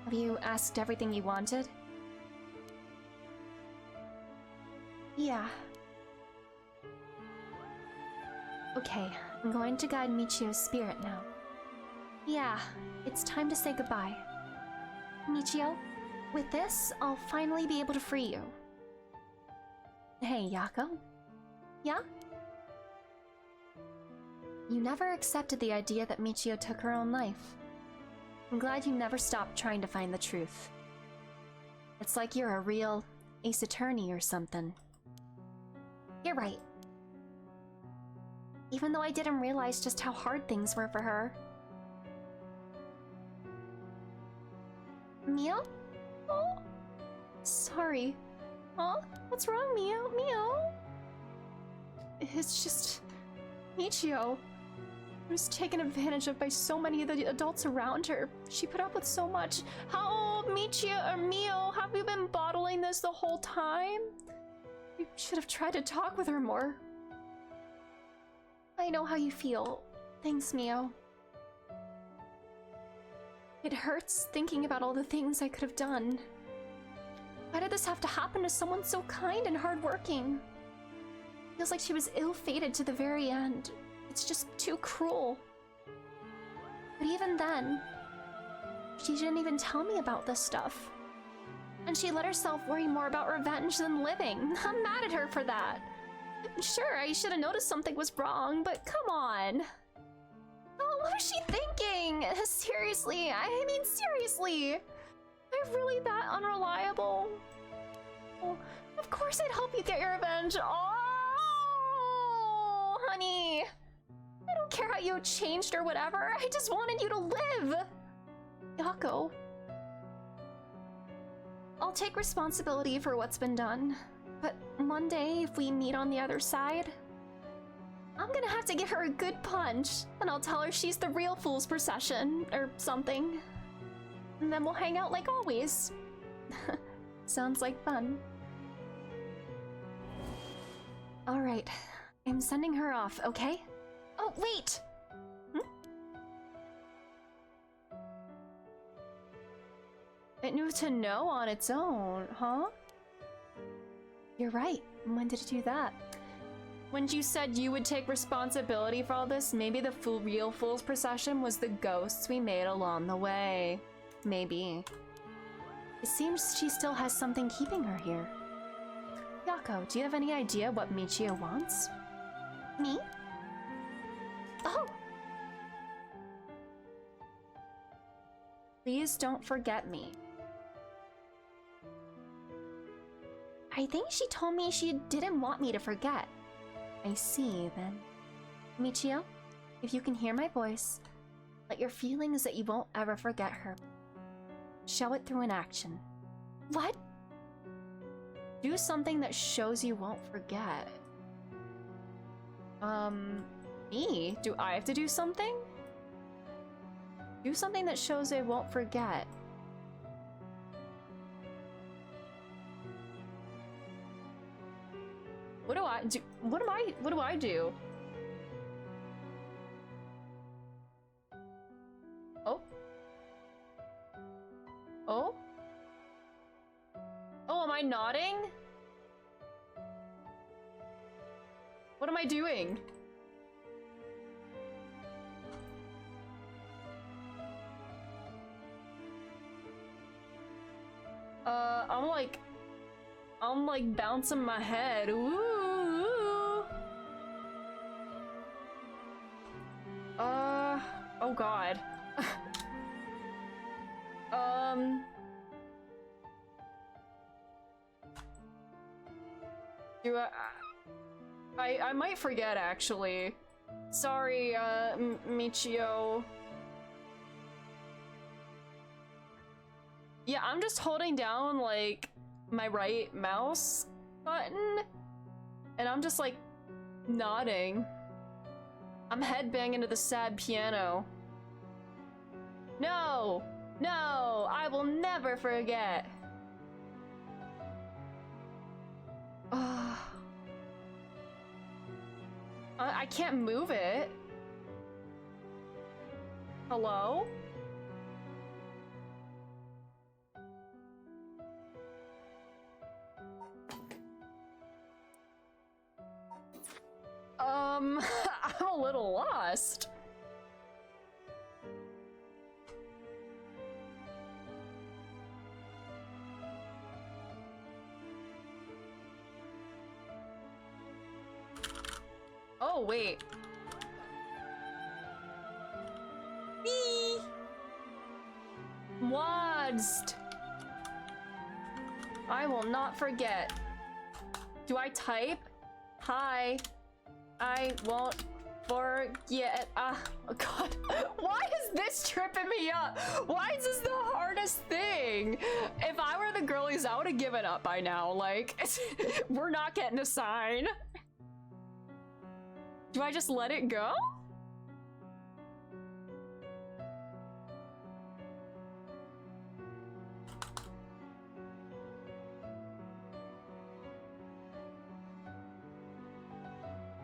Have you asked everything you wanted? Yeah. Okay, I'm going to guide Michio's spirit now. Yeah, it's time to say goodbye. Michio, with this, I'll finally be able to free you. Hey, Yako. Yeah? You never accepted the idea that Michio took her own life. I'm glad you never stopped trying to find the truth. It's like you're a real ace attorney or something. You're right. Even though I didn't realize just how hard things were for her. Mio? Oh, sorry. Huh? What's wrong, Mio? Mio? It's just... Michio. She was taken advantage of by so many of the adults around her. She put up with so much. How, Michio or Mio, have you been bottling this the whole time? You should have tried to talk with her more. I know how you feel. Thanks, Mio. It hurts thinking about all the things I could have done. Why did this have to happen to someone so kind and hardworking? Feels like she was ill-fated to the very end. It's just too cruel. But even then, She didn't even tell me about this stuff. And she let herself worry more about revenge than living. I'm mad at her for that. Sure, I should have noticed something was wrong, but come on. Oh, what was she thinking? Seriously, I mean seriously. I'm really that unreliable? Oh, of course I'd help you get your revenge. Oh, honey. I don't care how you changed or whatever. I just wanted you to live. Yako. I'll take responsibility for what's been done. But one day, if we meet on the other side, I'm gonna have to give her a good punch, and I'll tell her she's the real Fool's Procession, or something. And then we'll hang out like always. Sounds like fun. Alright, I'm sending her off, okay? Oh, wait! It knew to know on its own, huh? You're right. When did it do that? When you said you would take responsibility for all this, maybe the real Fool's Procession was the ghosts we made along the way. Maybe. It seems she still has something keeping her here. Yako, do you have any idea what Michio wants? Me? Oh! Please don't forget me. I think she told me she didn't want me to forget. I see, then. Michio, if you can hear my voice, let your feelings that you won't ever forget her. Show it through an action. What? Do something that shows you won't forget. Me? Do I have to do something? Do something that shows I won't forget. What do I do? What do I do? Oh? Oh? Oh, am I nodding? What am I doing? I'm like bouncing my head. Ooh. Oh god. Do I might forget actually. Sorry, Michio. Yeah, I'm just holding down like my right mouse button and I'm just like nodding. I'm headbanging to the sad piano. No! No! I will never forget! I can't move it. Hello? I'm a little lost. Oh, wait. Wadsed. I will not forget. Do I type? Hi. I won't forget. Oh god. Why is this tripping me up? Why is this the hardest thing? If I were the girlies, I would have given up by now. Like, we're not getting a sign. Do I just let it go?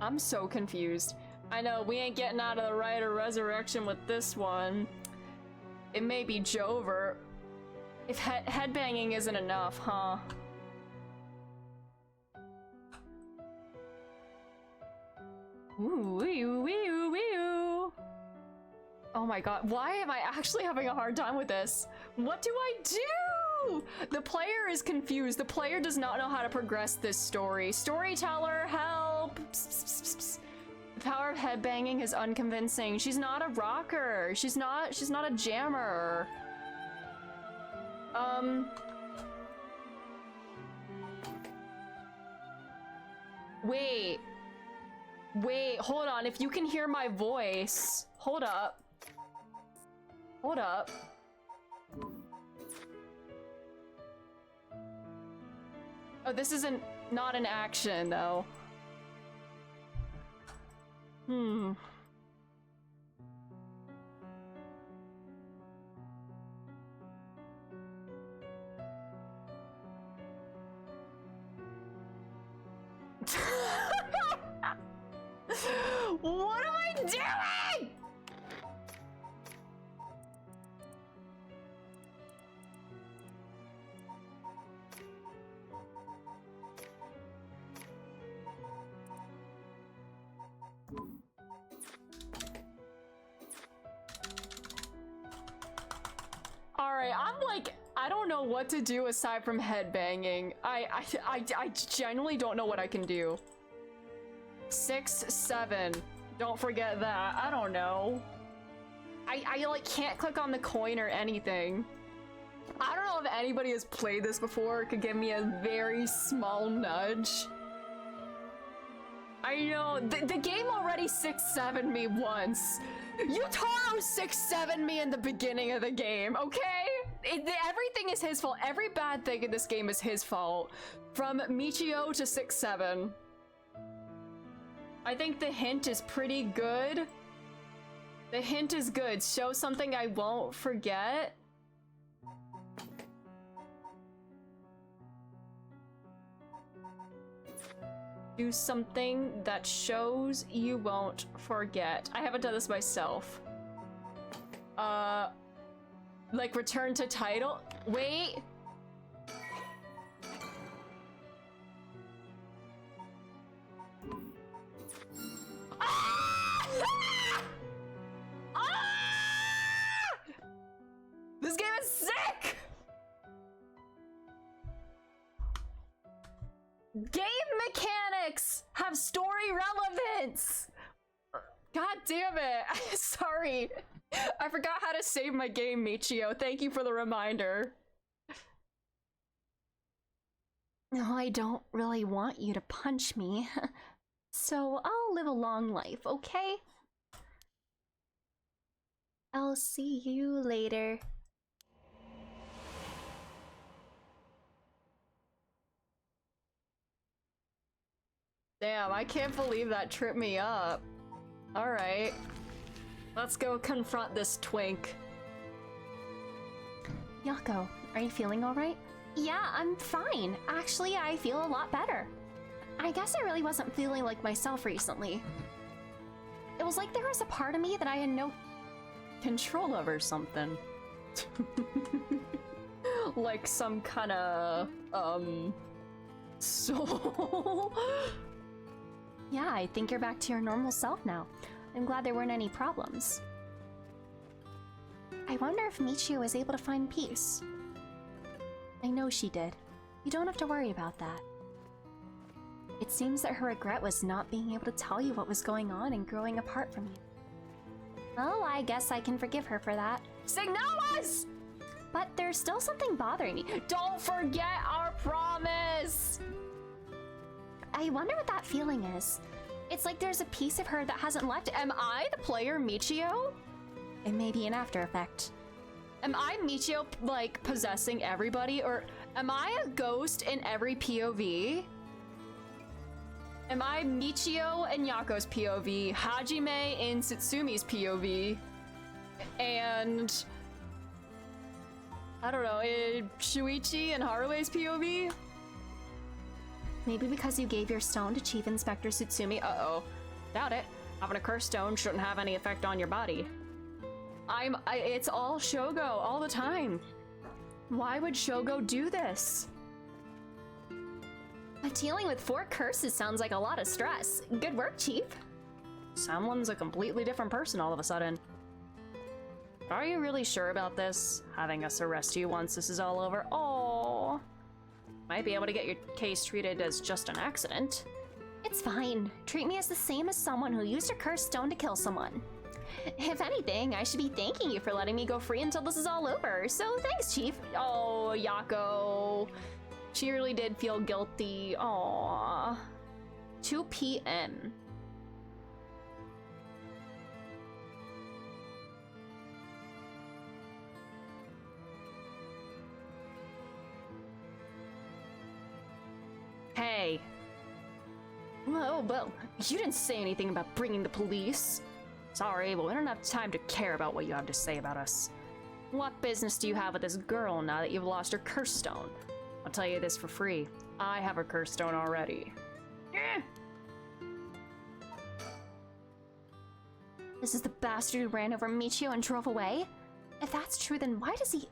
I'm so confused. I know, we ain't getting out of the Rite of Resurrection with this one. It may be Jover. If headbanging isn't enough, huh? Ooh, wee-oo, wee-oo, wee-oo. Oh my god, why am I actually having a hard time with this? What do I do? The player is confused. The player does not know how to progress this story. Storyteller, help! Psst, psst, psst, psst. The power of headbanging is unconvincing. She's not a rocker. She's not a jammer. Wait, hold on. If you can hear my voice, hold up. Hold up. Oh, this isn't not an action though. What am I doing? Alright, I'm like, I don't know what to do aside from headbanging. I genuinely don't know what I can do. 6, 7. Don't forget that. I don't know. I like can't click on the coin or anything. I don't know if anybody has played this before. It could give me a very small nudge. I know, the game already 6-7'd me once. Yutaro 6-7'd me in the beginning of the game, okay? Everything is his fault. Every bad thing in this game is his fault. From Michio to 6-7. I think the hint is pretty good. The hint is good. Show something I won't forget. Do something that shows you won't forget. I haven't done this myself. Like return to title? Wait. This game is sick! Game mechanics have story relevance! God damn it! Sorry. I forgot how to save my game, Michio. Thank you for the reminder. No, I don't really want you to punch me. So I'll live a long life, okay? I'll see you later. Damn, I can't believe that tripped me up. Alright. Let's go confront this twink. Yako, are you feeling alright? Yeah, I'm fine. Actually, I feel a lot better. I guess I really wasn't feeling like myself recently. It was like there was a part of me that I had no control over something. Like some kind of, soul. Yeah, I think you're back to your normal self now. I'm glad there weren't any problems. I wonder if Michio was able to find peace. I know she did. You don't have to worry about that. It seems that her regret was not being able to tell you what was going on and growing apart from you. Well, I guess I can forgive her for that. Signalas! But there's still something bothering me. Don't forget our promise! I wonder what that feeling is. It's like there's a piece of her that hasn't left. Am I the player Michio? It may be an after effect. Am I Michio, like, possessing everybody? Or am I a ghost in every POV? Am I Michio in Yako's POV, Hajime in Satsumi's POV, and I don't know, Shuichi and Harue's POV? Maybe because you gave your stone to Chief Inspector Tsutsumi. Uh-oh. Doubt it. Having a cursed stone shouldn't have any effect on your body. It's all Shogo all the time. Why would Shogo do this? But dealing with 4 curses sounds like a lot of stress. Good work, Chief. Someone's a completely different person all of a sudden. Are you really sure about this? Having us arrest you once this is all over? Oh, might be able to get your case treated as just an accident. It's fine. Treat me as the same as someone who used a cursed stone to kill someone. If anything, I should be thanking you for letting me go free until this is all over, so thanks, Chief. Oh, Yako. She really did feel guilty. Aww. 2 p.m. Hey. Oh, well, you didn't say anything about bringing the police. Sorry, but we don't have time to care about what you have to say about us. What business do you have with this girl now that you've lost her curse stone? I'll tell you this for free. I have her curse stone already. This is the bastard who ran over Michio and drove away? If that's true, then why does he...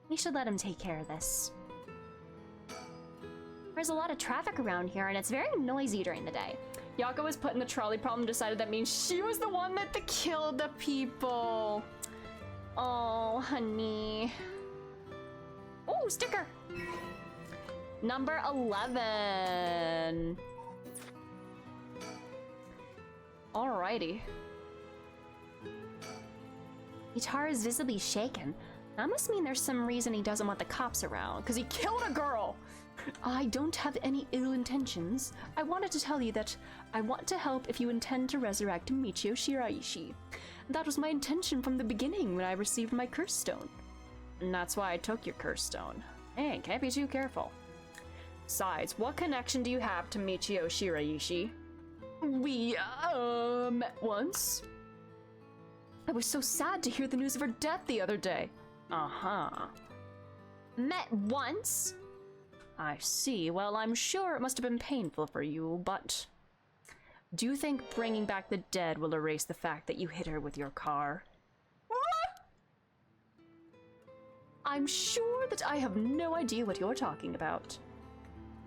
We should let him take care of this. There's a lot of traffic around here, and it's very noisy during the day. Yako was put in the trolley problem, decided that means she was the one that killed the people. Oh, honey. Oh, sticker. Number 11. Alrighty. Yutaro is visibly shaken. That must mean there's some reason he doesn't want the cops around. Because he killed a girl. I don't have any ill intentions. I wanted to tell you that I want to help if you intend to resurrect Michio Shiraishi. That was my intention from the beginning when I received my curse stone. And that's why I took your curse stone. Hey, can't be too careful. Besides, what connection do you have to Michio Shiraishi? We, met once. I was so sad to hear the news of her death the other day. Uh-huh. Met once? I see. Well, I'm sure it must have been painful for you, but... Do you think bringing back the dead will erase the fact that you hit her with your car? I'm sure that I have no idea what you're talking about.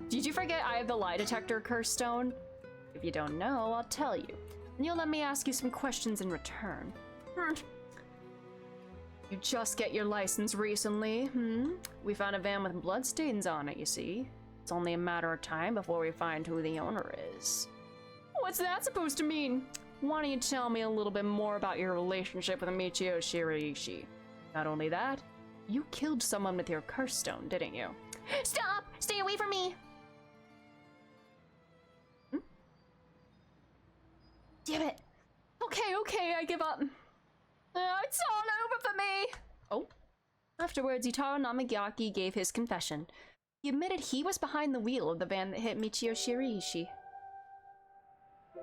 Did you forget I have the lie detector curse stone? If you don't know, I'll tell you. And you'll let me ask you some questions in return. You just get your license recently, We found a van with bloodstains on it, you see. It's only a matter of time before we find who the owner is. What's that supposed to mean? Why don't you tell me a little bit more about your relationship with Michio Shiraishi? Not only that, you killed someone with your curse stone, didn't you? Stop! Stay away from me! Damn it! Okay, I give up. It's all over for me! Oh. Afterwards, Yutaro Namagaki gave his confession. He admitted he was behind the wheel of the van that hit Michio Shiraishi.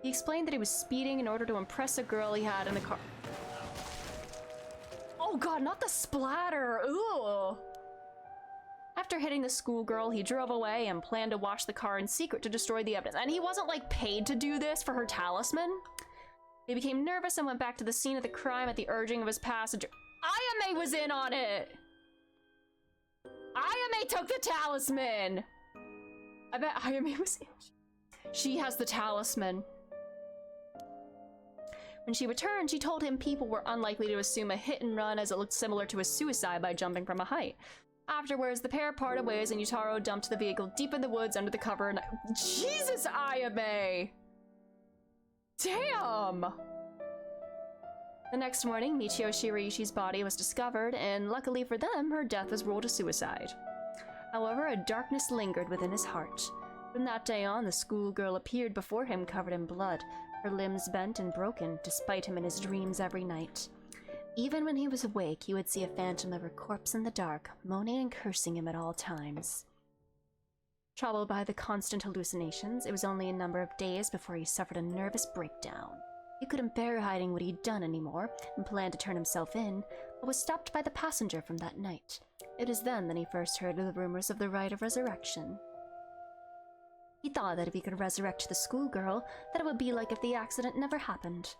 He explained that he was speeding in order to impress a girl he had in the car. Oh god, not the splatter! Ugh! After hitting the schoolgirl, he drove away and planned to wash the car in secret to destroy the evidence. And he wasn't, like, paid to do this for her talisman? He became nervous and went back to the scene of the crime at the urging of his passenger. Ayame was in on it! Ayame took the talisman! I bet Ayame was in. She has the talisman. When she returned, she told him people were unlikely to assume a hit and run as it looked similar to a suicide by jumping from a height. Afterwards, the pair parted ways and Yutaro dumped the vehicle deep in the woods under the cover and— Jesus, Ayame! Damn! The next morning, Michio Shiraishi's body was discovered, and luckily for them, her death was ruled a suicide. However, a darkness lingered within his heart. From that day on, the schoolgirl appeared before him covered in blood, her limbs bent and broken, despite him in his dreams every night. Even when he was awake, he would see a phantom of her corpse in the dark, moaning and cursing him at all times. Troubled by the constant hallucinations, it was only a number of days before he suffered a nervous breakdown. He couldn't bear hiding what he'd done anymore, and planned to turn himself in, but was stopped by the passenger from that night. It is then that he first heard of the rumors of the rite of resurrection. He thought that if he could resurrect the schoolgirl, that it would be like if the accident never happened.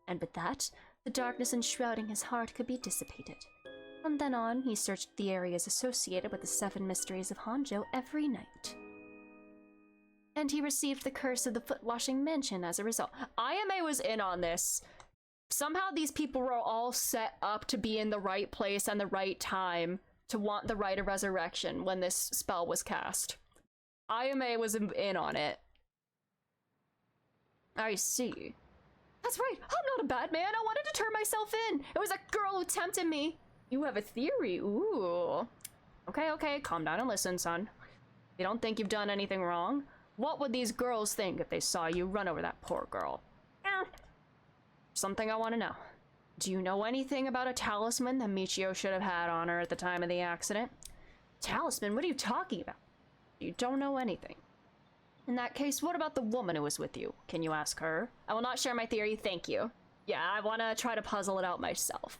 And with that, the darkness enshrouding his heart could be dissipated. From then on, he searched the areas associated with the 7 mysteries of Honjo every night. And he received the curse of the foot-washing mansion as a result. Ayame was in on this. Somehow these people were all set up to be in the right place and the right time to want the right of resurrection when this spell was cast. IMA was in on it. I see. That's right, I'm not a bad man. I wanted to turn myself in. It was that girl who tempted me. You have a theory, ooh. Okay, calm down and listen, son. You don't think you've done anything wrong? What would these girls think if they saw you run over that poor girl? Something I want to know. Do you know anything about a talisman that Michio should have had on her at the time of the accident? Talisman? What are you talking about? You don't know anything. In that case, what about the woman who was with you? Can you ask her? I will not share my theory, thank you. Yeah, I want to try to puzzle it out myself.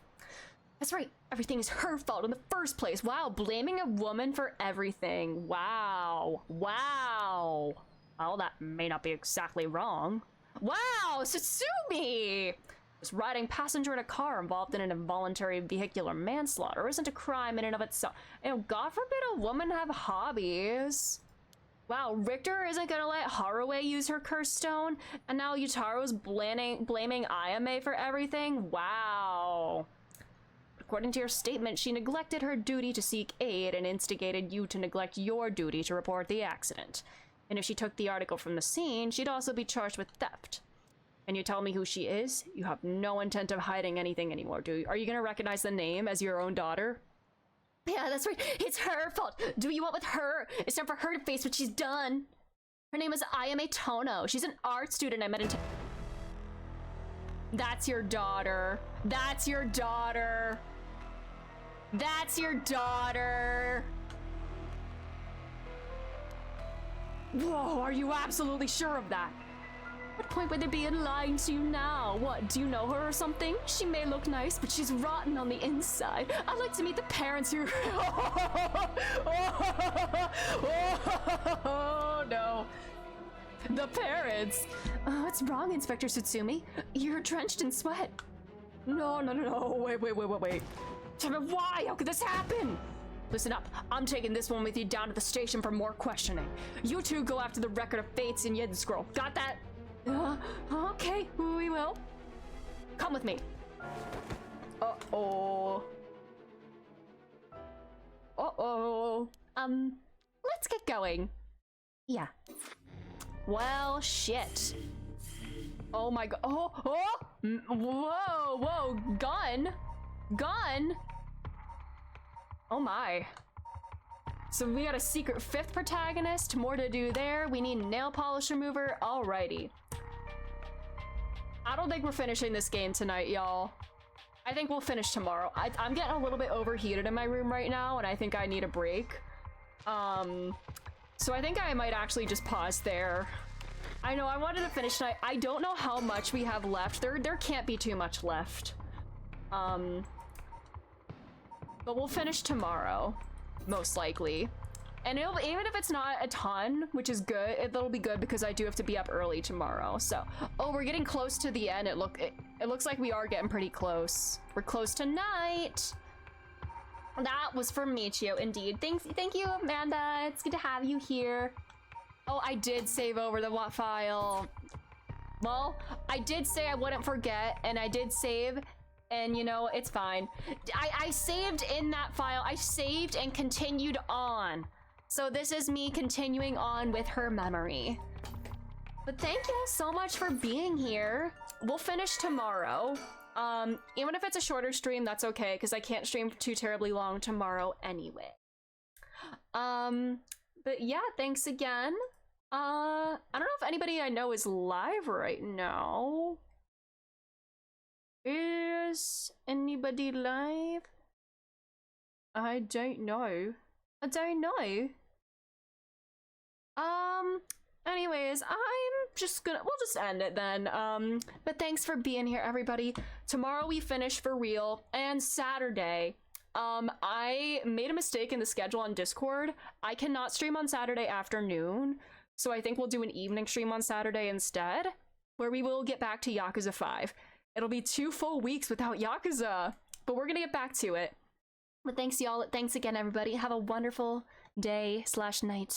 That's right, everything is her fault in the first place. Wow, blaming a woman for everything. Wow. Well, that may not be exactly wrong. Wow, Satsumi! Was riding passenger in a car involved in an involuntary vehicular manslaughter isn't a crime in and of itself. And God forbid a woman have hobbies. Wow, Richter isn't gonna let Haruwe use her curse stone, and now Yutaro's blaming Ayame for everything? Wow. According to your statement, she neglected her duty to seek aid and instigated you to neglect your duty to report the accident. And if she took the article from the scene, she'd also be charged with theft. Can you tell me who she is? You have no intent of hiding anything anymore, do you? Are you gonna recognize the name as your own daughter? Yeah, that's right. It's her fault. Do you want with her? It's time for her to face what she's done. Her name is Ayame Tono. She's an art student I met in That's your daughter. That's your daughter. That's your daughter. Whoa, are you absolutely sure of that? What point would there be in lying to you now? What, do you know her or something? She may look nice, but she's rotten on the inside. I'd like to meet the parents who... Oh, no. The parents. What's wrong, Inspector Tsutsumi? You're drenched in sweat. No. Wait. Tell me why? How could this happen? Listen up. I'm taking this one with you down to the station for more questioning. You two go after the record of fates in Yen Scroll. Got that? Okay, we will. Come with me. Uh-oh. Let's get going. Yeah. Well, shit. Oh my god. Whoa, gun. Oh my. So we got a secret fifth protagonist, more to do there. We need nail polish remover. Alrighty. I don't think we're finishing this game tonight, y'all. I think we'll finish tomorrow. I'm getting a little bit overheated in my room right now, and I think I need a break. So I think I might actually just pause there. I know I wanted to finish tonight. I don't know how much we have left. There can't be too much left. But we'll finish tomorrow, most likely. And even if it's not a ton, which is good, it'll be good because I do have to be up early tomorrow. So, we're getting close to the end. It looks like we are getting pretty close. We're close to night. That was from Michio, indeed. Thank you, Amanda. It's good to have you here. Oh, I did save over the WAT file. Well, I did say I wouldn't forget, and I did save. And you know, it's fine. I saved in that file. I saved and continued on. So this is me continuing on with her memory. But thank you so much for being here. We'll finish tomorrow. Even if it's a shorter stream, that's okay, because I can't stream too terribly long tomorrow anyway. But yeah, thanks again. I don't know if anybody I know is live right now. Is anybody live? I don't know. Anyways, we'll just end it then. But thanks for being here, everybody. Tomorrow we finish for real, and Saturday. I made a mistake in the schedule on Discord. I cannot stream on Saturday afternoon, so I think we'll do an evening stream on Saturday instead, where we will get back to Yakuza 5. It'll be 2 full weeks without Yakuza, but we're gonna get back to it. But thanks, y'all. Thanks again, everybody. Have a wonderful day/night.